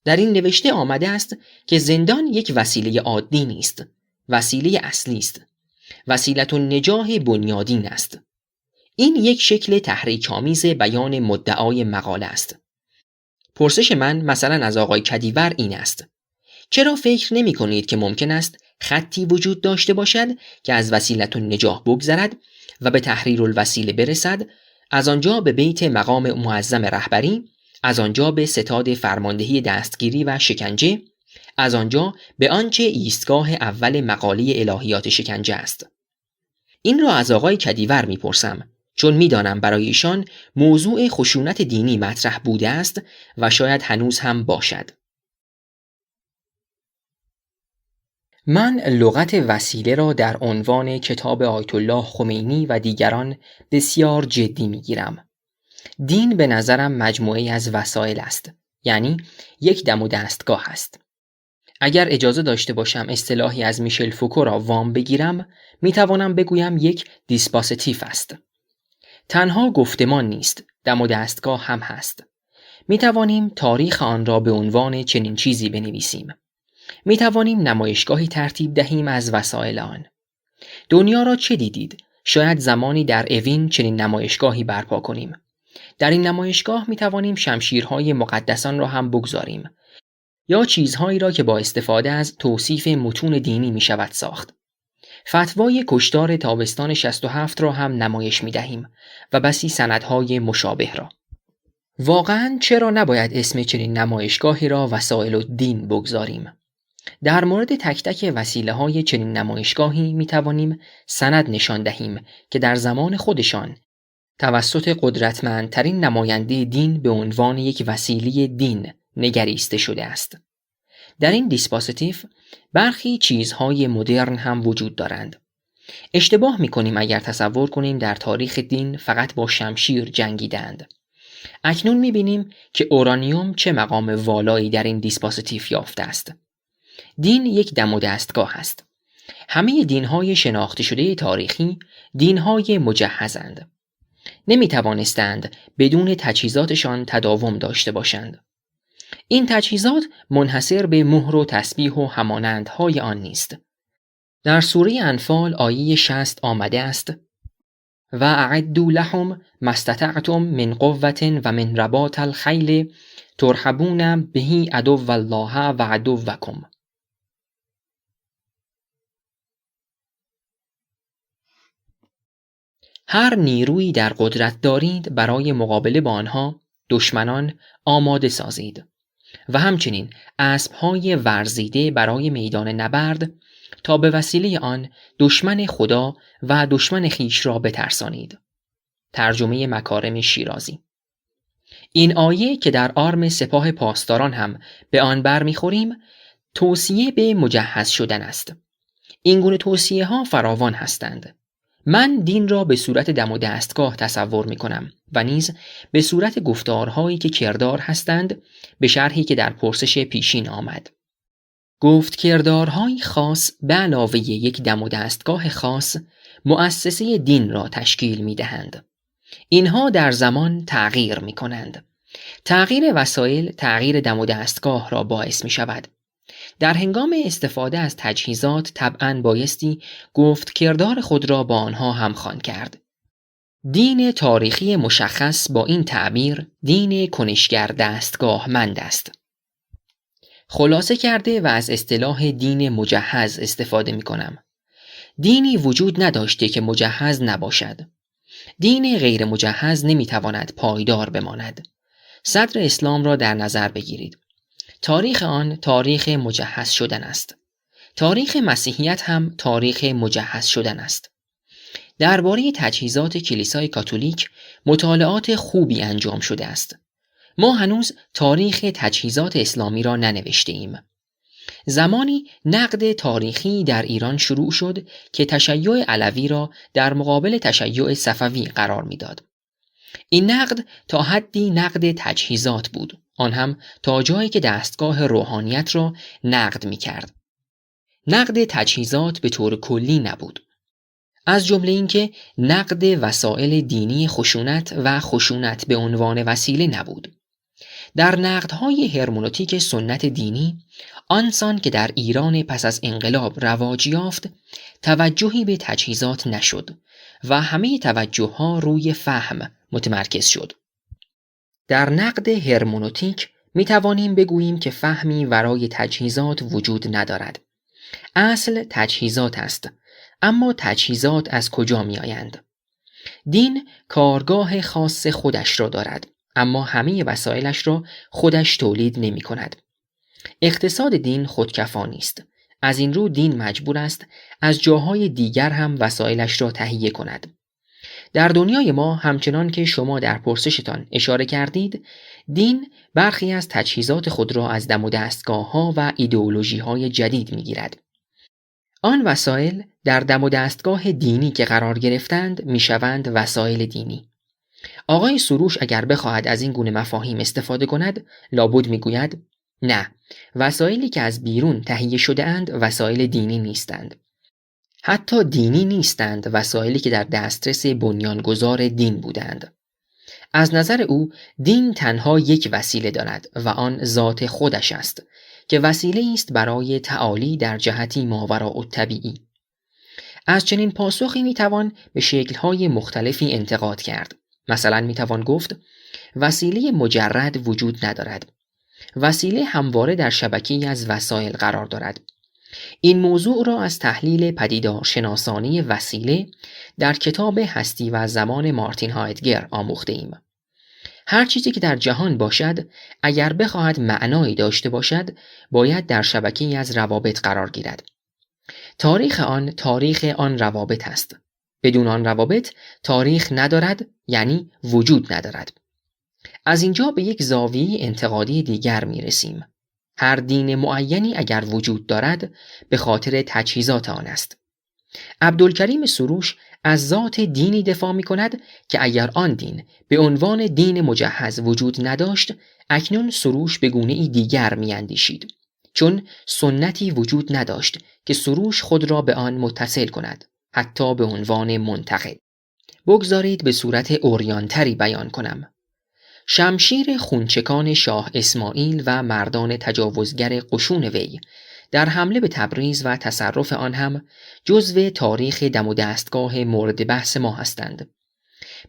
در این نوشته آمده است که زندان یک وسیله عادی نیست، وسیله اصلی است. وسیلة النجاة بنیادین است. این یک شکل تحریک‌آمیز بیان مدعای مقاله است. پرسش من مثلا از آقای کدیور این است: چرا فکر نمی کنید که ممکن است خطی وجود داشته باشد که از وسیلة النجاة بگذرد و به تحریر الوسیله برسد، از آنجا به بیت مقام معظم رهبری، از آنجا به ستاد فرماندهی دستگیری و شکنجه، از آنجا به آنچه ایستگاه اول مقاله الهیات شکنجه است؟ این را از آقای کدیور میپرسم، چون میدانم برای ایشان موضوع خشونت دینی مطرح بوده است و شاید هنوز هم باشد. من لغت وسیله را در عنوان کتاب آیت الله خمینی و دیگران بسیار جدی میگیرم. دین به نظرم مجموعه از وسایل است، یعنی یک دم و دستگاه است. اگر اجازه داشته باشم اصطلاحی از میشل فوکو را وام بگیرم، میتوانم بگویم یک دیسپاسیتیف است. تنها گفتمان نیست، دم و دستگاه هم هست. میتوانیم تاریخ آن را به عنوان چنین چیزی بنویسیم. میتوانیم نمایشگاهی ترتیب دهیم از وسایل آن. دنیا را چه دیدید؟ شاید زمانی در اوین چنین نمایشگاهی برپا کنیم. در این نمایشگاه میتوانیم شمشیرهای مقدسان را هم بگذاریم، یا چیزهایی را که با استفاده از توصیف متون دینی می شود ساخت. فتوای کشتار تابستان 67 را هم نمایش می دهیم و بسی سندهای مشابه را. واقعاً چرا نباید اسم چنین نمایشگاهی را وسائل الدین بگذاریم؟ در مورد تک تک وسیله‌های چنین نمایشگاهی می‌توانیم سند نشان دهیم که در زمان خودشان توسط قدرتمندترین نماینده دین به عنوان یک وسیله دین نگریسته شده است. در این دیسپوزیتیو برخی چیزهای مدرن هم وجود دارند. اشتباه می‌کنیم اگر تصور کنیم در تاریخ دین فقط با شمشیر جنگیدند. اکنون می‌بینیم که اورانیوم چه مقام والایی در این دیسپوزیتیو یافته است. دین یک دم و دستگاه است. همه دین‌های شناخته شده تاریخی دین‌های مجهزند. نمی‌توانستند بدون تجهیزاتشان تداوم داشته باشند. این تجهیزات منحصر به مهر و تسبیح و همانندهای آن نیست. در سوره انفال آیه 60 آمده است: و اعدوا لهم ما استطعتم من قوة و من رباط الخیل ترهبون به عدو الله و عدوکم. هر نیرویی در قدرت دارید برای مقابله با آنها دشمنان آماده سازید و همچنین اسب‌های ورزیده برای میدان نبرد تا به وسیله آن دشمن خدا و دشمن خیش را بترسانید. ترجمه مکارم شیرازی. این آیه که در آرم سپاه پاسداران هم به آن برمیخوریم توصیه به مجهز شدن است. این گونه توصیه ها فراوان هستند. من دین را به صورت دم و دستگاه تصور می کنم و نیز به صورت گفتارهایی که کردار هستند، به شرحی که در پرسش پیشین آمد. گفت کردارهای خاص به علاوه یک دم و دستگاه خاص مؤسسه دین را تشکیل می دهند. اینها در زمان تغییر می کنند. تغییر وسایل تغییر دم و دستگاه را باعث می شود. در هنگام استفاده از تجهیزات طبعاً بایستی گفت کردار خود را با آنها همخوان کرد. دین تاریخی مشخص با این تعبیر دین کنشگر دستگاهمند است. خلاصه کرده و از اصطلاح دین مجهز استفاده می کنم. دینی وجود نداشته که مجهز نباشد. دین غیر مجهز نمی تواند پایدار بماند. صدر اسلام را در نظر بگیرید. تاریخ آن تاریخ مجهز شدن است. تاریخ مسیحیت هم تاریخ مجهز شدن است. درباره تجهیزات کلیسای کاتولیک مطالعات خوبی انجام شده است. ما هنوز تاریخ تجهیزات اسلامی را ننوشته ایم. زمانی نقد تاریخی در ایران شروع شد که تشیع علوی را در مقابل تشیع صفوی قرار میداد. این نقد تا حدی نقد تجهیزات بود، آن هم تا جایی که دستگاه روحانیت را نقد می کرد. نقد تجهیزات به طور کلی نبود. از جمله اینکه نقد وسایل دینی خشونت و خشونت به عنوان وسیله نبود. در نقدهای هرمنوتیک سنت دینی آنسان که در ایران پس از انقلاب رواج یافت توجهی به تجهیزات نشد و همه توجهها روی فهم متمرکز شد. در نقد هرمنوتیک می توانیم بگوییم که فهمی ورای تجهیزات وجود ندارد. اصل تجهیزات است، اما تجهیزات از کجا می آیند؟ دین کارگاه خاص خودش را دارد، اما همه وسایلش را خودش تولید نمی کند. اقتصاد دین خودکفا نیست. از این رو دین مجبور است از جاهای دیگر هم وسایلش را تهیه کند. در دنیای ما همچنان که شما در پرسشتان اشاره کردید، دین برخی از تجهیزات خود را از دم و دستگاه‌ها و ایدئولوژی‌های جدید می‌گیرد. آن وسایل در دم و دستگاه دینی که قرار گرفتند می‌شوند وسایل دینی. آقای سروش اگر بخواهد از این گونه مفاهیم استفاده کند، لابد می‌گوید نه، وسایلی که از بیرون تهیه شده اند وسایل دینی نیستند. حتی دینی نیستند وسایلی که در دسترس بنیانگذار دین بودند. از نظر او دین تنها یک وسیله دارد و آن ذات خودش است که وسیله است برای تعالی در جهتی ماوراءالطبیعی. از چنین پاسخی میتوان به شکل‌های مختلفی انتقاد کرد. مثلا میتوان گفت وسیله مجرد وجود ندارد. وسیله همواره در شبکه‌ای از وسایل قرار دارد. این موضوع را از تحلیل پدیدارشناسانی وسیله در کتاب هستی و زمان مارتین هایدگر آموخته ایم. هر چیزی که در جهان باشد اگر بخواهد معنایی داشته باشد باید در شبکه‌ای از روابط قرار گیرد. تاریخ آن روابط است. بدون آن روابط تاریخ ندارد، یعنی وجود ندارد. از اینجا به یک زاویه انتقادی دیگر می رسیم. هر دین معینی اگر وجود دارد به خاطر تجهیزات آن است. عبدالکریم سروش از ذات دینی دفاع می کند که اگر آن دین به عنوان دین مجهز وجود نداشت، اکنون سروش به گونه‌ای دیگر می اندیشید، چون سنتی وجود نداشت که سروش خود را به آن متصل کند، حتی به عنوان منتقد. بگذارید به صورت عریان‌تری بیان کنم. شمشیر خونچکان شاه اسماعیل و مردان تجاوزگر قشون وی در حمله به تبریز و تصرف آن هم جزو تاریخ دم و دستگاه مورد بحث ما هستند.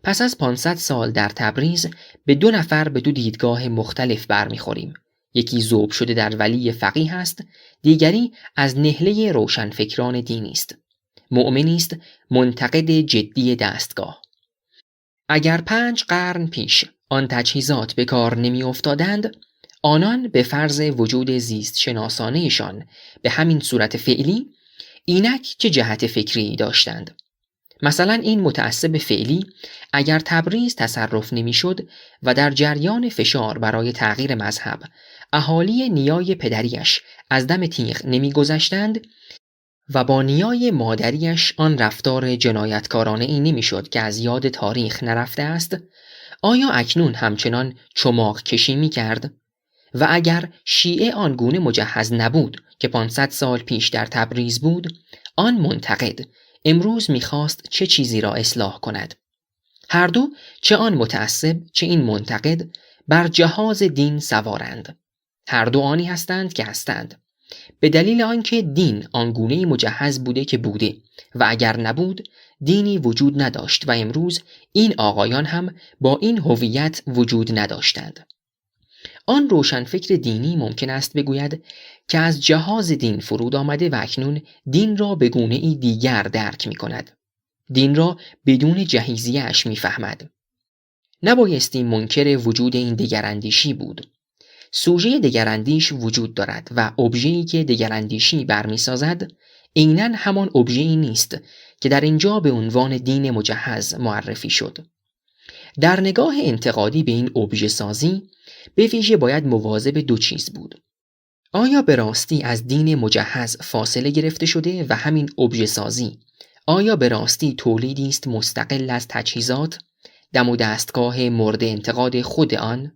پس از 500 سال در تبریز به 2 نفر به 2 دیدگاه مختلف برمیخوریم. یکی ذوب شده در ولی فقیه است، دیگری از نهله روشنفکران دینی است. مؤمنی است منتقد جدی دستگاه. اگر 5 قرن پیش آن تجهیزات به کار نمی افتادند، آنان به فرض وجود زیست شناسانهشان به همین صورت فعلی، اینک چه جهت فکری داشتند؟ مثلا این متعصب فعلی اگر تبریز تصرف نمی شد و در جریان فشار برای تغییر مذهب اهالی نیای پدریش از دم تیغ نمی گذشتند و با نیای مادریش آن رفتار جنایتکارانه ای نمی شد که از یاد تاریخ نرفته است، آیا اکنون همچنان چماق کشی می کرد؟ و اگر شیعه آنگونه مجهز نبود که 500 سال پیش در تبریز بود، آن منتقد امروز می‌خواست چه چیزی را اصلاح کند؟ هر دو، چه آن متعصب چه این منتقد، بر جهاز دین سوارند. هر دو آنی هستند که هستند، به دلیل آنکه دین آنگونه‌ای مجهز بوده که بوده و اگر نبود دینی وجود نداشت و امروز این آقایان هم با این هویت وجود نداشتند. آن روشنفکر دینی ممکن است بگوید که از جهاز دین فرود آمده و اکنون دین را به گونه‌ای دیگر درک می کند. دین را بدون جهیزیه‌اش می فهمد. نبایستی منکر وجود این دگراندیشی بود. سوژه دگراندیش وجود دارد و ابژه‌ای که دگراندیشی برمی سازد عیناً همان ابژه‌ای نیست که در اینجا به عنوان دین مجهز معرفی شد. در نگاه انتقادی به این ابژه سازی به ویژه باید مواظب 2 چیز بود. آیا به راستی از دین مجهز فاصله گرفته شده و همین ابژه سازی آیا به راستی تولیدی است مستقل از تجهیزات، دم و دستگاه مورد انتقاد خود آن؟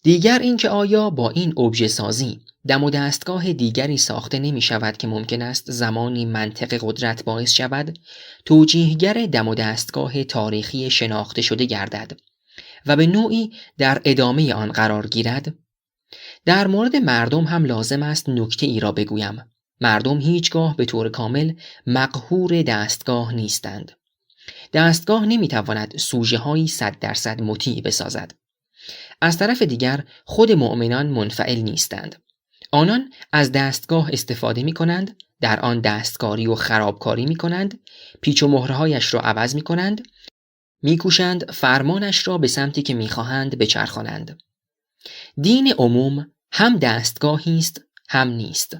دیگر اینکه آیا با این ابژه سازی دم و دستگاه دیگری ساخته نمی شود که ممکن است زمانی منطق قدرت باعث شود توجیهگر دم و دستگاه تاریخی شناخته شده گردد و به نوعی در ادامه آن قرار گیرد؟ در مورد مردم هم لازم است نکته ای را بگویم. مردم هیچگاه به طور کامل مقهور دستگاه نیستند. دستگاه نمی تواند سوژه هایی 100% مطیع بسازد. از طرف دیگر خود مؤمنان منفعل نیستند. آنان از دستگاه استفاده می کنند، در آن دستکاری و خرابکاری می کنند، پیچ و مهرهایش را عوض می کنند، می کوشند فرمانش را به سمتی که می خواهند بچرخانند. دین عموم هم دستگاهی است هم نیست.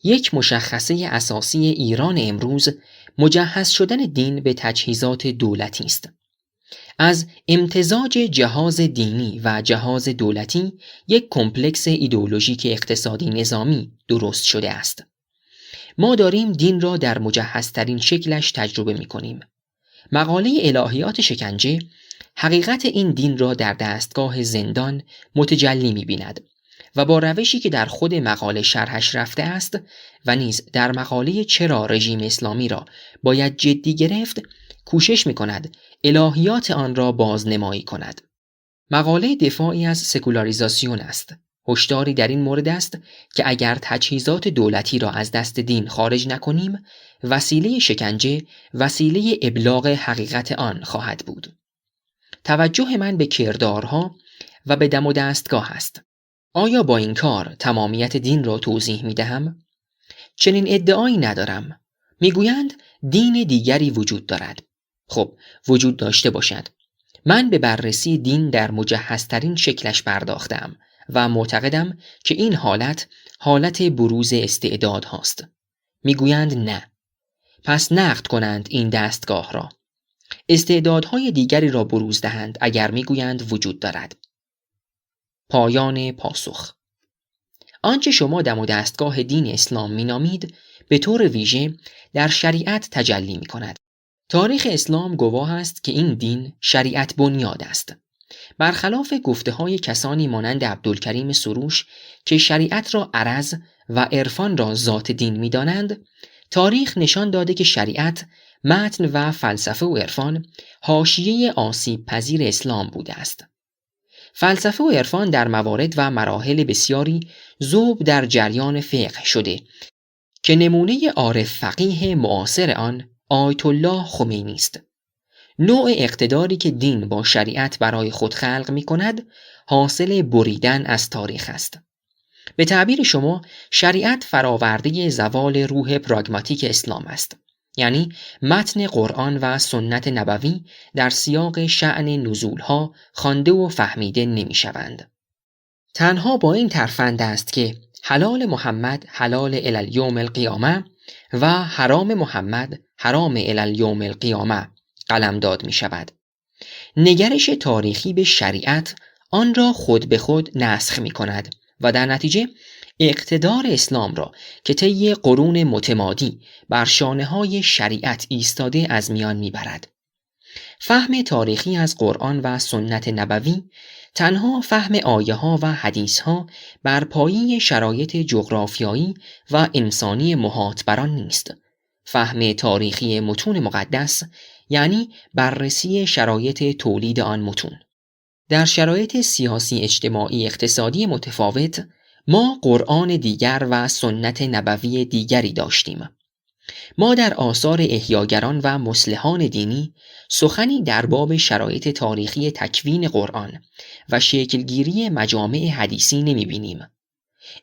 یک مشخصه اساسی ایران امروز مجهز شدن دین به تجهیزات دولتی است. از امتزاج جهاز دینی و جهاز دولتی یک کمپلکس ایدئولوژیک اقتصادی نظامی درست شده است. ما داریم دین را در مجهزترین شکلش تجربه می کنیم. مقاله الهیات شکنجه حقیقت این دین را در دستگاه زندان متجلی می بیند و با روشی که در خود مقاله شرحش رفته است و نیز در مقاله چرا رژیم اسلامی را باید جدی گرفت کوشش می کند الهیات آن را بازنمایی کند. مقاله دفاعی از سکولاریزاسیون است. هشداری در این مورد است که اگر تجهیزات دولتی را از دست دین خارج نکنیم، وسیله شکنجه وسیله ابلاغ حقیقت آن خواهد بود. توجه من به کردارها و به دم و دستگاه است. آیا با این کار تمامیت دین را توضیح می دهم؟ چنین ادعایی ندارم. میگویند دین دیگری وجود دارد. خب وجود داشته باشد. من به بررسی دین در مجهزترین شکلش پرداختم و معتقدم که این حالت بروز استعداد هاست. میگویند نه. پس نقد کنند این دستگاه را. استعدادهای دیگری را بروز دهند اگر میگویند وجود دارد. پایان پاسخ. آنچه شما دم و دستگاه دین اسلام مینامید به طور ویژه در شریعت تجلی می کند. تاریخ اسلام گواه است که این دین شریعت بنیاد است. برخلاف گفته های کسانی مانند عبدالکریم سروش که شریعت را عرض و عرفان را ذات دین می دانند، تاریخ نشان داده که شریعت، متن و فلسفه و عرفان حاشیه آسیب پذیر اسلام بوده است. فلسفه و عرفان در موارد و مراحل بسیاری ذوب در جریان فقه شده که نمونه عارف فقیه معاصر آن آیت الله خمینی است. نوع اقتداری که دین با شریعت برای خود خلق می کند حاصل بریدن از تاریخ است. به تعبیر شما شریعت فراورده زوال روح پراگماتیک اسلام است، یعنی متن قرآن و سنت نبوی در سیاق شأن نزولها خوانده و فهمیده نمی شوند. تنها با این ترفند است که حلال محمد حلال الی الیوم القیامه و حرام محمد حرام الی الیوم القیامه قلمداد می شود. نگرش تاریخی به شریعت آن را خود به خود نسخ می کند و در نتیجه اقتدار اسلام را که طی قرون متمادی بر شانه‌های شریعت ایستاده از میان میبرد. فهم تاریخی از قرآن و سنت نبوی تنها فهم آیه‌ها و حدیث‌ها بر پایه شرایط جغرافیایی و انسانی محاط بر آن نیست. فهم تاریخی متون مقدس یعنی بررسی شرایط تولید آن متون. در شرایط سیاسی، اجتماعی، اقتصادی متفاوت ما قرآن دیگر و سنت نبوی دیگری داشتیم. ما در آثار احیاگران و مصلحان دینی سخنی در باب شرایط تاریخی تکوین قرآن و شکلگیری مجامع حدیثی نمی بینیم.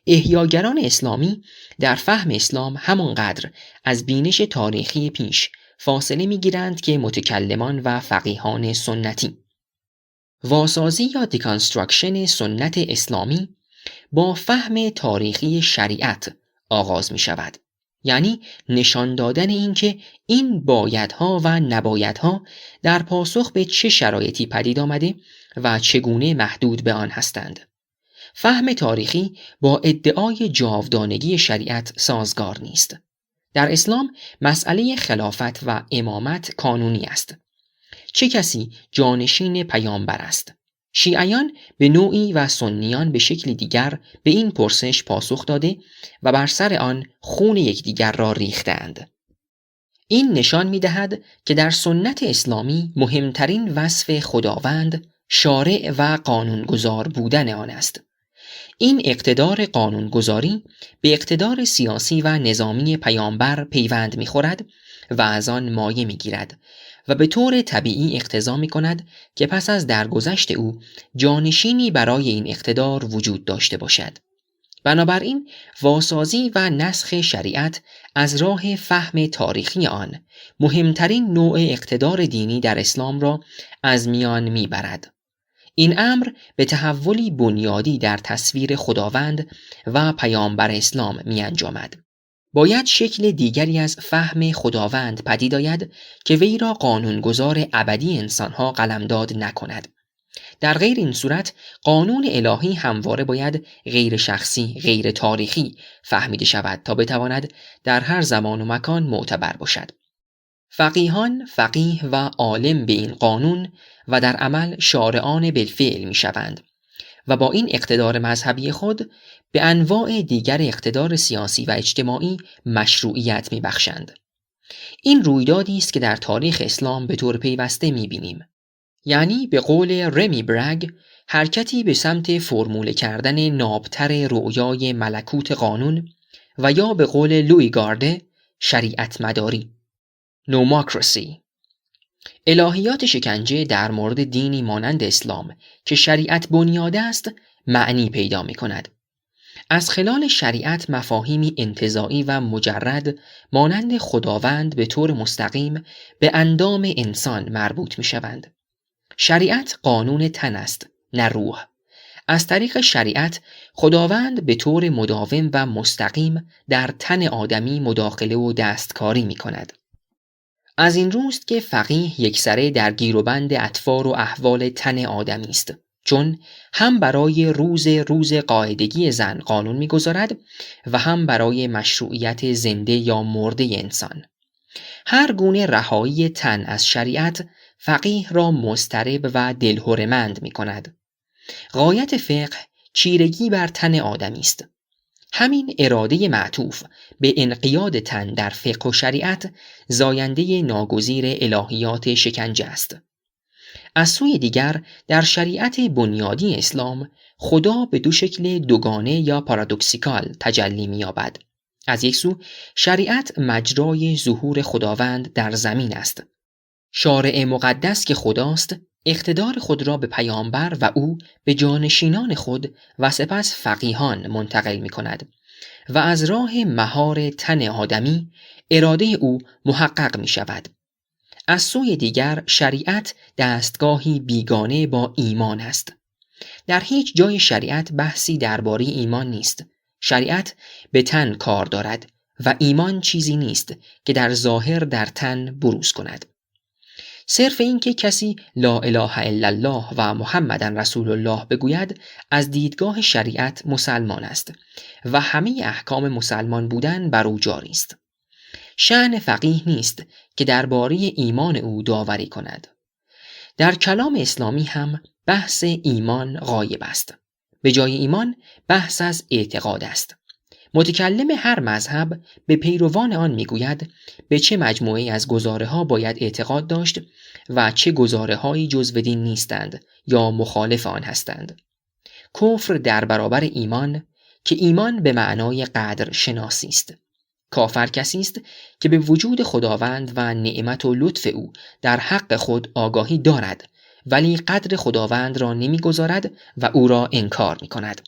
احیاگران اسلامی در فهم اسلام همانقدر از بینش تاریخی پیش فاصله می گیرند که متکلمان و فقیهان سنتی. واسازی یا دیکانستراکشن سنت اسلامی با فهم تاریخی شریعت آغاز می شود. یعنی نشان دادن این که این بایدها و نبایدها در پاسخ به چه شرایطی پدید آمده و چگونه محدود به آن هستند. فهم تاریخی با ادعای جاودانگی شریعت سازگار نیست. در اسلام مسئله خلافت و امامت قانونی است. چه کسی جانشین پیامبر است؟ شیعیان به نوعی و سنیان به شکل دیگر به این پرسش پاسخ داده و بر سر آن خون یکدیگر را ریختند. این نشان می دهد که در سنت اسلامی مهمترین وصف خداوند شارع و قانونگذار بودن آن است. این اقتدار قانونگذاری به اقتدار سیاسی و نظامی پیامبر پیوند می خورد و از آن مایه می گیرد و به طور طبیعی اقتضا می کند که پس از درگذشت او جانشینی برای این اقتدار وجود داشته باشد. بنابراین واسازی و نسخ شریعت از راه فهم تاریخی آن مهمترین نوع اقتدار دینی در اسلام را از میان می برد. این امر به تحولی بنیادی در تصویر خداوند و پیامبر اسلام می انجامد. باید شکل دیگری از فهم خداوند پدید آید که وی را قانونگذار ابدی انسانها قلمداد نکند. در غیر این صورت قانون الهی همواره باید غیر شخصی، غیر تاریخی فهمیده شود تا بتواند در هر زمان و مکان معتبر باشد. فقیهان فقیه و عالم به این قانون و در عمل شارعان بالفعل می شوند و با این اقتدار مذهبی خود به انواع دیگر اقتدار سیاسی و اجتماعی مشروعیت می بخشند. این رویدادی است که در تاریخ اسلام به طور پیوسته می بینیم. یعنی به قول رمی برگ حرکتی به سمت فرموله کردن نابتر رؤیای ملکوت قانون و یا به قول لوی گارده شریعت مداری، نوماکراسی. الهیات شکنجه در مورد دینی مانند اسلام که شریعت بنیاد است معنی پیدا می کند. از خلال شریعت مفاهیمی انتزاعی و مجرد مانند خداوند به طور مستقیم به اندام انسان مربوط می شوند. شریعت قانون تن است، نه روح. از طریق شریعت خداوند به طور مداوم و مستقیم در تن آدمی مداخله و دستکاری می کند. از این روست که فقیه یکسره در گیروبند اطوار و احوال تن آدمی است، چون هم برای روز قاعدگی زن قانون می‌گذارد و هم برای مشروعیت زنده یا مرده انسان. هر گونه رهایی تن از شریعت فقیه را مضطرب و دلهرمند می‌کند. غایت فقه چیرگی بر تن آدمی است. همین اراده معطوف به انقیاد تن در فقه و شریعت زاینده ناگزیر الهیات شکنجه است. از سوی دیگر در شریعت بنیادی اسلام خدا به دو شکل دوگانه یا پارادوکسیکال تجلی می‌یابد. از یک سو شریعت مجرای ظهور خداوند در زمین است. شارع مقدس که خداست اقتدار خود را به پیامبر و او به جانشینان خود و سپس فقیهان منتقل می کند و از راه مهار تن آدمی اراده او محقق می شود. از سوی دیگر شریعت دستگاهی بیگانه با ایمان است. در هیچ جای شریعت بحثی درباره ایمان نیست. شریعت به تن کار دارد و ایمان چیزی نیست که در ظاهر در تن بروز کند. صرف این که کسی لا اله الا الله و محمدن رسول الله بگوید از دیدگاه شریعت مسلمان است و همه احکام مسلمان بودن بر او جاری است. شأن فقیه نیست که درباره ایمان او داوری کند. در کلام اسلامی هم بحث ایمان غایب است. به جای ایمان بحث از اعتقاد است. متکلم هر مذهب به پیروان آن میگوید به چه مجموعه از گزاره‌ها باید اعتقاد داشت و چه گزاره‌هایی جزو دین نیستند یا مخالف آن هستند. کفر در برابر ایمان که ایمان به معنای قدر شناسی است. کافر کسی است که به وجود خداوند و نعمت و لطف او در حق خود آگاهی دارد ولی قدر خداوند را نمیگذارد و او را انکار میکند.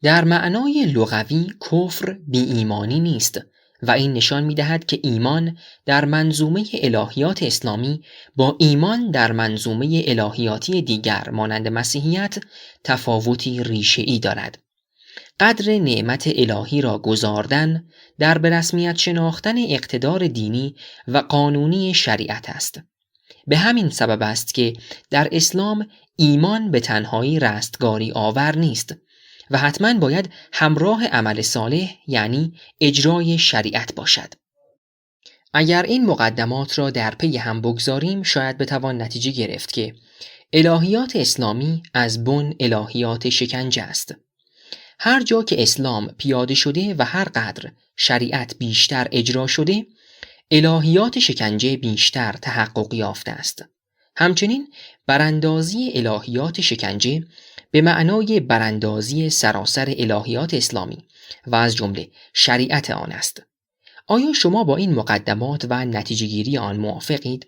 در معنای لغوی کفر بی ایمانی نیست و این نشان می‌دهد که ایمان در منظومه الهیات اسلامی با ایمان در منظومه الهیاتی دیگر مانند مسیحیت تفاوتی ریشه‌ای دارد. قدر نعمت الهی را گزاردن در به رسمیت شناختن اقتدار دینی و قانونی شریعت است. به همین سبب است که در اسلام ایمان به تنهایی رستگاری آور نیست و حتما باید همراه عمل صالح یعنی اجرای شریعت باشد. اگر این مقدمات را در پی هم بگذاریم شاید بتوان نتیجه گرفت که الهیات اسلامی از بن الهیات شکنجه است. هر جا که اسلام پیاده شده و هر قدر شریعت بیشتر اجرا شده الهیات شکنجه بیشتر تحقق یافته است. همچنین براندازی الهیات شکنجه به معنای براندازی سراسر الهیات اسلامی و از جمله شریعت آن است. آیا شما با این مقدمات و نتیجه گیری آن موافقید؟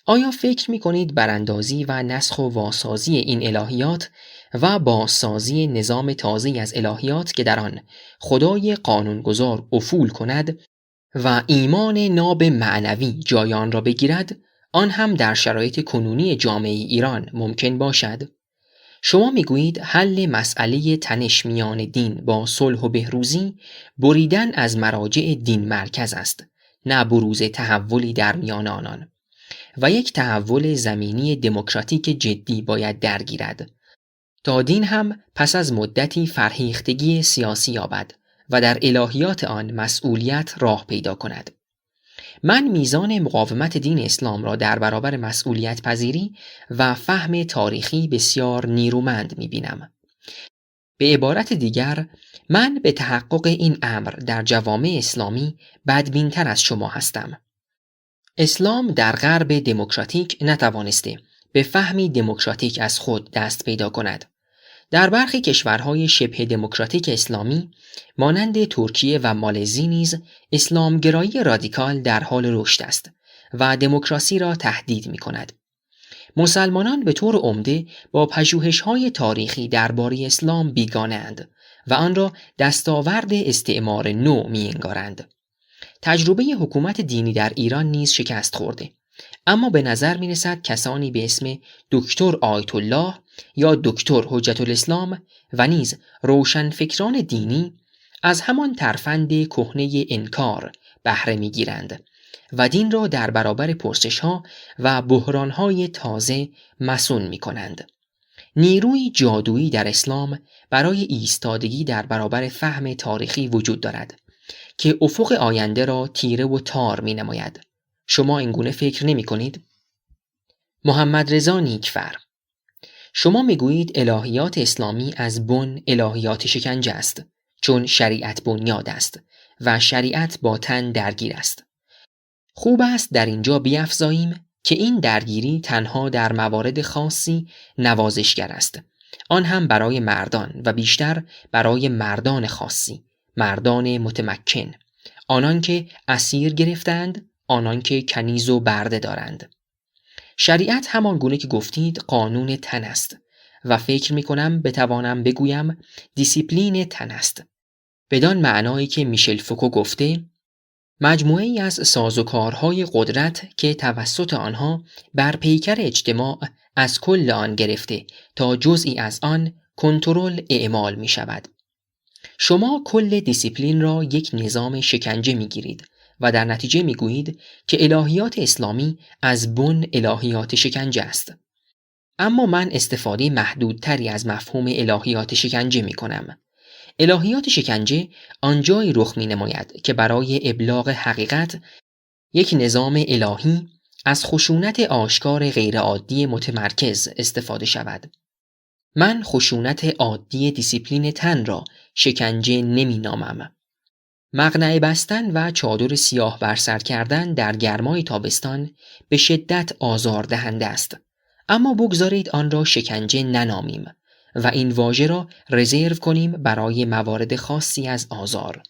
آیا فکر می کنید براندازی و نسخ و واسازی این الهیات و بازسازی نظام تازه از الهیات که در آن خدای قانونگذار افول کند و ایمان ناب معنوی جای آن را بگیرد آن هم در شرایط کنونی جامعه ایران ممکن باشد؟ شما میگویید حل مسئله تنش میان دین با صلح و بهروزی بریدن از مراجع دین مرکز است، نه بروز تحولی در میان آنان. و یک تحول زمینی دموکراتیک جدی باید درگیرد تا دین هم پس از مدتی فرهیختگی سیاسی یابد و در الهیات آن مسئولیت راه پیدا کند. من میزان مقاومت دین اسلام را در برابر مسئولیت پذیری و فهم تاریخی بسیار نیرومند میبینم. به عبارت دیگر من به تحقق این امر در جوامع اسلامی بدبین‌تر از شما هستم. اسلام در غرب دموکراتیک نتوانسته به فهمی دموکراتیک از خود دست پیدا کند. در برخی کشورهای شبه دموکراتیک اسلامی مانند ترکیه و مالزی نیز اسلامگرایی رادیکال در حال رشد است و دموکراسی را تهدید می کند. مسلمانان به طور عمده با پژوهش‌های تاریخی درباره اسلام بیگانه‌اند و آن را دستاورد استعمار نو می‌انگارند. تجربه حکومت دینی در ایران نیز شکست خورده، اما به نظر می‌رسد کسانی به اسم دکتر آیت الله یا دکتر حجت الاسلام و نیز روشنفکران دینی از همان ترفند کهنه انکار بهره می‌گیرند و دین را در برابر پرسش‌ها و بحران‌های تازه مصون می‌کنند. نیروی جادویی در اسلام برای ایستادگی در برابر فهم تاریخی وجود دارد که افق آینده را تیره و تار می‌نماید. شما اینگونه فکر نمی‌کنید؟ محمد رضا نیکفر: شما میگویید الهیات اسلامی از بن الهیات شکنجه است، چون شریعت بنیاد است و شریعت با تن درگیر است. خوب است در اینجا بیفزاییم که این درگیری تنها در موارد خاصی نوازشگر است، آن هم برای مردان و بیشتر برای مردان خاصی، مردان متمکن، آنان که اسیر گرفتند، آنان که کنیز و برده دارند. شریعت همان گونه که گفتید قانون تن است و فکر می کنم بتوانم بگویم دیسیپلین تن است، بدان معنایی که میشل فوکو گفته مجموعه ای از سازوکارهای قدرت که توسط آنها بر پیکر اجتماع از کل آن گرفته تا جزئی از آن کنترل اعمال می شود. شما کل دیسیپلین را یک نظام شکنجه می گیرید و در نتیجه می گویید که الهیات اسلامی از بن الهیات شکنجه است. اما من استفاده محدودتری از مفهوم الهیات شکنجه می کنم. الهیات شکنجه آنجایی رخ می نماید که برای ابلاغ حقیقت یک نظام الهی از خشونت آشکار غیرعادی متمرکز استفاده شود. من خشونت عادی دیسیپلین تن را شکنجه نمی نامم. مقنعه بستن و چادر سیاه بر سر کردن در گرمای تابستان به شدت آزاردهنده است، اما بگذارید آن را شکنجه ننامیم و این واژه را رزرو کنیم برای موارد خاصی از آزار.